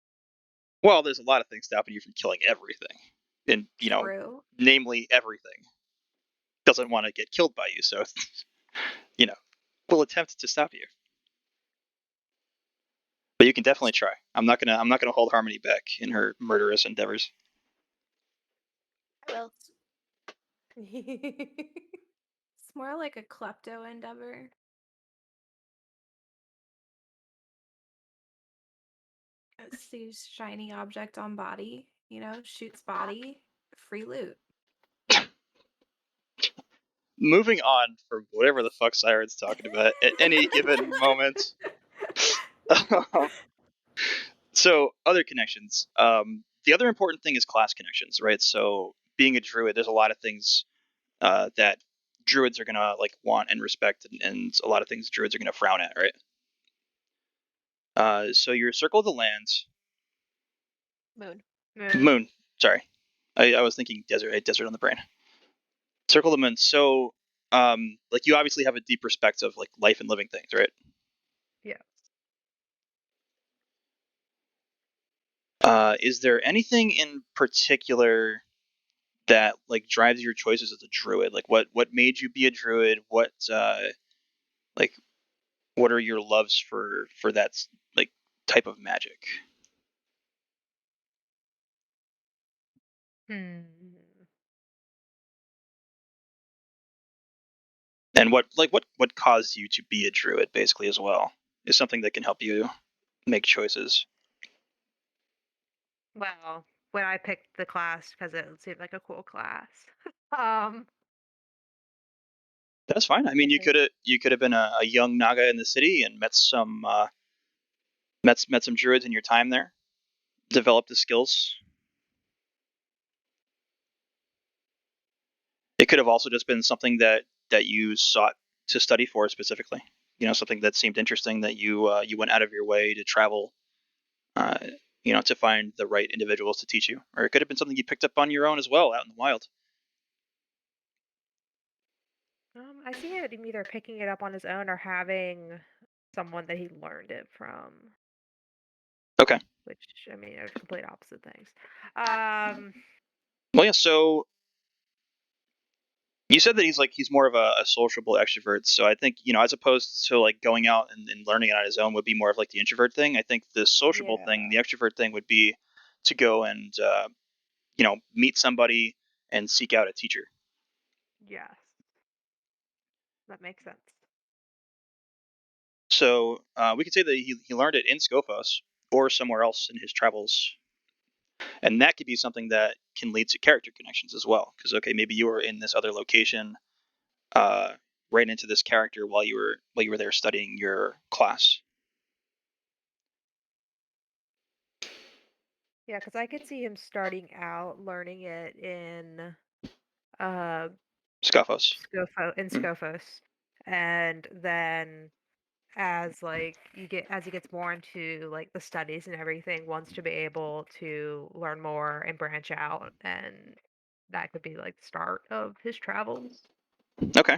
Well, there's a lot of things stopping you from killing everything, and True. namely everything doesn't want to get killed by you, so will attempt to stop you. But you can definitely try. I'm not gonna hold Harmony back in her murderous endeavors. I will. It's more like a klepto endeavor. Sees shiny object on body, shoots body, free loot. moving on from whatever the fuck Siren's talking about at any given moment. So other connections. The other important thing is class connections, right? So being a druid, there's a lot of things that druids are gonna like want and respect, and a lot of things druids are gonna frown at, right? So your circle of the lands, Moon. moon. Sorry, I was thinking desert. I had desert on the brain. Circle of the moon. So, like you obviously have a deep respect of like life and living things, right? Yeah. Is there anything in particular that like drives your choices as a druid? Like what made you be a druid? Like what are your loves for that like type of magic? Hmm. And what caused you to be a druid basically as well is something that can help you make choices. Well, when I picked the class because it seemed like a cool class. um, That's fine. I mean, you could have been a young naga in the city and met some druids in your time there, developed the skills. It could have also just been something that you sought to study for specifically. You know, something that seemed interesting that you went out of your way to travel. Uh, you know, to find the right individuals to teach you, or it could have been something you picked up on your own as well out in the wild. I see him either picking it up on his own or having someone that he learned it from. Okay. Which I mean are complete opposite things. Um, Well, yeah. So you said that he's more of a sociable extrovert. So I think as opposed to like going out and learning it on his own would be more of like the introvert thing. I think the sociable thing, yeah. the extrovert thing, would be to go and meet somebody and seek out a teacher. Yes. That makes sense. So we could say that he learned it in Scophos or somewhere else in his travels, and that could be something that can lead to character connections as well. Because okay, maybe you were in this other location, uh, ran into this character while you were there studying your class. Yeah, because I could see him starting out learning it in uh Scophos. Mm. Scophos, and then as he gets more into like the studies and everything, wants to be able to learn more and branch out, and that could be like the start of his travels. Okay.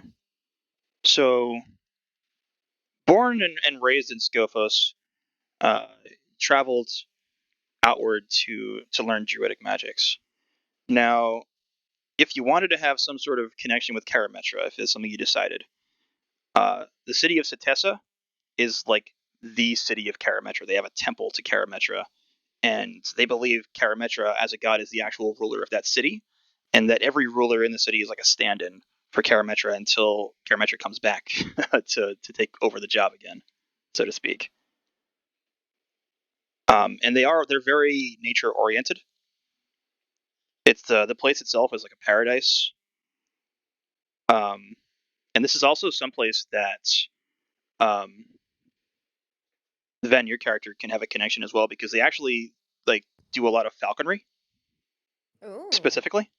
So born and raised in Scophos, uh, traveled outward to learn druidic magics. Now, if you wanted to have some sort of connection with Karametra, if it's something you decided, the city of Setessa is like the city of Karametra. They have a temple to Karametra, and they believe Karametra as a god is the actual ruler of that city, and that every ruler in the city is like a stand-in for Karametra until Karametra comes back to take over the job again, so to speak. And they're very nature oriented. It's the place itself is like a paradise. Um, and this is also someplace that um, Ven, your character, can have a connection as well because they actually like do a lot of falconry Ooh. specifically.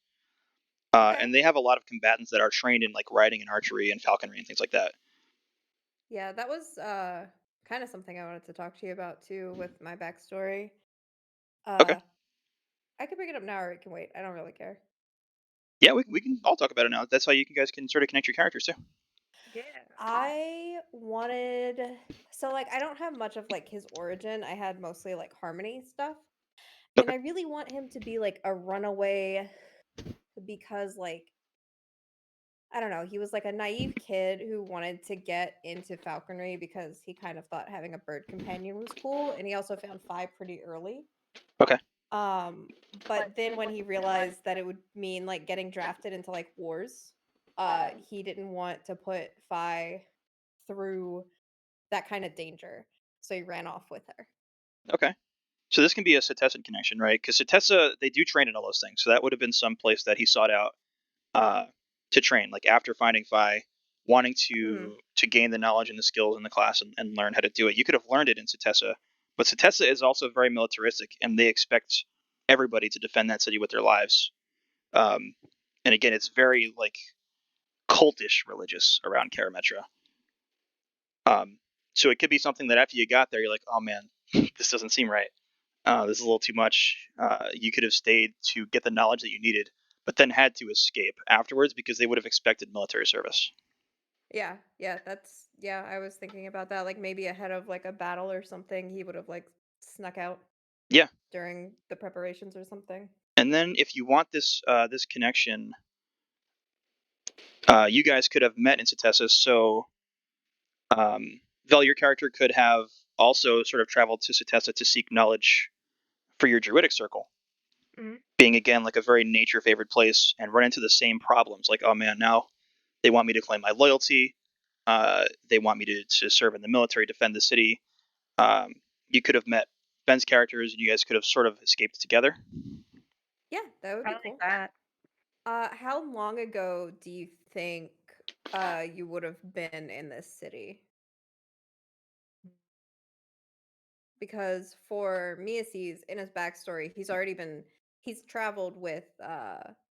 Okay. And they have a lot of combatants that are trained in like riding and archery and falconry and things like that. Yeah, that was kind of something I wanted to talk to you about too with my backstory. Okay. I can bring it up now or it can wait. I don't really care. Yeah, we can all talk about it now. That's how you guys can sort of connect your characters too. Yeah. I wanted so like I don't have much of like his origin. I had mostly like harmony stuff. And Okay. I really want him to be like a runaway because like I don't know, he was like a naive kid who wanted to get into falconry because he kind of thought having a bird companion was cool and he also found Fi pretty early. Okay. Um but then when he realized that it would mean like getting drafted into like wars, he didn't want to put Fi through that kind of danger. So he ran off with her. Okay. So this can be a Setessan connection, right? Because Setessa, they do train in all those things. So that would have been some place that he sought out uh, train. Like after finding Phi, wanting to gain the knowledge and the skills in the class and learn how to do it. You could have learned it in Setessa, but Setessa is also very militaristic, and they expect everybody to defend that city with their lives. And again, it's very like cultish religious around Karametra. So it could be something that after you got there, you're like, oh man, this doesn't seem right. This is a little too much. You could have stayed to get the knowledge that you needed, but then had to escape afterwards because they would have expected military service. Yeah, I was thinking about that. Like maybe ahead of like a battle or something, he would have like snuck out Yeah, during the preparations or something. and then if you want this connection, you guys could have met in Setessa. So Vel, your character could have also sort of traveled to Setessa to seek knowledge for your druidic circle. Mhm. Being again like a very nature favored place, and run into the same problems. Like, oh man, now they want me to claim my loyalty. They want me to serve in the military, defend the city. You could have met Ben's characters, and you guys could have sort of escaped together. Yeah, that would I be like cool. that. How long ago do you think you would have been in this city? Because for Miaces, in his backstory, he's traveled with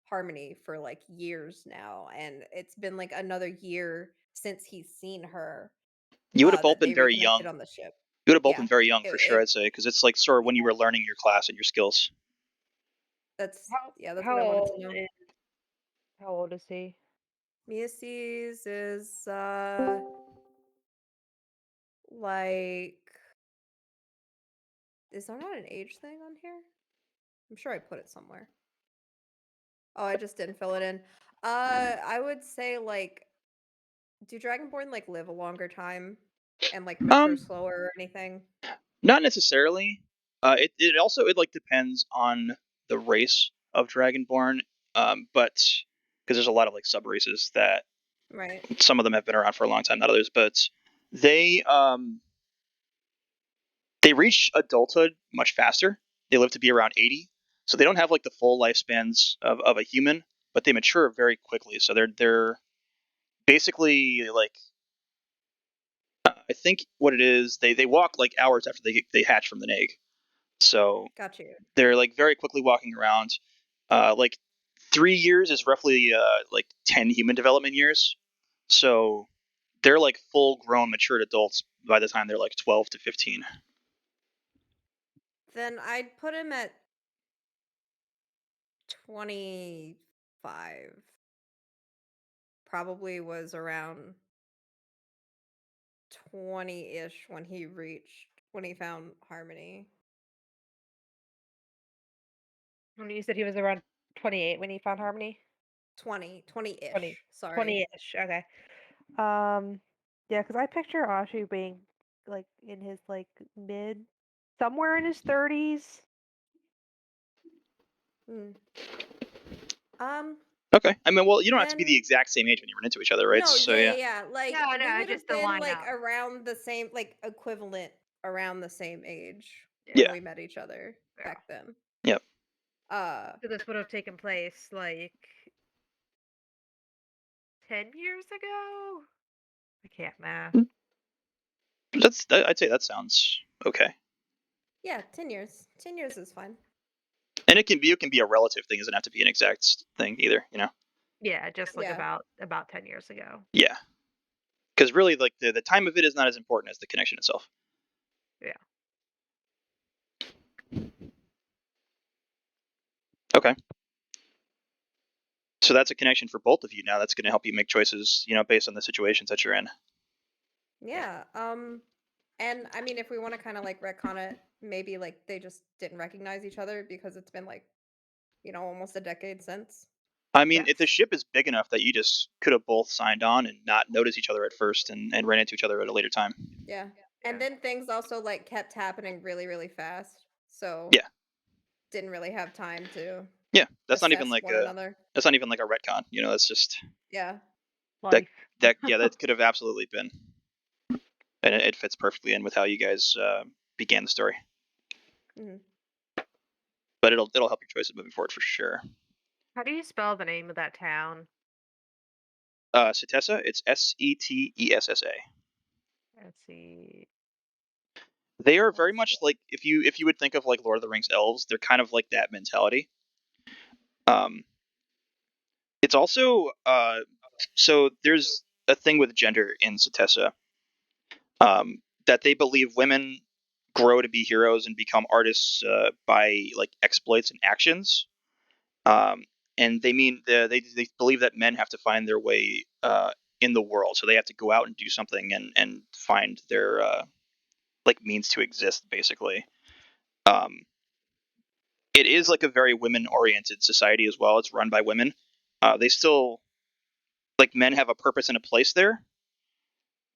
Harmony for like years now, and it's been like another year since he's seen her You would have both that been they very reconnected young. on the ship. You would have both Yeah, been very young for sure, it I'd say, because it's like sort of when you were learning your class and your skills. that's How that's how what I wanted to old know. is how old is he? Miaces is like, is there not an age thing on here? I'm sure I put it somewhere. Oh, I just didn't fill it in. I would say like, do Dragonborn like live a longer time and like mature Um, slower or anything? Not necessarily. It also it like depends on the race of Dragonborn. But because there's a lot of like sub races that Right. some of them have been around for a long time, not others, but they they reach adulthood much faster. They live to be around 80, so they don't have like the full lifespans of a human, but they mature very quickly. So they're basically like I think what it is they walk like hours after they hatch from the egg. So Got you. they're like very quickly walking around. Like 3 years is roughly like 10 human development years. So they're like full grown matured adults by the time they're like 12 to 15. Then I'd put him at 25. Probably was around 20-ish when he found Harmony. When you said he was around 28 when he found Harmony? 20-ish. 20, Sorry. 20-ish. Okay. Yeah, because I picture Ashu being like in his like somewhere in his 30s. Hmm. Um. Okay. I mean, well, you don't have to be the Then exact same age when you run into each other, right? no, So yeah. Like No, we no, would just have to been line like up. around the same, like equivalent around the same age when yeah, we met each other Yeah. back then. yep. So this would have taken place like 10 years ago? I can't math. I'd say that sounds okay. Yeah, 10 years. 10 years is fine. And it can be a relative thing. It doesn't have to be an exact thing either. You know. Yeah, just like Yeah. about 10 years ago. Yeah. Because really, like the time of it is not as important as the connection itself. Yeah. Okay. So that's a connection for both of you now. That's going to help you make choices, you know, based on the situations that you're in. Yeah. And I mean, if we want to kind of like retcon it, maybe like they just didn't recognize each other because it's been like, almost a decade since. I mean, Yeah. if the ship is big enough that you just could have both signed on and not noticed each other at first and ran into each other at a later time. Yeah. And then things also like kept happening really, really fast. So Yeah. didn't really have time to Yeah. That's not even assess like one another. that's not even like a retcon. You know, that's just Yeah. Life. that could have absolutely been, and it fits perfectly in with how you guys began the story. Mhm. But it'll help your choices moving forward for sure. How do you spell the name of that town? Setessa. It's Setessa. Let's see. They are very much like if you would think of like Lord of the Rings elves, they're kind of like that mentality. It's also so there's a thing with gender in Setessa, that they believe women grow to be heroes and become artists by like exploits and actions. Um, and they mean they believe that men have to find their way in the world, so they have to go out and do something and find their like means to exist, basically. Um, it is like a very women oriented society as well. It's run by women. They still like men have a purpose and a place there,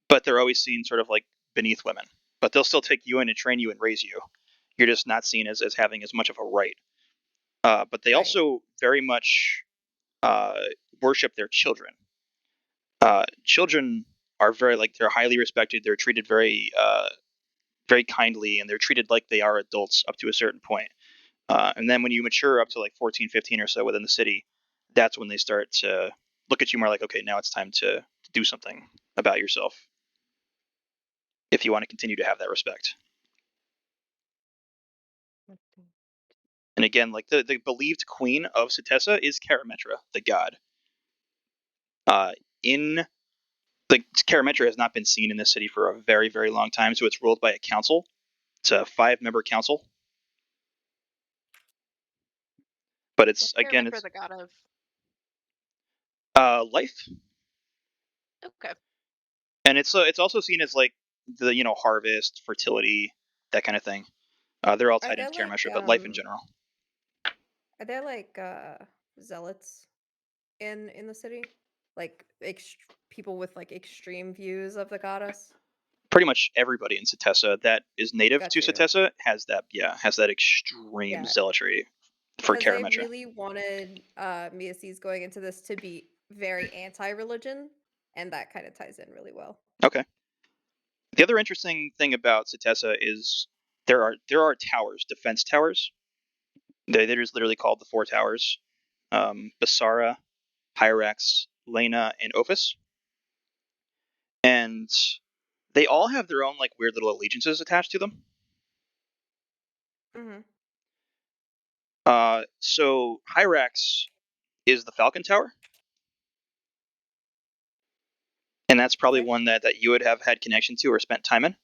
but they're always seen sort of like beneath women. But they'll still take you in and train you and raise you. You're just not seen as having as much of a right. But they Right. also very much uh, worship their children. Children are very like they're highly respected. They're treated very kindly, and they're treated like they are adults up to a certain point. And then when you mature up to like 14, 15 or so within the city, that's when they start to look at you more like, okay, now it's time to do something about yourself if you want to continue to have that respect. And again, like the believed queen of Setessa is Karametra, the god. In the Karametra has not been seen in this city for a very, very long time, so it's ruled by a council. It's a 5-member council. But it's What's again, Karametra it's the god of? life, Okay. and it's also seen as like the harvest, fertility, that kind of thing. They're all Are tied there into like Karametra, but life in general. are there like zealots in the city? Like people with like extreme views of the goddess? Pretty much everybody in Setessa that is native Got to you. Setessa has that extreme Yeah. zealotry for Because I Karametra. really wanted Miaces going into this to be very anti-religion, and that kind of ties in really well. Okay. The other interesting thing about Setessa is there are towers, defense towers. They're just literally called the Four Towers: Basara, Hyrax, Lena, and Ophis. And they all have their own like weird little allegiances attached to them. Mm-hmm. So Hyrax is the Falcon Tower, and that's probably Okay. one that you would have had connection to or spent time in.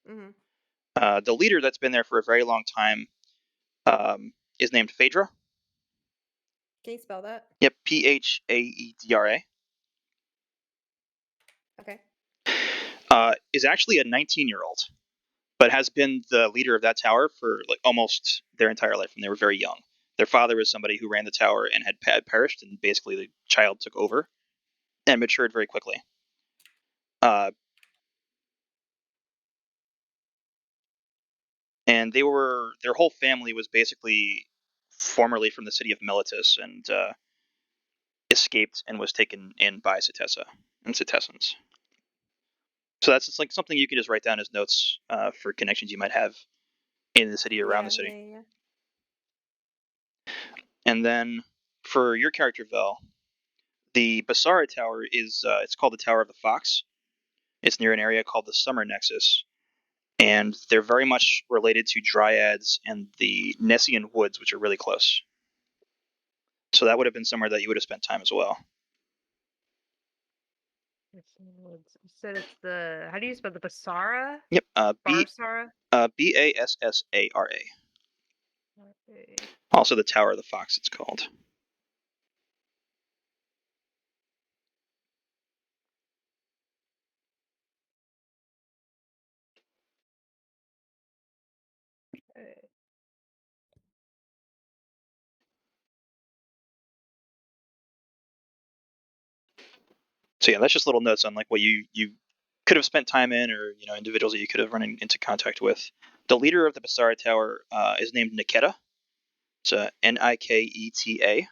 Mm-hmm. The leader that's been there for a very long time is named Phaedra. Can you spell that? Yep, Phaedra. Okay. Is actually a 19-year-old, but has been the leader of that tower for like almost their entire life when they were very young. Their father was somebody who ran the tower and had perished, and basically the child took over and matured very quickly. And their whole family was basically formerly from the city of Miletus and escaped and was taken in by Setessa and Setessans. So that's just like something you can just write down as notes for connections you might have in the city, around the city. Yeah. And then for your character, Vel, the Basara Tower is it's called the Tower of the Fox. It's near an area called the Summer Nexus, and they're very much related to Dryads and the Nessian Woods, which are really close. So that would have been somewhere that you would have spent time as well. You said it's the how do you spell the Basara? Yep. Barsara? Bassara. Okay. Also the Tower of the Fox, it's called. So yeah, that's just little notes on like what you could have spent time in, or individuals that you could have run into contact with. The leader of the Basara Tower is named Niketa. It's Niketa.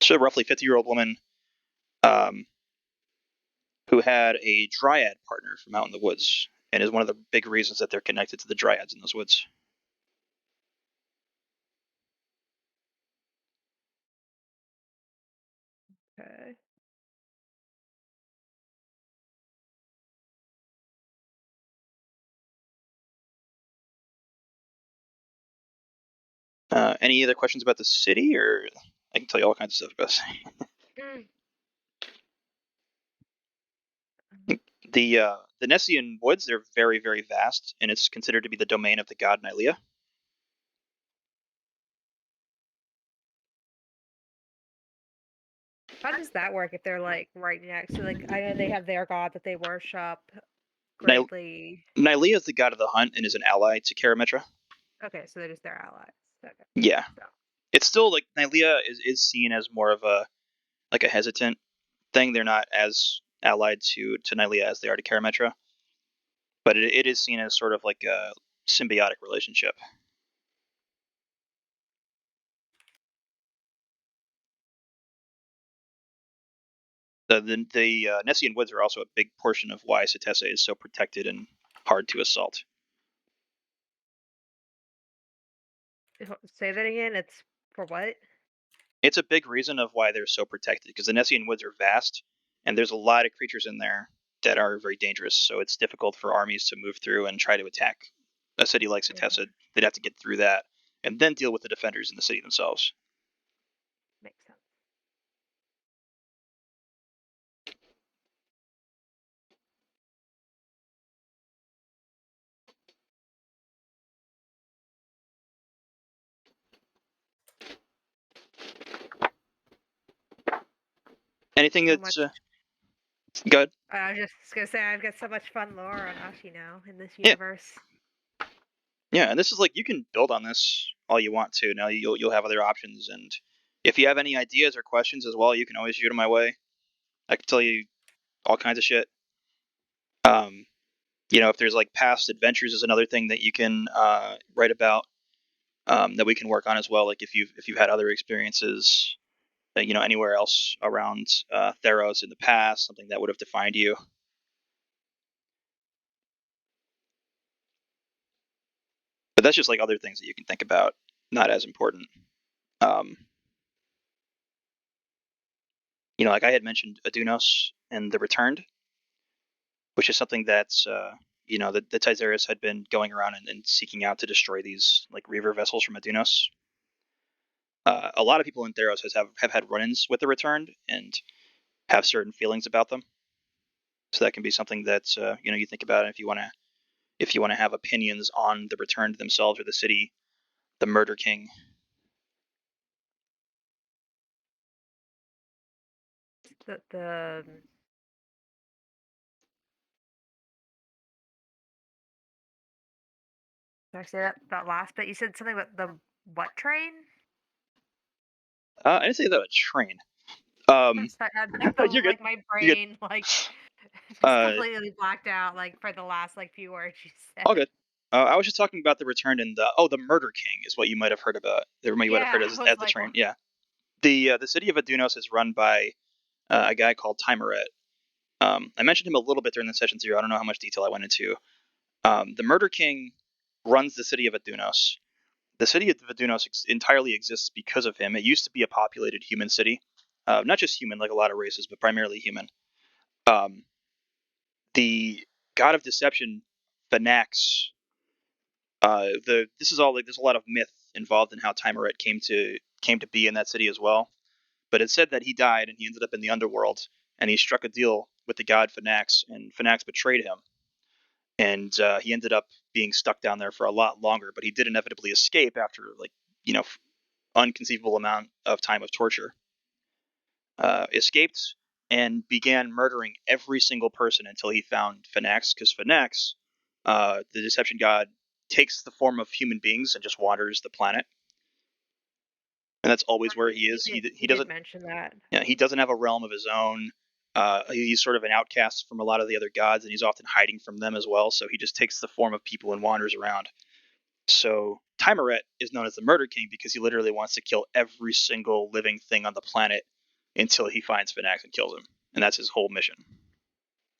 She's a roughly 50-year-old woman um, who had a dryad partner from out in the woods, and is one of the big reasons that they're connected to the dryads in those woods. Okay. Any other questions about the city, or I can tell you all kinds of stuff about the city. The Nessian woods, they're very, very vast, and it's considered to be the domain of the god Nylea. How does that work if they're like right next to, like, I know they have their god that they worship Ny- greatly. Nylea is the god of the hunt and is an ally to Karametra. Okay, so they're just their allies. Okay. Yeah. So. It's still like Nylea is seen as more of a hesitant thing. They're not as allied to Nylea as they are to Karametra, but it is seen as sort of like a symbiotic relationship. The Nessian woods are also a big portion of why Setese is so protected and hard to assault. Say that again. It's for what? It's a big reason of why they're so protected, because the Nessian woods are vast, and there's a lot of creatures in there that are very dangerous. So it's difficult for armies to move through and try to attack a city like Setese. They'd have to get through that and then deal with the defenders in the city themselves. Makes sense. Anything So that's much. good? I was just gonna say I've got so much fun lore on Ashi now in this Yeah. universe. Yeah, and this is like, you can build on this all you want to. Now you'll have other options, and if you have any ideas or questions as well, you can always shoot them my way. I can tell you all kinds of shit. If there's like past adventures is another thing that you can write about, that we can work on as well. Like if you've had other experiences, anywhere else around Theros in the past, something that would have defined you. But that's just like other things that you can think about, not as important. Um, like I had mentioned Adunos and the Returned, which is something that's the Tizeris had been going around and seeking out to destroy these like reaver vessels from Adunos. A lot of people in Theros have had run-ins with the Returned and have certain feelings about them. So that can be something that you think about if you want to have opinions on the Returned themselves or the city, the Murder King. The Did I say that last bit? You said something about the what train? I didn't say that a train. I had You're good. my You're brain just good. completely blacked out for the last few words you said. All good. I was just talking about the Returned and the Murder King is what you might have heard about. You might have heard Yeah, as, I was as the like, train. what? Yeah. The city of Adunos is run by a guy called Timeret. I mentioned him a little bit during the session 0. I don't know how much detail I went into. The Murder King runs the city of Adunos. The city of Adunos entirely exists because of him. It used to be a populated human city, not just human, like a lot of races, but primarily human. The god of deception, Phenax. This is all like there's a lot of myth involved in how Timeret came to be in that city as well. But it's said that he died and he ended up in the underworld, and he struck a deal with the god Phenax, and Phenax betrayed him, and he ended up being stuck down there for a lot longer. But he did inevitably escape after unconceivable amount of time of torture. Escaped and began murdering every single person until he found Phenax, because Phenax, the deception god, takes the form of human beings and just wanders the planet, and that's always where he is. He did doesn't. mention that. Yeah, he doesn't have a realm of his own. He's sort of an outcast from a lot of the other gods, and he's often hiding from them as well. So he just takes the form of people and wanders around. So Timeret is known as the Murder King because he literally wants to kill every single living thing on the planet until he finds Phenax and kills him, and that's his whole mission.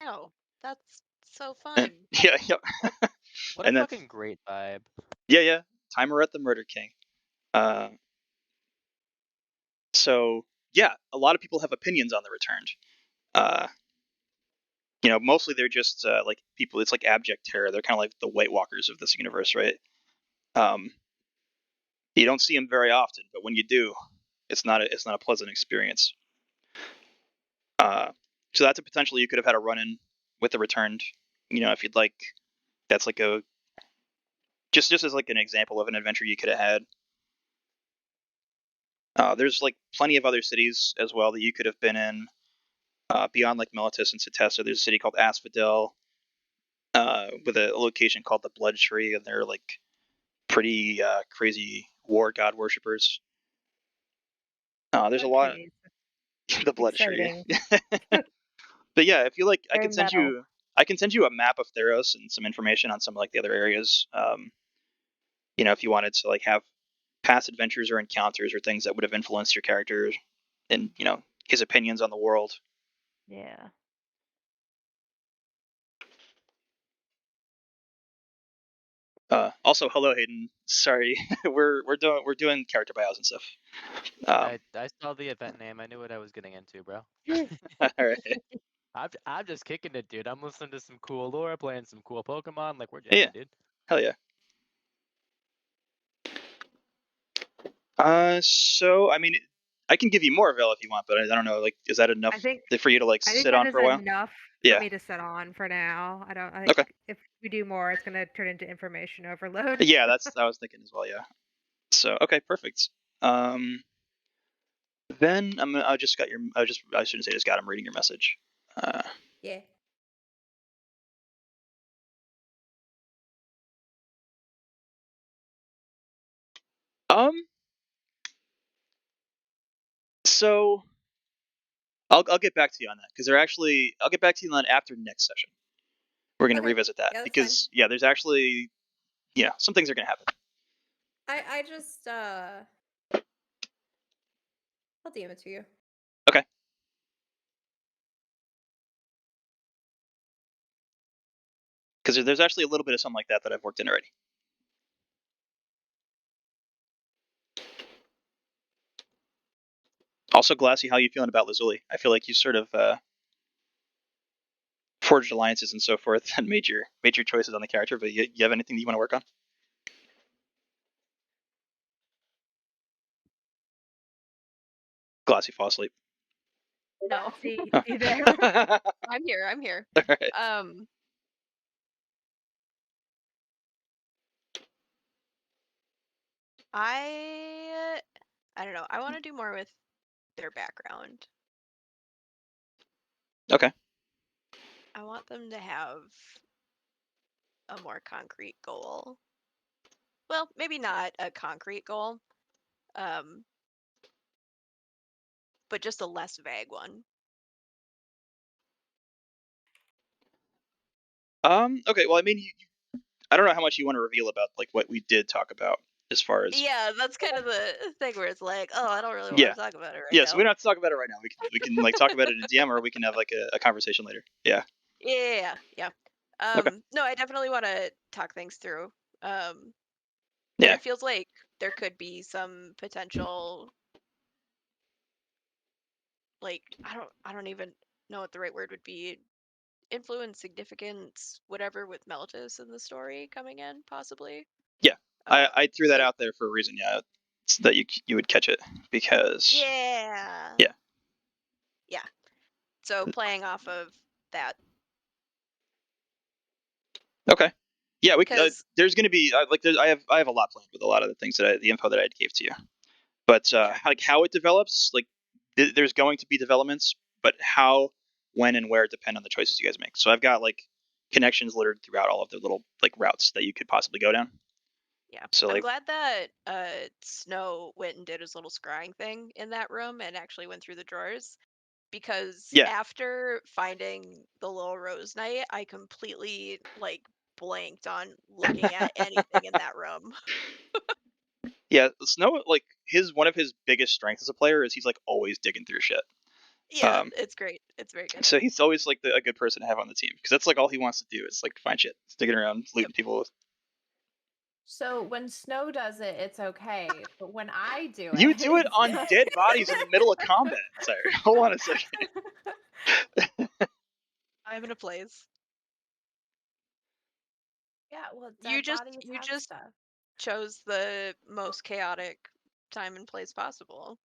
Oh, that's so fun. Yeah. What And a that's fucking great vibe. yeah. Timeret the Murder King. So yeah, a lot of people have opinions on the Returned. Mostly they're just like people. It's like abject terror. They're kind of like the White Walkers of this universe, right? Um, You don't see him very often, but when you do, it's not a pleasant experience. So that's a potential you could have had a run-in with the returned. If you'd like, that's like a just as like an example of an adventure you could have had. There's like plenty of other cities as well that you could have been in beyond like Meletis and Setessa. There's a city called Asphodel with a location called the Blood Tree, and they're like pretty crazy war god worshippers. There's a lot. Trees. The Blood Tree. Exciting. But yeah, if you like, I Very can send metal. you. I can send you a map of Theros and some information on some like the other areas. If you wanted to like have past adventures or encounters or things that would have influenced your character and his opinions on the world. Yeah. Also, hello Hayden. Sorry, we're doing character bios and stuff. I saw the event name. I knew what I was getting into, bro. All right. I'm just kicking it, dude. I'm listening to some cool lore, playing some cool Pokemon. Like we're Yeah. jamming, dude. Hell yeah. So I mean, I can give you more Veil if you want, but I don't know. Like, is that enough I think for you to like I think sit that on is for a while? enough Yeah. for me to sit on for now. I think Okay. if we do more, it's gonna turn into information overload. Yeah, that's I was thinking as well. Yeah. So okay, perfect. Then I just got your. I shouldn't say just got. I'm reading your message. Yeah. Um. So I'll get back to you on that because I'll get back to you on that after next session. We're gonna Okay. revisit that Yeah, that's because there's actually some things are gonna happen. I just I'll DM it to you. Okay. Because there's actually a little bit of something like that I've worked in already. Also, Glassy, how you feeling about Lazuli? I feel like you sort of forged alliances and so forth and made your choices on the character, but you have anything that you want to work on? Glassy, fall asleep. No. See you there. I'm here. I'm here. All right. I don't know. I want to do more with their background. Okay. I want them to have a more concrete goal. Well, maybe not a concrete goal, but just a less vague one. Okay. Well, I mean, I don't know how much you want to reveal about like what we did talk about as far as. Yeah, that's kind of the thing where it's like, oh, I don't really want Yeah. to talk about it right Yeah. now. So we don't have to talk about it right now. We can like talk about it in a DM, or we can have like a conversation later. Yeah. Yeah. Okay. No, I definitely want to talk things through. Yeah. And it feels like there could be some potential, like I don't even know what the right word would be. Influence, significance, whatever, with Meletis in the story coming in, possibly. Yeah. I threw that so- out there for a reason. Yeah. So that you would catch it because. Yeah. Yeah. Yeah. So playing off of that. Okay. Yeah, we Because there's going to be like I have a lot planned with a lot of the things the info that I gave to you. But like how it develops, like there's going to be developments, but how, when, and where depend on the choices you guys make. So I've got like connections littered throughout all of the little like routes that you could possibly go down. yeah, So I'm like glad that Snow went and did his little scrying thing in that room and actually went through the drawers. Because Yeah. after finding the little rose knight, I completely like blanked on looking at anything in that room. Yeah, Snow, like one of his biggest strengths as a player is he's like always digging through shit. Yeah, it's great. It's very good. So he's always like a good person to have on the team because that's like all he wants to do is like find shit, sticking around, looting people. So when Snow does it, it's okay, but when I do it, You do it on dead bodies in the middle of combat. Sorry, hold on a second. I'm in a place. Yeah, well, You dead just bodies you have just stuff. chose the most chaotic time and place possible.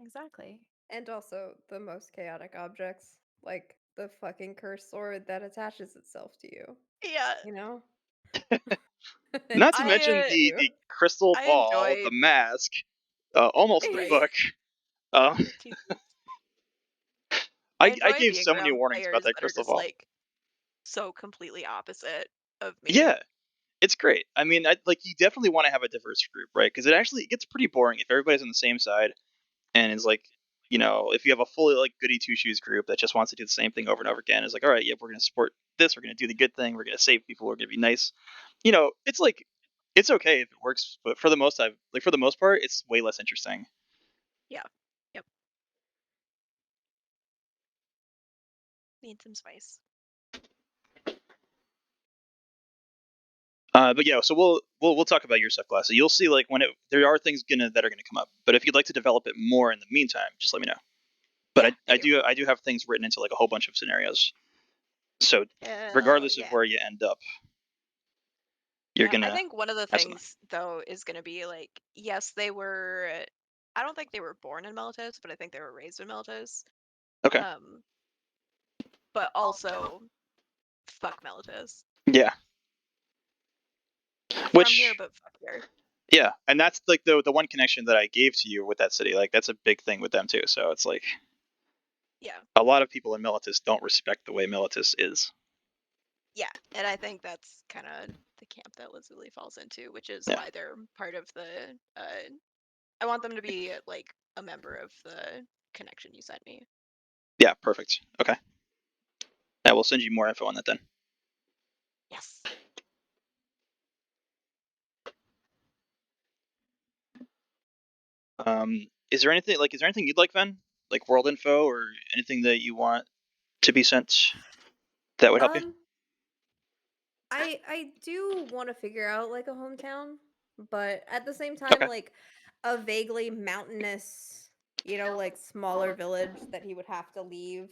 Exactly. And also the most chaotic objects, like the fucking cursed sword that attaches itself to you. Yeah, You know? Not to I, mention You. the crystal I ball, the enjoyed mask, almost the right book. the two. I I enjoy gave being so many around warnings about players that that are crystal just ball. like so completely opposite of me. Yeah, it's great. I mean, like you definitely want to have a diverse group, right? Because it gets pretty boring if everybody's on the same side and is like, if you have a fully like goody two shoes group that just wants to do the same thing over and over again, is like, all right, yeah, we're gonna support this, we're gonna do the good thing, we're gonna save people, we're gonna be nice. It's like it's okay if it works, but for the most part, it's way less interesting. Yeah. Yep. Need some spice. But yeah, so we'll talk about your stuff class. So you'll see like there are things that are gonna come up. But if you'd like to develop it more in the meantime, just let me know. But Yeah, I do have things written into like a whole bunch of scenarios. So regardless of yeah. where you end up, you're Yeah, I gonna think one of the have something. things though is going to be like, yes, they were. I don't think they were born in Melitos, but I think they were raised in Melitos. Okay. But also, fuck Melitos. Yeah. From here, Which but fuck here. yeah, and that's like the one connection that I gave to you with that city. Like that's a big thing with them too. So it's like Yeah, a lot of people in Militus don't respect the way Militus is. yeah, and I think that's kind of the camp that Lazuli falls into, which is Yeah. why they're part of the. I want them to be like a member of the connection you sent me. Yeah. Perfect. Okay. I will send you more info on that then. Yes. Is there anything you'd like, Ven? Like world info or anything that you want to be sent that would help you? I do want to figure out like a hometown, but at the same time, Okay. like a vaguely mountainous, like smaller village that he would have to leave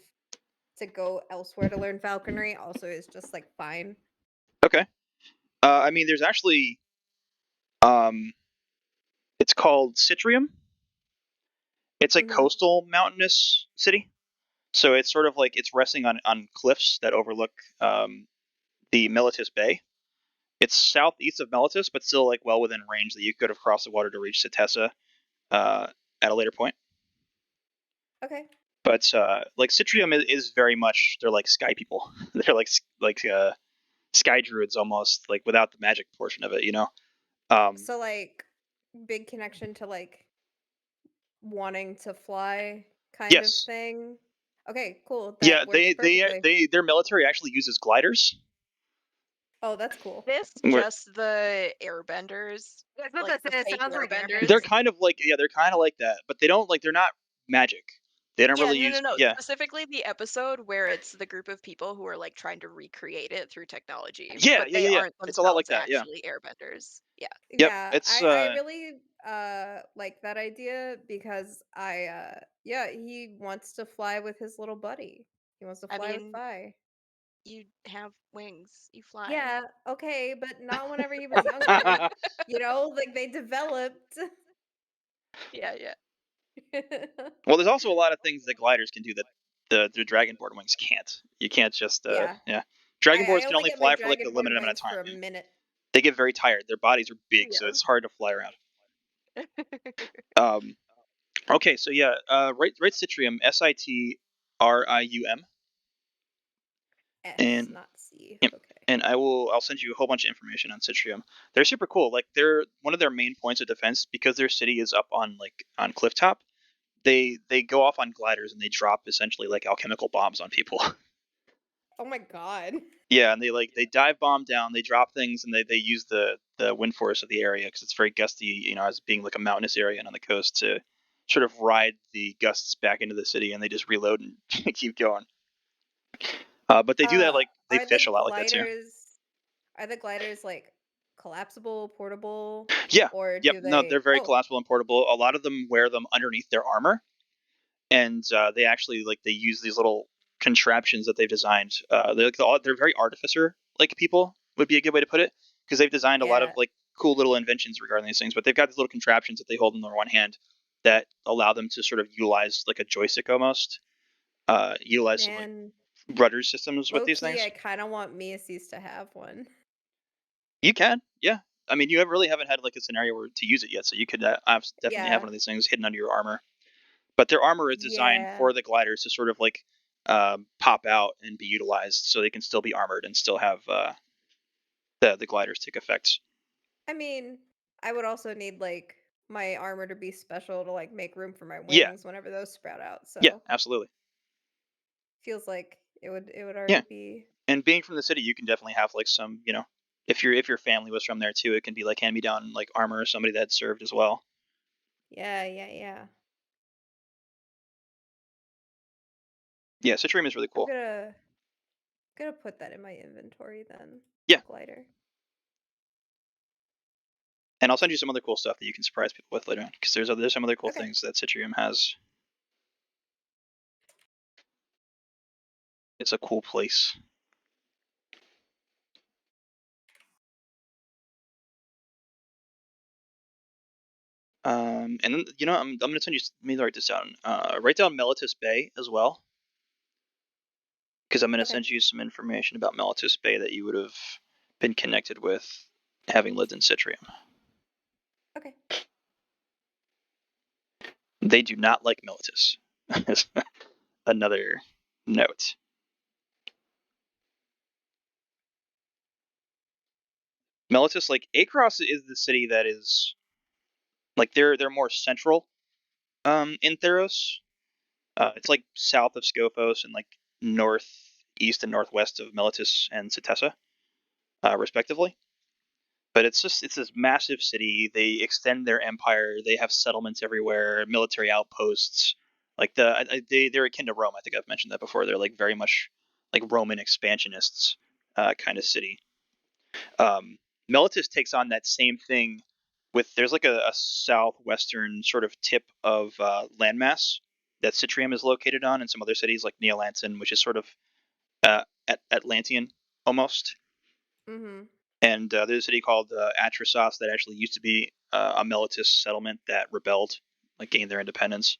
to go elsewhere to learn falconry also is just like fine. Okay. I mean, there's actually it's called Citrium. It's a Mm-hmm. coastal mountainous city, so it's sort of like it's resting on cliffs that overlook the Militus Bay. It's southeast of Militus, but still like well within range that you could have crossed the water to reach Cetessa uh, at a later point. Okay. But like Citrium is very much they're like sky people. They're like sky druids almost, like without the magic portion of it. So like big connection to like wanting to fly kind of Yes. thing. Okay, cool. Yeah, That works perfectly. their military actually uses gliders. Oh, that's cool. This Where just the airbenders, I was about like to the say, it fake sounds like airbenders. they're kind of like they're kind of like that, but they're not magic. They don't Yeah, really no, use no. Specifically the episode where it's the group of people who are like trying to recreate it through technology, but they yeah. aren't It's a lot like themselves that. Yeah. actually airbenders. Yeah. Yep. Yeah, It's I really like that idea because yeah, he wants to fly with his little buddy. He wants to I fly with mean, Fi. you have wings, you fly. Yeah, okay, but not whenever he was younger. Like they developed. Yeah, yeah. well, there's also a lot of things that gliders can do that the dragonborn wings can't. You can't just Yeah. yeah. I Dragonborns can only only get my fly for like a limited dragonborn amount of wings time. for a Yeah. minute. They get very tired. Their bodies are big, so Yeah. it's hard to fly around. Okay, so yeah, write Citrium, Citrium, S, and not C. yep, Okay. and I'll send you a whole bunch of information on Citrium. They're super cool. Like they're one of their main points of defense because their city is up on cliff top. They go off on gliders and they drop essentially like alchemical bombs on people. Oh my god. Yeah, and they dive bomb down, they drop things, and they use the wind force of the area because it's very gusty, as being like a mountainous area and on the coast to sort of ride the gusts back into the city, and they just reload and keep going. But they do that like they Are the fish a lot like that too. gliders like collapsible, portable, Yeah, or yep. do No, they? they're very Oh, collapsible and portable. A lot of them wear them underneath their armor, and they actually like they use these little contraptions that they've designed. They're very artificer like people would be a good way to put it because they've designed a lot of yeah. like cool little inventions regarding these things, but they've got these little contraptions that they hold in their one hand that allow them to sort of utilize like a joystick almost, utilize some like Man, rudder systems with low these key, things. I kind of want Miasis to have one. You can, yeah. I mean, you really haven't had like a scenario where to use it yet, so you could definitely have Yeah. one of these things hidden under your armor. But their armor is designed Yeah. for the gliders to sort of like pop out and be utilized, so they can still be armored and still have the gliders take effects. I mean, I would also need like my armor to be special to like make room for my Yeah, wings whenever those sprout out. yeah, So absolutely. feels like it would already Yeah, be. and being from the city, you can definitely have like some, if your family was from there too, it can be like hand me down like armor or somebody that served as well. Yeah, yeah, yeah. Yeah, Citrium is really I'm cool. gonna put that in my inventory then. Yeah. The glider. And I'll send you some other cool stuff that you can surprise people with later on, because there's some other cool Okay. things that Citrium has. It's a cool place. And then I'm gonna send you. Let me write this down. Write down Melitus Bay as well, because I'm gonna Okay. send you some information about Melitus Bay that you would have been connected with having lived in Citrium. Okay. They do not like Melitus. Another note. Melitus, like Across, is the city that is like they're more central in Theros. It's like south of Scophos and like northeast and northwest of Melitus and Cetessa, respectively. But it's this massive city. They extend their empire. They have settlements everywhere, military outposts. Like they're akin to Rome. I think I've mentioned that before. They're like very much like Roman expansionists kind of city. Melitus takes on that same thing with there's like a southwestern sort of tip of landmass that Citrium is located on, and some other cities like Neolanton, which is sort of Atlantean almost. Mm-hmm. And there's a city called Atrasos that actually used to be a Melitus settlement that rebelled, like gained their independence.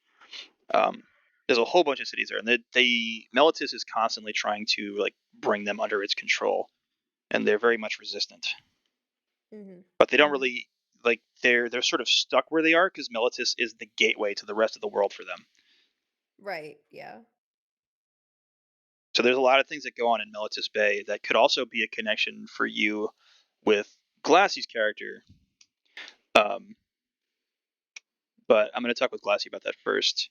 Um, there's a whole bunch of cities there, and Melitus is constantly trying to like bring them under its control, and they're very much resistant. Mm-hmm. But they don't really like they're sort of stuck where they are because Melitus is the gateway to the rest of the world for them. Right. Yeah. So there's a lot of things that go on in Melitus Bay that could also be a connection for you with Glassy's character. Um, but I'm going to talk with Glassy about that first,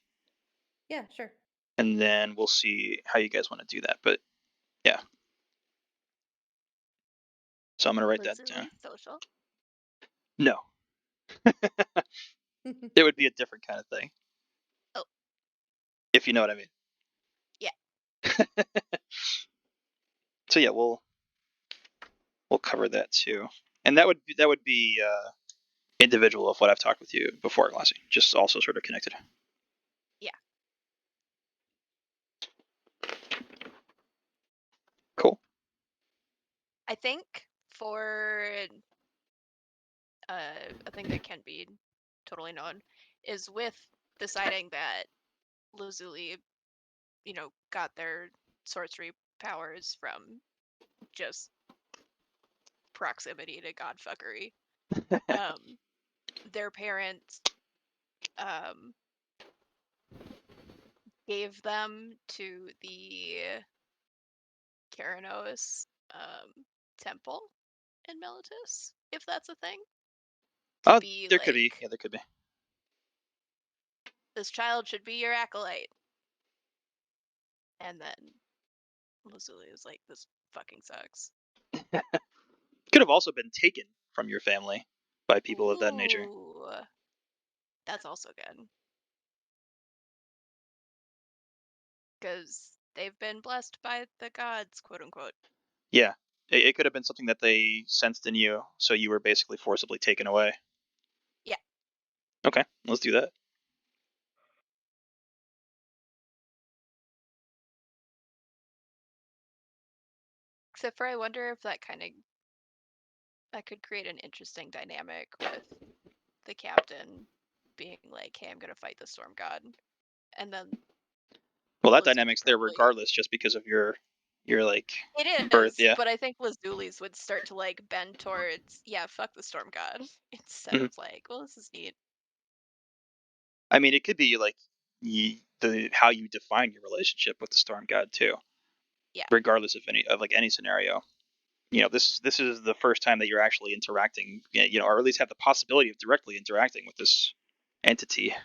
Yeah. Sure. and then we'll see how you guys want to do that. But yeah, so I'm going to write that down. Lazuli social. No, it would be a different kind of thing. Oh. If you know what I mean. Yeah. So yeah, we'll cover that too, and that would be individual of what I've talked with you before, Glassy. Just also sort of connected. Yeah. Cool. I think for a thing that can be totally known is with deciding that Lazuli, got their sorcery powers from just proximity to godfuckery. Their parents um, gave them to the Keranos temple in Melitus, if that's a thing. To be There like, could be. Yeah, there could be. this child should be your acolyte. And then Lazuli was like, this fucking sucks. Could have also been taken from your family by people of that nature. Ooh, that's also good. Because they've been blessed by the gods, quote unquote. Yeah, it could have been something that they sensed in you, so you were basically forcibly taken away. Yeah. Okay, let's do that. Except for I wonder if that kind of that could create an interesting dynamic with the captain being like, "Hey, I'm gonna fight the storm god," and then Well, that Lazuli dynamic's there probably regardless, just because of your like it birth. is, Yeah. but I think Lazuli's would start to like bend towards, yeah, fuck the storm god, instead Mhm. of like, well, this is neat. I mean, it could be like how you define your relationship with the storm god too. Yeah. Regardless of any scenario. This is the first time that you're actually interacting, or at least have the possibility of directly interacting with this entity,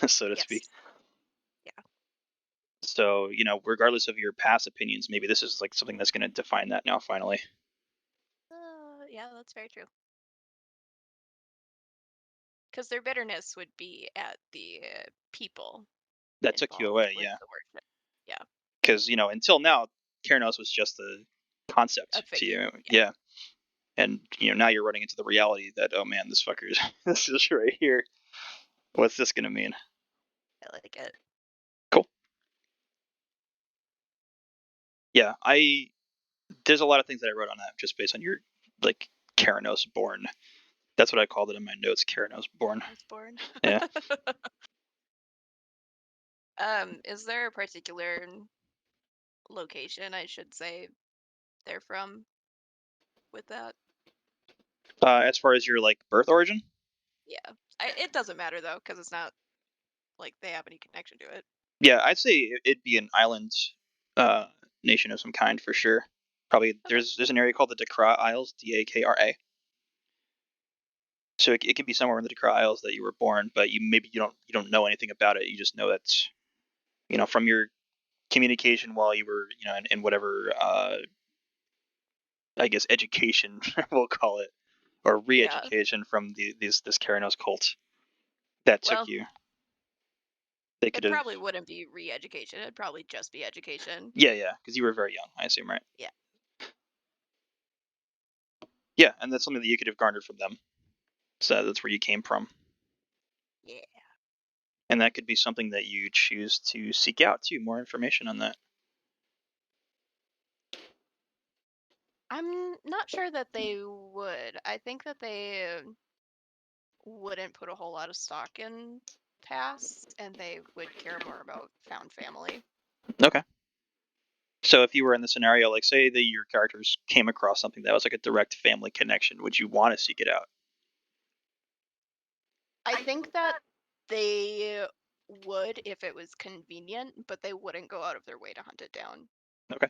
so to speak. Yes. Yeah. So, regardless of your past opinions, maybe this is like something that's going to define that now finally. Yeah, that's very true. Because their bitterness would be at the people That took you involved away, with yeah. the worship. Yeah. Because, until now, Keranos was just a concept A to figure. you. Yeah. And, now you're running into the reality that, oh man, this fucker's, this is right here. What's this going to mean? I like it. Cool. Yeah, there's a lot of things that I wrote on that just based on your, like, Keranos born. That's what I called it in my notes, Keranos born. I was born. Yeah. Is there a particular location I should say they're from with that? As far as your, like, birth origin? Yeah. It doesn't matter though, because it's not like they have any connection to it. Yeah, I'd say it'd be an island nation of some kind for sure. Probably Okay. there's an area called the Dakra Isles, Dakra. So it can be somewhere in the Dakra Isles that you were born, but you don't know anything about it. You just know that from your communication while you were in whatever I guess education we'll call it, or Yeah. re-education from this Keranos cult that took Well, you. They could it have. probably wouldn't be re-education. It'd probably just be education. Yeah, because you were very young, I assume, right? Yeah. Yeah, and that's something that you could have garnered from them. So that's where you came from. Yeah. And that could be something that you choose to seek out too, more information on that. I'm not sure that they would. I think that they wouldn't put a whole lot of stock in past, and they would care more about found family. Okay. So if you were in the scenario, like say that your characters came across something that was like a direct family connection, would you want to seek it out? I think that they would if it was convenient, but they wouldn't go out of their way to hunt it down. Okay.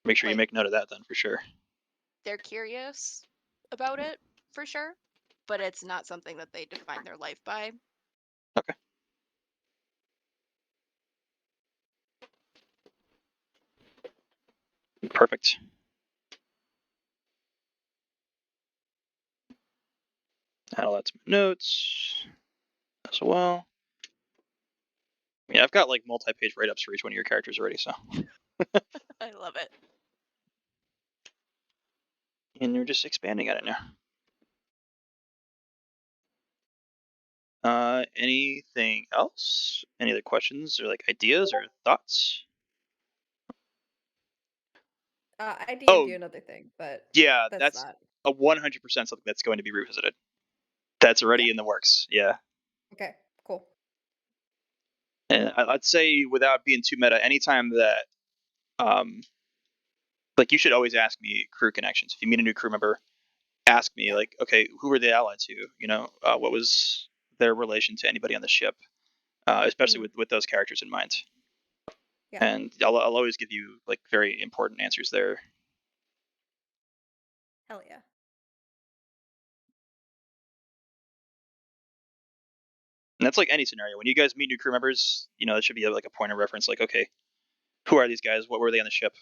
Make sure you Like, make note of that then for sure. they're curious about it, for sure, but it's not something that they define their life by. Okay. Perfect. Add all that to my notes as well. Yeah, I've got like multi-page write-ups for each one of your characters already, so. I love it. And you're just expanding on it now. Anything else? Any other questions or like ideas or thoughts? I DM'd Oh, you another thing, but yeah, that's that's not. a 100% something that's going to be revisited. That's already Yeah. in the works. Yeah. Okay, cool. And I'd say without being too meta, anytime that like you should always ask me crew connections. If you meet a new crew member, ask me Yeah. like, okay, who were they allied to? What was their relation to anybody on the ship, especially with those characters in mind. Yeah. And I'll always give you like very important answers there. Hell yeah. And that's like any scenario. When you guys meet new crew members, it should be like a point of reference. Like, okay, who are these guys? What were they on the ship?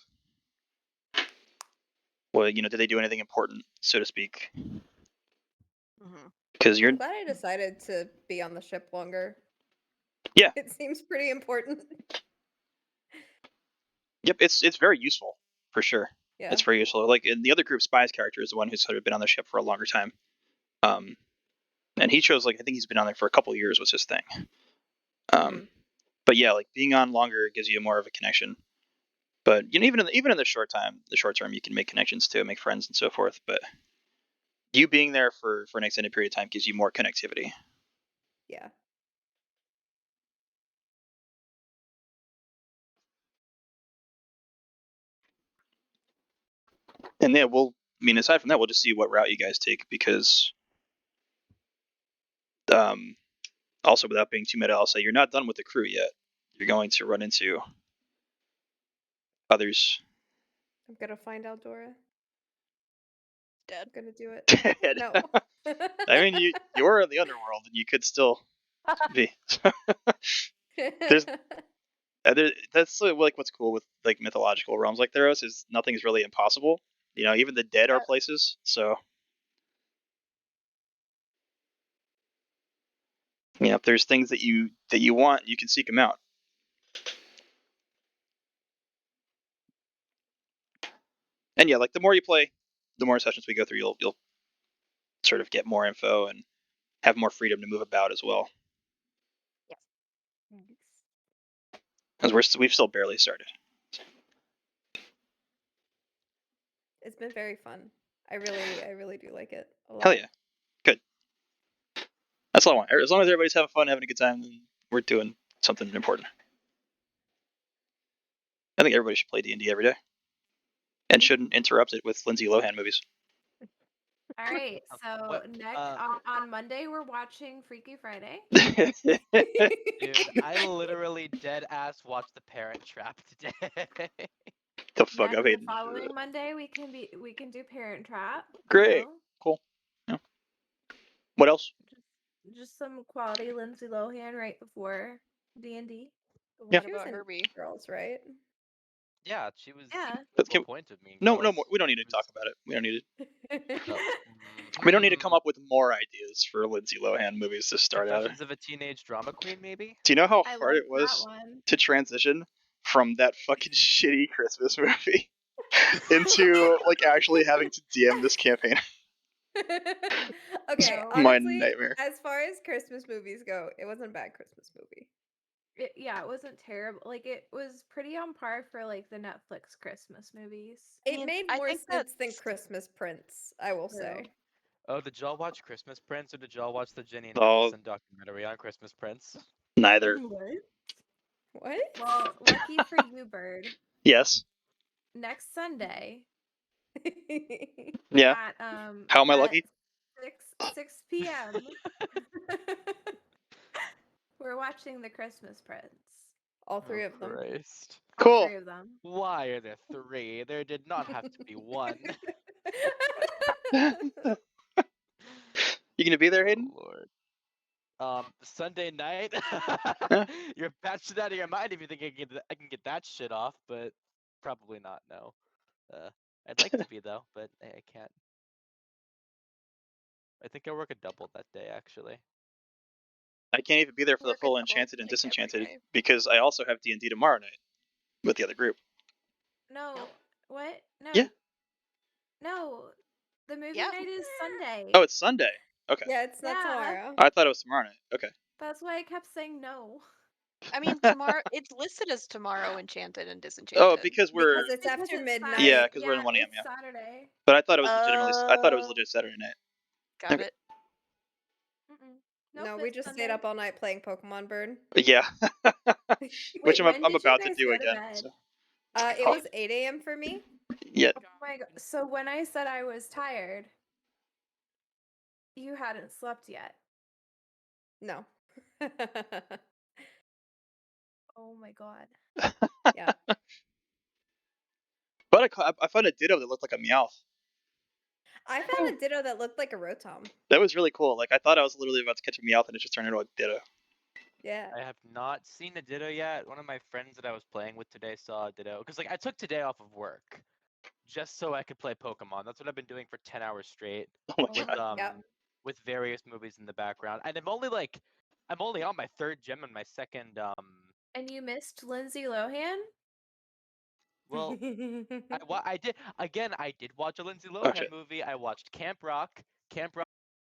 Well, did they do anything important, so to speak? Because I'm glad I decided to be on the ship longer. Yeah. It seems pretty important. Yep, it's very useful for sure. Yeah. It's very useful. Like in the other group, Spy's character is the one who's sort of been on the ship for a longer time. And he chose like I think he's been on there for a couple years was his thing. But yeah, like being on longer gives you more of a connection. But even in the short term, you can make connections too, make friends and so forth. But you being there for an extended period of time gives you more connectivity. Yeah. And then aside from that, we'll just see what route you guys take because, also without being too meta, I'll say you're not done with the crew yet. You're going to run into others. I'm gonna find Aldora. Dead. I'm gonna do it. Dead. No. I mean, you're in the underworld, and you could still be. There's that's like what's cool with like mythological realms like Theros is nothing is really impossible. Even the dead are places. So if there's things that you want, you can seek them out. And yeah, like the more you play, the more sessions we go through, you'll sort of get more info and have more freedom to move about as well. Because we've still barely started. It's been very fun. I really do like it a lot. Hell yeah, good. That's all I want. As long as everybody's having fun, having a good time, then we're doing something important. I think everybody should play D&D every day, and shouldn't interrupt it with Lindsay Lohan movies. All right. So What- next on Monday we're watching Freaky Friday. Dude, I literally dead ass watched The Parent Trap today. The fuck Then up, the Hayden. following Monday we can do Parent Trap. Great. Cool. Yeah. What else? Just some quality Lindsay Lohan right before D&D. What She was about in Herbie? Girls, right? Yeah, she was Yeah. But the whole point of Mean No, Girls. more. We don't need to talk about it. We don't need Oh, We don't need to come up with more ideas for Lindsay Lohan movies to start out. Confessions of a Teenage Drama Queen, maybe? Do you know how I hard it liked that was one. to transition from that fucking shitty Christmas movie into like actually having to DM this campaign? Okay, No. My honestly, nightmare. as far as Christmas movies go, it wasn't a bad Christmas movie. It wasn't terrible. Like it was pretty on par for like the Netflix Christmas movies. It mean, made I more think sense than that's- Christmas Prince, I will say. True. Oh, did y'all watch Christmas Prince or did y'all watch the Jenny Oh. Nicholson documentary on Christmas Prince? Neither. What? Well, lucky for you, Bird. Yes. Next Sunday Yeah. at How am I at lucky? 6 p.m. we're watching The Christmas Prince. All three of them. Christ. All Cool. three of them. Why are there three? There did not have to be one. You gonna be there, Hayden? Oh, Lord. Sunday night. Yeah. You're batshit out of your mind if you think I can get that shit off, but probably not. No. I'd like to be though, but I can't. I think I work a double that day actually. I can't even be there for the Work a full double, Enchanted and like, every Disenchanted day. because I also have D&D tomorrow night with the other group. No. What? No. Yeah. No. The movie Yeah. night is Sunday. Oh, it's Sunday. Okay. Yeah, it's not Yeah. tomorrow. I thought it was tomorrow night. Okay. That's why I kept saying no. I mean, tomorrow it's listed as tomorrow Enchanted and Disenchanted. Oh, because we're Because it's after it's midnight. Saturday. Yeah, because we're in 1 a.m. It's Yeah. Saturday. But I thought it was Oh. legit Saturday night. Got Okay. it. Nope, No, we it's just Sunday. stayed up all night playing Pokemon Bird. Yeah. Which Wait, when I'm did you about to guys do go to again. bed? So. It Oh. was 8 a.m. for me. Yeah. Oh my god. So when I said I was tired, you hadn't slept yet. No. Oh my god. Yeah. But I found a Ditto that looked like a Meowth. I found a Ditto that looked like a Rotom. That was really cool. Like I thought I was literally about to catch a Meowth and it just turned into a Ditto. Yeah. I have not seen a Ditto yet. One of my friends that I was playing with today saw a Ditto because like I took today off of work just so I could play Pokemon. That's what I've been doing for 10 hours straight Oh my Oh with god. Yep. with various movies in the background. And I'm only on my third gem and my second And you missed Lindsay Lohan? well I did watch a Lindsay Oh Lohan shit. movie. I watched Camp Rock. Camp Rock